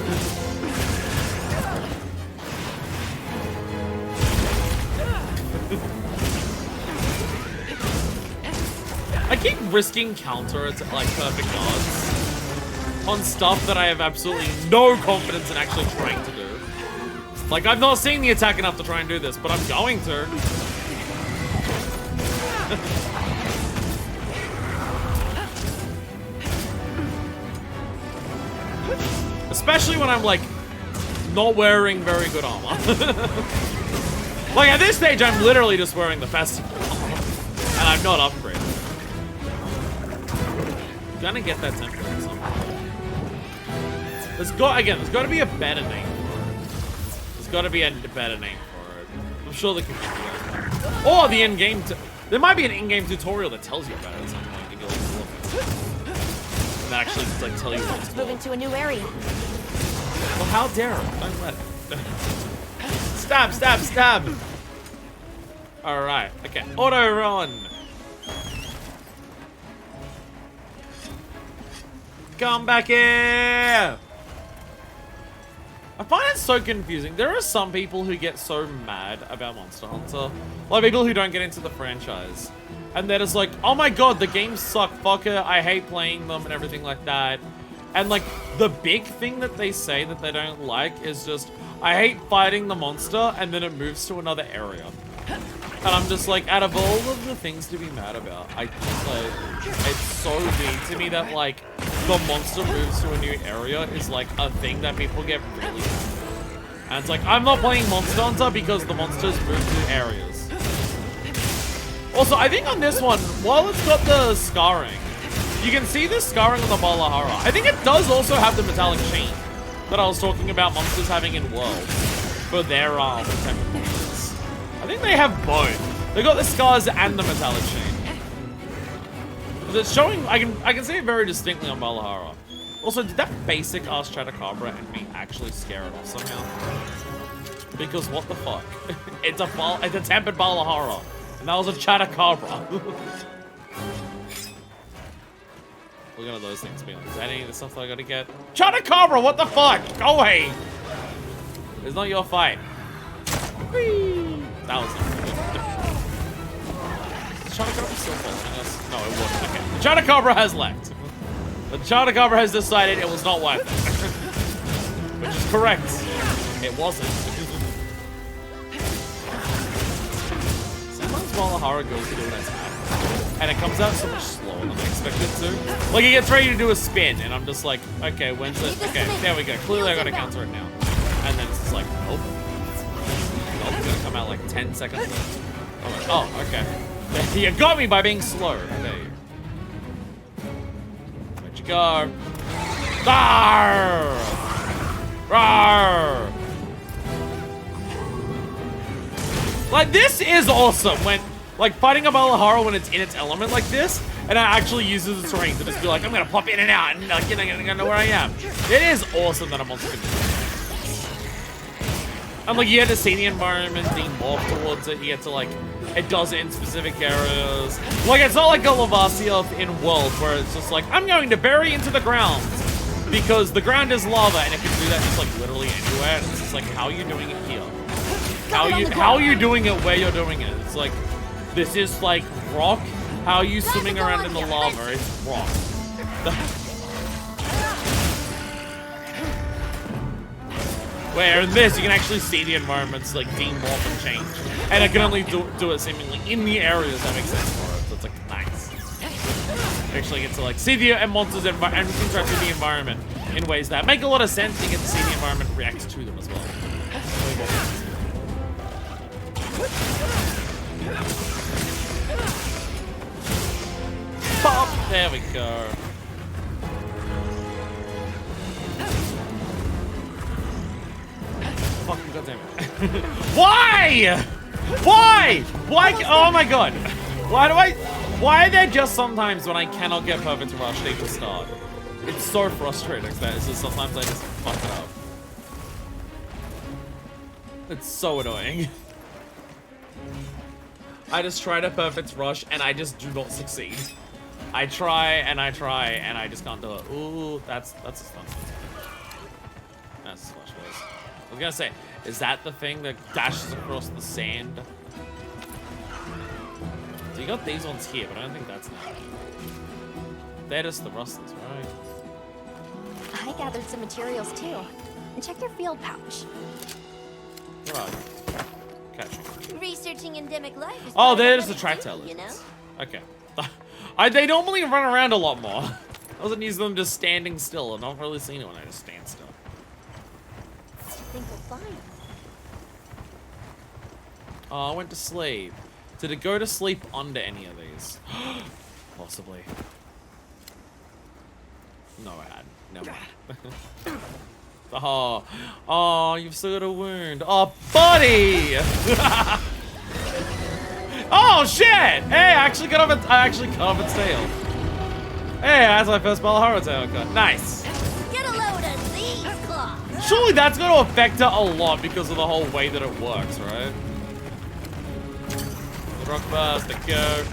I keep risking counter at like perfect odds on stuff that I have absolutely no confidence in actually trying to do. Like, I've not seen the attack enough to try and do this, but I'm going to. Especially when I'm, like, not wearing very good armor. Like, at this stage, I'm literally just wearing the festival armor. And I'm not upgraded. I'm gonna get that template at some point. There's got to be a better name for it. There's got to be a better name for it. I'm sure there could be. Or the in-game. There might be an in-game tutorial that tells you about it at some point. And you like look at it. And that actually like tell you what it's Moving to a new area. Well, how dare it? Don't let it. Stab, stab, stab. All right. Okay. Auto run. Come back here. I find it so confusing. There are some people who get so mad about Monster Hunter. Like people who don't get into the franchise. And they're just like, oh my god, the games suck, fuck it, I hate playing them and everything like that. And like, the big thing that they say that they don't like is just, I hate fighting the monster, and then it moves to another area. And I'm just like, out of all of the things to be mad about, I just like, it's so big to me that like, the monster moves to a new area is like a thing that people get really mad. And And it's like, I'm not playing Monster Hunter because the monsters move to areas. Also, I think on this one, while it's got the scarring, you can see the scarring on the Balahara. I think it does also have the metallic chain that I was talking about monsters having in Worlds for their temper monsters. I think they have both. They got the scars and the metallic chain. Because it's showing, I can see it very distinctly on Balahara. Also, did that basic ass Chatacabra and me actually scare it off somehow? Because what the fuck? It's a tempered Balahara. And that was a Chatacabra. Look at those things being like, is that any of the stuff that I gotta get? Chatacabra, what the fuck? Go away! It's not your fight. Whee! That was not good. Is Chatacabra still following us? No, it wasn't. Okay. The Chatacabra has left. The Chatacabra has decided it was not worth it. Which is correct. It wasn't. Sometimes Balahara goes to do an attack, and it comes out so much slower than I expected it to. Like, he gets ready to do a spin, and I'm just like, okay, when's it? Okay, there we go. Clearly I gotta counter it now. And then it's just like, nope. Nope, it's gonna come out like 10 seconds later. Oh, okay. You got me by being slow. There you go. Where'd you go? Arr! Arr! Like, this is awesome when, like, fighting a Balahara when it's in its element like this, and it actually uses its terrain to just be like, I'm gonna pop in and out, and like, I'm gonna know where I am. It is awesome that a monster can do that. And like, you get to see the environment being morphed towards it. You get to like, it does it in specific areas. Like, it's not like a Lavasia in World where it's just like, I'm going to bury into the ground because the ground is lava, and it can do that just like literally anywhere. And it's just like, how are you doing it here? How are you doing it where you're doing it? It's like, this is like rock. How are you swimming around in the lava? It's rock. Where in this, you can actually see the environments like demorph and change. And it can only do it seemingly in the areas that make sense for it. So it's like, nice. You actually get to like see the monsters and interact with the environment in ways that make a lot of sense. You get to see the environment react to them as well. Pop! There we go. Fucking goddamn it. Why? Why? Why? Oh my god. Why are there just sometimes when I cannot get perfect rush at the start? It's so frustrating that it's just sometimes I just fuck it up. It's so annoying. I just try to perfect rush and I just do not succeed. I try and I just can't do it. Ooh, that's a stun. That's a splash base. I was gonna say, is that the thing that dashes across the sand? So you got these ones here, but I don't think that's not. They're just the rustlers, right? I gathered some materials too. And check your field pouch. Right. Catching. Researching endemic life is oh, there's the track too, you know? Okay. They normally run around a lot more. I wasn't using them just standing still. I've not really seen it when I just stand still. I think we'll find. Oh, I went to sleep. Did it go to sleep under any of these? Possibly. No, I hadn't. Never mind. Oh, you've still got a wound. Oh, buddy! Oh shit! Hey, I actually cut off its tail. Hey, that's my first Balahara tail cut. Nice. Get a load of these claws. Surely that's going to affect it a lot because of the whole way that it works, right? Rock burst, the go.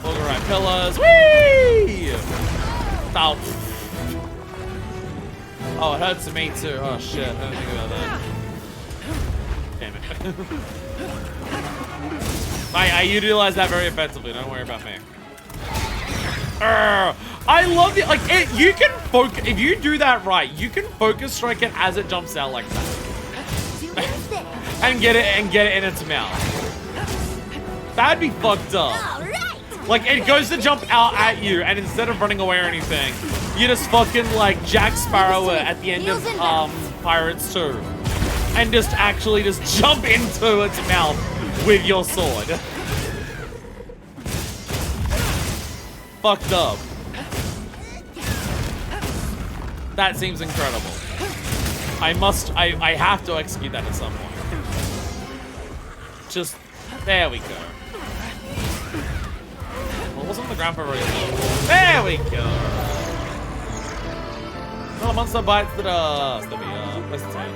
Fulgurite pillars. Whee! Oh. Oh, it hurts to me too. Oh shit, I didn't think about that. Damn it. I utilize that very effectively. Don't worry about me. I love it. Like, you can focus. If you do that right, you can focus strike it as it jumps out like that. and get it in its mouth. That'd be fucked up. Like, it goes to jump out at you, and instead of running away or anything, you just fucking like Jack Sparrow at the end of Pirates 2. and just actually just jump into its mouth with your sword. Fucked up. That seems incredible. I have to execute that at some point. Just, there we go. Well, wasn't the ground for very long. There we go. Well, a monster bites the dust. Where's the tail?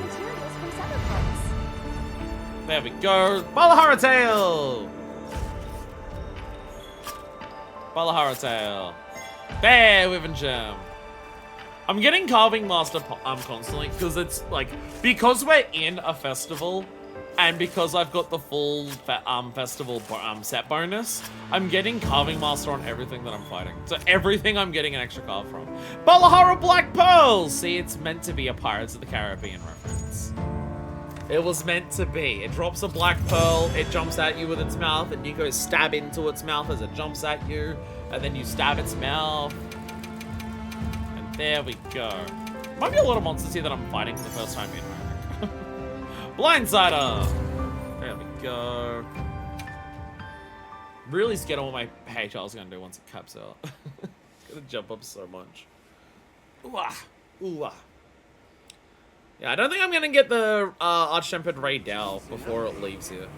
There we go. Balahara tail! Balahara tail. There, Wyvern gem. I'm getting Carving Master constantly because it's like, because we're in a festival and because I've got the full festival set bonus, I'm getting Carving Master on everything that I'm fighting. So everything I'm getting an extra carve from. Balahara Black Pearl! See, it's meant to be a Pirates of the Caribbean reference. It was meant to be. It drops a black pearl, it jumps at you with its mouth, and you go stab into its mouth as it jumps at you, and then you stab its mouth. And there we go. Might be a lot of monsters here that I'm fighting for the first time in. Blindsider! There we go. Really scared of what my HR's gonna do once it caps out. It's gonna jump up so much. Ooh ah. Ooh ah. Yeah, I don't think I'm gonna get the Arch-Tempered Ray Dow before it leaves here.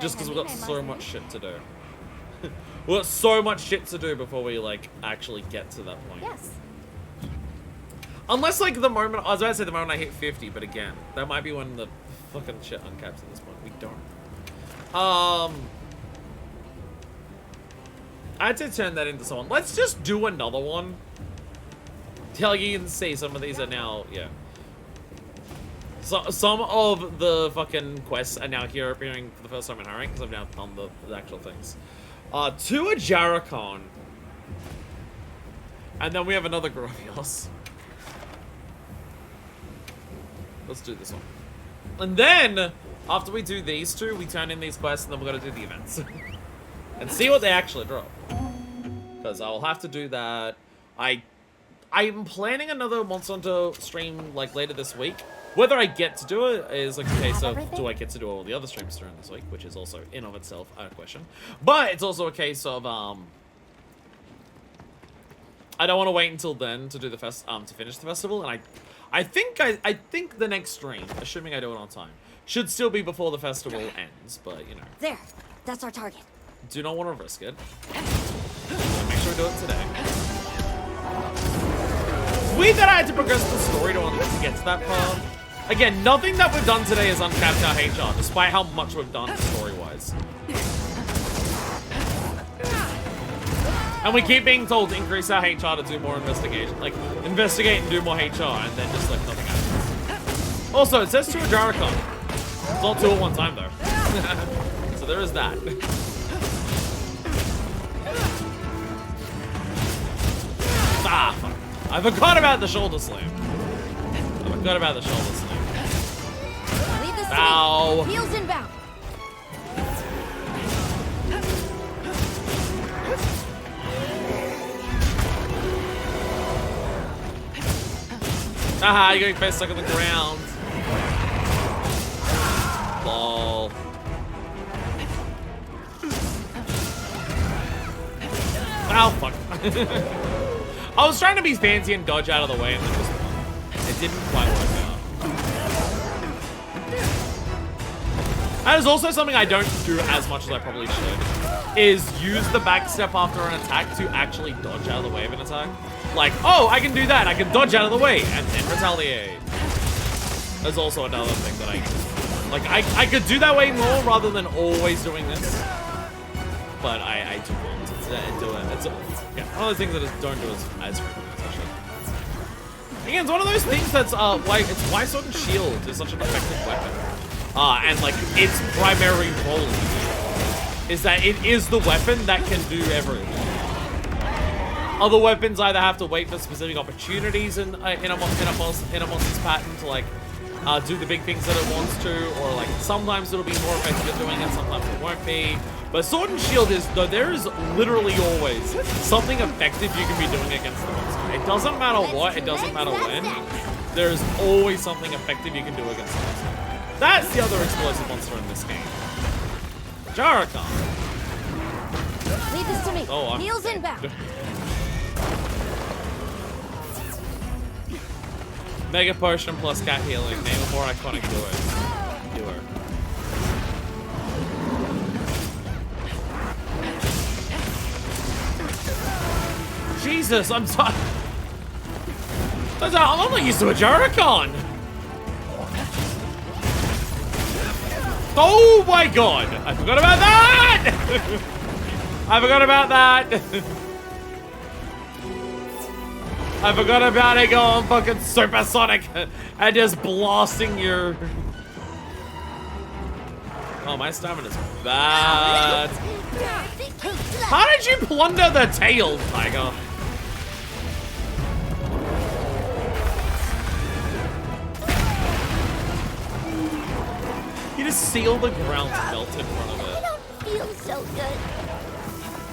Just because we've got so much shit to do. We've got so much shit to do before we, like, actually get to that point. Yes. Unless, like, the moment... I was about to say the moment I hit 50, but again, that might be when the fucking shit uncaps at this point. We don't. I had to turn that into someone. Let's just do another one. Till you can see some of these are now... Yeah. So, some of the fucking quests are now here appearing for the first time in Harry, because I've now done the actual things. To a Jaracon. And then we have another Grovios. Let's do this one. And then, after we do these two, we turn in these quests, and then we're going to do the events. And see what they actually drop. Because I'll have to do that. I'm planning another Monster Hunter stream, like, later this week. Whether I get to do it is like a case of, do I get to do all the other streams during this week, which is also in of itself a question. But it's also a case of I don't want to wait until then to do the to finish the festival, and I think the next stream, assuming I do it on time, should still be before the festival ends. But you know, there, that's our target. Do not want to risk it. So make sure we do it today. Weird that I had to progress the story to get to that part. Again, nothing that we've done today has uncapped our HR, despite how much we've done story-wise. And we keep being told to increase our HR to do more investigation. Like, investigate and do more HR, and then just, like, nothing happens. Also, it says to a Jaracon. It's not two at one time, though. So there is that. Ah, fuck. I forgot about the shoulder slam. I forgot about the shoulder slam. Ow. Heels inbound. Aha, you're getting face stuck on the ground. Lol. Ow, fuck. I was trying to be fancy and dodge out of the way, and then just it didn't quite work out. That is also something I don't do as much as I probably should, is use the backstep after an attack to actually dodge out of the way of an attack. Like, oh, I can do that. I can dodge out of the way and then retaliate. There's also another thing that I could do that way more rather than always doing this. But I do want to do it. It's one of the things that I don't do as frequently as I should. Again, it's one of those things that's why Sword and Shield is such an effective weapon. And like its primary role is that it is the weapon that can do everything. Other weapons either have to wait for specific opportunities in a monster's pattern to like do the big things that it wants to, or like sometimes it'll be more effective at doing it, sometimes it won't be. But Sword and Shield is, though, there is literally always something effective you can be doing against the monster. It doesn't matter what, it doesn't matter when. There's always something effective you can do against the monster. That's the other explosive monster in this game. Jarakan. Leave this to me. Oh, I'm Heels inbound. Mega Potion plus cat healing. Name a more iconic duo. Jesus, I'm sorry. I'm not used to a Jarakan. Oh my god! I forgot about that! I forgot about that! I forgot about it going fucking supersonic and just blasting your... Oh, my stamina's bad. How did you plunder the tail, Tiger? You just seal the ground to melt in front of it. I don't feel so good.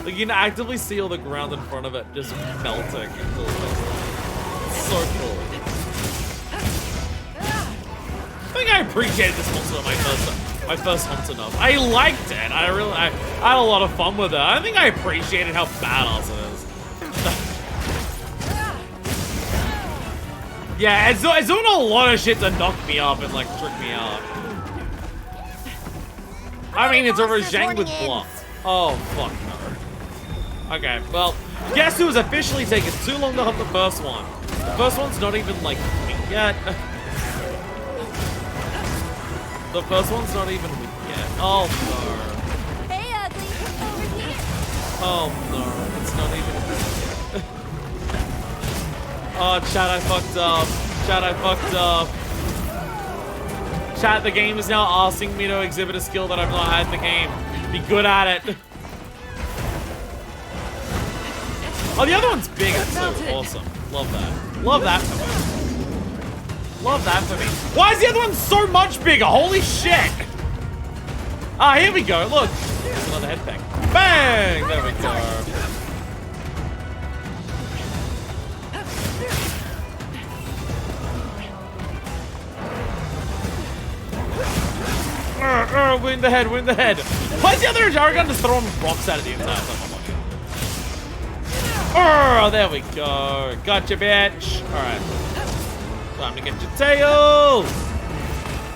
Like, you can actively seal the ground in front of it, just melting until it melts. It's so cool. I think I appreciated this monster on my first hunt enough. I liked it. I had a lot of fun with it. I think I appreciated how badass it is. Yeah, it's doing a lot of shit to knock me up and like trick me out. I mean, it's a regime with bluff. Oh, fuck no. Okay, well, guess who was officially taking too long to hunt the first one? The first one's not even, like, weak yet. The first one's not even weak yet. Oh, no. Hey, ugly. Over here. Oh, no. It's not even weak yet. Oh, chat, I fucked up. Chat, I fucked up. Chat, the game is now asking me to exhibit a skill that I've not had in the game. Be good at it. Oh, the other one's big. It's so awesome. Love that. Love that for me. Love that for me. Why is the other one so much bigger? Holy shit. Ah, here we go. Look. There's another head bang. Bang! There we go. Win the head, win the head. Why is the other Jarakan just throwing rocks at it the entire time? Oh, there we go. Gotcha, bitch. Alright. Time to get your tail.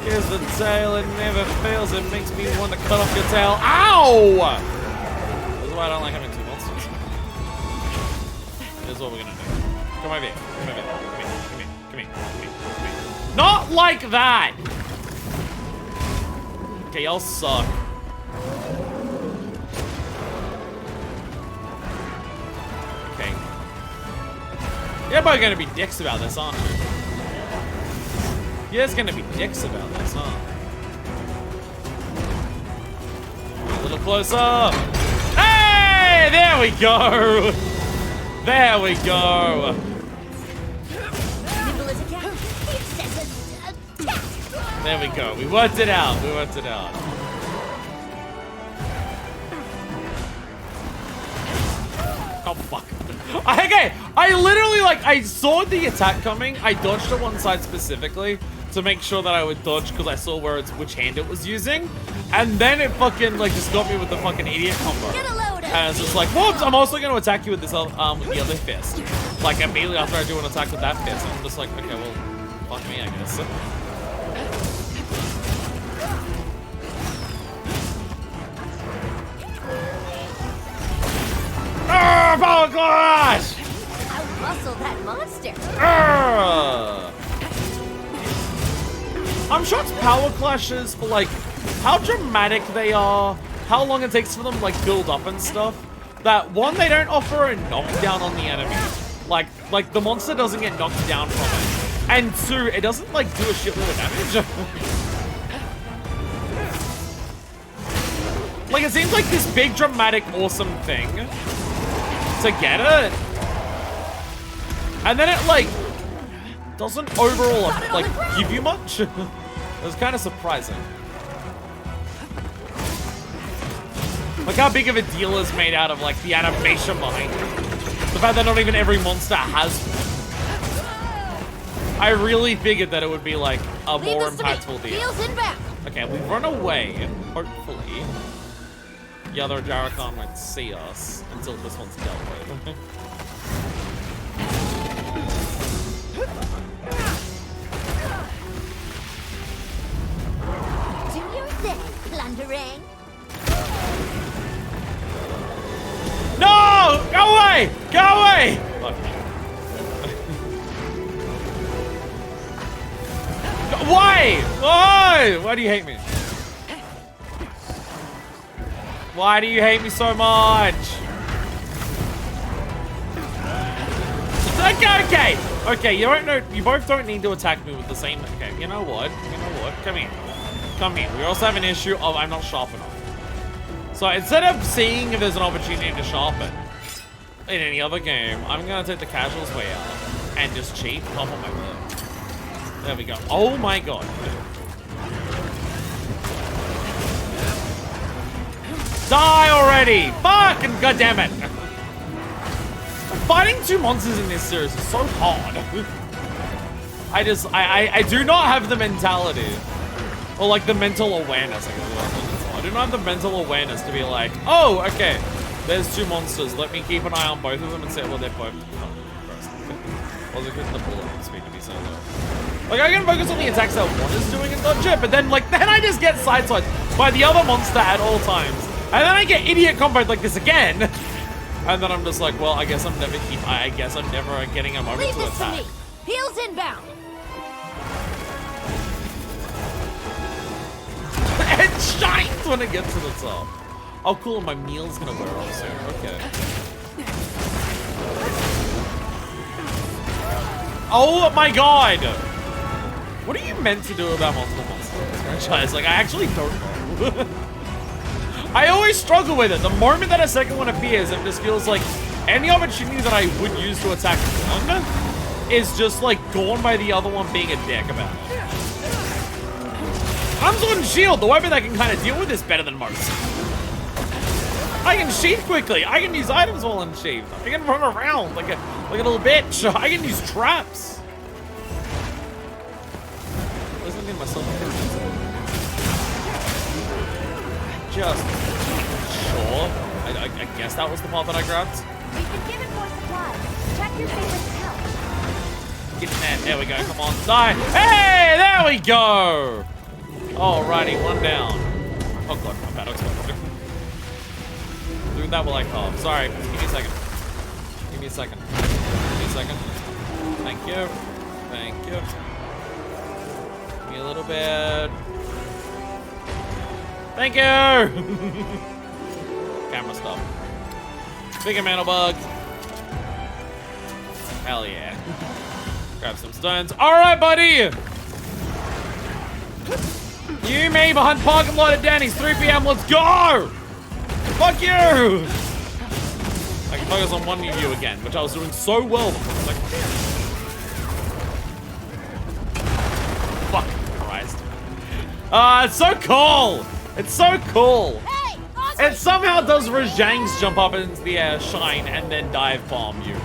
Here's the tail. It never fails. It makes me want to cut off your tail. Ow! This is why I don't like having two monsters. Here's what we're gonna do. Come over here. Come over here. Come here. Come here. Come here. Come here. Come here. Not like that! Okay, y'all suck. Okay. You're probably gonna be dicks about this, aren't you? You're just gonna be dicks about this, huh? A little closer. Hey! There we go! There we go! There we go. We worked it out. We worked it out. Oh, fuck. Okay, I literally, like, I saw the attack coming. I dodged to one side specifically to make sure that I would dodge because I saw which hand it was using. And then it fucking, like, just got me with the fucking idiot combo. And it's just like, whoops, I'm also going to attack you with this, with the other fist. Like, immediately after I do an attack with that fist. I'm just like, okay, well, fuck me, I guess. Power Clash! I'll muscle that monster. I'm sure it's Power Clashes for like how dramatic they are, how long it takes for them to like build up and stuff. That one, they don't offer a knockdown on the enemy. Like the monster doesn't get knocked down from it. And two, it doesn't like do a shitload of damage. Like it seems like this big dramatic awesome thing to get it, and then it like doesn't overall like give you much. It was kind of surprising. Like how big of a deal is made out of like the animation behind it. The fact that not even every monster has one. I really figured that it would be like a Leave more this to me. impactful deal. Heels inbound. Okay, we run away. Hopefully, the other Jarrakan won't see us until this one's dealt with. Do your thing, plundering. No! Go away! Go away! Fuck me. Why? Why? Why do you hate me? Why do you hate me so much? Okay. Okay, you don't know. You both don't need to attack me with the same. Okay, you know what? You know what? Come here. Come here. We also have an issue of I'm not sharp enough. So instead of seeing if there's an opportunity to sharpen in any other game, I'm gonna take the casuals way out and just cheat top on my word. There we go. Oh my god. Die already! Fucking goddammit! Fighting two monsters in this series is so hard. I do not have the mentality. Or like the mental awareness, I guess. I do not have the mental awareness to be like, oh, okay, there's two monsters. Let me keep an eye on both of them and say, well, they're both. Oh, was it because the bullet speed to be so low? Like, I can focus on the attacks that one is doing and dodge it, but then, like, then I just get sideswiped by the other monster at all times. And then I get idiot comboed like this again. And then I'm just like, well, I guess I'm never getting a moment to attack. To me. Heels inbound. It shines when it gets to the top. Oh, cool. My meal's gonna wear off soon. Okay. Oh my god! What are you meant to do about multiple monsters in this franchise? Like, I actually don't know. I always struggle with it. The moment that a second one appears, it just feels like any opportunity that I would use to attack one is just like gone by the other one being a dick about it. I'm on shield, the weapon that can kind of deal with this better than most. I can sheath quickly. I can use items while unsheathed. I can run around like a little bitch. I can use traps. Listen to myself. Just sure. I guess that was the part that I grabbed. We've been given more supplies. Check your favorite account. Get in there. There we go. Come on. Die. Hey, there we go. Alrighty, one down. Oh god, my bad. Doing that while I cough. Sorry. Give me a second. Give me a second. Give me a second. Thank you. Thank you. Give me a little bit. Thank you! Camera stuff. Big amount of bugs. Hell yeah. Grab some stones. Alright, buddy! You, me, behind parking lot at Danny's, 3 PM, let's go! Fuck you! I can focus on one of you again, which I was doing so well before. Like, fuck Christ. It's so cool! It's so cool! Hey, it somehow does Rajang's jump up into the air, shine, and then dive bomb you.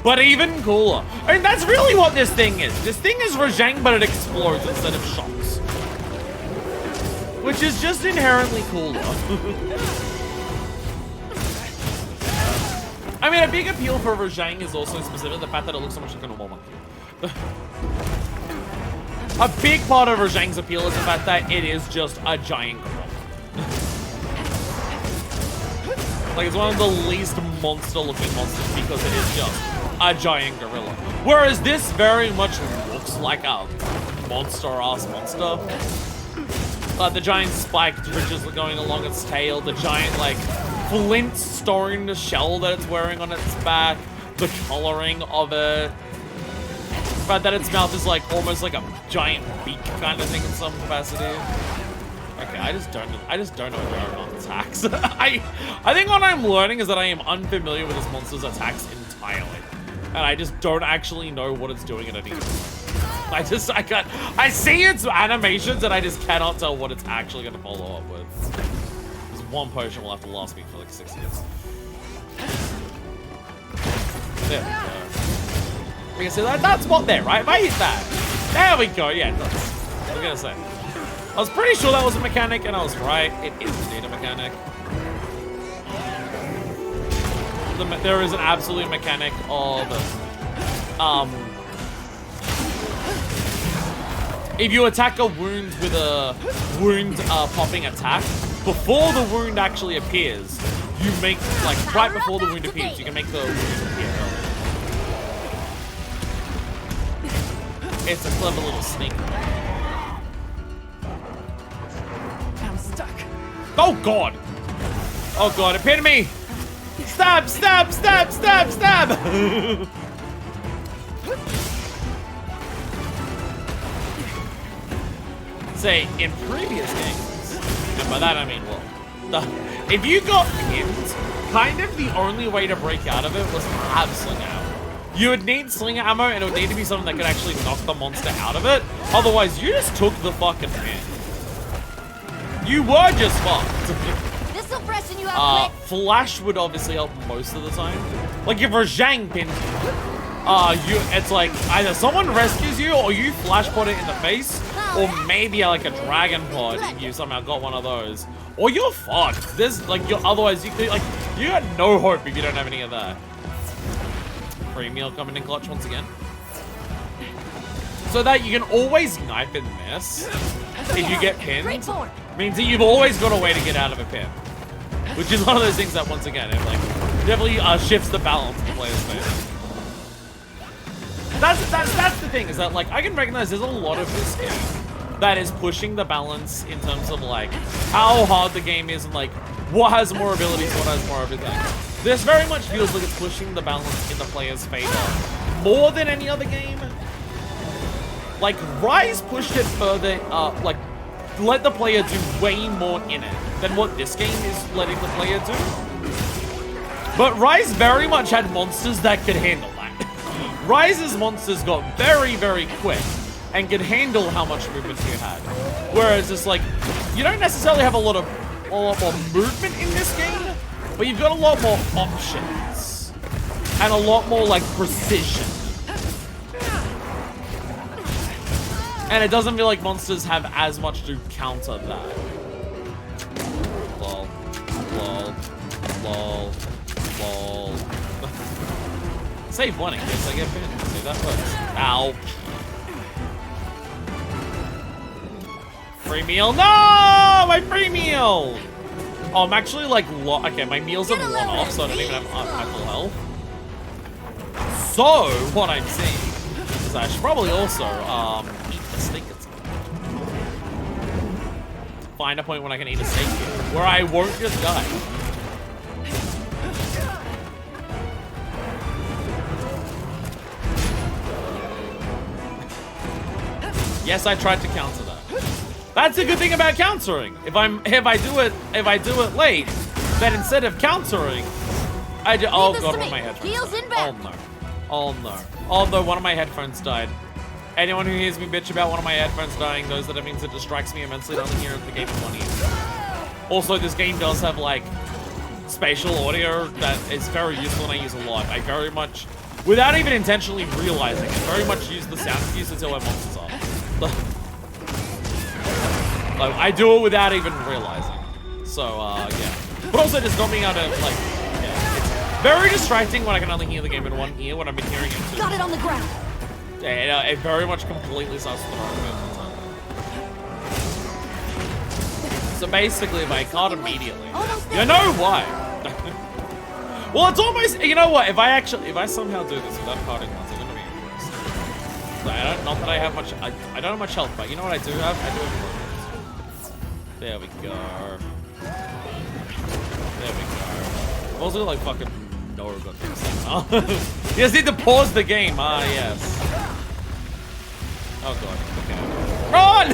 But even cooler. I mean, that's really what this thing is. This thing is Rajang, but it explodes instead of shocks. Which is just inherently cooler. I mean, a big appeal for Rajang is also specifically the fact that it looks so much like a normal monkey. A big part of Rajang's appeal is the fact that it is just a giant gorilla. Like, it's one of the least monster-looking monsters because it is just a giant gorilla. Whereas this very much looks like a monster-ass monster. The giant spiked ridges going along its tail, the giant, like, flint stone shell that it's wearing on its back, the coloring of it. The fact that its mouth is, like, almost like a giant beak kind of thing in some capacity. Okay, I just don't know what Jarrakan attacks. I think what I'm learning is that I am unfamiliar with this monster's attacks entirely. And I just don't actually know what it's doing at any time. I see its animations and I just cannot tell what it's actually going to follow up with. This one potion will have to last me for like 6 years. There we go. You can see that, that's what there, right? If I hit that, There we go. Yeah, it does. I was gonna say. I was pretty sure that was a mechanic, and I was right. It is indeed a mechanic. There is an absolute mechanic of if you attack a wound with a wound popping attack, before the wound actually appears, you make, like, right before the wound appears, you can make the wound appear early. It's a clever little sneak. I'm stuck. Oh god! Oh god, it pinned me! Stab, stab, stab, stab, stab! Say, in previous games, and by that I mean, well, if you got pinned, kind of the only way to break out of it was to have sling ammo. You would need sling ammo, and it would need to be something that could actually knock the monster out of it. Otherwise, you just took the fucking pin. You were just fucked. This'll freshen you up quick. Flash would obviously help most of the time. Like if Rajang pins you, it's like either someone rescues you or you flash pot it in the face, or maybe like a dragon pod if you somehow got one of those, or you're fucked. There's like otherwise you could, like, you got no hope if you don't have any of that. Free meal coming in clutch once again. So that you can always knife and miss if you get pinned. Means that you've always got a way to get out of a pin. Which is one of those things that, once again, it like definitely shifts the balance in the player's favor. That's the thing, is that, like, I can recognize there's a lot of this game that is pushing the balance in terms of, like, how hard the game is and, like, what has more abilities, what has more everything. This very much feels like it's pushing the balance in the player's favor more than any other game. Like, Rise pushed it further, like, let the player do way more in it than what this game is letting the player do. But Rise very much had monsters that could handle that. Rise's monsters got very, very quick and could handle how much movement you had. Whereas it's like, you don't necessarily have a lot more movement in this game, but you've got a lot more options and a lot more, like, precision. And it doesn't feel like monsters have as much to counter that. Lol. Lol. Lol. Lol. Save one in case I get pinned. Save that first. Ow. Free meal. No! My free meal! Oh, I'm actually like, okay, my meals have one off, so I don't even have my full health. So, what I'm saying is I should probably also, eat the steak at some point. Find a point when I can eat a steak where I won't just die. Yes, I tried to counter that. That's a good thing about countering. If I do it late, then instead of countering, I do. Oh god, one of my headphones died. Oh no. Oh no. Oh no, one of my headphones died. Anyone who hears me bitch about one of my headphones dying knows that it means it distracts me immensely to only hear the game in one ear. Also, this game does have, like, spatial audio that is very useful and I use a lot. I very much, without even intentionally realizing it, very much use the sound cues to tell where monsters are. Like, I do it without even realizing. So, yeah. But also just not being able to, like, yeah. It's very distracting when I can only hear the game in one ear when I've been hearing it too. Got it on the ground. Yeah, it very much completely starts with the wrong movement. So basically, if I caught immediately, you know why? Well, it's almost, you know what? If I somehow do this without carding once, I'm gonna be impressed. So not that I have much, I don't have much health, but you know what I do have? I do have. There we go. There we go. I've also got, like, fucking no good things now. You just need to pause the game. Ah, yes. Oh god. Okay. Run!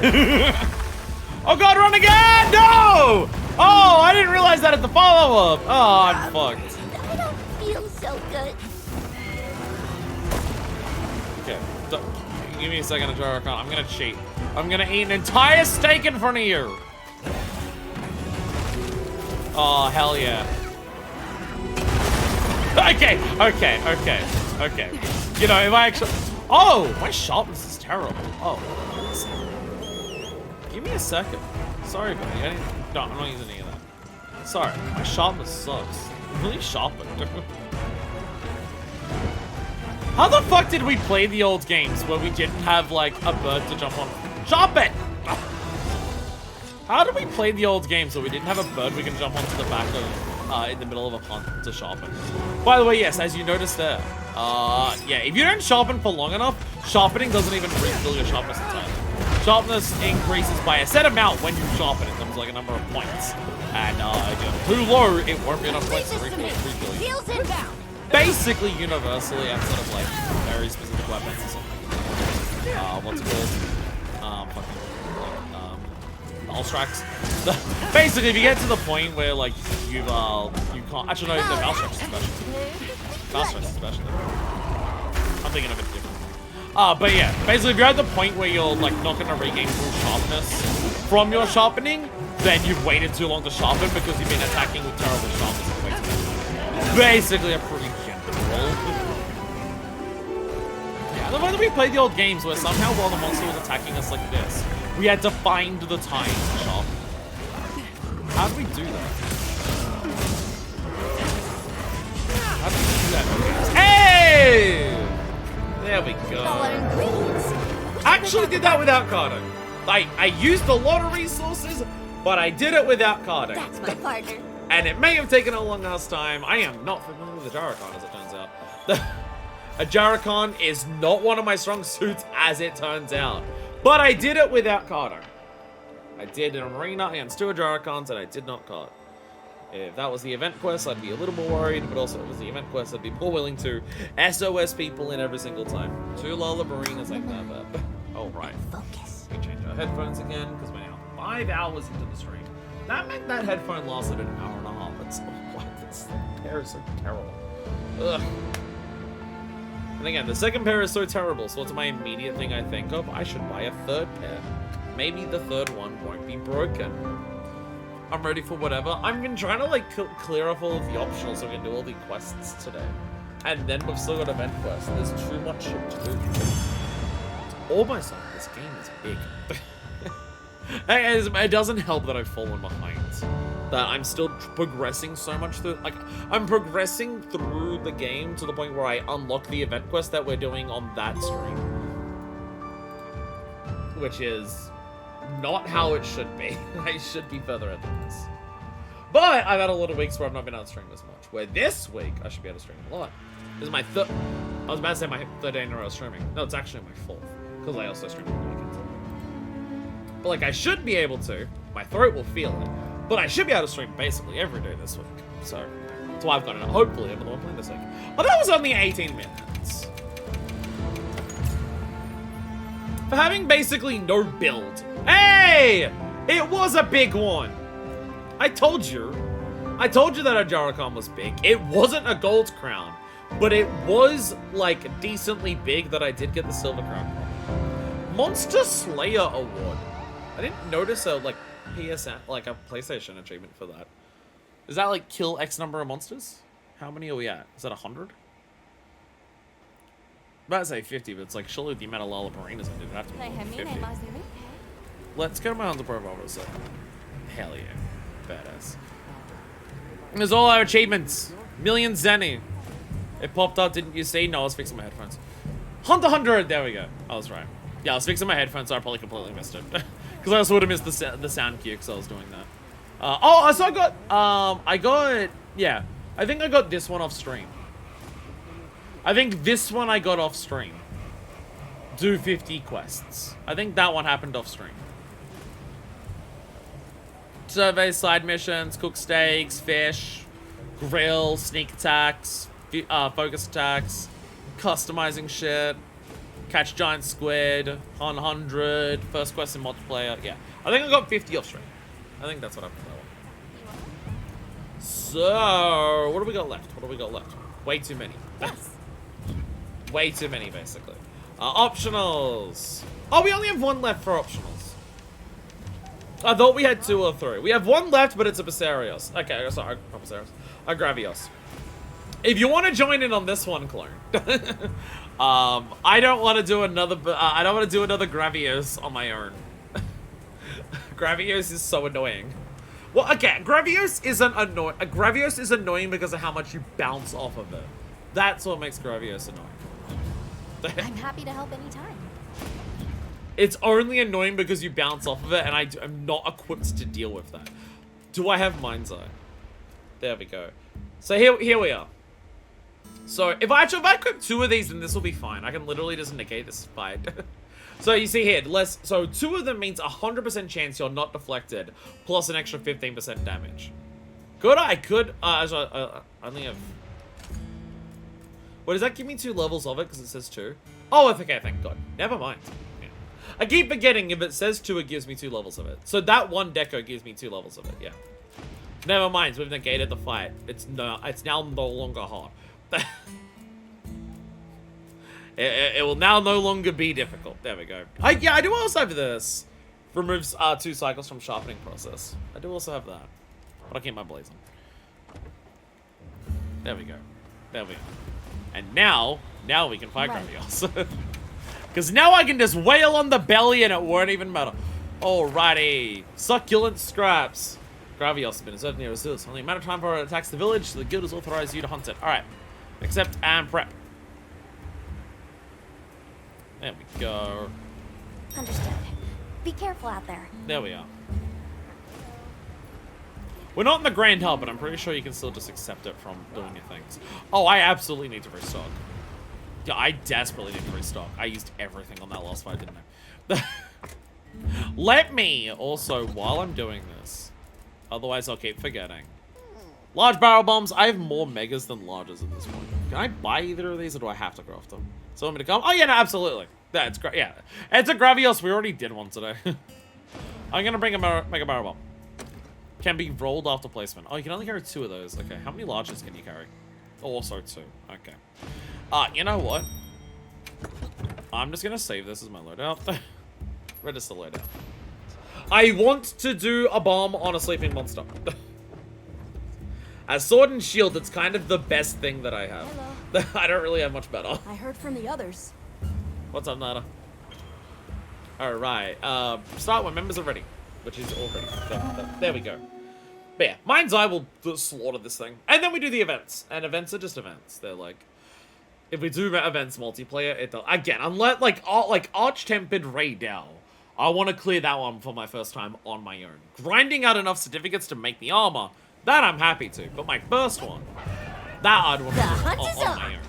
Oh god, run again! No! Oh, I didn't realize that at the follow-up. Oh, I'm fucked. I don't feel so good. Okay. Give me a second to draw a con. I'm gonna cheat. I'm gonna eat an entire steak in front of you. Oh, hell yeah. Okay. You know, if I actually... Oh, my sharpness is terrible. Oh, give me a second. Sorry, buddy. I'm not using any of that. Sorry, my sharpness sucks. I'm really sharpened. How the fuck did we play the old games where we didn't have, like, a bird to jump on? Sharpen! How did we play the old games where we didn't have a bird we can jump onto the back of, in the middle of a hunt to sharpen? By the way, yes, as you noticed there, yeah, if you don't sharpen for long enough, sharpening doesn't even refill your sharpness entirely. Sharpness increases by a set amount when you sharpen. It comes like a number of points. And, if you're too low, it won't be enough points to refill you. Heels inbound. Basically universally outside of like very specific weapons or something. What's it called? Pulse tracks. Basically, if you get to the point where like you can't actually no, the mouse tracks especially. Mouse tracks especially. I'm thinking of it different. But yeah, basically if you're at the point where you're like not gonna regain full sharpness from your sharpening, then you've waited too long to sharpen because you've been attacking with terrible sharpness for way too long. Basically a pretty general. Yeah, the way that we played the old games where somehow while the monster was attacking us like this, we had to find the time to sharpen. How do we do that? How do we do that? Hey! There we go. Actually did that without carding. I used a lot of resources, but I did it without carding. That's my partner. And it may have taken a long ass time. I am not familiar with a Jarrakan, as it turns out. A Jarrakan is not one of my strong suits, as it turns out. But I did it without carding. I did an arena against 2 Jarrakans, and I did not card. If that was the event quest, I'd be a little more worried, but also if it was the event quest, I'd be more willing to SOS people in every single time. 2 Lullabarinas like that, but... Oh, right. Focus. We change our headphones again, because we're now 5 hours into the stream. That meant that headphone lasted an hour and a half. It's, oh, what? This pair is so terrible. Ugh. And again, the second pair is so terrible, so what's my immediate thing I think of? I should buy a 3rd pair. Maybe the 3rd one won't be broken. I'm ready for whatever. I've been trying to like clear off all of the optionals so we can do all the quests today. And then we've still got event quests. There's too much shit to do. Almost like this game is big. It doesn't help that I've fallen behind. That I'm still progressing so much through, like, I'm progressing through the game to the point where I unlock the event quest that we're doing on that stream. Which is not how it should be. I should be further ahead than this. But I've had a lot of weeks where I've not been able to stream as much. Where this week, I should be able to stream a lot. This is my I was about to say my 3rd day in a row streaming. No, it's actually my 4th. Because I also stream on the weekends. But like, I should be able to. My throat will feel it. But I should be able to stream basically every day this week. So, that's why I've got it. Hopefully, I'm the one playing this week. Oh, that was only 18 minutes. For having basically no build. Hey! It was a big one. I told you. I told you that a Jarrakan was big. It wasn't a gold crown. But it was, like, decently big that I did get the silver crown from. Monster Slayer Award. I didn't notice a, like, PSN, like a PlayStation achievement for that. Is that like kill X number of monsters? How many are we at? Is that 100? I'm about to say 50, but it's like surely the amount of Lullabarinas I did have to be more than 50. Let's get my Hunter profile for a second. Hell yeah. Badass. There's all our achievements. Million Zenny. It popped up, didn't you see? No, I was fixing my headphones. Hunter 100! There we go. I was right. Yeah, I was fixing my headphones, so I probably completely missed it. Because I also would have missed the sound cue because I was doing that. Oh, so yeah. I think I got this one off stream. I think this one I got off stream. Do 50 quests. I think that one happened off stream. Survey, side missions, cook steaks, fish, grill, sneak attacks, focus attacks, customizing shit. Catch giant squid, 100, first quest in multiplayer. Yeah, I think I got 50 off stream. I think that's what happened to that one. So, what do we got left? What do we got left? Way too many. Yes. Way too many, basically. Optionals. Oh, we only have 1 left for optionals. I thought we had 2 or 3. We have 1 left, but it's a Basarios. Okay, sorry, not Basarios. A Gravios. If you want to join in on this one, Clone. I don't want to do another. I don't want to do another Gravios on my own. Gravios is so annoying. Well, okay, Gravios isn't annoying. Gravios is annoying because of how much you bounce off of it. That's what makes Gravios annoying. I'm happy to help anytime. It's only annoying because you bounce off of it, and I'm not equipped to deal with that. Do I have Mind's Eye? There we go. So here we are. So if I equip 2 of these, then this will be fine. I can literally just negate this fight. So you see here, so 2 of them means 100% chance you're not deflected, plus an extra 15% damage. Could I only have. What does that give me 2 levels of it? Because it says 2. Oh, okay, thank God. Never mind. Yeah. I keep forgetting if it says 2, it gives me 2 levels of it. So that one deco gives me 2 levels of it. Yeah. Never mind. We've negated the fight. It's now no longer hard. It will now no longer be difficult. There we go. Yeah, I do also have this. Removes 2 cycles from sharpening process. I do also have that. But I keep my blazing. There we go. There we go. And now we can fight Gravios. Because now I can just wail on the belly and it won't even matter. Alrighty. Succulent scraps. Gravios has been observed near Zeus. Only a matter of time before it attacks the village, so the guild has authorized you to hunt it. Alright. Accept and prep. There we go. Understood. Be careful out there. There we are. We're not in the Grand Hub, but I'm pretty sure you can still just accept it from doing your things. Oh, I absolutely need to restock. Yeah, I desperately need to restock. I used everything on that last fight, didn't I? Let me also, while I'm doing this, otherwise I'll keep forgetting. Large barrel bombs. I have more megas than larges at this point. Can I buy either of these, or do I have to craft them? So want me to come? Oh yeah, no, absolutely. That's great. Yeah, it's a Gravios. We already did one today. I'm gonna bring a mega barrel bomb. Can be rolled after placement. Oh, you can only carry 2 of those. Okay, how many larges can you carry? Also 2. Okay. You know what? I'm just gonna save this as my loadout. Register loadout. I want to do a bomb on a sleeping monster. As sword and shield, it's kind of the best thing that I have. Hello. I don't really have much better. I heard from the others. What's up, Nada? Alright, start when members are ready. Which is already. There we go. But yeah, Mind's Eye will slaughter this thing. And then we do the events. And events are just events. They're like... If we do events multiplayer, it does... Again, unless, like Arch-Tempered Ray Dow. I want to clear that one for my first time on my own. Grinding out enough certificates to make the armor, that I'm happy to. But my first one, that I'd want to do on my own.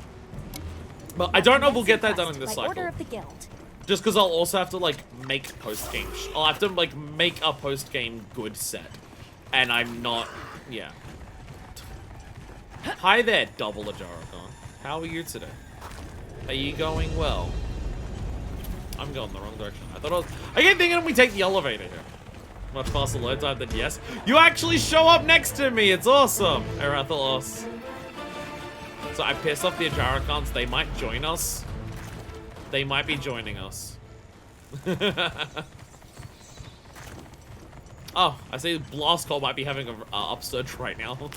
But I don't know if we'll get that done in this cycle. Order of the guild. Just because I'll also have to, like, make post-game... I'll have to, like, make a post-game good set. And I'm not... Yeah. Hi there, Double Ajaragon. How are you today? Are you going well? I'm going the wrong direction. I thought I was... I keep thinking we take the elevator here. Much faster load time than yes. You actually show up next to me! It's awesome! Erathalos. So I piss off the Ajaracons. They might join us. They might be joining us. Oh, I see Blast Call might be having an upsurge right now.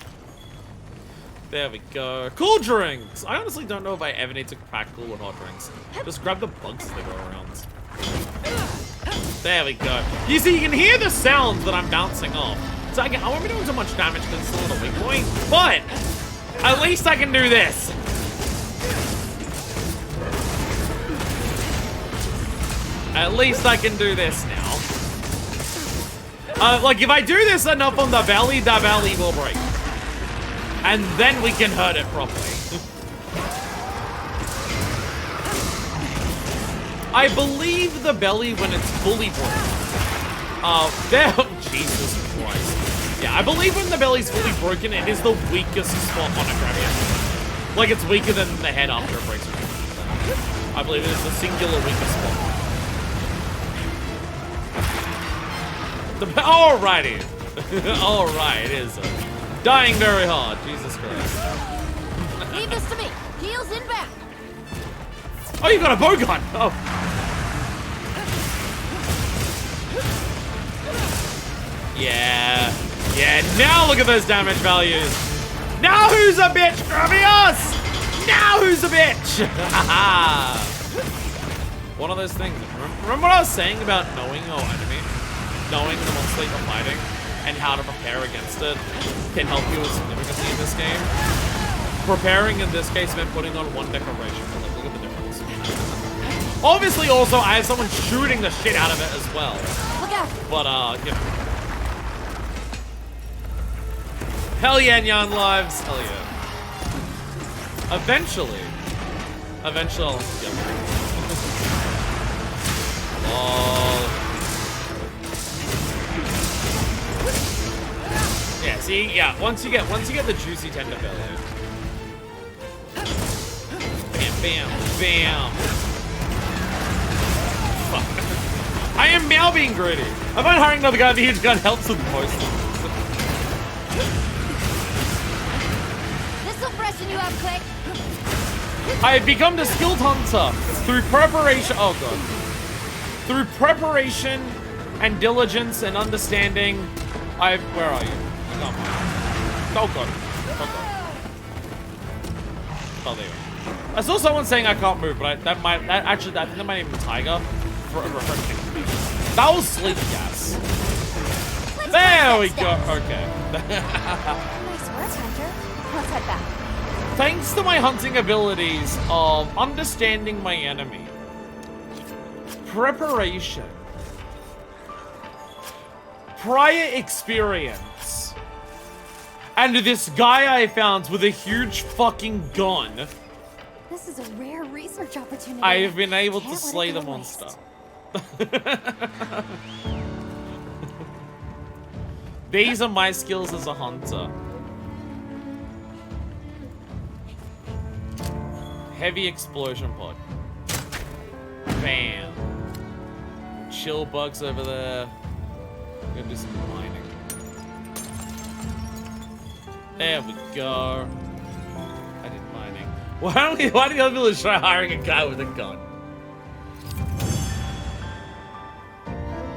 There we go. Cool drinks! I honestly don't know if I ever need to pack cool with hot drinks. Just grab the bugs that go around. There we go. You see, you can hear the sounds that I'm bouncing off. So again, I won't be doing too much damage because it's a little weak point, but at least I can do this. At least I can do this now. Like, if I do this enough on the valley will break. And then we can hurt it properly. I believe the belly when it's fully broken. Jesus Christ. Yeah, I believe when the belly's fully broken, it is the weakest spot on a Gravios. Like, it's weaker than the head after it breaks. I believe it is the singular weakest spot. Alrighty. Alright, it is. Dying very hard. Jesus Christ. Leave this to me. Heels inbound. Oh, you got a bow gun. Oh. Yeah. Yeah, now look at those damage values. Now who's a bitch, Gravios? Now who's a bitch? One of those things. Remember what I was saying about knowing your enemy? Knowing the monster you're fighting and how to prepare against it can help you significantly in this game. Preparing in this case meant putting on one decoration. Like, look at the difference. Obviously, also, I have someone shooting the shit out of it as well. Look out! But, you know. Hell yeah, Nyan lives. Hell yeah. Eventually I'll get there. Yeah, see, yeah, once you get the juicy tender belly. Bam, bam, bam. Fuck. I am now being greedy. I find hiring another guy with a huge gun helps with most things. This'll freshen you up quick. I have become the skilled hunter through preparation. Oh god. Through preparation and diligence and understanding. Where are you? I can't find you. Oh god. Oh god. Oh, there you are. I saw someone saying I can't move, but I think that might even be Tiger. That was sleep gas. There we go. Okay. Nice work, Hunter. Let's head back. Thanks to my hunting abilities of understanding my enemy, preparation, prior experience, and this guy I found with a huge fucking gun, This is a rare research opportunity. I have been able to Can't let slay it the go to monster. waste. These are my skills as a hunter. Heavy explosion pod. Bam. Chill bugs over there. I'm gonna do some mining. There we go. I did mining. Why do the other villagers try hiring a guy with a gun?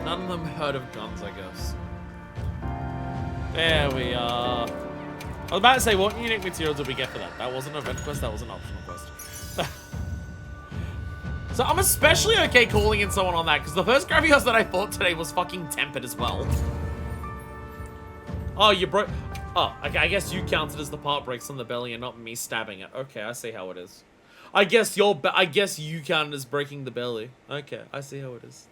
None of them heard of guns, I guess. There we are. I was about to say, what unique materials did we get for that? That wasn't an event quest, that was an optional quest. So I'm especially okay calling in someone on that, because the first Gravios that I fought today was fucking tempered as well. Oh, you broke... Oh, okay, I guess you counted as the part breaks on the belly and not me stabbing it. Okay, I see how it is. I guess you counted as breaking the belly. Okay, I see how it is.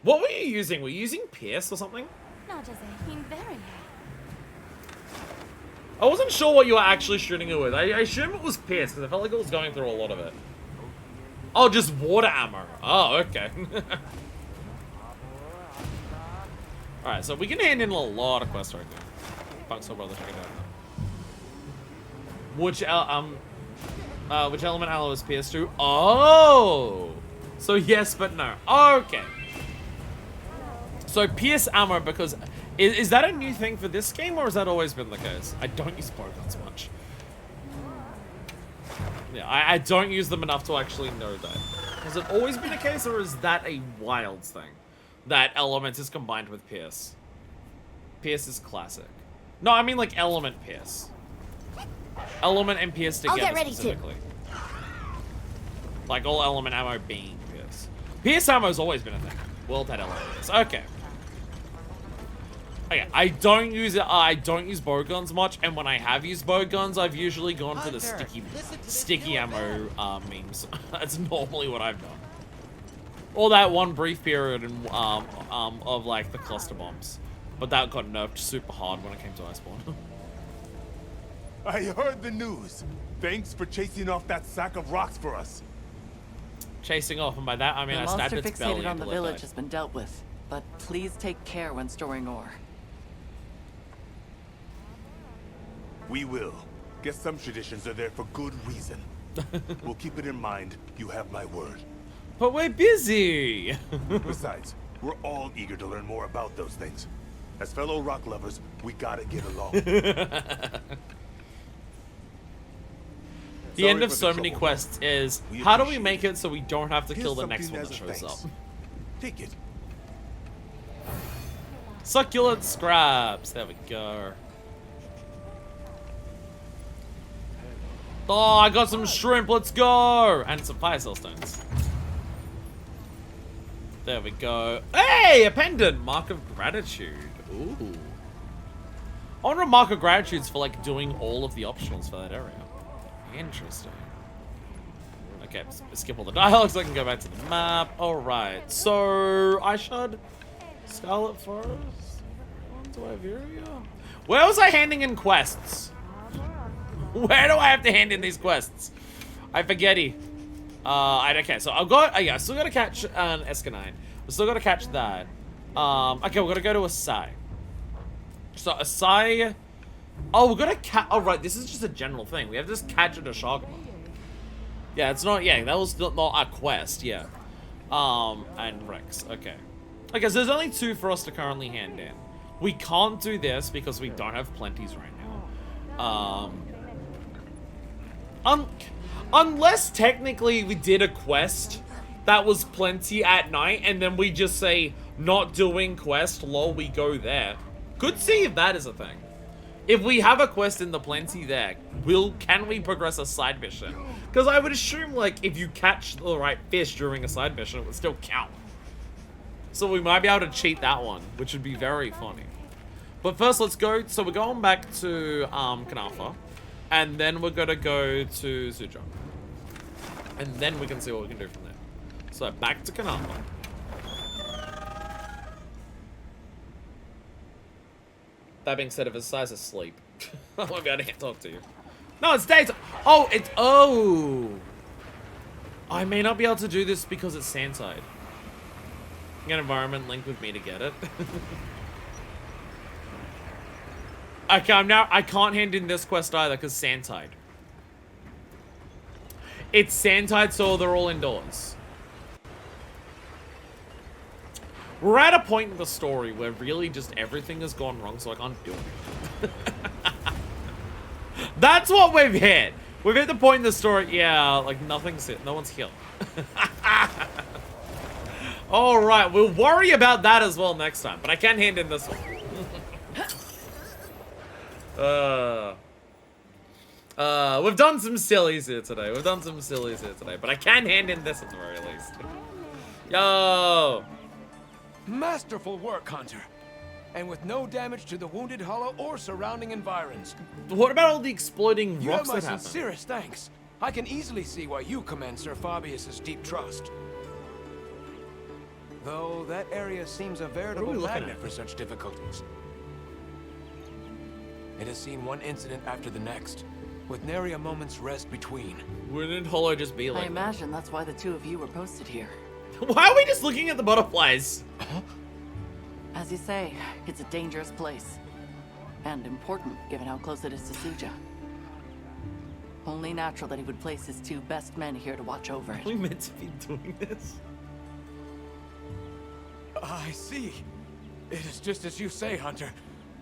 What were you using? Were you using Pierce or something? I wasn't sure what you were actually shooting it with. I assume it was Pierce, because I felt like it was going through a lot of it. Oh, just water ammo. Oh, okay. Alright, so we can hand in a lot of quests right now. Fuck, so brother, check it out. Which element alloy is Pierce to? Oh! So yes, but no. Okay. So Pierce ammo, because... Is that a new thing for this game, or has that always been the case? I don't use bow guns much. Yeah, I don't use them enough to actually know that. Has it always been a case, or is that a wild thing? That element is combined with Pierce. Pierce is classic. No, I mean like element Pierce. Element and Pierce together I'll get ready specifically. Like all element ammo being Pierce. Pierce ammo's always been a thing. World had element Pierce. Okay. Okay, I don't use bow guns much, and when I have used bow guns, I've usually gone for the sticky ammo memes. That's normally what I've done. Or that one brief period in, of like the cluster bombs, but that got nerfed super hard when it came to Iceborne. I heard the news. Thanks for chasing off that sack of rocks for us. Chasing off, and by that I mean I stabbed its belly. The monster fixated on the village has been dealt with, but please take care when storing ore. We will. Guess some traditions are there for good reason. We'll keep it in mind. You have my word. But we're busy. Besides, we're all eager to learn more about those things. As fellow rock lovers, we gotta get along. The end of so many quests is, how do we make it so we don't have to kill the next one that shows up? Take it. Succulent scraps. There we go. Oh, I got some shrimp. Let's go. And some fire cell stones. There we go. Hey, a pendant. Mark of gratitude. Ooh. I wonder if Mark of gratitude's for like doing all of the optionals for that area. Interesting. Okay, skip all the dialogue so I can go back to the map. Alright, so I should Scarlet Forest on to Iberia. Where was I handing in quests? Where do I have to hand in these quests? I forgetty. Okay, so I've got, yeah, I still gotta catch an Escanine. We still gotta catch that. Okay, we're gonna go to Asai. So Asai, oh, we're gonna catch, oh right, this is just a general thing. We have to just catch a Dashagma. Yeah, it's not, yeah, that was not a quest, yeah. And Rex, okay. Okay, so there's only 2 for us to currently hand in. We can't do this because we don't have plenties right now. Unless technically we did a quest that was plenty at night and then we just say, not doing quest, lol, we go there. Could see if that is a thing. If we have a quest in the plenty there, can we progress a side mission? Because I would assume, like, if you catch the right fish during a side mission, it would still count. So we might be able to cheat that one, which would be very funny. But first, let's go. So we're going back to Kanafa, and then we're gonna go to Sujo, and then we can see what we can do from there. So back to Kanafa. That being said, if his size is asleep, I won't be able to talk to you. No, it's daytime. Oh, it's, oh. I may not be able to do this because it's Sandside. Get environment link with me to get it. Okay, I can't hand in this quest either because Sandtide. It's Sandtide, so they're all indoors. We're at a point in the story where really just everything has gone wrong, so I can't do it. That's what we've hit. We've hit the point in the story, yeah, like nothing's hit, no one's healed. Alright, we'll worry about that as well next time, but I can hand in this one. We've done some sillies here today. But I can hand in this at the very least. Yo! Masterful work, Hunter. And with no damage to the wounded hollow or surrounding environs. What about all the exploding You rocks have my that happen? sincerest thanks. I can easily see why you command Sir Fabius's deep trust. Though that area seems a veritable magnet for such difficulties. It has seen one incident after the next, with nary a moment's rest between. Wouldn't Hollow just be like I imagine that's why the 2 of you were posted here. Why are we just looking at the butterflies? As you say, it's a dangerous place. And important, given how close it is to Suja. Only natural that he would place his 2 best men here to watch over it. Are we meant to be doing this? I see. It is just as you say, Hunter.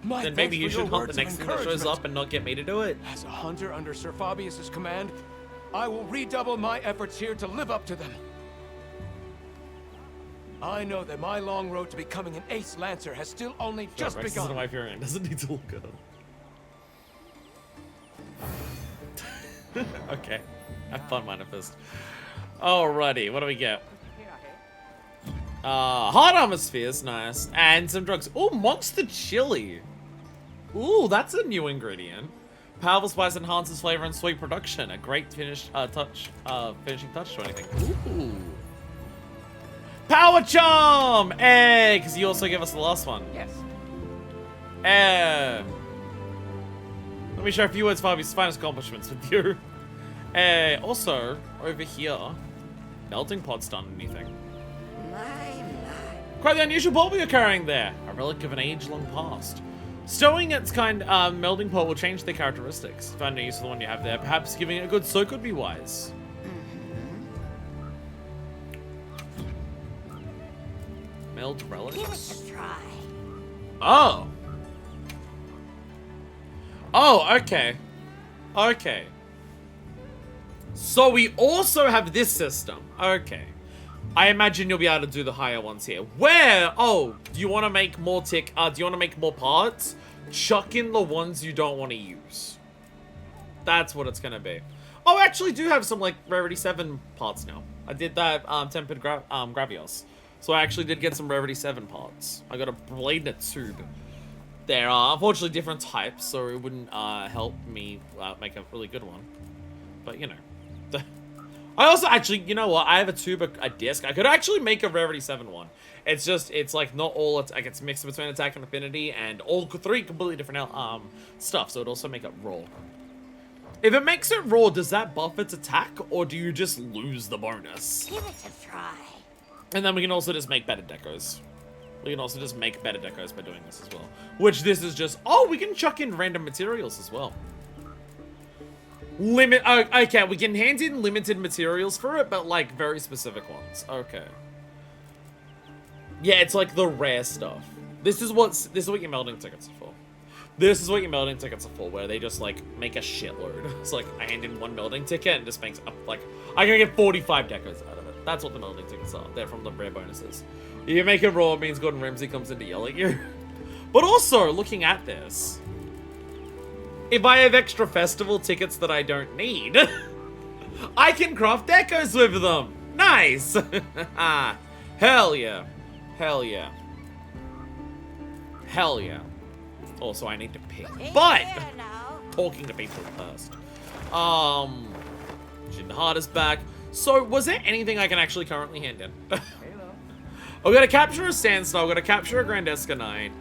Then maybe you should hunt the next thing that shows up and not get me to do it. As a hunter under Sir Fabius's command, I will redouble my efforts here to live up to them. I know that my long road to becoming an ace lancer has still only just Rex begun. Isn't my variant. Doesn't need to look up. Okay. Have fun, Manifest. Alrighty, what do we get? Hot atmospheres, nice. And some drugs. Oh, monster chili. Ooh, that's a new ingredient. Powerful spice enhances flavor and sweet production. A great finishing touch to anything. Ooh. Power charm! Hey, because you also gave us the last one. Yes. Let me share a few words of Fabi's finest accomplishments with you. Also, over here, melting pot's done anything. Quite the unusual bulb you're carrying there. A relic of an age-long past. Stowing its melting pot will change their characteristics. Find no use for the one you have there. Perhaps giving it a good soak would be wise. Meld relics? Give it a try. Oh. Oh, okay. Okay. So we also have this system. Okay. I imagine you'll be able to do the higher ones here. Where? Oh, do you want to make more do you want to make more parts? Chuck in the ones you don't want to use. That's what it's going to be. Oh, I actually do have some, like, Rarity 7 parts now. I did that, Tempered Gravios. So I actually did get some Rarity 7 parts. I got a blade and a tube. They're, unfortunately different types, so it wouldn't, help me, make a really good one. But, you know. I also, actually, you know what? I have a tube, a disc. I could actually make a Rarity 7 one. It's just, it's, like, not all, like, it's mixed between attack and affinity, and all 3 completely different, stuff, so it'd also make it raw. If it makes it raw, does that buff its attack, or do you just lose the bonus? Give it a try. And then we can also just make better decos. We can also just make better decos by doing this as well. Which this is just, oh, we can chuck in random materials as well. Okay, we can hand in limited materials for it, but like very specific ones. Okay. Yeah, it's like the rare stuff. This is what your melding tickets are for. This is what your melding tickets are for, where they just like make a shitload. It's like I hand in 1 melding ticket and just makes up like I'm gonna get 45 decos out of it. That's what the melding tickets are. They're from the rare bonuses. If you make it raw, it means Gordon Ramsay comes in to yell at you. But also, looking at this, if I have extra festival tickets that I don't need, I can craft decos with them. Nice. Hell yeah. Hell yeah. Hell yeah. Also, I need to pick. But talking to people first. Jin Dahaad is back. So, was there anything I can actually currently hand in? I've got to capture a Sandstar. I've got to capture a Grandeska Knight.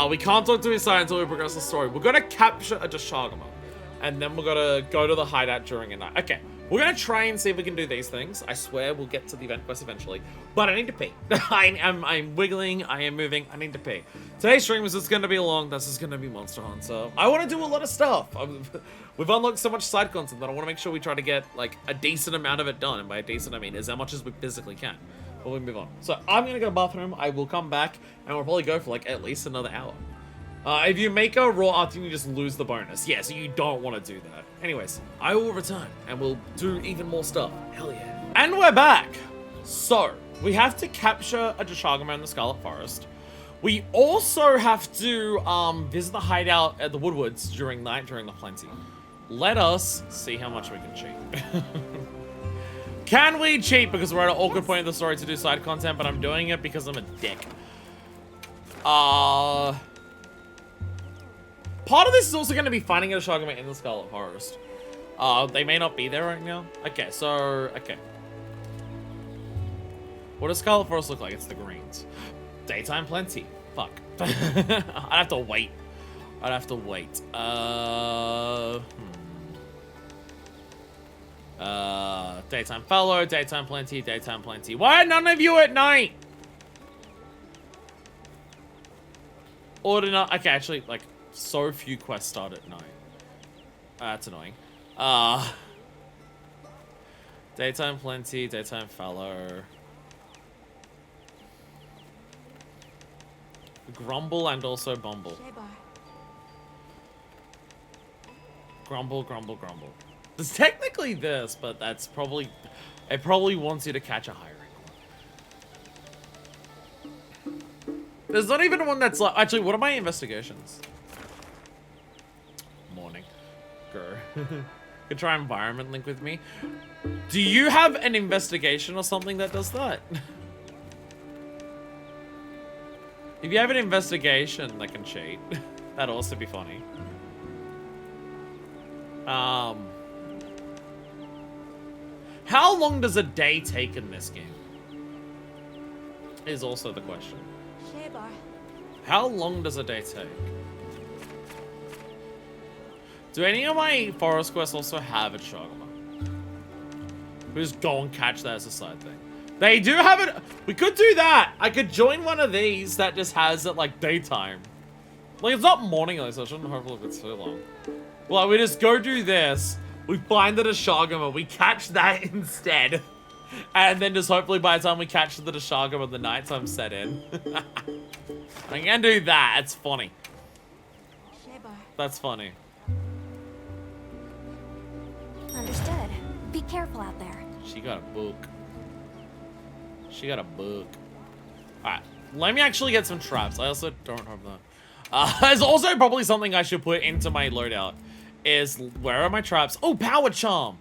We can't talk to his side until we progress the story. We're gonna capture a Deshagama. And then we're gonna go to the hideout during a night. Okay, we're gonna try and see if we can do these things. I swear we'll get to the event quest eventually. But I need to pee. I'm wiggling, I am moving, I need to pee. Today's stream is just gonna be long. This is gonna be Monster Hunter. I wanna do a lot of stuff. We've unlocked so much side content that I wanna make sure we try to get like a decent amount of it done. And by decent, I mean as much as we physically can. But we move on. So I'm gonna go to the bathroom. I will come back and we'll probably go for like at least another hour. If you make a raw after you just lose the bonus. Yeah, so you don't want to do that. Anyways, I will return and we'll do even more stuff. Hell yeah. And we're back. So, we have to capture a Deshagama in the Scarlet Forest. We also have to visit the hideout at the Woodwoods during night, during the plenty. Let us see how much we can cheat. Can we cheat? Because we're at an awkward point in the story to do side content, but I'm doing it because I'm a dick. Part of this is also going to be finding a Deshagama in the Scarlet Forest. They may not be there right now. Okay, so, okay. What does Scarlet Forest look like? It's the greens. Daytime plenty. Fuck. I'd have to wait. I'd have to wait. Daytime fallow, daytime plenty, daytime plenty. Why are none of you at night? Order not. Okay, actually, like, so few quests start at night. That's annoying. Daytime plenty, daytime fallow. Grumble and also bumble. Grumble, grumble, grumble. There's technically this, but that's probably... It probably wants you to catch a high rank. There's not even one that's like... Actually, what are my investigations? Morning. Grr. Could try environment link with me. Do you have an investigation or something that does that? If you have an investigation that can cheat, that'd also be funny. How long does a day take in this game? Is also the question. How long does a day take? Do any of my forest quests also have a Deshagama? We just go and catch that as a side thing. They do have it. We could do that. I could join one of these that just has it like daytime. Like it's not morning though, so I shouldn't hopefully if it's too long. Well, we just go do this. We find the Deshagama. We catch that instead. And then just hopefully by the time we catch the Deshagama, the nighttime set in. I can do that. It's funny. That's funny. Understood. Be careful out there. She got a book. She got a book. Alright. Let me actually get some traps. I also don't have that. There's also probably something I should put into my loadout. Is where are my traps? Oh, power charm.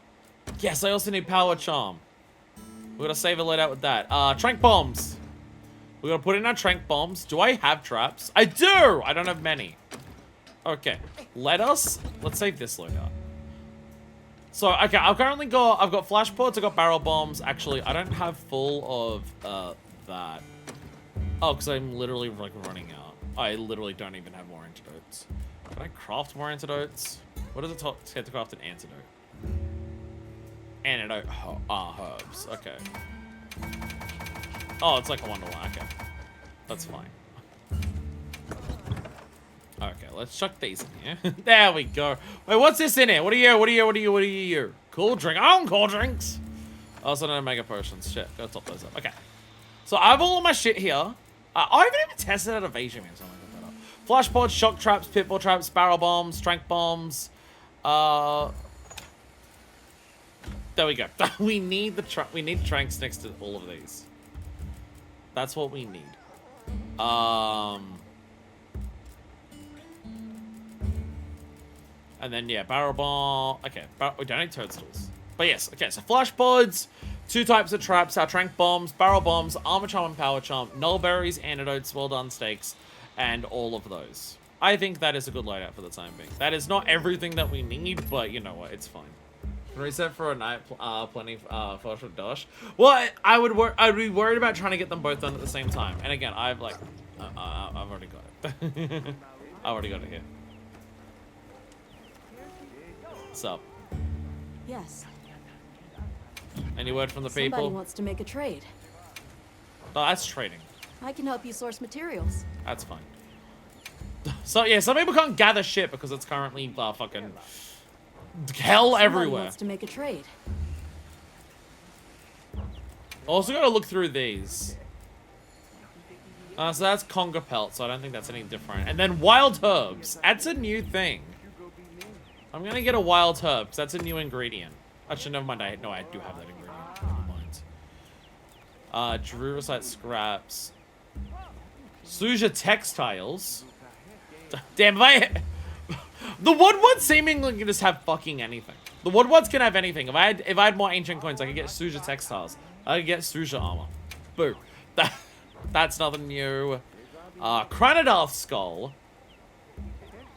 Yes, I also need power charm. We're gonna save a loadout with that. Trank bombs. We're gonna put in our trank bombs. Do I have traps? I do! I don't have many. Okay. Let's save this loadout. So, okay, I've got flash pods, I've got barrel bombs. Actually, I don't have full of, that. Oh, because I'm literally, like, running out. I literally don't even have more antidotes. Can I craft more antidotes? What does it take to craft an antidote? Antidote herbs. Okay. Oh, it's like a 1-to-1. Okay. That's fine. Okay, let's chuck these in here. There we go. Wait, what's this in here? What are you? Cool drink. I don't cool drinks. I also don't have mega potions. Shit, gotta top those up. Okay. So I have all of my shit here. I haven't even tested out evasion means. I'm gonna put that up. Flash pods, shock traps, pitfall traps, barrel bombs, trank bombs. There we go. We need tranks next to all of these. That's what we need. And then yeah, barrel bomb. Okay, we don't need toadstools. But yes, okay. So flash pods, 2 types of traps: our trank bombs, barrel bombs, armor charm, and power charm, null berries, antidotes, well done steaks, and all of those. I think that is a good loadout for the time being. That is not everything that we need, but you know what? It's fine. Reset for a night, plenty for dash. Well, I'd be worried about trying to get them both done at the same time. And again, I've like, I've already got it. I already got it here. What's up? Yes. Any word from the people? Somebody wants to make a trade. No, that's trading. I can help you source materials. That's fine. So yeah, some people can't gather shit because it's currently fucking hell Somebody everywhere. wants to make a trade. Also gotta look through these. So that's conga pelt, so I don't think that's any different. And then wild herbs. That's a new thing. I'm gonna get a wild herb, because that's a new ingredient. Actually, never mind. I do have that ingredient. Never mind. Drew recite scraps. Suja textiles. Damn, the Woodwards seemingly can just have fucking anything. The Woodwards can have anything. If I had more ancient coins, I could get Suja textiles. I could get Suja armor. Boo. That's nothing new. Kranadarth skull.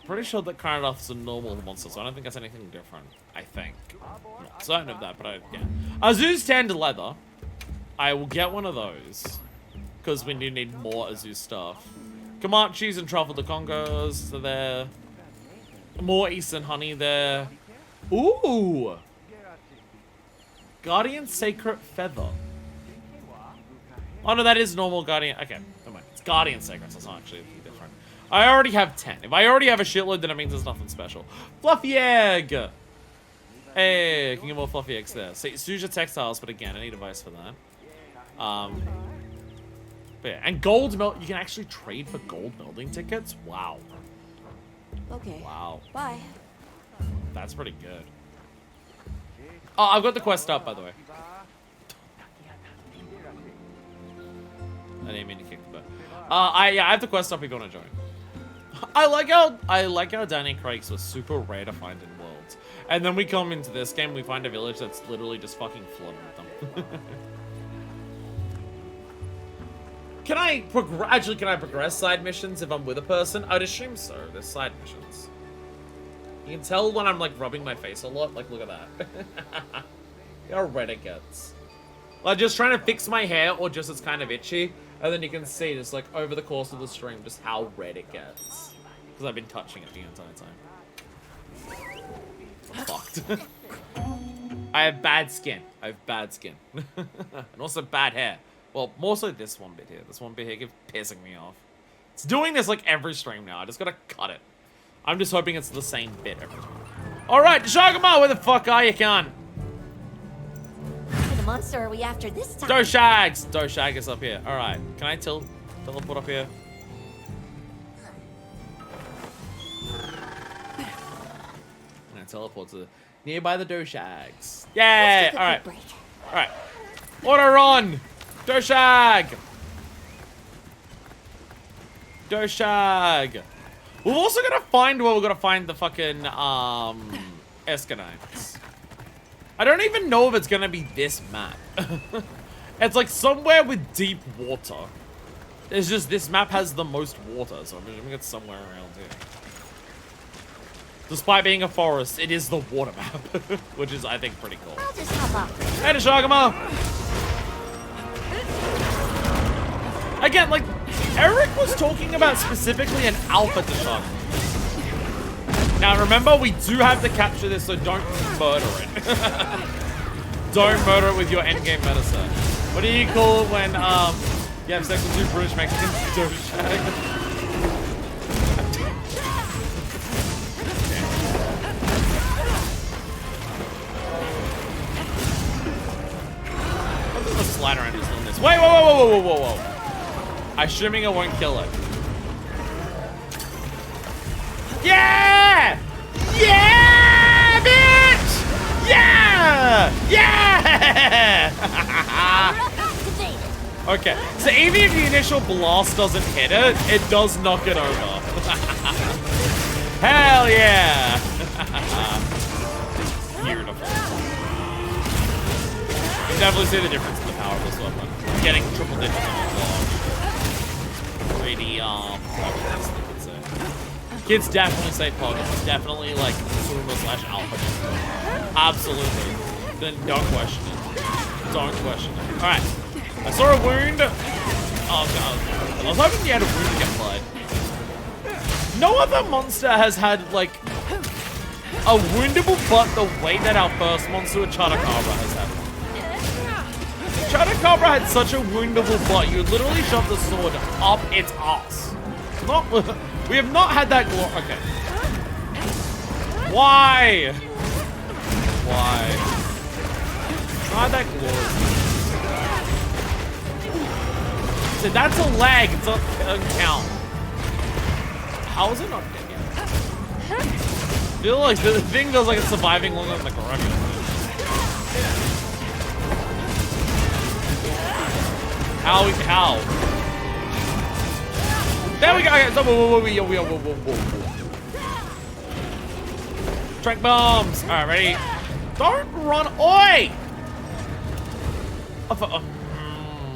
Pretty sure that Kranadarth's a normal monster, so I don't think that's anything different. I think. I'm not certain of that, but yeah. Azuz tanned leather. I will get one of those. Because we do need more Azuz stuff. Comanches and truffle the Congos are there. More Eastern honey there. Ooh! Guardian Sacred Feather. Oh no, that is normal Guardian. Okay, never mind. It's Guardian Sacred, so it's not actually anything different. I already have 10. If I already have a shitload, then it means there's nothing special. Fluffy egg! Hey, can get more fluffy eggs there. So, Suja textiles, but again, I need a vice for that. But yeah, and gold melt. You can actually trade for gold melding tickets. Wow. Okay. Wow. Bye. That's pretty good. Oh, I've got the quest up, by the way. I didn't mean to kick the butt. I have the quest up if you want to join. I like how Danny Craig's was super rare to find in Worlds, and then we come into this game, we find a village that's literally just fucking flooded with them. Can I progress side missions if I'm with a person? I'd assume so. There's side missions. You can tell when I'm like rubbing my face a lot. Like, look at that. How red it gets. Like, just trying to fix my hair, or just it's kind of itchy, and then you can see just like over the course of the stream just how red it gets because I've been touching it the entire time. Fucked. I have bad skin. And also bad hair. Well, mostly this one bit here. This one bit here keeps pissing me off. It's doing this like every stream now. I just gotta cut it. I'm just hoping it's the same bit every time. Alright, Shagama, where the fuck are you, cunt? What kind of monster are we after this time? Doshags! Doshag is up here. Alright, can I teleport up here? I'm gonna teleport to nearby the Doshags. Yay! Alright. Alright. Auto run! Doshag! Doshag! We've also gotta find the fucking, Escanites. I don't even know if it's gonna be this map. It's like somewhere with deep water. It's just this map has the most water, so I'm assuming it's somewhere around here. Despite being a forest, it is the water map, which is, I think, pretty cool. I'll just hop off. Hey, Tashagama! Again, like, Eric was talking about specifically an alpha Tashagama. Now, remember, we do have to capture this, so don't murder it. Don't murder it with your endgame medicine. What do you call it when, you have sex with two British Mexicans? Douchebag. The slider end is doing this. Wait, whoa. Assuming I won't kill it. Yeah! Yeah, bitch! Yeah! Yeah! Okay, so even if the initial blast doesn't hit it, it does knock it over. Hell yeah! Beautiful. You can definitely see the difference in the power of this weapon. Getting triple digits on the block. Pretty, fabulous, I would say. Kids definitely say Pog. It's definitely like Zuma / Alpha. Absolutely. Then don't question it. Don't question it. Alright. I saw a wound. Oh god. I was hoping you had a wound to get blood. No other monster has had like a woundable butt the way that our first monster, Chadakabra, has had. Chadakabra had such a woundable butt, you would literally shove the sword up its ass. Not, we have not had that okay. Why? Why? Try that glory. So that's a lag, it doesn't count. How is it not dead yet? I feel like the thing feels like it's surviving longer than the corruption. How? There we go. Okay, so, whoa. Trank bombs. All right, ready? Don't run. Oi!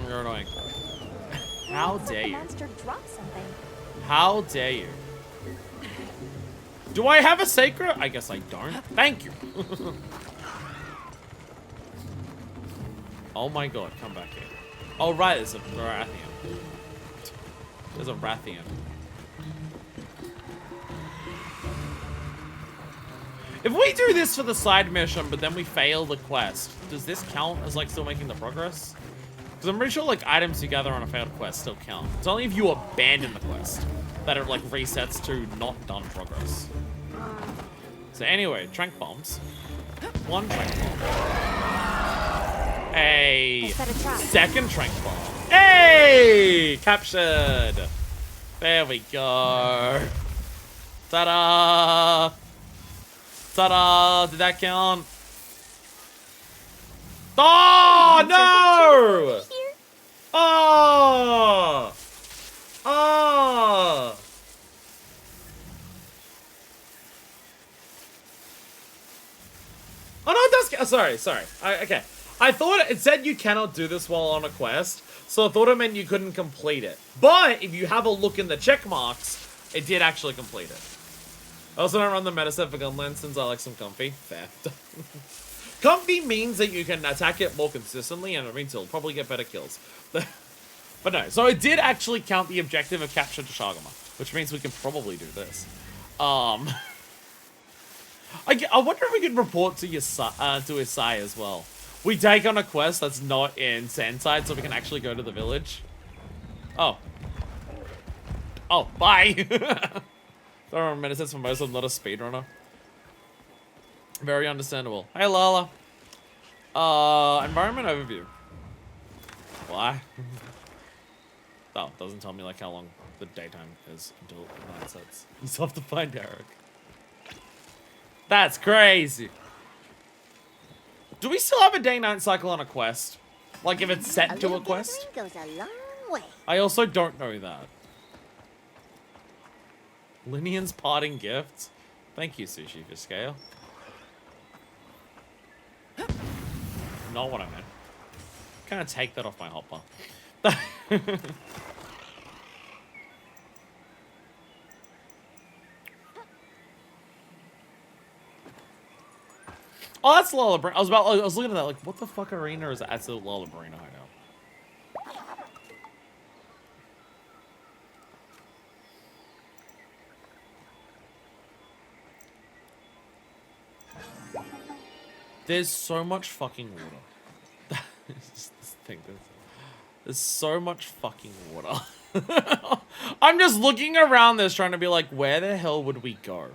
You're annoying. How dare you? How dare you? Do I have a sacred? I guess I don't. Thank you. Oh my god, come back here. Oh right, there's a Rathian. There's a Rathian. If we do this for the side mission, but then we fail the quest, does this count as like still making the progress? Because I'm pretty sure like items you gather on a failed quest still count. It's only if you abandon the quest that it like resets to not done progress. So anyway, trank bombs. One trank bomb. A second trank bomb. Hey! Captured! There we go. Ta-da! Ta-da! Did that count? Oh, no! Oh! Oh! Oh no, it does. Sorry. Okay. I thought it said you cannot do this while on a quest, so I thought it meant you couldn't complete it. But if you have a look in the check marks, it did actually complete it. I also don't run the meta set for Gunland since I like some comfy. Fair. Comfy means that you can attack it more consistently, and it means it'll probably get better kills. But no, so it did actually count the objective of capture to Shagama, which means we can probably do this. I wonder if we could report to Isai as well. We take on a quest that's not in Sandside, so we can actually go to the village. Oh. Oh, bye! Don't remember minutes for most of them, not a speedrunner. Very understandable. Hey, Lala. Environment overview. Why? Oh, it doesn't tell me like how long the daytime is until night sets. You still have to find Eric. That's crazy. Do we still have a day-night cycle on a quest? Like if it's set to a quest? Goes a long way. I also don't know that. Linian's parting gifts. Thank you, Sushi for scale. not what I meant. Kind of take that off my hopper. Oh, that's Lollabrina. I was looking at that like, what the fuck arena is that? That's the Lollabrina hideout. There's so much fucking water. This thing, there's so much fucking water. I'm just looking around this trying to be like, where the hell would we go?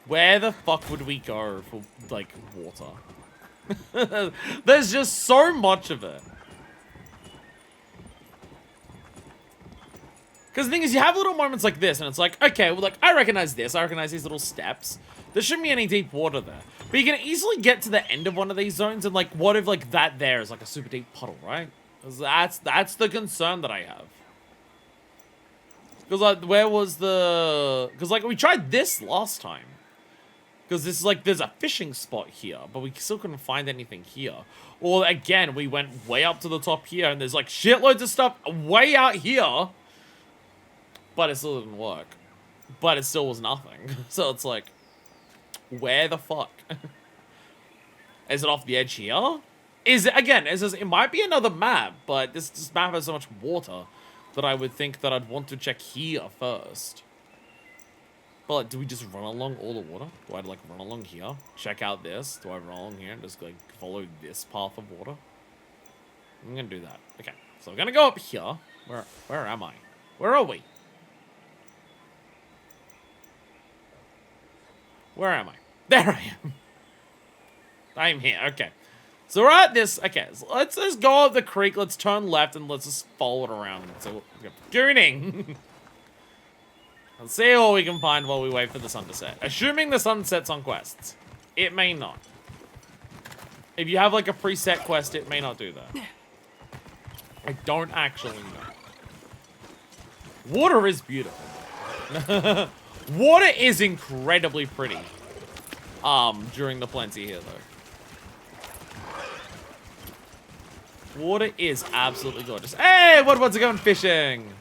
Where the fuck would we go for, like, water? There's just so much of it. Because the thing is, you have little moments like this, and it's like, okay, well, like, I recognize this. I recognize these little steps. There shouldn't be any deep water there. But you can easily get to the end of one of these zones, and, like, what if, like, that there is, like, a super deep puddle, right? 'Cause that's the concern that I have. Because, like, where was the... Because, like, we tried this last time. Because this is like, there's a fishing spot here, but we still couldn't find anything here. Or again, we went way up to the top here, and there's like shitloads of stuff way out here. But it still didn't work. But it still was nothing. So it's like, where the fuck? Is it off the edge here? Is it, again, it might be another map, but this map has so much water that I would think that I'd want to check here first. But like, do we just run along all the water? Do I like run along here? Check out this? Do I run along here and just like follow this path of water? I'm gonna do that. Okay, so I'm gonna go up here. Where am I? Where are we? Where am I? There I am. I'm here. Okay. So we're at this. Okay, so let's just go up the creek. Let's turn left and let's just follow it around. So we're gooning. Let's see what we can find while we wait for the sun to set. Assuming the sun sets on quests. It may not. If you have like a preset quest, it may not do that. I don't actually know. Water is beautiful. Water is incredibly pretty. During the plenty here though. Water is absolutely gorgeous. Hey, Woodward's going fishing.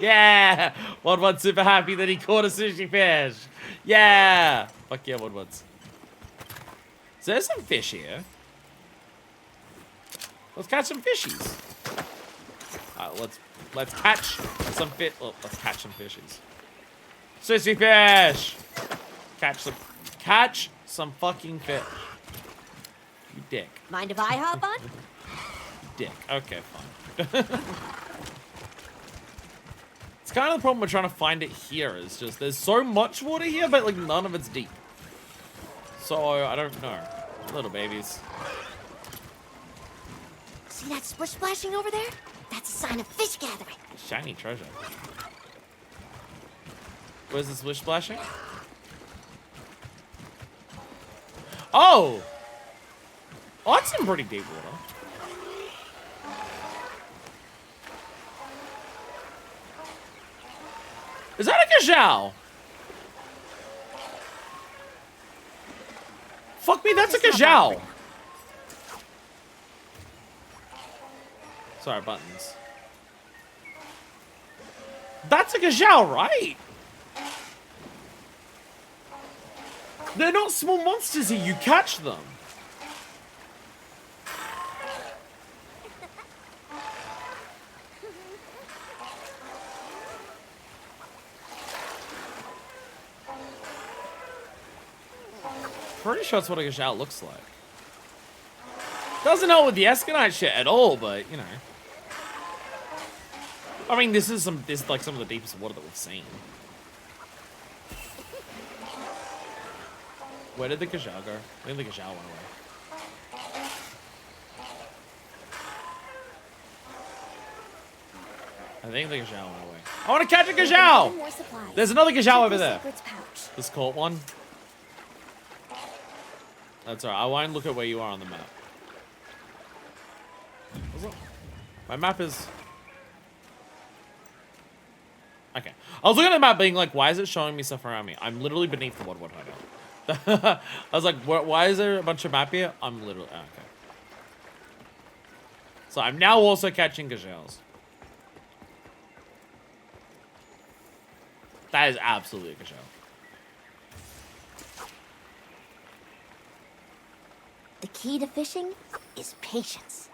Yeah! Woodward's super happy that he caught a sushi fish. Yeah! Fuck yeah, Woodward's. So there's some fish here. Let's catch some fishies. Let's catch some fish. Oh, let's catch some fishies. Sushi fish! Catch some fucking fish. You dick. Mind if I hop on? Dick. Okay, fine. It's kind of the problem we're trying to find it here. Is just there's so much water here, but like none of it's deep. So I don't know. Little babies. See that splish splashing over there? That's a sign of fish gathering. Shiny treasure. Where's the splish splashing? Oh! Oh, that's some pretty deep water. Is that a Gazelle? Fuck me, that's a Gazelle. Sorry, buttons. That's a Gazelle, right? They're not small monsters here, you catch them. Pretty sure that's what a Gazelle looks like. Doesn't help with the Escanite shit at all, but you know. I mean, this is like some of the deepest water that we've seen. Where did the Gazelle go? I think the Gazelle went away. I think the Gazelle went away. I want to catch a Gazelle! There's another Gazelle over there. This caught one. That's alright. I won't look at where you are on the map. My map is... Okay. I was looking at the map being like, why is it showing me stuff around me? I'm literally beneath the Woodward hideout. I was like, why is there a bunch of map here? I'm literally... Oh, okay. So I'm now also catching gazelles. That is absolutely a gazelle. The key to fishing is patience.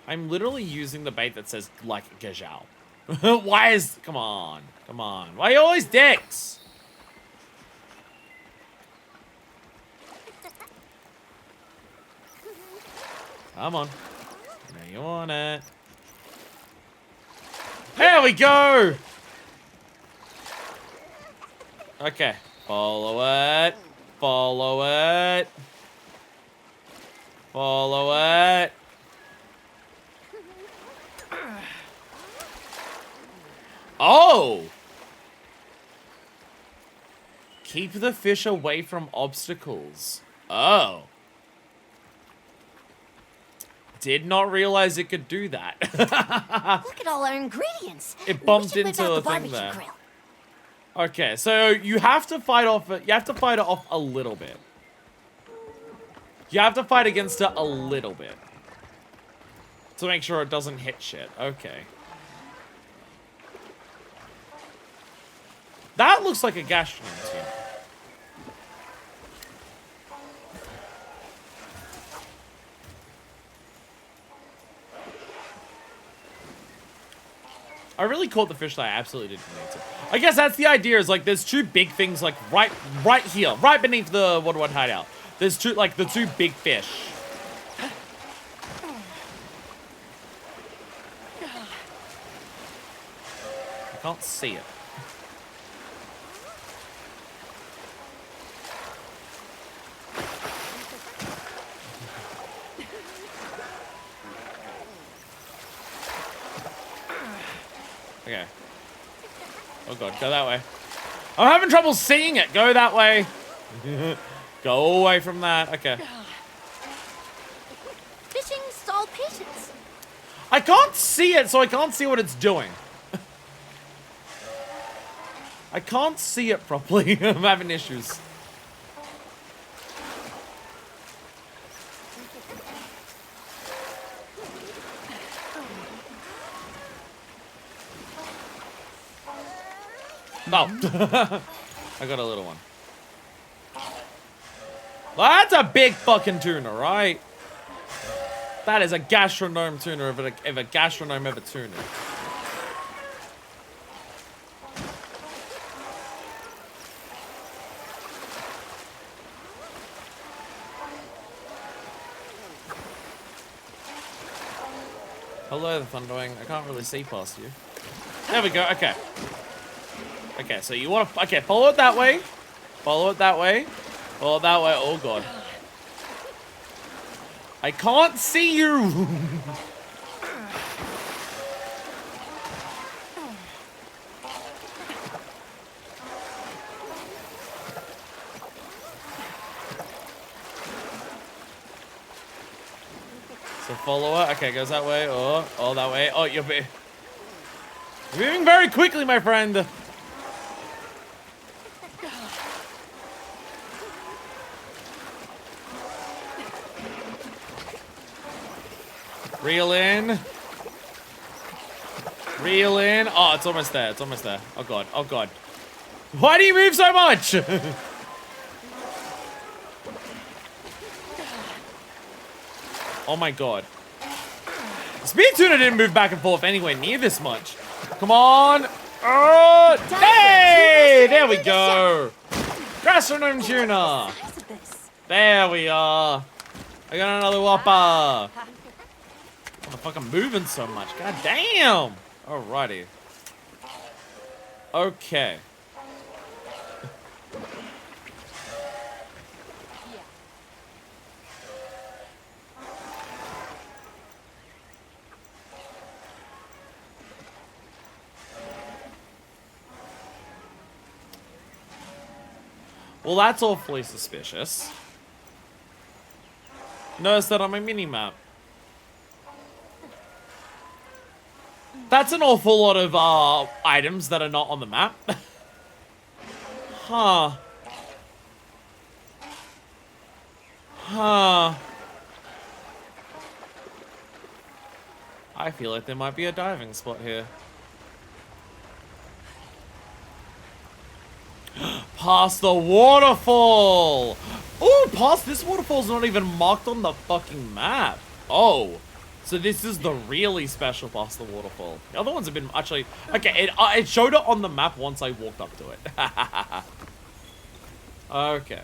I'm literally using the bait that says, like, gazelle. Why is... Come on. Come on. Why are you always dicks? Come on. Now you want it. There we go! Okay. Follow it. Follow it. Follow it. Oh! Keep the fish away from obstacles. Oh. Did not realize it could do that. Look at all our ingredients. It bumped We should into whip out a the thing barbecue there. grill. Okay, so you have to fight off it. You have to fight it off a little bit. You have to fight against it a little bit. To make sure it doesn't hit shit. Okay. That looks like a gastronome too. I really caught the fish that I absolutely didn't need to. I guess that's the idea, is like there's two big things like right here, right beneath the Woodward hideout. There's two, like the two big fish. I can't see it. Okay. Oh god, go that way. I'm having trouble seeing it. Go that way. Go away from that. Okay. Fishing's all patience. I can't see it, so I can't see what it's doing. I can't see it properly. I'm having issues. No. I got a little one. Well, that's a big fucking tuna, right? That is a gastronome tuna if a gastronome ever tuna. Hello, the Thunderwing. I can't really see past you. There we go. Okay. Okay, so you want to... Okay, follow it that way. Follow it that way. Follow it that way. Oh, God. I can't see you. So follow it. Okay, goes that way. Oh, that way. Oh, you're moving very quickly, my friend. Reel in. Reel in. Oh, it's almost there. It's almost there. Oh, God. Oh, God. Why do you move so much? Oh, my God. The speed tuna didn't move back and forth anywhere near this much. Come on. Oh, hey! There we go. Gastronome tuna. There we are. I got another whopper. Motherfucker, I'm moving so much. God damn. Alrighty. Okay. Well, that's awfully suspicious. Notice that on my mini-map. That's an awful lot of items that are not on the map. Huh. Huh. I feel like there might be a diving spot here. Past the waterfall! Ooh, past this waterfall's not even marked on the fucking map. Oh. So this is the really special past the waterfall. The other ones have been actually... Okay, it showed it on the map once I walked up to it. Okay.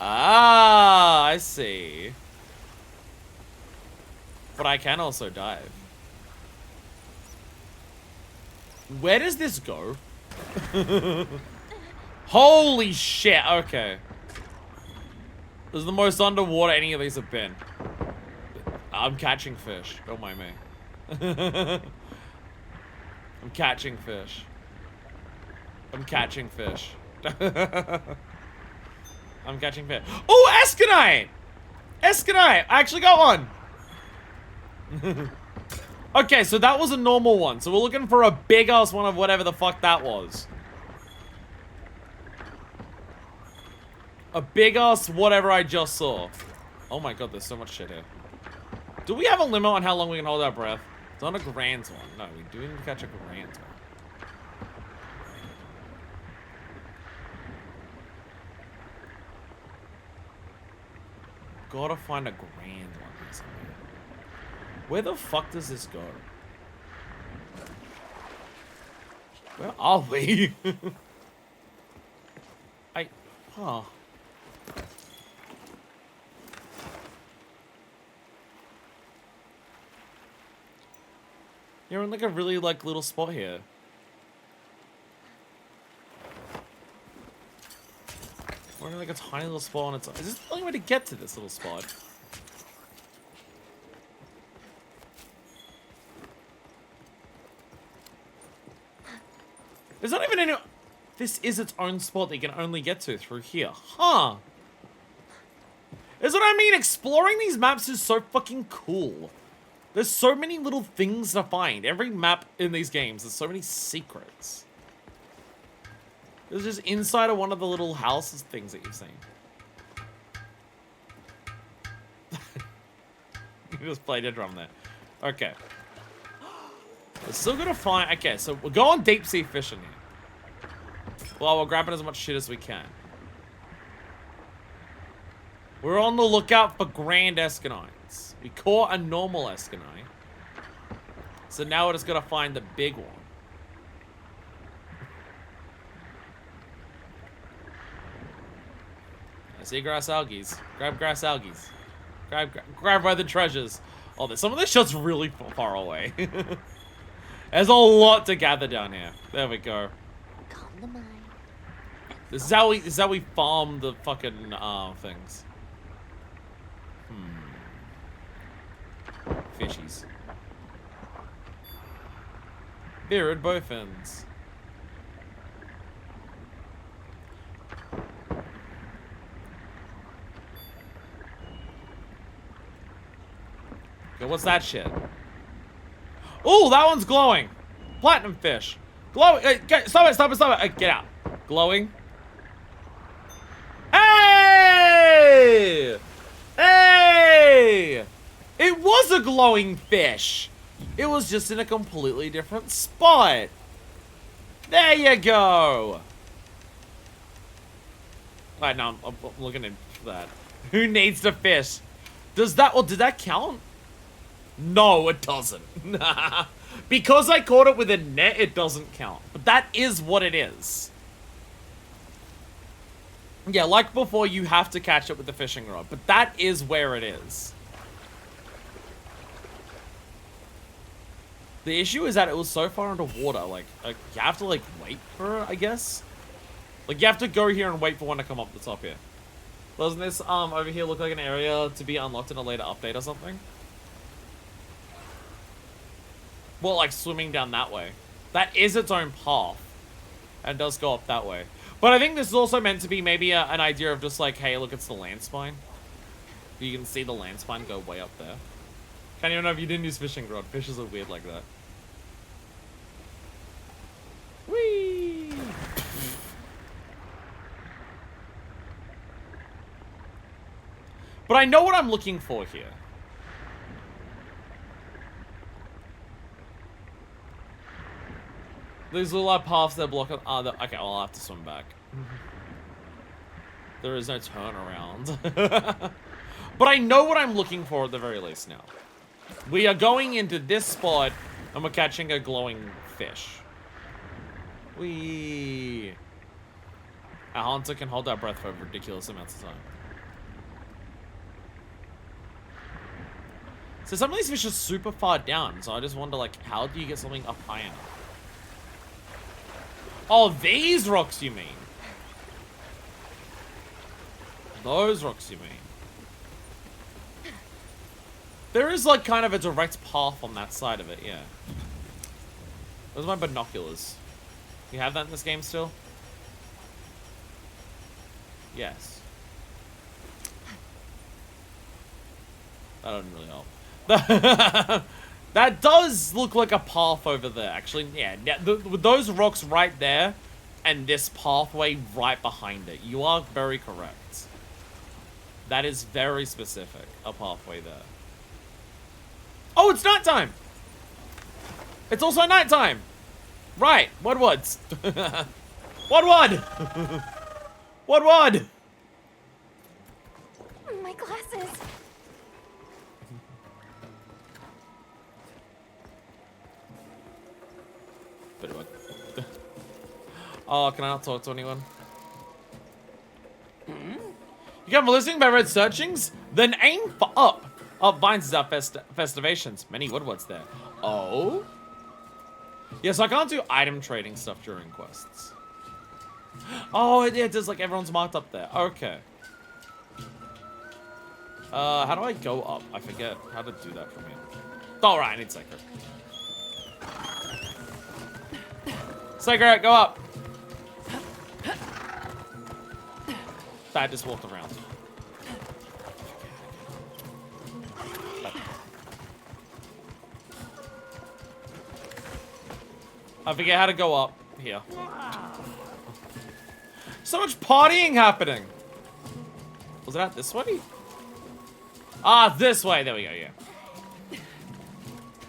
Ah, I see. But I can also dive. Where does this go? Holy shit, okay. This is the most underwater any of these have been. I'm catching fish. Don't mind me. I'm catching fish. I'm catching fish. I'm catching fish. Oh, Escanite! Escanite! I actually got one! Okay, so that was a normal one. So we're looking for a big-ass one of whatever the fuck that was. A big-ass whatever I just saw. Oh my god, there's so much shit here. Do we have a limit on how long we can hold our breath? It's on a grand one. No, we do need to catch a grand one. Gotta find a grand one somewhere. Where the fuck does this go? Where are we? Huh. You're in like a really like little spot here. We're in like a tiny little spot on its own. Is this the only way to get to this little spot? There's not even any... This is its own spot that you can only get to through here. Huh. That's what I mean. Exploring these maps is so fucking cool. There's so many little things to find. Every map in these games, there's so many secrets. There's just inside of one of the little houses things that you've seen. You just played a drum there. Okay. We're still gonna find... Okay, so we're going deep sea fishing here. Well, we're grabbing as much shit as we can. We're on the lookout for grand Escanites. We caught a normal Escanite. So now we're just gonna find the big one. I see grass algaes. Grab grass algaes. Grab by the treasures. Oh, some of this shot's really far away. There's a lot to gather down here. There we go. Calm the mind. This is how we farm the fucking things. Fishies. Bearded bowfins. Okay, what's that shit? Oh, that one's glowing. Platinum fish. Glowing. Stop it. Get out. Glowing. Hey! Hey! It was a glowing fish. It was just in a completely different spot. There you go. Right, now I'm looking at that. Who needs to fish? Does that, well, did that count? No, it doesn't. Because I caught it with a net, it doesn't count. But that is what it is. Yeah, like before, you have to catch it with the fishing rod. But that is where it is. The issue is that it was so far underwater. Like you have to, like, wait for it, I guess. Like, you have to go here and wait for one to come up the top here. Doesn't this, over here look like an area to be unlocked in a later update or something? Well, like, swimming down that way. That is its own path. And does go up that way. But I think this is also meant to be maybe an idea of just like, hey, look, it's the land spine. You can see the land spine go way up there. Can't even know if you didn't use fishing rod. Fishes are weird like that. Whee! But I know what I'm looking for here. These little like paths that block it. Okay, well, I'll have to swim back. There is no turnaround. But I know what I'm looking for at the very least now. We are going into this spot and we're catching a glowing fish. Our hunter can hold our breath for ridiculous amounts of time. So some of these fish are super far down, so I just wonder, like, how do you get something up high enough? Oh, these rocks you mean? Those rocks you mean? There is, like, kind of a direct path on that side of it, yeah. Those are my binoculars. You have that in this game still? Yes. That doesn't really help. That does look like a path over there, actually. Yeah, with those rocks right there and this pathway right behind it. You are very correct. That is very specific, a pathway there. Oh, it's nighttime! It's also nighttime! Right, Woodwards. Woodward! Woodward! My glasses. Oh, can I not talk to anyone? You got listening by red searchings? Then aim for up. Up vines is our festivations. Many Woodwards there. Oh? Yes, I can't do item trading stuff during quests. Oh, it does, like, everyone's marked up there. Okay. How do I go up? I forget how to do that from here. Oh, right, I need Sacred. Sacred, go up. I just walked around. I forget how to go up here. So much partying happening. Was it out this way? Ah, this way. There we go, yeah.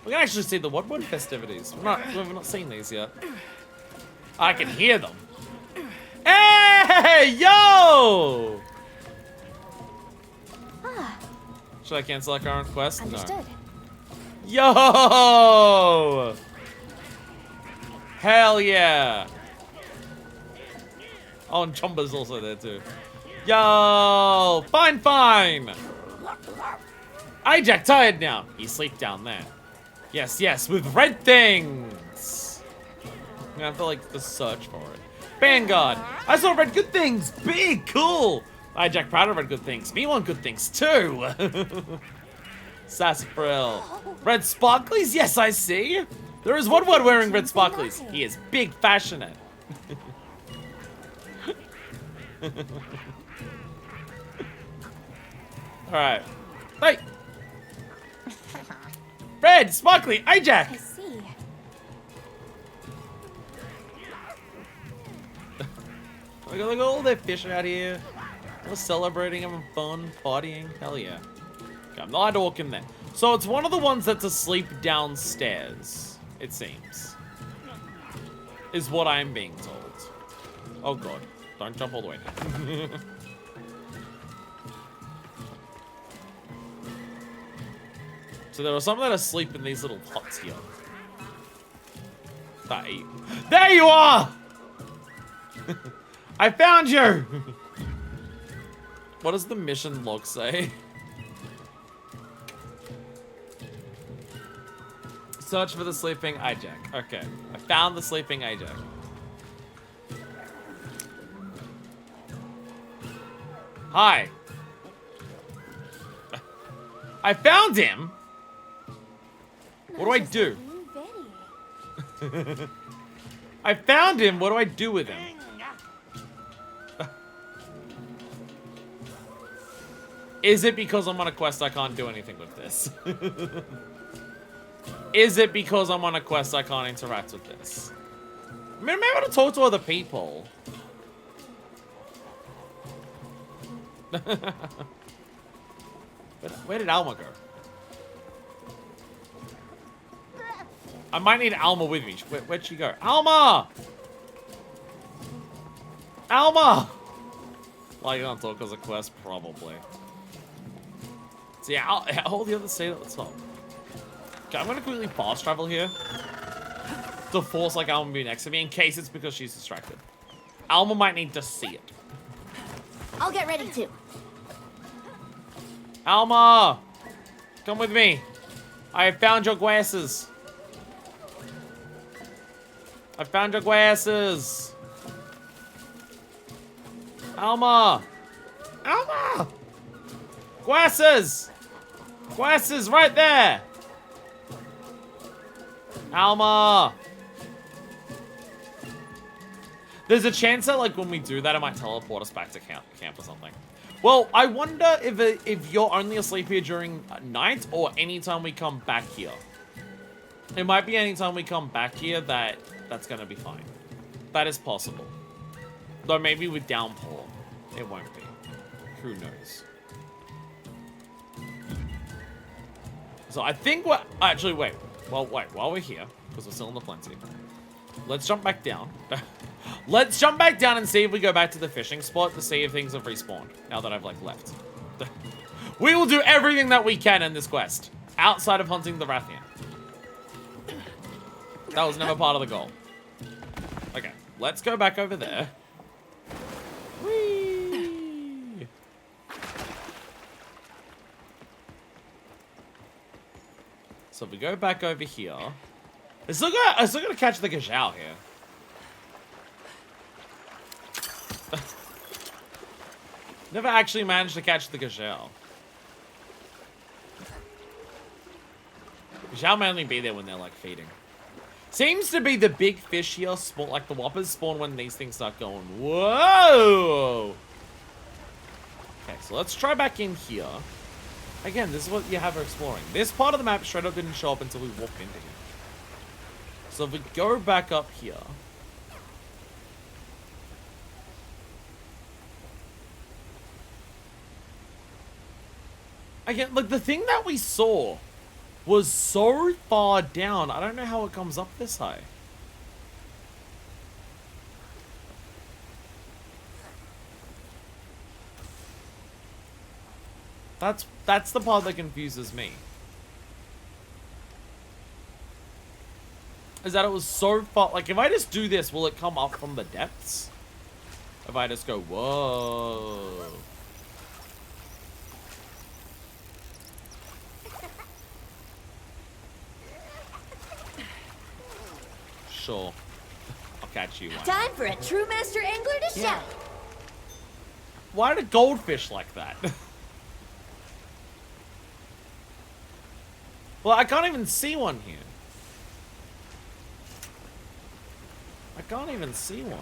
We can actually see the Woodward festivities. We've not seen these yet. I can hear them. Hey, yo! Should I cancel our current quest? Understood. No. Yo! Hell yeah! Oh, and Chomba's also there too. Yo! Fine, fine! Ajax tired now. You sleep down there. Yes, yes, with red things! I'm gonna have to, like, the search for it. Vanguard! I saw red good things! Big! Cool! Ajax proud of red good things. Me want good things too! Sarsaparilla. Red sparklies? Yes, I see! There is Woodward wearing red sparklies. He is big fashionate. Alright. Hey! Red, sparkly, Ajax! I see. Look at all their fish out here. We're celebrating, having fun, partying. Hell yeah. Okay, I'm not allowed to walk in there. So it's one of the ones that's asleep downstairs, it seems. Is what I'm being told. Oh god. Don't jump all the way down. So there are some that are asleep in these little huts here. There you are! I found you! What does the mission log say? Search for the sleeping Ajax. Okay, I found the sleeping Ajax. Hi. I found him! What do I do? I found him, what do I do with him? Is it because I'm on a quest I can't do anything with this? Is it because I'm on a quest I can't interact with this? I mean, I'm able to talk to other people. Where did Alma go? I might need Alma with me. Where'd she go? Alma! Alma! Well, you don't talk as a quest, probably. So yeah, I'll hold the other state at the top. Okay, I'm gonna quickly fast travel here. To force like Alma to be next to me in case it's because she's distracted. Alma might need to see it. I'll get ready too. Alma! Come with me. I have found your glasses. I found your glasses. Alma! Alma! Glasses! Glasses right there! Alma! There's a chance that, like, when we do that, it might teleport us back to camp or something. Well, I wonder if you're only asleep here during night or anytime we come back here. It might be anytime we come back here that's gonna be fine. That is possible. Though maybe with downpour, it won't be. Who knows? So I think we're... Actually, wait. Well, wait. While we're here, because we're still in the plenty, let's jump back down. Let's jump back down and see if we go back to the fishing spot to see if things have respawned. Now that I've, like, left. We will do everything that we can in this quest. Outside of hunting the Rathian. That was never part of the goal. Okay. Let's go back over there. Whee! So if we go back over here, I still gotta catch the Gazelle here. Never actually managed to catch the Gazelle. Gazelle may only be there when they're like feeding. Seems to be the big fish here spawn, like the whoppers spawn when these things start going. Whoa! Okay, so let's try back in here. Again, this is what you have for exploring. This part of the map straight up didn't show up until we walked into here. So if we go back up here. Again, like the thing that we saw was so far down. I don't know how it comes up this high. That's the part that confuses me. Is that it was so far, like if I just do this, will it come up from the depths? If I just go, whoa. Sure. I'll catch you one. Time for a true master angler to shout. Why did a goldfish like that? Well, I can't even see one here. I can't even see one.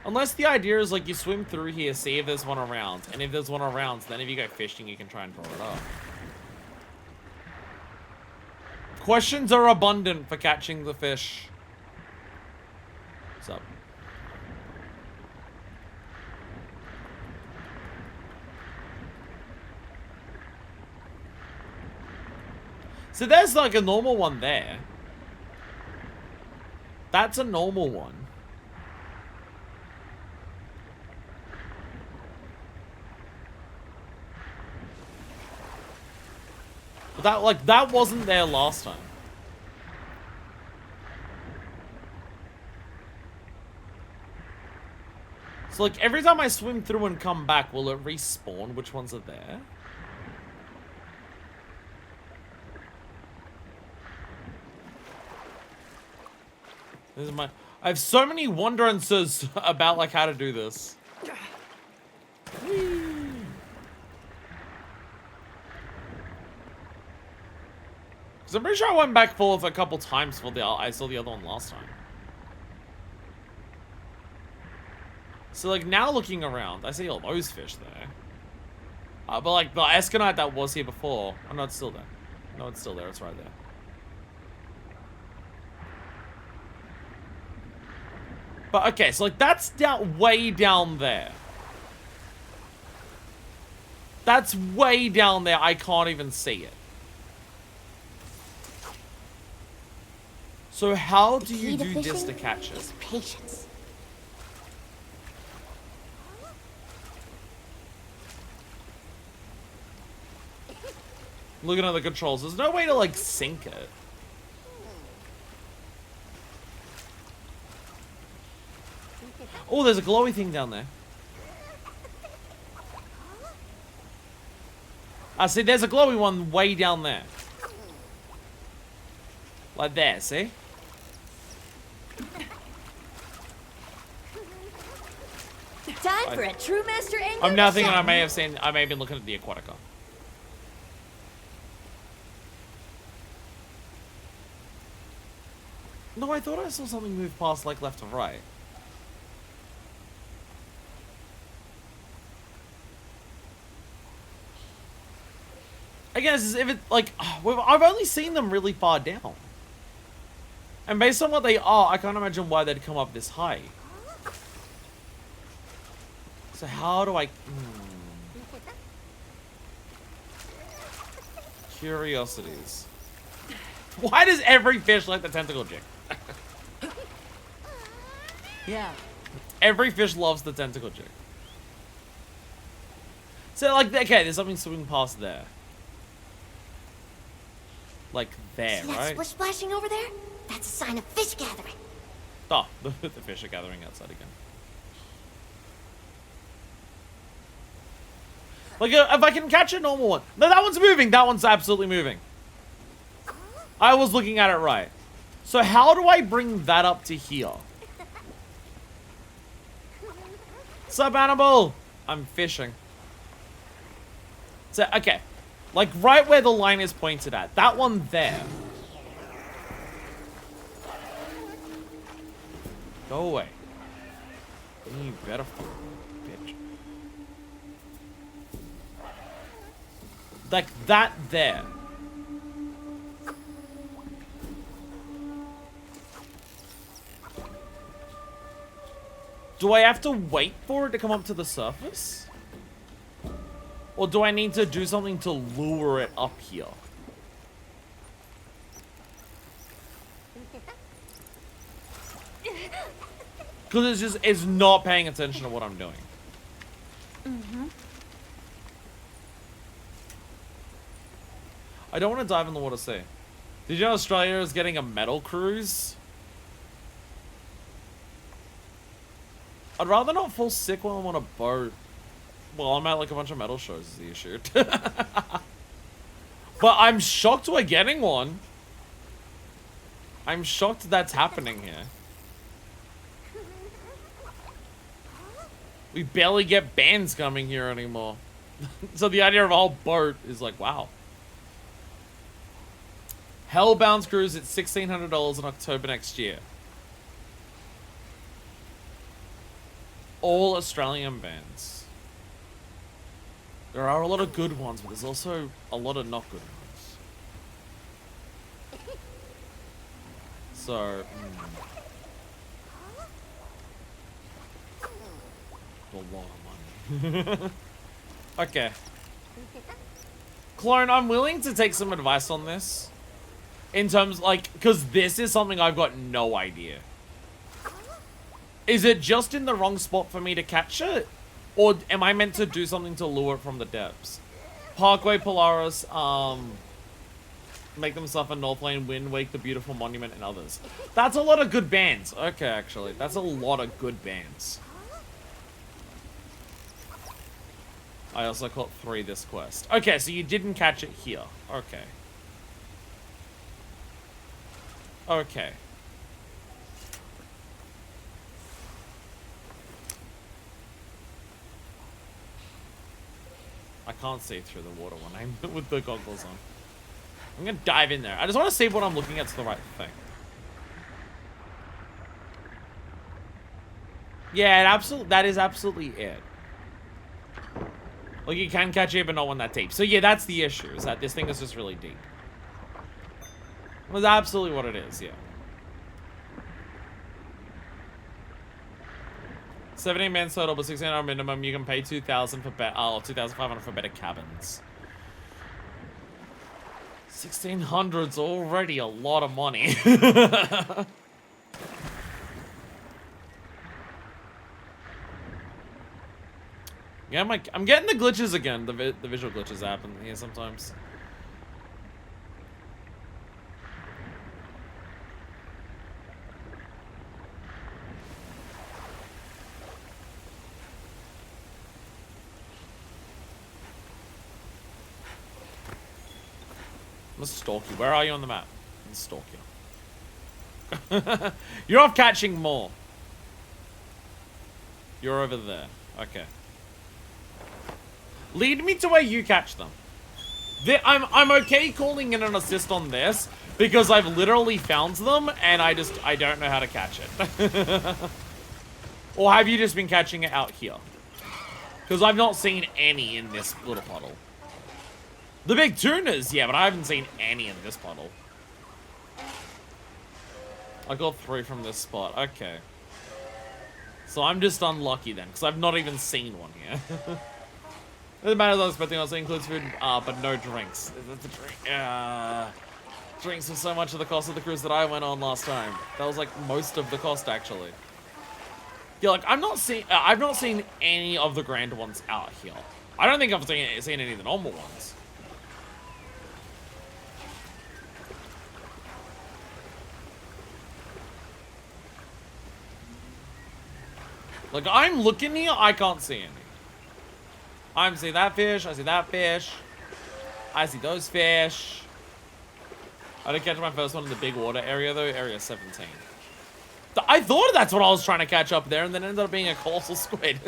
Unless the idea is like you swim through here, see if there's one around. And if there's one around, then if you go fishing, you can try and draw it up. Questions are abundant for catching the fish. What's up? So there's like a normal one there. That's a normal one. That wasn't there last time. So like every time I swim through and come back, will it respawn? Which ones are there? This is my... I have so many wonderances about like how to do this. Whee! I'm pretty sure I went back forth a couple times for I saw the other one last time. So, like, now looking around, I see all those fish there. But, like, the Esconite that was here before... Oh, no, it's still there. No, it's still there. It's right there. But, okay, so, like, that's down, way down there. That's way down there. I can't even see it. So, how do you do this to catch it? Patience. Looking at the controls, there's no way to, like, sink it. Oh, there's a glowy thing down there. I see, there's a glowy one way down there. Like there, see? Time for a true master angler. I'm now thinking I may have been looking at the Aquatica. No, I thought I saw something move past, like, left to right. I guess if it, like, I've only seen them really far down. And based on what they are, I can't imagine why they'd come up this high. So how do I... Curiosities. Why does every fish like the tentacle jig? Yeah. Every fish loves the tentacle jig. So, like, okay, there's something swimming past there. Like there, See that right? splish splashing over there? That's a sign of fish gathering. Oh, the fish are gathering outside again. Like, if I can catch a normal one. No, that one's moving. That one's absolutely moving. I was looking at it right. So how do I bring that up to here? Sup, Annabelle? I'm fishing. So, okay. Like, right where the line is pointed at. That one there. Go away. You better fucking bitch. Like, that there. Do I have to wait for it to come up to the surface? Or do I need to do something to lure it up here? Because it's not paying attention to what I'm doing. Mm-hmm. I don't want to dive in the water sea. Did you know Australia is getting a metal cruise? I'd rather not fall sick while I'm on a boat. Well, I'm at like a bunch of metal shows is the issue. But I'm shocked we're getting one. I'm shocked that's happening here. We barely get bands coming here anymore. So the idea of a whole boat is like, wow. Hellbound's cruise at $1,600 in October next year. All Australian bands. There are a lot of good ones, but there's also a lot of not good ones. So, a lot of money. Okay. Clone, I'm willing to take some advice on this. In terms, like, because this is something I've got no idea. Is it just in the wrong spot for me to catch it? Or am I meant to do something to lure it from the depths? Parkway, Polaris, Make Them Suffer, North Lane, Wind Wake, The Beautiful Monument, and others. That's a lot of good bands. Okay, actually. That's a lot of good bands. I also caught 3 this quest. Okay, so you didn't catch it here. Okay. Okay. I can't see through the water when I'm with the goggles on. I'm gonna dive in there. I just want to see what I'm looking at's the right thing. Yeah, that is absolutely it. Like, you can catch it, but not one that deep. So, yeah, that's the issue, is that this thing is just really deep. That's absolutely what it is, yeah. 17 men total, but 16 minimum. You can pay 2,000 for 2,500 for better cabins. 1,600's already a lot of money. Yeah, I'm getting the glitches again. The visual glitches happen here sometimes. I'm gonna stalk you. Where are you on the map? I'm gonna stalk you. You're off catching more. You're over there. Okay. Lead me to where you catch them. I'm okay calling in an assist on this because I've literally found them and I don't know how to catch it. Or have you just been catching it out here? Because I've not seen any in this little puddle. The big tunas, yeah, but I haven't seen any in this puddle. I got 3 from this spot. Okay. So I'm just unlucky then, because I've not even seen one here. Doesn't matter though, expecting also includes food, but no drinks. Drinks were so much of the cost of the cruise that I went on last time. That was like most of the cost actually. Yeah, like I've not seen any of the grand ones out here. I don't think I've seen any of the normal ones. Like I'm looking here, I can't see any. I'm seeing that fish, I see that fish. I see those fish. I didn't catch my first one in the big water area though, area 17. I thought that's what I was trying to catch up there and then it ended up being a colossal squid.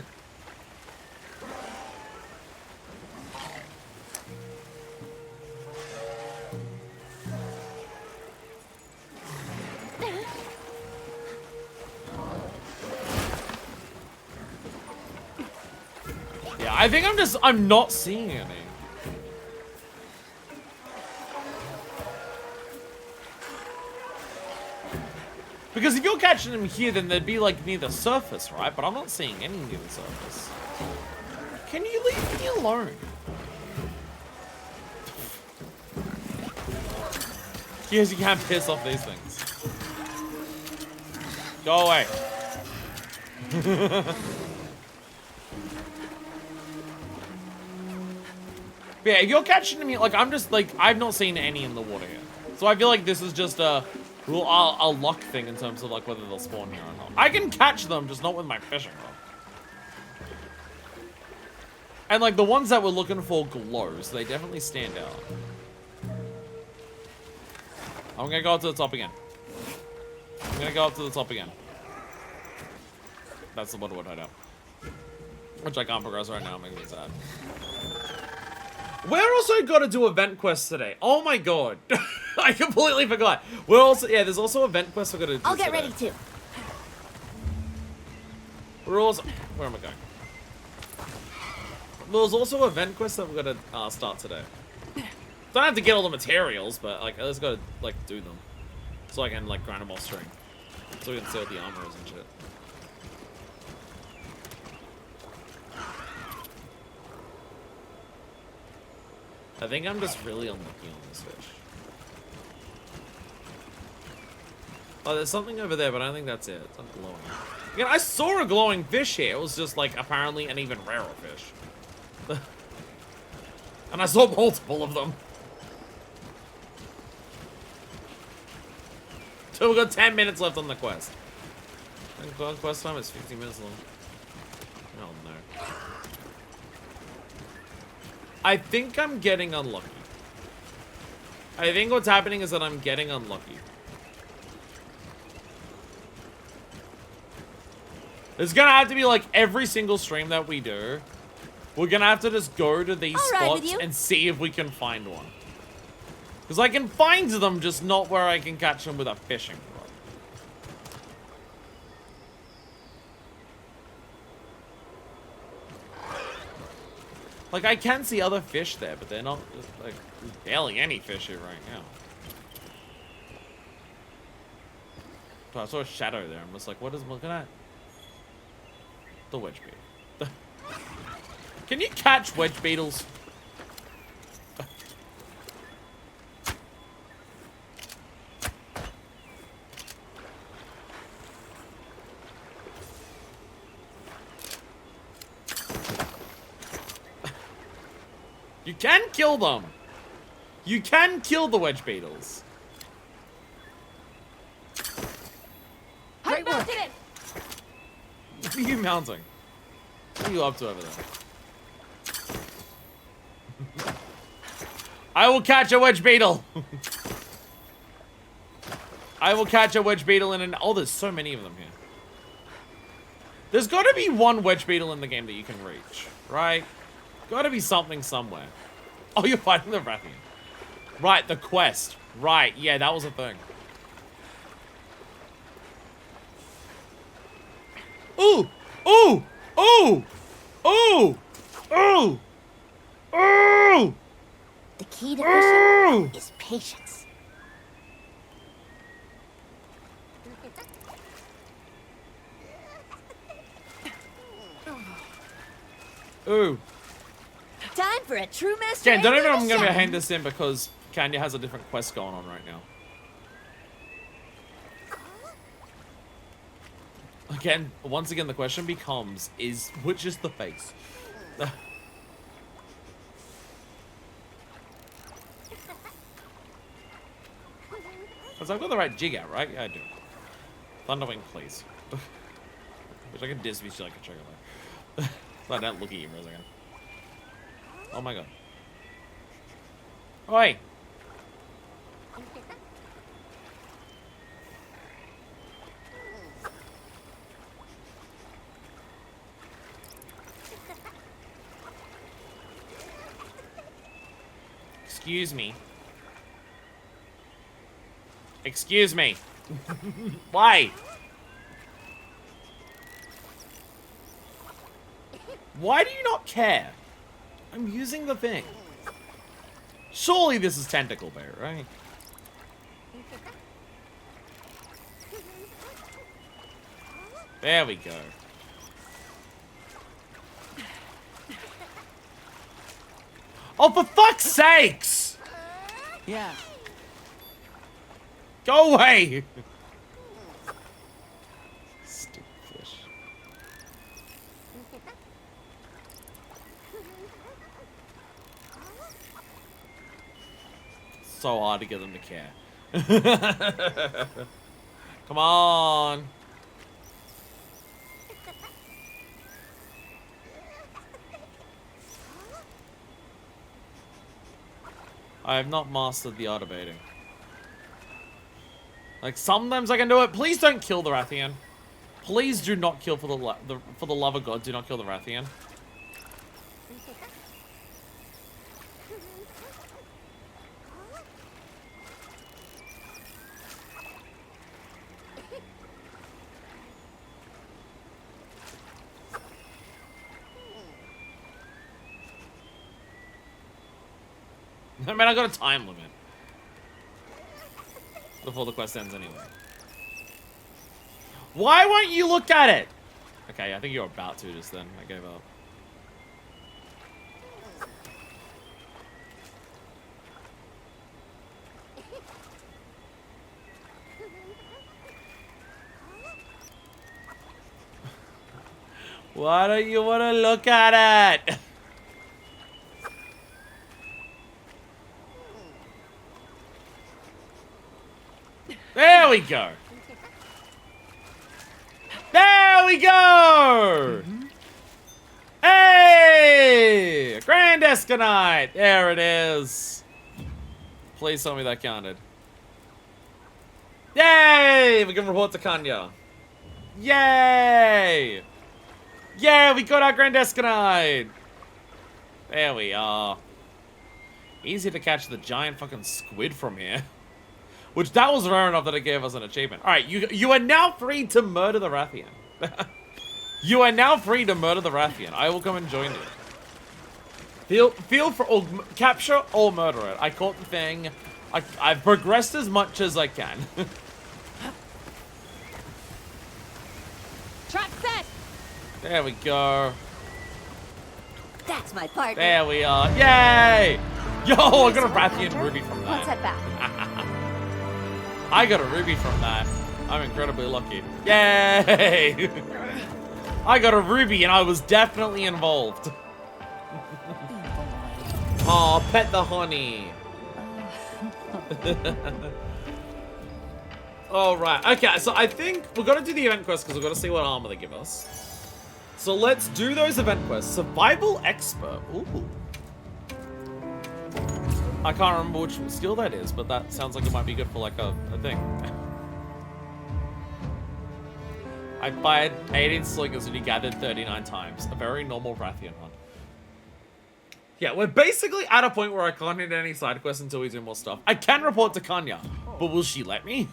Yeah, I think I'm not seeing any. Because if you're catching them here, then they'd be like near the surface, right? But I'm not seeing any near the surface. Can you leave me alone? Yes, you can't piss off these things. Go away. But yeah, if you're catching them here, like I'm just like, I've not seen any in the water here. So I feel like this is just a luck thing in terms of like whether they'll spawn here or not. I can catch them, just not with my fishing rod. And like the ones that we're looking for glow, so they definitely stand out. I'm gonna go up to the top again. I'm gonna go up to the top again. That's the one wood hideout. Which I can't progress right now, making me sad. We're also got to do event quests today. Oh my god. I completely forgot. We're also, yeah, there's also event quests we're going to do I'll get today. ready too. We're also, where am I going? There's also event quests that we're going to start today. Don't have to get all the materials, but like, I just got to like do them. So I can like grind them off string. So we can see what the armor is and shit. I think I'm just really unlucky on this fish. Oh, there's something over there, but I don't think that's it. It's not glowing. Again, I saw a glowing fish here. It was just, like, apparently an even rarer fish. And I saw multiple of them. So we've got 10 minutes left on the quest. I think quest time is 15 minutes long. Oh, no. I think I'm getting unlucky. I think what's happening is that I'm getting unlucky. It's gonna have to be like every single stream that we do. We're gonna have to just go to these spots and see if we can find one. Because I can find them, just not where I can catch them with a fishing rod. Like, I can see other fish there, but they're not, like, there's barely any fish here right now. So I saw a shadow there. I'm just like, what is I'm looking at? The wedge beetle. Can you catch wedge beetles? You can kill them. You can kill the wedge beetles. I mounted it! What are you mounting? What are you up to over there? I will catch a wedge beetle. I will catch a wedge beetle in an... Oh, there's so many of them here. There's got to be one wedge beetle in the game that you can reach, right? Got to be something somewhere. Oh, you're fighting the Rathian. Right, the quest. Right, yeah, that was a thing. Ooh! Ooh! Ooh! Ooh! Ooh! Ooh! The key to fishing is patience. Ooh. Time for a true master. Again, don't even know I'm going to shine. hand this in because Kanya has a different quest going on right now. Again, once again, the question becomes, which is the face? Because I've got the right jig out, right? Yeah, I do. Thunderwing, please. Wish I could Disney like a trigger there. So I don't look at you for a second. Oh my god. Oi! Excuse me. Excuse me. Why? Why do you not care? I'm using the thing. Surely this is Tentacle Bear, right? There we go. Oh, for fuck's sakes! Yeah. Go away! Stupid fish. So hard to get them to care. Come on. I have not mastered the art of baiting. Like, sometimes I can do it. Please don't kill the Rathian. Please do not kill for the love of God. Do not kill the Rathian. I mean, I got a time limit. Before the quest ends anyway. Why won't you look at it? Okay, I think you're about to just then. I gave up. Why don't you want to look at it? There we go. There we go. Hey! Grand Escanite. There it is. Please tell me that counted. Yay! We can report to Kanya. Yay! Yeah, we got our Grand Escanite. There we are. Easy to catch the giant fucking squid from here. Which, that was rare enough that it gave us an achievement. Alright, you are now free to murder the Rathian. You are now free to murder the Rathian. I will come and join you. Feel for or capture or murder it. I caught the thing. I've progressed as much as I can. Trap set. There we go. That's my partner. There we are. Yay! Yo, I got a Rathian ruby from that. Let's head back. I got a ruby from that. I'm incredibly lucky. Yay! I got a ruby and I was definitely involved. Aw, pet the honey. Alright, okay, so I think we've got to do the event quest because we've got to see what armor they give us. So let's do those event quests. Survival Expert. Ooh. I can't remember which skill that is, but that sounds like it might be good for like a thing. I fired 18 slingers and you gathered 39 times. A very normal Rathian hunt. Yeah, we're basically at a point where I can't hit any side quests until we do more stuff. I can report to Kanya, but will she let me?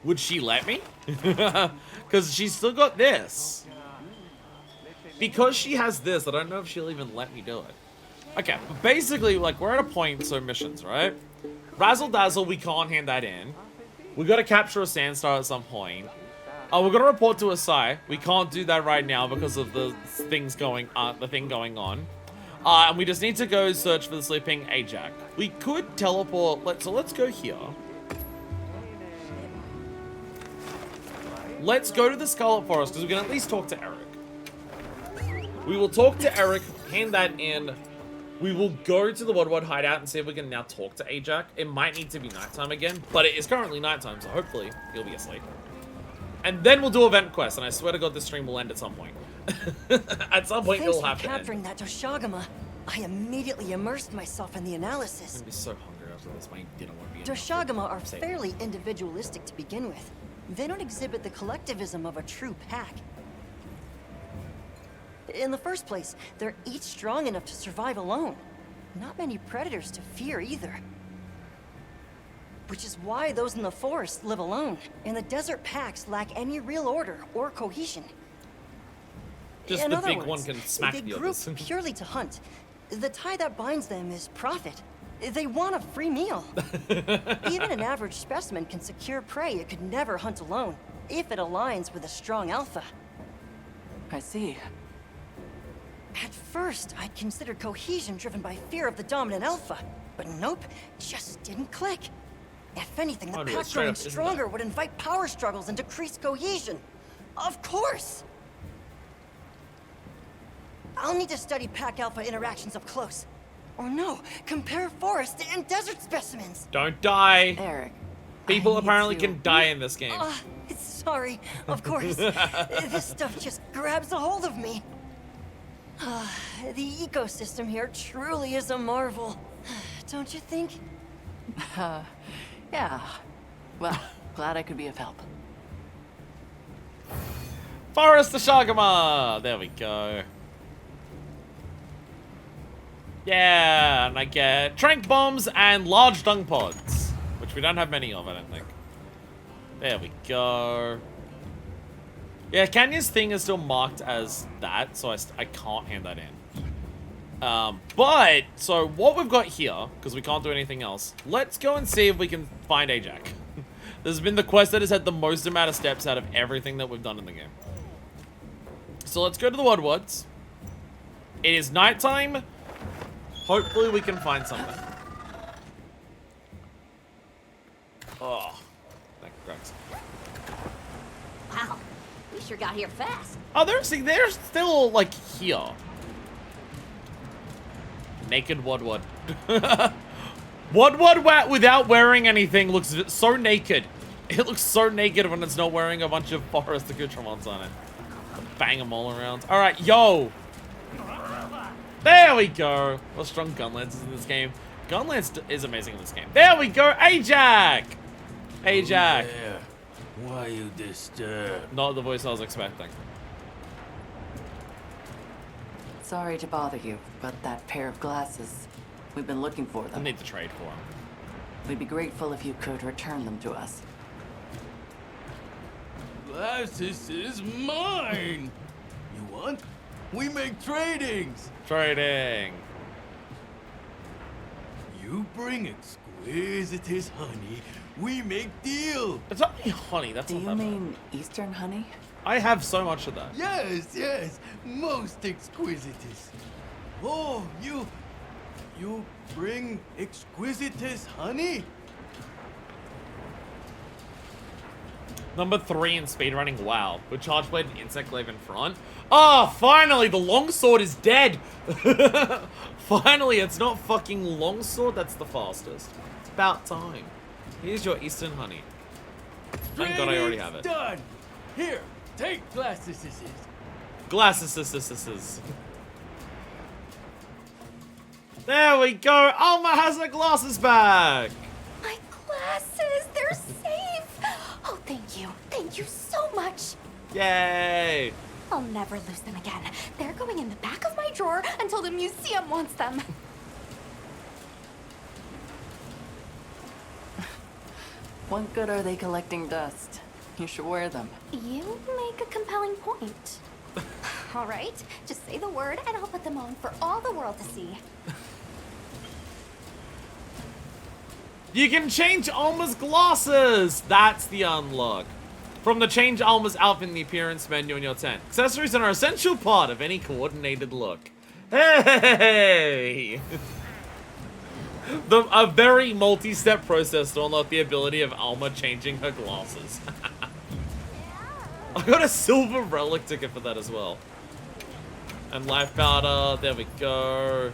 Would she let me? Because she's still got this. Because she has this, I don't know if she'll even let me do it. Okay, but basically, like, we're at a point, so missions, right? Razzle Dazzle, we can't hand that in. We gotta capture a Sandstar at some point. We're gonna report to Asai. We can't do that right now because of the thing going on. And we just need to go search for the sleeping Ajax. We could teleport. So let's go here. Let's go to the Scarlet Forest because we can at least talk to Eric. We will talk to Eric, hand that in. We will go to the Woodward hideout and see if we can now talk to Ajax. It might need to be nighttime again, but it is currently nighttime, so hopefully he'll be asleep. And then we'll do event quest, and I swear to God this stream will end at some point. At some point it'll have to end. Capturing that Doshagama, I immediately immersed myself in the analysis. I'm gonna be so hungry after this. My dinner won't be enough. Doshagama are fairly individualistic to begin with. They don't exhibit the collectivism of a true pack. In the first place, they're each strong enough to survive alone. Not many predators to fear either. Which is why those in the forest live alone, and the desert packs lack any real order or cohesion. Just in the other big words, one can smack they the group others. purely to hunt. The tie that binds them is profit. They want a free meal. Even an average specimen can secure prey it could never hunt alone, if it aligns with a strong alpha. I see. At first, I'd considered cohesion driven by fear of the dominant alpha, but nope, just didn't click. If anything, the pack growing stronger would invite power struggles and decrease cohesion. Of course! I'll need to study pack alpha interactions up close. Or no, compare forest and desert specimens. Don't die. Eric. People apparently can die in this game. Sorry, of course. This stuff just grabs a hold of me. The ecosystem here truly is a marvel. Don't you think? Yeah. Well, glad I could be of help. Forest of Shagama! There we go. Yeah, and I get trank bombs and large dung pods, which we don't have many of, I don't think. There we go. Yeah, Kanya's thing is still marked as that, so I can't hand that in. But, so what we've got here, because we can't do anything else, let's go and see if we can find Ajax. This has been the quest that has had the most amount of steps out of everything that we've done in the game. So let's go to the Woodwards. It is nighttime. Hopefully we can find something. Oh, that cracks. Wow, we sure got here fast. Oh, they're still like here. Naked Woodward. Woodward without wearing anything looks so naked. It looks so naked when it's not wearing a bunch of forest accoutrements on it. Bang them all around. All right, yo. There we go. What strong gunlance is in this game. Gunlance is amazing in this game. There we go. Ajax. Ajax. Why you disturb? Not the voice I was expecting. Sorry to bother you, but that pair of glasses, we've been looking for them. I need to trade for them. We'd be grateful if you could return them to us. Glasses is mine. You want? We make tradings. Trading. You bring exquisitest honey. We make deal. It's not only honey. That's Do not you that mean Eastern honey? bad. I have so much of that. Yes, yes. Most exquisitest. Oh, you bring exquisitest honey? Number 3 in speedrunning. Wow. With Charge Blade and Insect Glaive in front. Oh, finally! The longsword is dead! Finally, it's not fucking longsword that's the fastest. It's about time. Here's your Eastern honey. Thank God I already have it. Done. Here, take glasses. Glasses. There we go! Alma has her glasses back! My glasses, they're safe! Oh, thank you. Thank you so much. Yay! I'll never lose them again. They're going in the back of my drawer until the museum wants them. What good are they collecting dust? You should wear them. You make a compelling point. All right, just say the word and I'll put them on for all the world to see. You can change Alma's glasses! That's the unlock. From the change Alma's outfit in the appearance menu in your tent. Accessories are an essential part of any coordinated look. Hey! A very multi-step process to unlock the ability of Alma changing her glasses. I got a silver relic ticket for that as well. And life powder, there we go.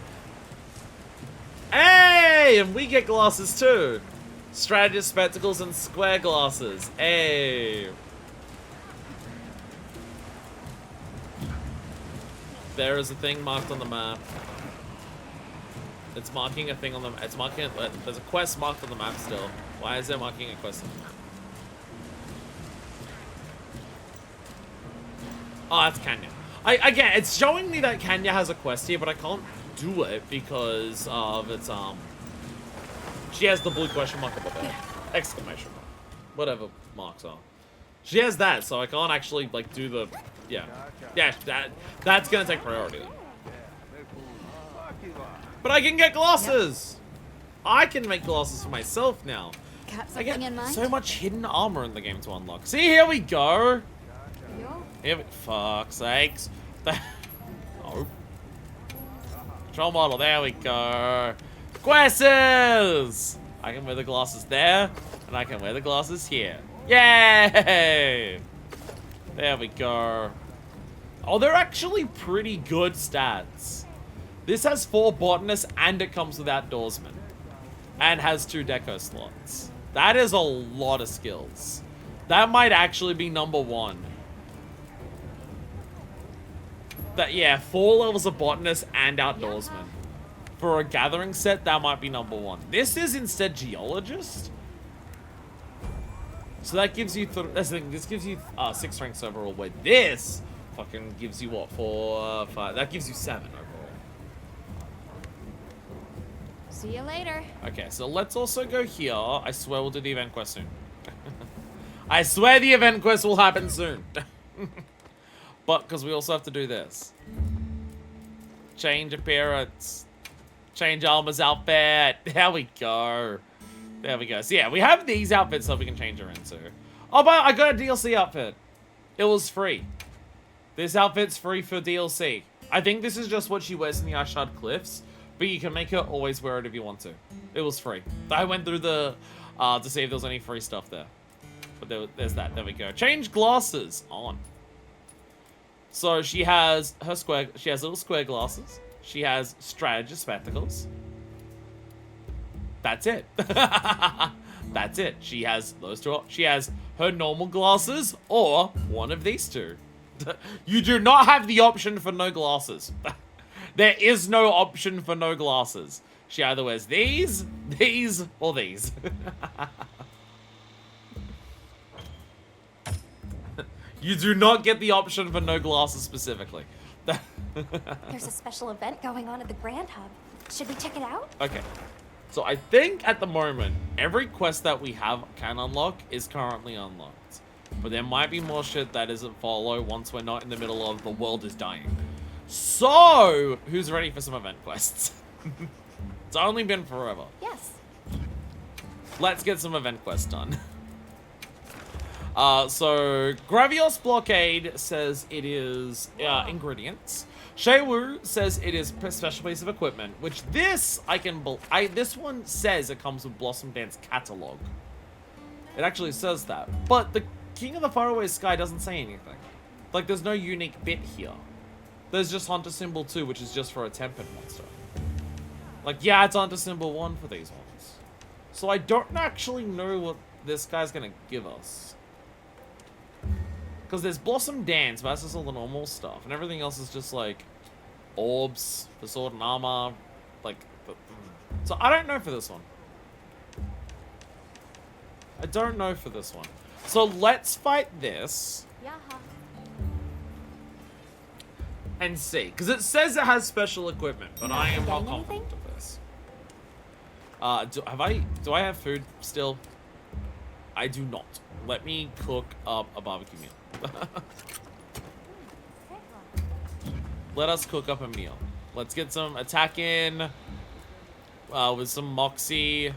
Hey! And we get glasses too. Strategist spectacles and square glasses. Hey! There is a thing marked on the map. It's marking a thing on the map. It's marking, there's a quest marked on the map still. Why is there marking a quest on the map? Oh, that's Kenya. Again, it's showing me that Kenya has a quest here, but I can't do it because of its, she has the blue question mark above her. Exclamation mark. Whatever marks are. She has that, so I can't actually, like, do the, yeah. Yeah, that's gonna take priority then. But I can get glasses! Yep. I can make glasses for myself now. Got I something get in mind? so much hidden armor in the game to unlock. See, here we go! Here we, fuck's sakes. Oh. Control model, there we go. Glasses! I can wear the glasses there, and I can wear the glasses here. Yay! There we go. Oh, they're actually pretty good stats. This has 4 botanists and it comes with outdoorsman. And has 2 deco slots. That is a lot of skills. That might actually be number 1. That, yeah, 4 levels of botanist and outdoorsman. For a gathering set, that might be number 1. This is instead geologist. So that gives you, this gives you 6 ranks overall, where this fucking gives you what, 4, 5, that gives you 7 overall. See you later. Okay, so let's also go here. I swear we'll do the event quest soon. I swear the event quest will happen soon. But, because we also have to do this. Change appearance. Change Alma's outfit. There we go. There we go. So yeah, we have these outfits that we can change her into. Oh, but I got a DLC outfit. It was free. This outfit's free for DLC. I think this is just what she wears in the Ashard Cliffs, but you can make her always wear it if you want to. It was free. I went through the, to see if there was any free stuff there. But there's that. There we go. Change glasses on. So she has her square, she has little square glasses. She has strategist spectacles. That's it. That's it. She has those 2. She has her normal glasses or one of these 2. You do not have the option for no glasses. There is no option for no glasses. She either wears these, or these. You do not get the option for no glasses specifically. There's a special event going on at the Grand Hub. Should we check it out? Okay. So I think at the moment, every quest that we have can unlock is currently unlocked. But there might be more shit that isn't follow once we're not in the middle of the world is dying. So, who's ready for some event quests? It's only been forever. Yes. Let's get some event quests done. So, Gravios Blockade says it is ingredients. Shaywu says it is a special piece of equipment, which this this one says it comes with Blossom Dance catalog. It actually says that, but the King of the Faraway Sky doesn't say anything. Like, there's no unique bit here. There's just Hunter Symbol 2, which is just for a tempered monster. Like, yeah, it's Hunter Symbol 1 for these ones. So I don't actually know what this guy's gonna give us. Because there's Blossom Dance, but that's just all the normal stuff. And everything else is just, like, orbs for sword and armor. Like, so I don't know for this one. I don't know for this one. So let's fight this. And see. Because it says it has special equipment, but I am not confident of this. Do I have food still? I do not. Let me cook up a barbecue meal. Let us cook up a meal. Let's get some attack in. With some Moxie.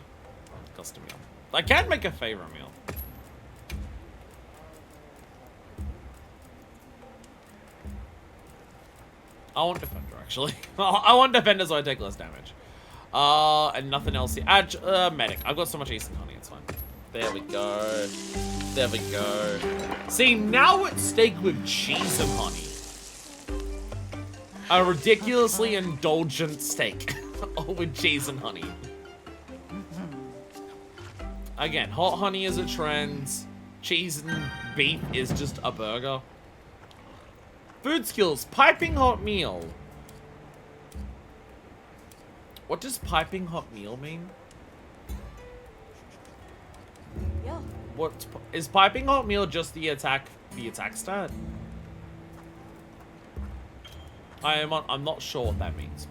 Custom meal. I can make a favorite meal. I want Defender, actually. I want Defender so I take less damage. And nothing else here. Medic. I've got so much Eastern Honey, it's fine. There we go. There we go. See, now it's steak with cheese and honey. A ridiculously indulgent steak. With cheese and honey. Again, hot honey is a trend. Cheese and beef is just a burger. Food skills. Piping hot meal. What does piping hot meal mean? Yeah. What is piping hot meal? Just the attack stat? I'm not sure what that means.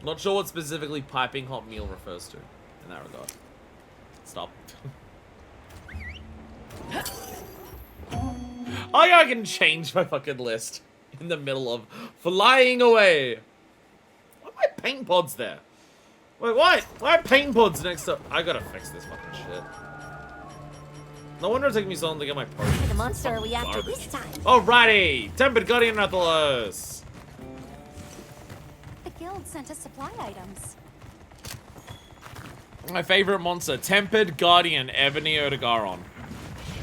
Not sure what specifically piping hot meal refers to in that regard. Stop. Oh yeah, I can change my fucking list in the middle of flying away. Why are my paint pods there? Wait, why? Why are paint pods next to... I gotta fix this fucking shit. No wonder it took me so long to get my potion. The monster are we after this time? Alrighty! Tempered Guardian Rathalos! The guild sent us supply items. My favorite monster, Tempered Guardian Ebony Odogaron.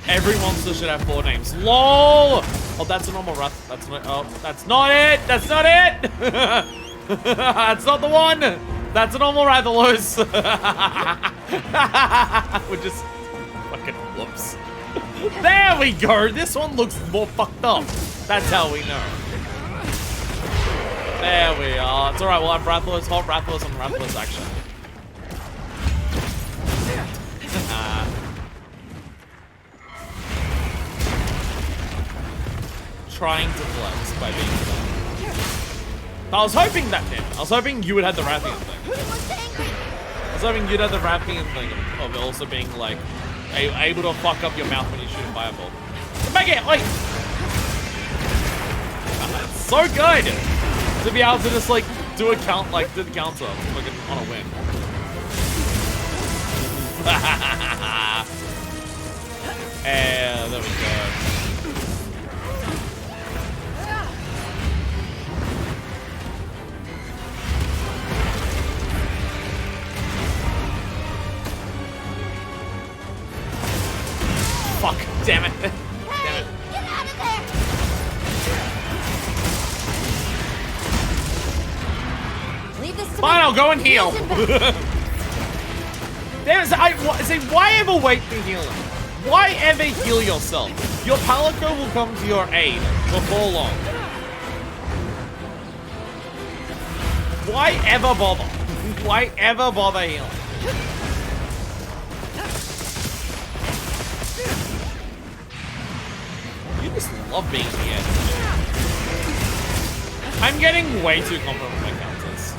Every monster should have 4 names. LOL! Oh, that's a normal Wrath. That's not. Oh, that's not it! That's not it! That's not the one! That's a normal Rathalos. We're just fucking whoops. There we go! This one looks more fucked up. That's how we know. There we are. It's alright, we'll have Rathalos, hot Rathalos, and Rathalos action. Trying to flex by being done. I was hoping that did. I was hoping you would have the Rathian thing. I was hoping you'd have the Rathian thing of also being like able to fuck up your mouth when you shoot a fireball. Make it like it's so good to be able to just like do a count, like do the counter like on a win. And there we go. Fuck, damn it. Damn it. Get out of there! Leave this to Fine, me. I'll go and heal. See, why ever wait for healing? Why ever heal yourself? Your Palico will come to your aid before long. Why ever bother? Why ever bother healing? You just love being here. I'm getting way too confident with my counters.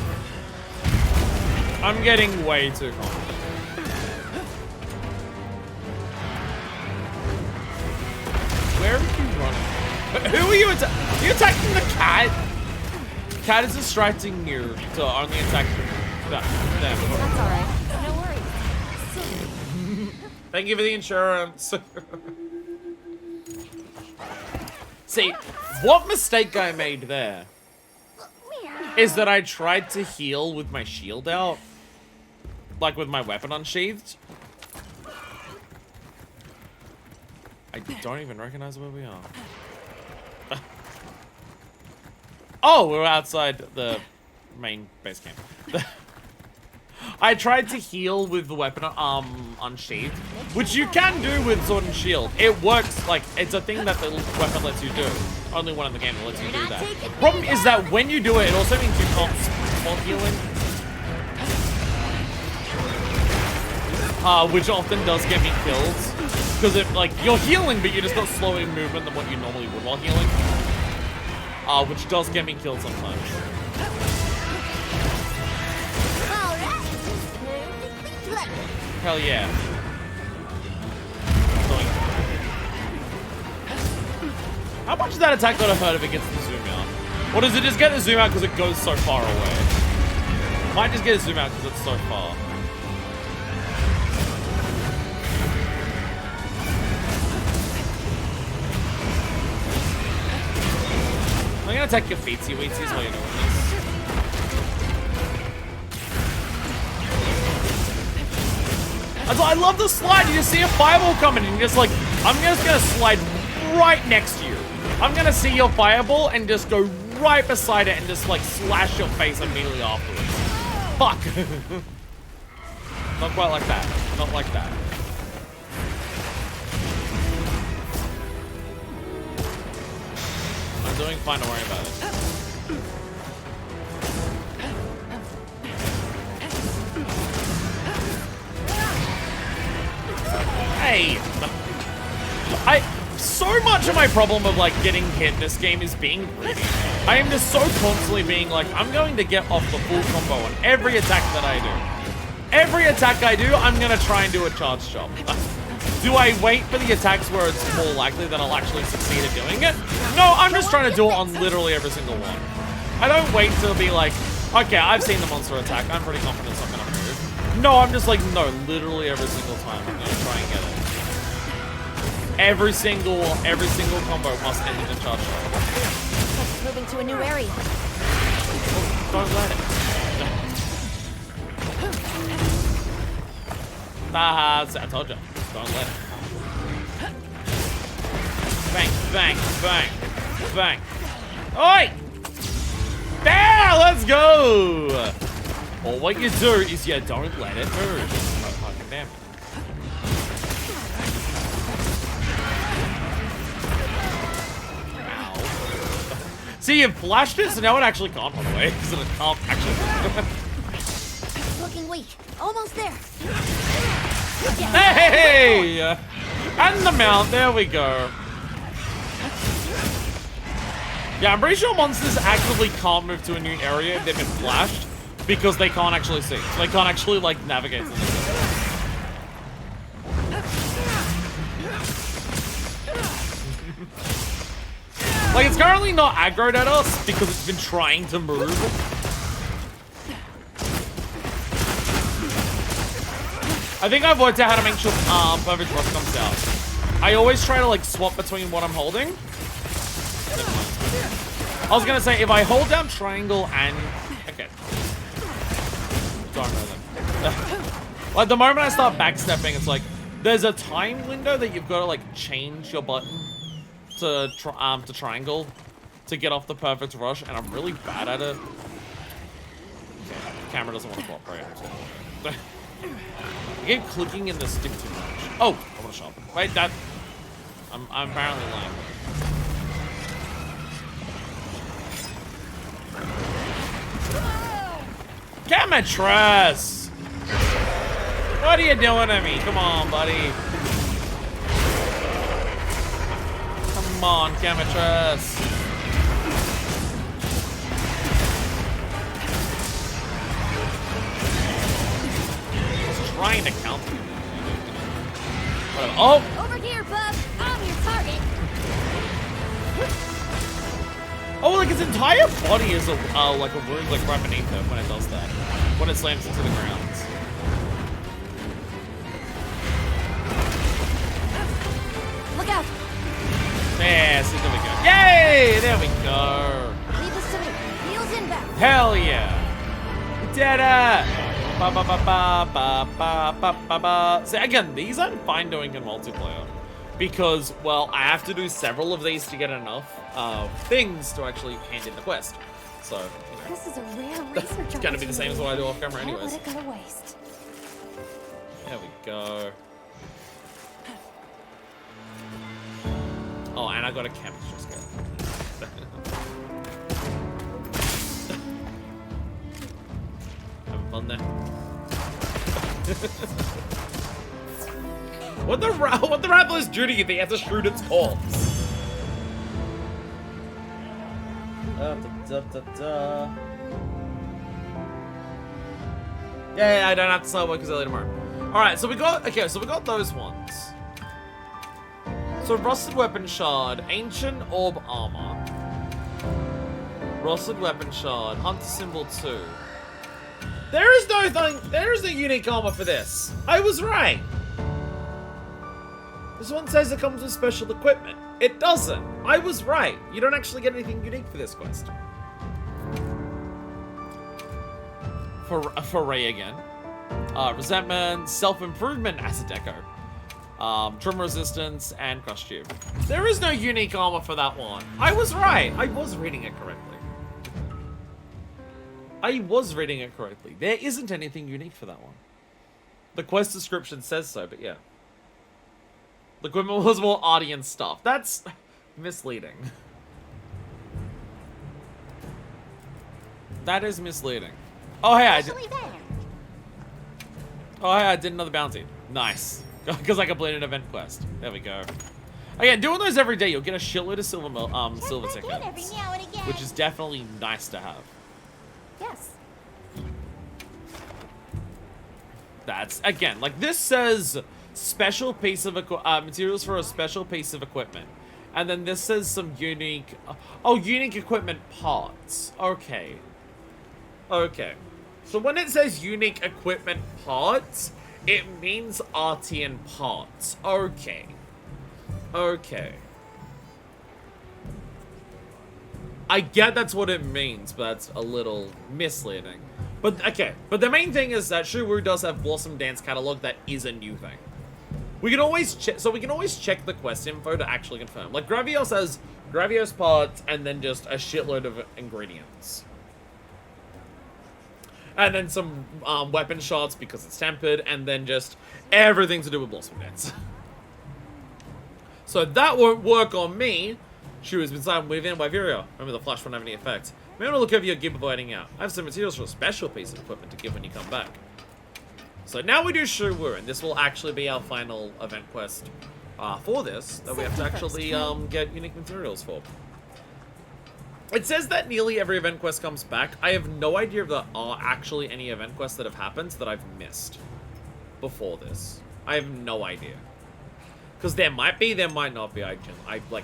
I'm getting way too confident. Where are you running? Who are you attacking? Are you attacking the cat? Cat is distracting you to only attack them. That's alright. No worries. Thank you for the insurance. See, what mistake I made there is that I tried to heal with my shield out. Like with my weapon unsheathed. I don't even recognize where we are. Oh, we're outside the main base camp. I tried to heal with the weapon unsheathed, which you can do with sword and shield. It works, like, it's a thing that the weapon lets you do. Only one in the game that lets you do that. Problem is that when you do it, it also means you can't sprint while healing. Which often does get me killed. Because it, like, you're healing, but you just got slower in movement than what you normally would while healing. Which does get me killed sometimes. Hell yeah. How much does that attack gotta hurt if it gets the zoom out? Or does it just get the zoom out because it goes so far away? Might just get a zoom out because it's so far. I'm gonna attack your feetsies while you're doing this. I love the slide. You just see a fireball coming and you're just like, I'm just gonna slide right next to you. I'm gonna see your fireball and just go right beside it and just like slash your face immediately afterwards. Fuck. Not quite like that. Not like that. I'm doing fine, don't worry about it. Hey! So much of my problem of like getting hit in this game is being greedy. I am just so constantly being like, I'm going to get off the full combo on every attack that I do. Every attack I do, I'm gonna try and do a charge chop. Do I wait for the attacks where it's more likely that I'll actually succeed at doing it? No, I'm just trying to do it on literally every single one. I don't wait to be like, okay, I've seen the monster attack. I'm pretty confident it's not gonna move. No, I'm just like, no, literally every single time I'm gonna try and get it. Every single combo must end in a charge shot. It's moving to a new area. Oh, don't let it. Nah, I told you. Don't let it. Bang, bang, bang, bang. Oi! There, let's go! Well, what you do is you don't let it move. Oh, fucking damn it. See, you flashed it, so now it actually can't run away, because it can't actually run. Looking weak. Almost there. Hey! And the mount, there we go. Yeah, I'm pretty sure monsters actively can't move to a new area if they've been flashed, because they can't actually see. So they can't actually, like, navigate to this area. Like, it's currently not aggroed at us because it's been trying to move. I think I've worked out how to make sure Perfect Rush comes out. I always try to, like, swap between what I'm holding. I was gonna say, if I hold down triangle and... Okay. Don't know them. Like, the moment I start backstepping, it's like, there's a time window that you've got to, like, change your button to triangle to get off the perfect rush, and I'm really bad at it. Okay, the camera doesn't want to cooperate. I keep clicking in the stick too much. Oh, I want to shop. Wait, that... I'm apparently lying. Camatress! What are you doing to me? Come on, buddy. Come on, Camatress. Just trying to counter you. Oh! Over here, bub. I'm your target. his entire body is like a wound like right beneath him when it does that. When it slams into the ground. Look out! Yeah, see, there we go. Yay! There we go. Leave this to me. Heels inbound. Hell yeah! We did it! Ba ba ba ba ba ba ba ba ba. See, again, these I'm fine doing in multiplayer. Because, well, I have to do several of these to get enough things to actually hand in the quest. So, you know. This is a rare research It's gonna be the same as what I do off camera anyways. Can't let it go to waste. There we go. Oh, and I got a chemistry skill. Having fun there. What the Rattlers do to you? They have to shoot its corpse. Yeah, I don't have to start work early tomorrow. Alright, so we got those ones. So rusted weapon shard, ancient orb armor. Rusted weapon shard, hunter symbol 2. There is no unique armor for this. I was right. This one says it comes with special equipment. It doesn't. I was right. You don't actually get anything unique for this quest. For Ray again. Resentment, self-improvement, acid deco. Trim resistance, and crush tube. There is no unique armor for that one. I was right. I was reading it correctly. There isn't anything unique for that one. The quest description says so, but yeah. The equipment was more audience stuff. That's misleading. That is misleading. Oh, hey, I did another bounty. Nice. Because I completed an event quest. There we go. Again, doing those every day, you'll get a shitload of silver tickets. Which is definitely nice to have. Yes. That's, again, like this says special piece of materials for a special piece of equipment. And then this says some unique, unique equipment parts. Okay. Okay. So when it says unique equipment parts, it means Artian parts. Okay. Okay. I get that's what it means, but that's a little misleading. But, okay. But the main thing is that Shuwu does have Blossom Dance catalog that is a new thing. We can always check, so we can always check the quest info to actually confirm. Like, Gravios has Gravios parts and then just a shitload of ingredients. And then some weapon shards because it's tempered, and then just everything to do with Blossom Dance. So that won't work on me. Shu has been signed within by Virio. Remember, the flash won't have any effect. Maybe I'll look over your gear before heading out. I have some materials for a special piece of equipment to give when you come back. So now we do Shuwu, and this will actually be our final event quest for this, that we have to actually get unique materials for. It says that nearly every event quest comes back. I have no idea if there are actually any event quests that have happened that I've missed before this. I have no idea. Because there might be, there might not be. I'd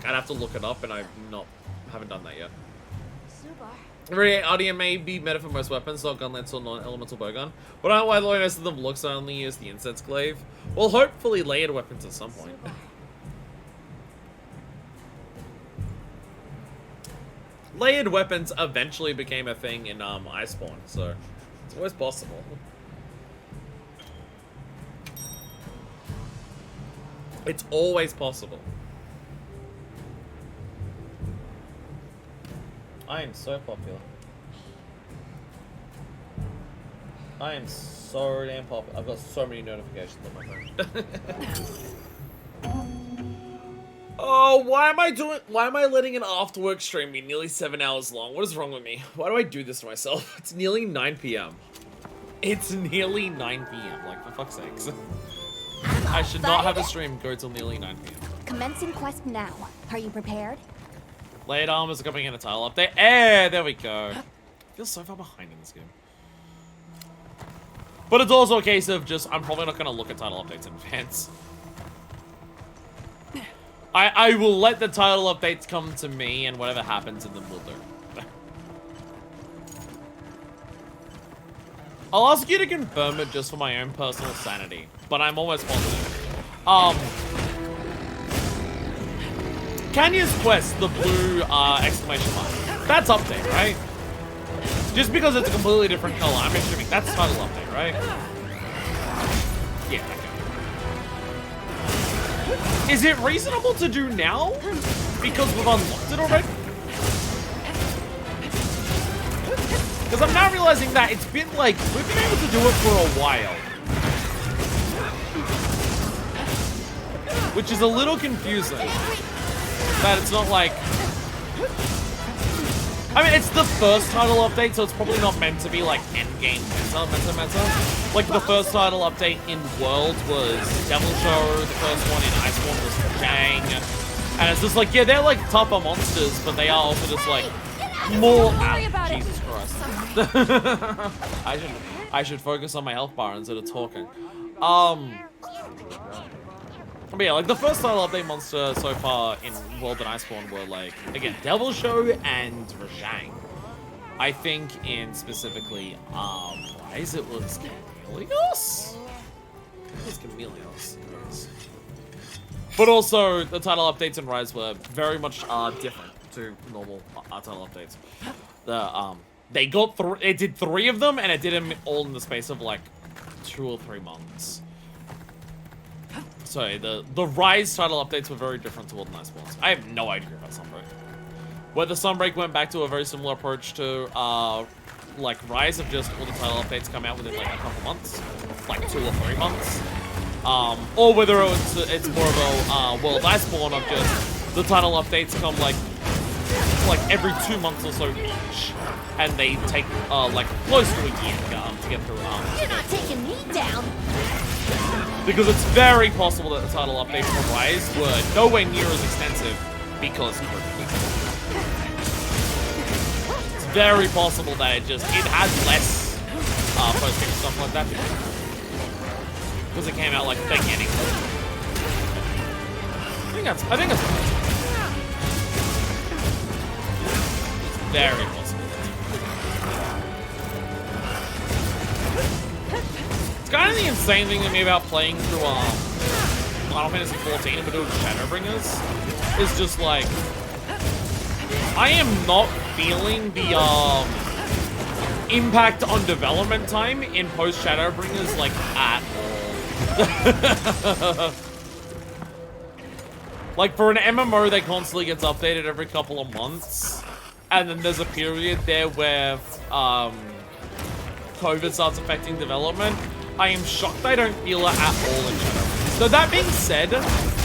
have to look it up, and haven't done that yet. Very audio may be meta for most weapons, not gun lance or non-elemental bowgun. But I don't know why the most of them looks I only use the incense glaive. Well, hopefully layered weapons at some point. Layered weapons eventually became a thing in Iceborne, so it's always possible. It's always possible. I am so popular. I am so damn popular. I've got so many notifications on my phone. Oh, why am I letting an after work stream be nearly 7 hours long? What is wrong with me? Why do I do this to myself? It's nearly 9 p.m. It's nearly 9 p.m. Like, for fuck's sakes. I should not have a stream go till nearly 9 p.m. Commencing quest now. Are you prepared? Layered armors are coming in a tile update. There we go. I feel so far behind in this game. But it's also a case of just, I'm probably not going to look at title updates in advance. I will let the title updates come to me, and whatever happens in them will do. I'll ask you to confirm it just for my own personal sanity, but I'm almost positive. Kanye's Quest, the blue exclamation mark. That's update, right? Just because it's a completely different color, I'm assuming that's title update, right? Yeah, okay. Is it reasonable to do now? Because we've unlocked it already? Because I'm now realizing that it's been like, we've been able to do it for a while. Which is a little confusing. That it's not like... I mean, it's the first title update, so it's probably not meant to be like endgame meta. Like the first title update in World was Devil Show, the first one in Iceborne was Jang. And it's just like, yeah, they're like tougher monsters, but they are also just like more... Jesus Christ. I should focus on my health bar instead of talking. But yeah, like the first title update monster so far in World and Iceborne were like, again, Devil Show and Rajang. I think in specifically, Rise it was Chameleos? It was Chameleos. Yes. But also, the title updates in Rise were very much different to normal title updates. They got it did 3 of them, and it did them all in the space of like 2 or 3 months. So the Rise title updates were very different to World and Iceborne. I have no idea about Sunbreak. Whether Sunbreak went back to a very similar approach to like Rise of just all the title updates come out within like a couple months, like 2 or 3 months, or whether it's more of a World Iceborne of just the title updates come like every 2 months or so each, and they take like close to a year to get through. You're not taking me down. Because it's very possible that the title updates for Rise were nowhere near as extensive because of COVID. It's very possible that it had less posting and stuff like that because it came out like beginning. I think that's very possible. Kind of the insane thing to me about playing through Final Fantasy 14 and doing Shadowbringers is just like I am not feeling the impact on development time in post Shadowbringers like at all. Like for an MMO that constantly gets updated every couple of months, and then there's a period there where COVID starts affecting development. I am shocked I don't feel it at all in Shadowbringers. So that being said,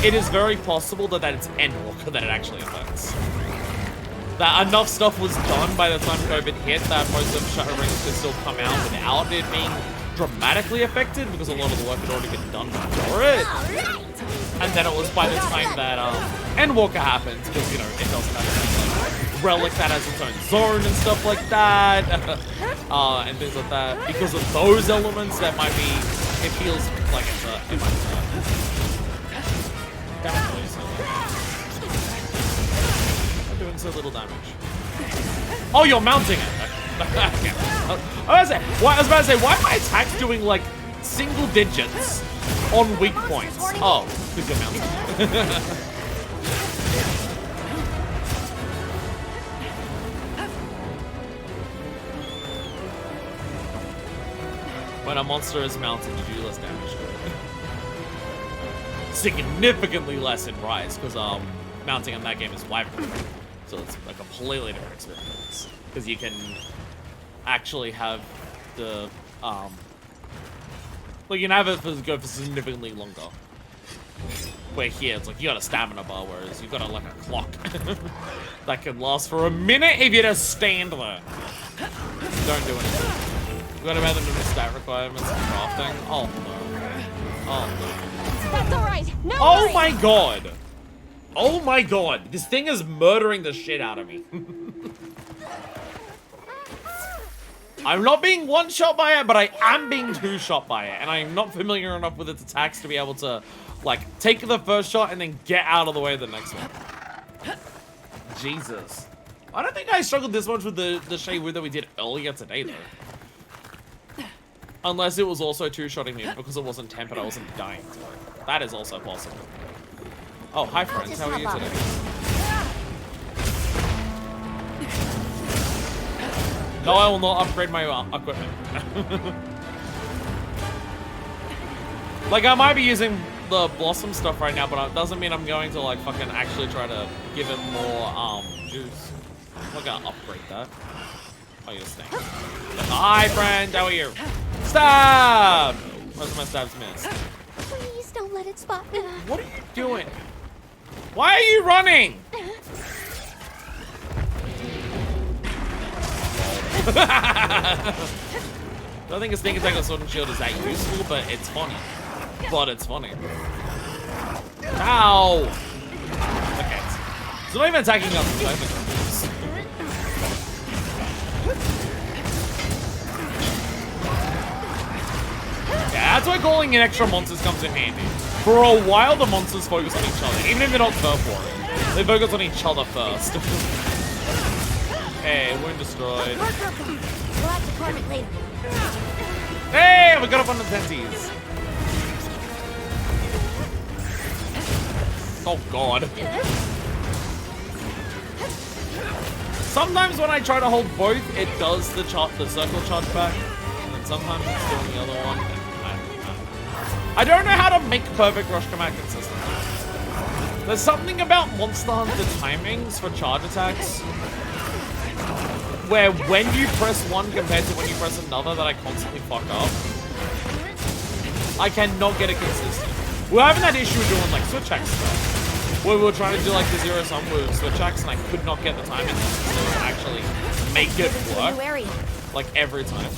it is very possible that it's Endwalker that it actually affects. That enough stuff was done by the time COVID hit that most of Shadowbringers could still come out without it being dramatically affected because a lot of the work had already been done before it. And then it was by the time that Endwalker happened, because, you know, it doesn't have anything like Relic that has its own zone and stuff like that. And things like that. Because of those elements, that might be, it feels like it might damage, please. I'm doing so little damage. Oh, you're mounting it. Okay. I was about to say, why are my attacks doing like single digits on weak points? Oh, because you're mounting. When a monster is mounted, you do less damage to it. Significantly less in Rise, because mounting in that game is wyvern. So it's a completely different experience. Because you can actually have the like you can have it go for significantly longer. Where here it's like you got a stamina bar, whereas you've got like a clock that can last for a minute if you just stand there. Don't do anything. You gotta have them to stat requirements and crafting. Oh no. Oh no. That's alright. No Oh worries. my god. Oh my god. This thing is murdering the shit out of me. I'm not being one-shot by it, but I am being two-shot by it. And I'm not familiar enough with its attacks to be able to, like, take the first shot and then get out of the way of the next one. Jesus. I don't think I struggled this much with the Shade Wood that we did earlier today, though. Unless it was also two-shotting me because it wasn't tempered, I wasn't dying to it. That is also possible. Oh, hi friends, how are you today? No, I will not upgrade my equipment. Like, I might be using the Blossom stuff right now, but it doesn't mean I'm going to, like, fucking actually try to give it more, juice. I'm not gonna upgrade that. Oh, you're staying. Hi, friend, how are you? Stab! Most of my stabs missed. Please don't let it spot me. What are you doing? Why are you running? I don't think a sneak attack on Sword and Shield is that useful, but it's funny. But it's funny. Ow! Okay. It's not even attacking us. It's attacking us. Yeah, that's why calling in extra monsters comes in handy. For a while, the monsters focus on each other. Even if they're not turf warring, they focus on each other first. Hey, wound destroyed. We'll have to climb it later. Hey, we got up on the tenties. Oh god. Sometimes when I try to hold both, it does the circle charge back, and then sometimes it's doing the other one. I don't know how to make perfect rush command consistent. There's something about Monster Hunter timings for charge attacks where when you press one compared to when you press another that I constantly fuck up. I cannot get it consistent. We're having that issue doing like switch hacks stuff, where we were trying to do like the zero sum with switch hacks and I could not get the timing to actually make it work. Like every time.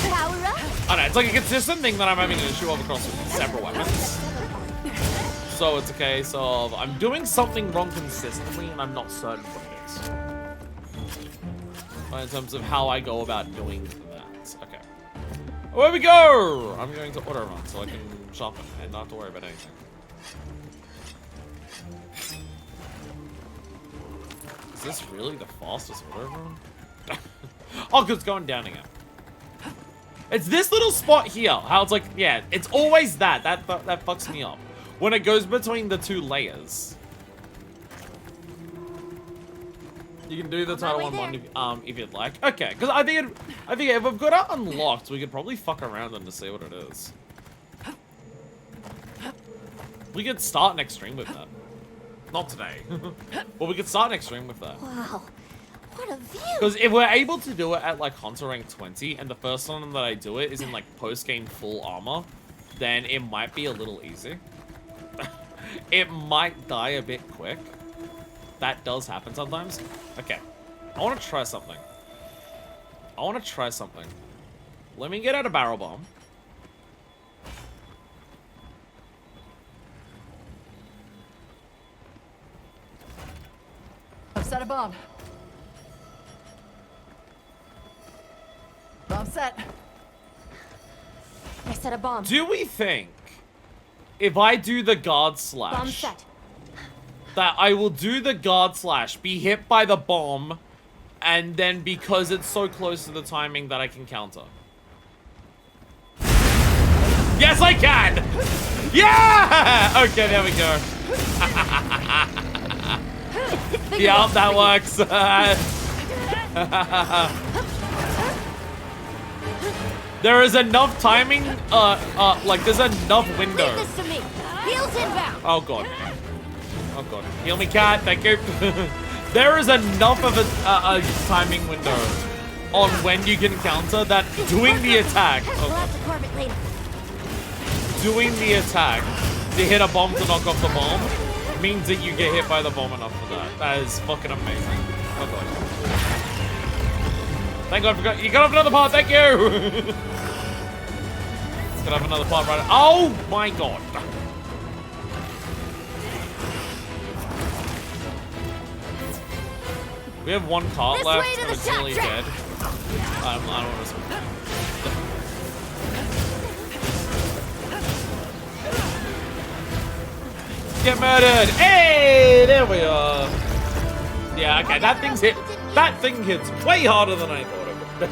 Power up. I don't know, it's like a consistent thing that I'm having an issue of across several weapons. So it's a case of I'm doing something wrong consistently and I'm not certain what it is. In terms of how I go about doing that. Okay. Away we go! I'm going to auto run so I can sharpen and not have to worry about anything. Is this really the fastest auto run? Oh, because it's going down again. It's this little spot here. How it's like, yeah, it's always that. That fucks me up. When it goes between the two layers. You can do the title one if you'd like. Okay, because I think if we've got it unlocked, we could probably fuck around and to see what it is. We could start next stream with that. Not today. But we could start next stream with that. Wow. What a view! Because if we're able to do it at like Hunter rank 20, and the first time that I do it is in like post-game full armor, then it might be a little easy. It might die a bit quick. That does happen sometimes. Okay. I want to try something. Let me get out a barrel bomb. I've set a bomb. Bomb set. I set a bomb. Do we think if I do the guard slash, Bomb set. that I will do the guard slash, be hit by the bomb, and then because it's so close to the timing that I can counter? Yes, I can! Yeah! Okay, there we go. Yeah, that works. There is enough timing, like there's enough window. Leave this to me. Heels inbound. Oh god. Oh god. Heal me, cat. Thank you. There is enough of a timing window on when you can counter that doing the attack. Oh god. Doing the attack to hit a bomb to knock off the bomb means that you get hit by the bomb enough for that. That is fucking amazing. Oh god. Thank god, you got up another part, thank you! Gonna have another part right. Oh my god. We have one cart left and it's nearly dead. I don't want to swim. Get murdered! Hey! There we are. Yeah, okay, that thing's hit. That thing hits way harder than I thought it would.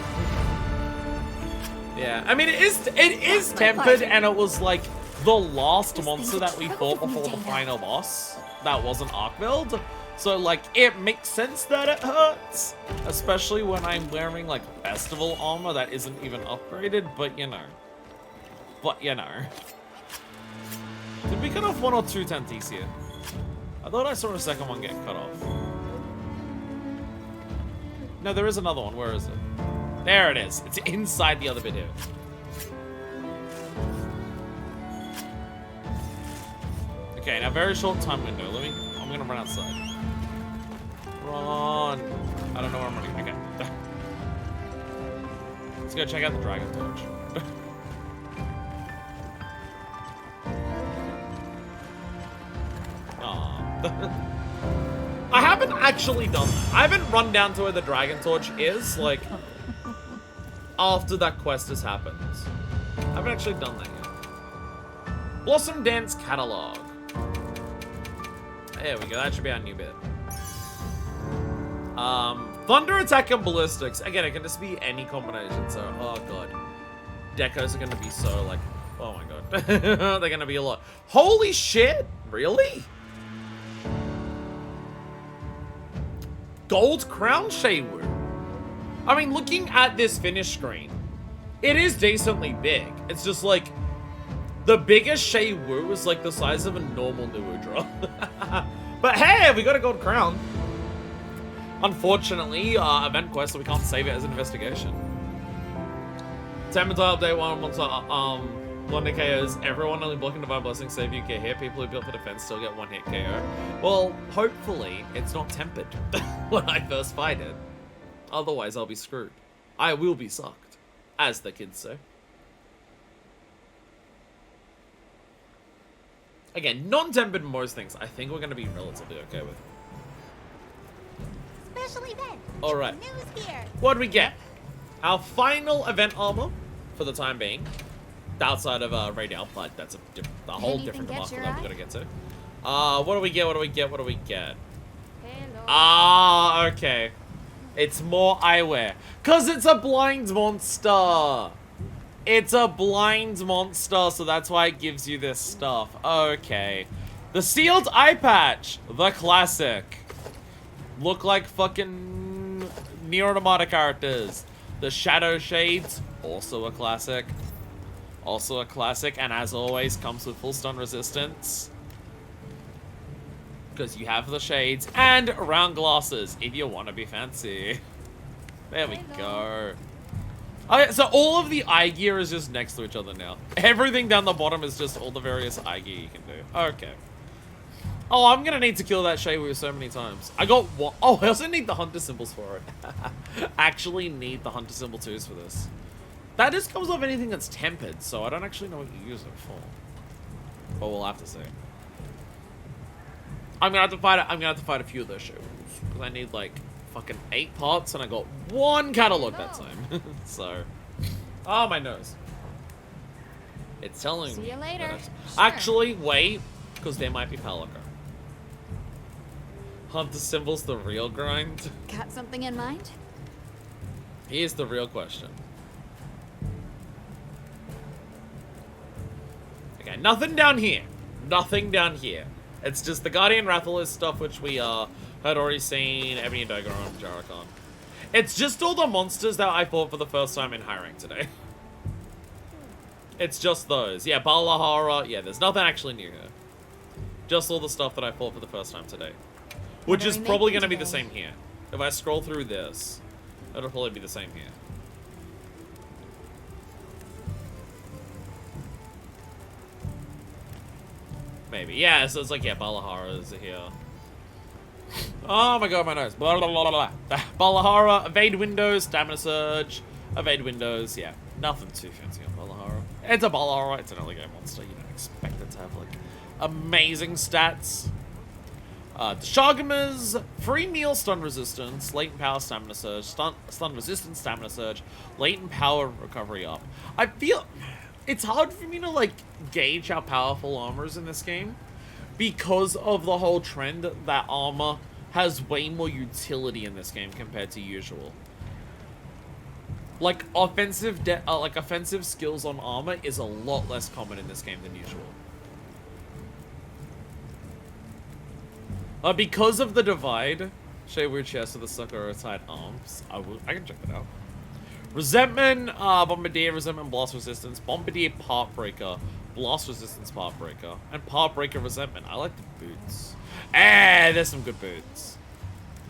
Yeah, I mean, it is tempered, and it was like the last monster that we fought before the final boss that wasn't arc build. So, like, it makes sense that it hurts, especially when I'm wearing, like, festival armor that isn't even upgraded, but you know. Did we cut off 1 or 2 tenties here? I thought I saw a second one get cut off. No, there is another one. Where is it? There it is. It's inside the other bit here. Okay, now very short time window. I'm gonna run outside. Run. I don't know where I'm running. Okay. Let's go check out the dragon torch. I haven't actually done that. I haven't run down to where the dragon torch is, like, after that quest has happened. I haven't actually done that yet. Blossom Dance Catalog. There we go, that should be our new bit. Thunder Attack and Ballistics. Again, it can just be any combination, so, oh god. Decos are gonna be so, like, oh my god. They're gonna be a lot. Holy shit! Really? Gold Crown Shaywu. I mean, looking at this finish screen, it is decently big. It's just like, the biggest Shaywu is like the size of a normal Nuudra. But hey, we got a gold crown. Unfortunately, event quest, so we can't save it as an investigation. Temple update 1 monster, one hit KOs. Everyone only blocking Divine Blessing save you get hit. People who built for defense still get 1 hit KO. Well, hopefully, it's not tempered when I first fight it. Otherwise, I'll be screwed. I will be sucked, as the kids say. Again, non-tempered most things, I think we're going to be relatively okay with. Special event. Alright. News here. What do we get? Our final event armor, for the time being. Outside of Radial, but that's a whole different debacle that we're going to get to. What do we get? What do we get? What do we get? Hello. Ah, okay. It's more eyewear. Because it's a blind monster. It's a blind monster, so that's why it gives you this stuff. Okay. The sealed eye patch. The classic. Look like fucking Nier Automata characters. The shadow shades. Also a classic. Also a classic, and as always, comes with full stun resistance. Because you have the shades and round glasses, if you want to be fancy. There we go. Okay, so all of the eye gear is just next to each other now. Everything down the bottom is just all the various eye gear you can do. Okay. Oh, I'm going to need to kill that Shaywu so many times. I got one. Oh, I also need the hunter symbols for it. Actually need the hunter symbol twos for this. That just comes off anything that's tempered, so I don't actually know what you use it for. But we'll have to see. I'm gonna have to fight a few of those Shaywus. Because I need like fucking 8 parts and I got 1 catalog that time. So. Oh, my nose. It's telling me. See you later. Sure. Actually, wait, because there might be Palico. Hunter symbols the real grind. Got something in mind? Here's the real question. Okay, nothing down here. Nothing down here. It's just the Guardian Rathalos stuff, which we had already seen. Ebony Dogron and Jaracon. It's just all the monsters that I fought for the first time in high rank today. It's just those. Yeah, Balahara. Yeah, there's nothing actually new here. Just all the stuff that I fought for the first time today. Which is probably going to be the same here. If I scroll through this, it'll probably be the same here. Maybe. Yeah, so it's like, yeah, Balahara's here. Oh my god, my nose. Blah, blah, blah, blah, blah. Balahara, evade windows, stamina surge, evade windows. Yeah, nothing too fancy on Balahara. It's a Balahara, it's an early game monster. You don't expect it to have, like, amazing stats. Shagama's free meal stun resistance, latent power stamina surge, stun resistance stamina surge, latent power recovery up. I feel it's hard for me to like gauge how powerful armor is in this game because of the whole trend that armor has way more utility in this game compared to usual. Like offensive skills on armor is a lot less common in this game than usual. Because of the divide, show weird chest with the Sakura tied arms. I can check that out. Resentment, Bombardier, Resentment, Blast Resistance, Bombardier, Part Breaker, Blast Resistance, Part Breaker, and Part Breaker, Resentment. I like the boots. There's some good boots.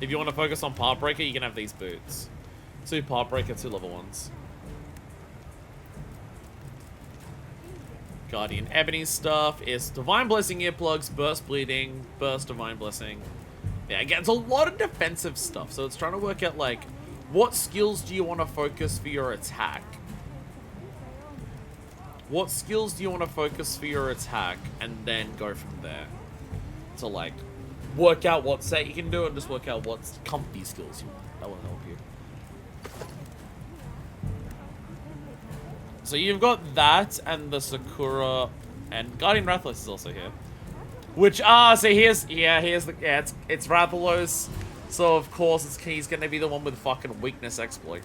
If you want to focus on Part Breaker, you can have these boots. 2 Part Breaker, 2 level 1s. Guardian Ebony stuff is Divine Blessing earplugs, Burst Bleeding, Burst Divine Blessing. Yeah, again, it's a lot of defensive stuff, so it's trying to work out, like, what skills do you want to focus for your attack? What skills do you want to focus for your attack, and then go from there. To, like, work out what set you can do, and just work out what comfy skills you want. That will help you. So you've got that, and the Sakura, and Guardian Rathalos is also here. Which, so it's Rathalos. So of course he's gonna be the one with fucking weakness exploit.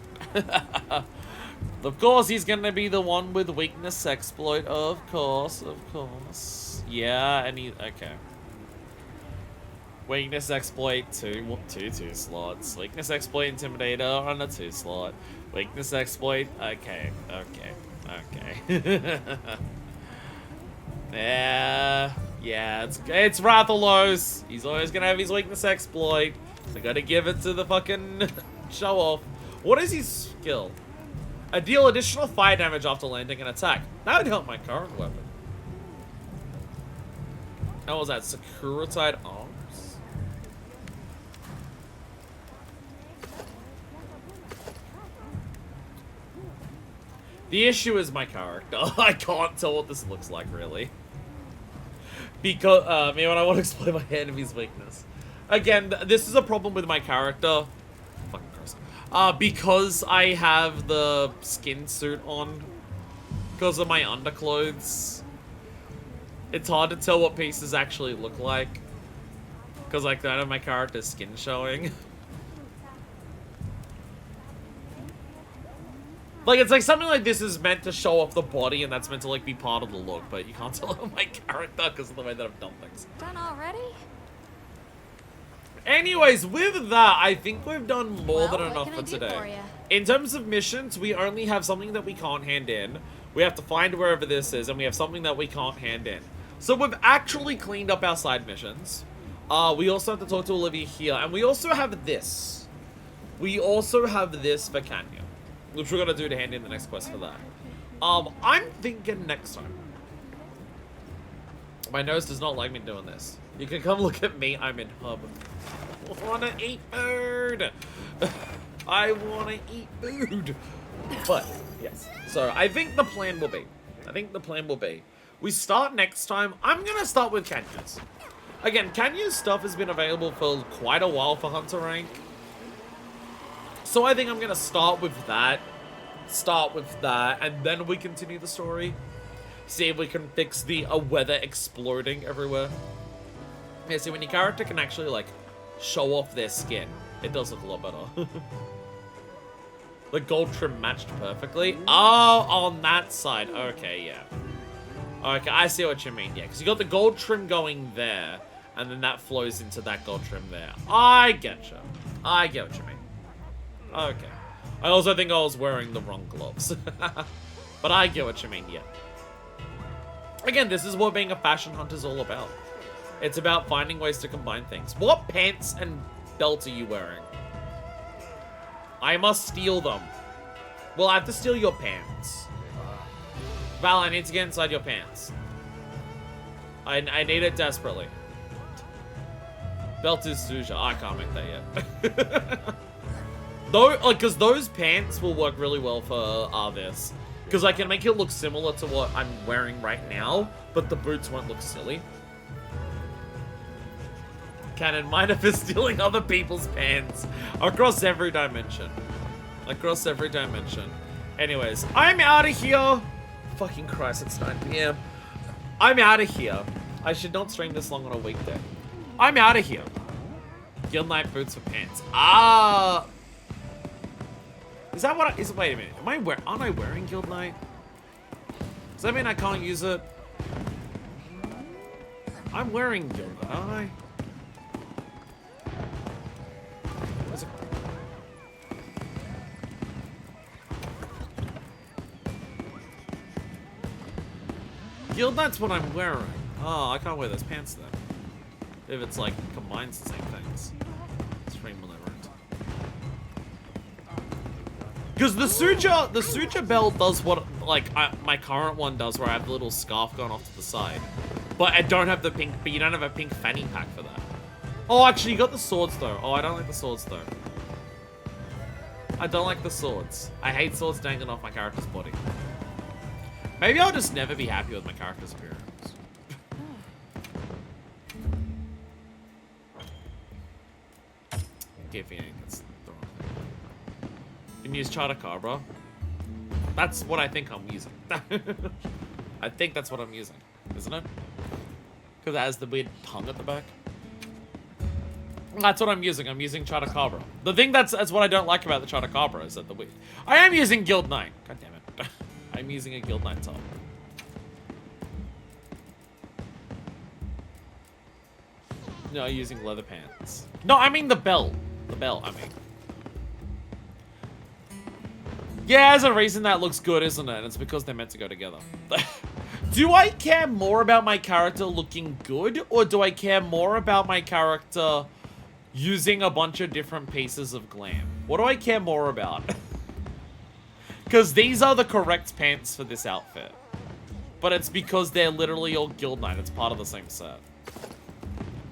Of course he's gonna be the one with weakness exploit, of course. Yeah, and okay. Weakness exploit, two slots. Weakness exploit intimidator on a 2 slot. Weakness exploit, okay. Yeah, it's Rathalos. He's always gonna have his weakness exploit. So gotta give it to the fucking show off. What is his skill? Deal additional fire damage after landing an attack. That would help my current weapon. How was that? Sakura tied arms? The issue is my character. I can't tell what this looks like, really. Because, when I want to explain my enemy's weakness. Again, this is a problem with my character. Fucking gross. Because I have the skin suit on. Because of my underclothes. It's hard to tell what pieces actually look like. Because, like, I have my character's skin showing. Like, it's like something like this is meant to show off the body, and that's meant to, like, be part of the look, but you can't tell my character because of the way that I've done things. Done already? Anyways, with that, I think we've done more than enough for today. In terms of missions, we only have something that we can't hand in. We have to find wherever this is, and we have something that we can't hand in. So we've actually cleaned up our side missions. We also have to talk to Olivia here, and we also have this. We also have this for Kanya, which we're gonna do to hand in the next quest for that. I'm thinking next time. My nose does not like me doing this. You can come look at me, I'm in hub. I wanna eat food! I wanna eat food! But, yes. So, I think the plan will be, we start next time. I'm gonna start with Kanya's. Again, Kanya's stuff has been available for quite a while for Hunter Rank. So I think I'm gonna start with that, and then we continue the story. See if we can fix the weather exploding everywhere. Yeah, see, when your character can actually, like, show off their skin, it does look a lot better. The gold trim matched perfectly. Oh, on that side. Okay, yeah. Okay, I see what you mean, yeah. Because you got the gold trim going there, and then that flows into that gold trim there. I getcha. I get what you mean. Okay. I also think I was wearing the wrong gloves. But I get what you mean, yeah. Again, this is what being a fashion hunter is all about. It's about finding ways to combine things. What pants and belt are you wearing? I must steal them. Well, I have to steal your pants. Val, I need to get inside your pants. I need it desperately. Belt is Suja. I can't make that yet. Though, like, because those pants will work really well for this. Because I can make it look similar to what I'm wearing right now, but the boots won't look silly. Cannon, mind if it's stealing other people's pants across every dimension. Across every dimension. Anyways, I'm out of here. Fucking Christ, it's 9 PM. I'm out of here. I should not stream this long on a weekday. I'm out of here. Guild Knight boots for pants. Ah! Is that what wait a minute. Aren't I wearing Guild Knight? Does that mean I can't use it? I'm wearing Guild Knight, aren't I? Where's it? Guild Knight's what I'm wearing. Oh, I can't wear those pants then. If it's like combines the same things. It's pretty malevolent. Because the suture belt does what like my current one does, where I have the little scarf going off to the side. But I don't have the pink, but you don't have a pink fanny pack for that. Oh, actually, you got the swords though. Oh, I don't like the swords though. I don't like the swords. I hate swords dangling off my character's body. Maybe I'll just never be happy with my character's appearance. That's the wrong thing. You can use Chadakabra. That's what I think I'm using. I think that's what I'm using, isn't it? Because it has the weird tongue at the back. That's what I'm using. I'm using Chadakabra. The thing that's what I don't like about the Chadakabra is that the weird... I am using Guild Knight. God damn it. I'm using a Guild Knight top. No, using leather pants. No, I mean the belt. The belt, I mean. Yeah, as a reason that looks good, isn't it? And it's because they're meant to go together. Do I care more about my character looking good? Or do I care more about my character using a bunch of different pieces of glam? What do I care more about? Because these are the correct pants for this outfit. But it's because they're literally all Guild Knight. It's part of the same set.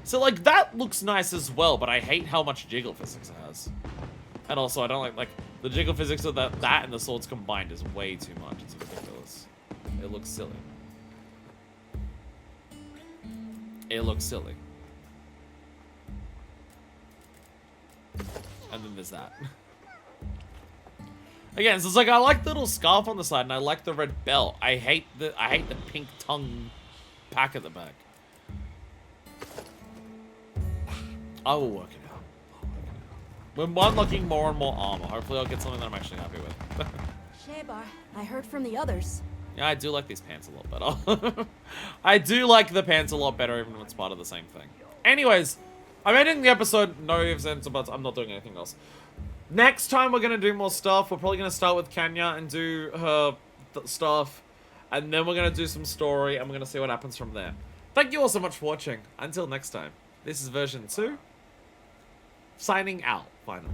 So, like, that looks nice as well, but I hate how much jiggle physics it has. And also, I don't like, the jiggle physics of that and the swords combined is way too much. It's ridiculous. It looks silly. It looks silly. And then there's that. Again, so it's like, I like the little scarf on the side, and I like the red belt. I hate the pink tongue pack at the back. I will work it out. We're unlocking more and more armor. Hopefully I'll get something that I'm actually happy with. Shebar, I heard from the others. Yeah, I do like these pants a lot better. I do like the pants a lot better, even when it's part of the same thing. Anyways, I'm ending the episode. No ifs, ands, or buts. I'm not doing anything else. Next time we're going to do more stuff. We're probably going to start with Kenya and do her stuff. And then we're going to do some story, and we're going to see what happens from there. Thank you all so much for watching. Until next time. This is version 2. Signing out, finally.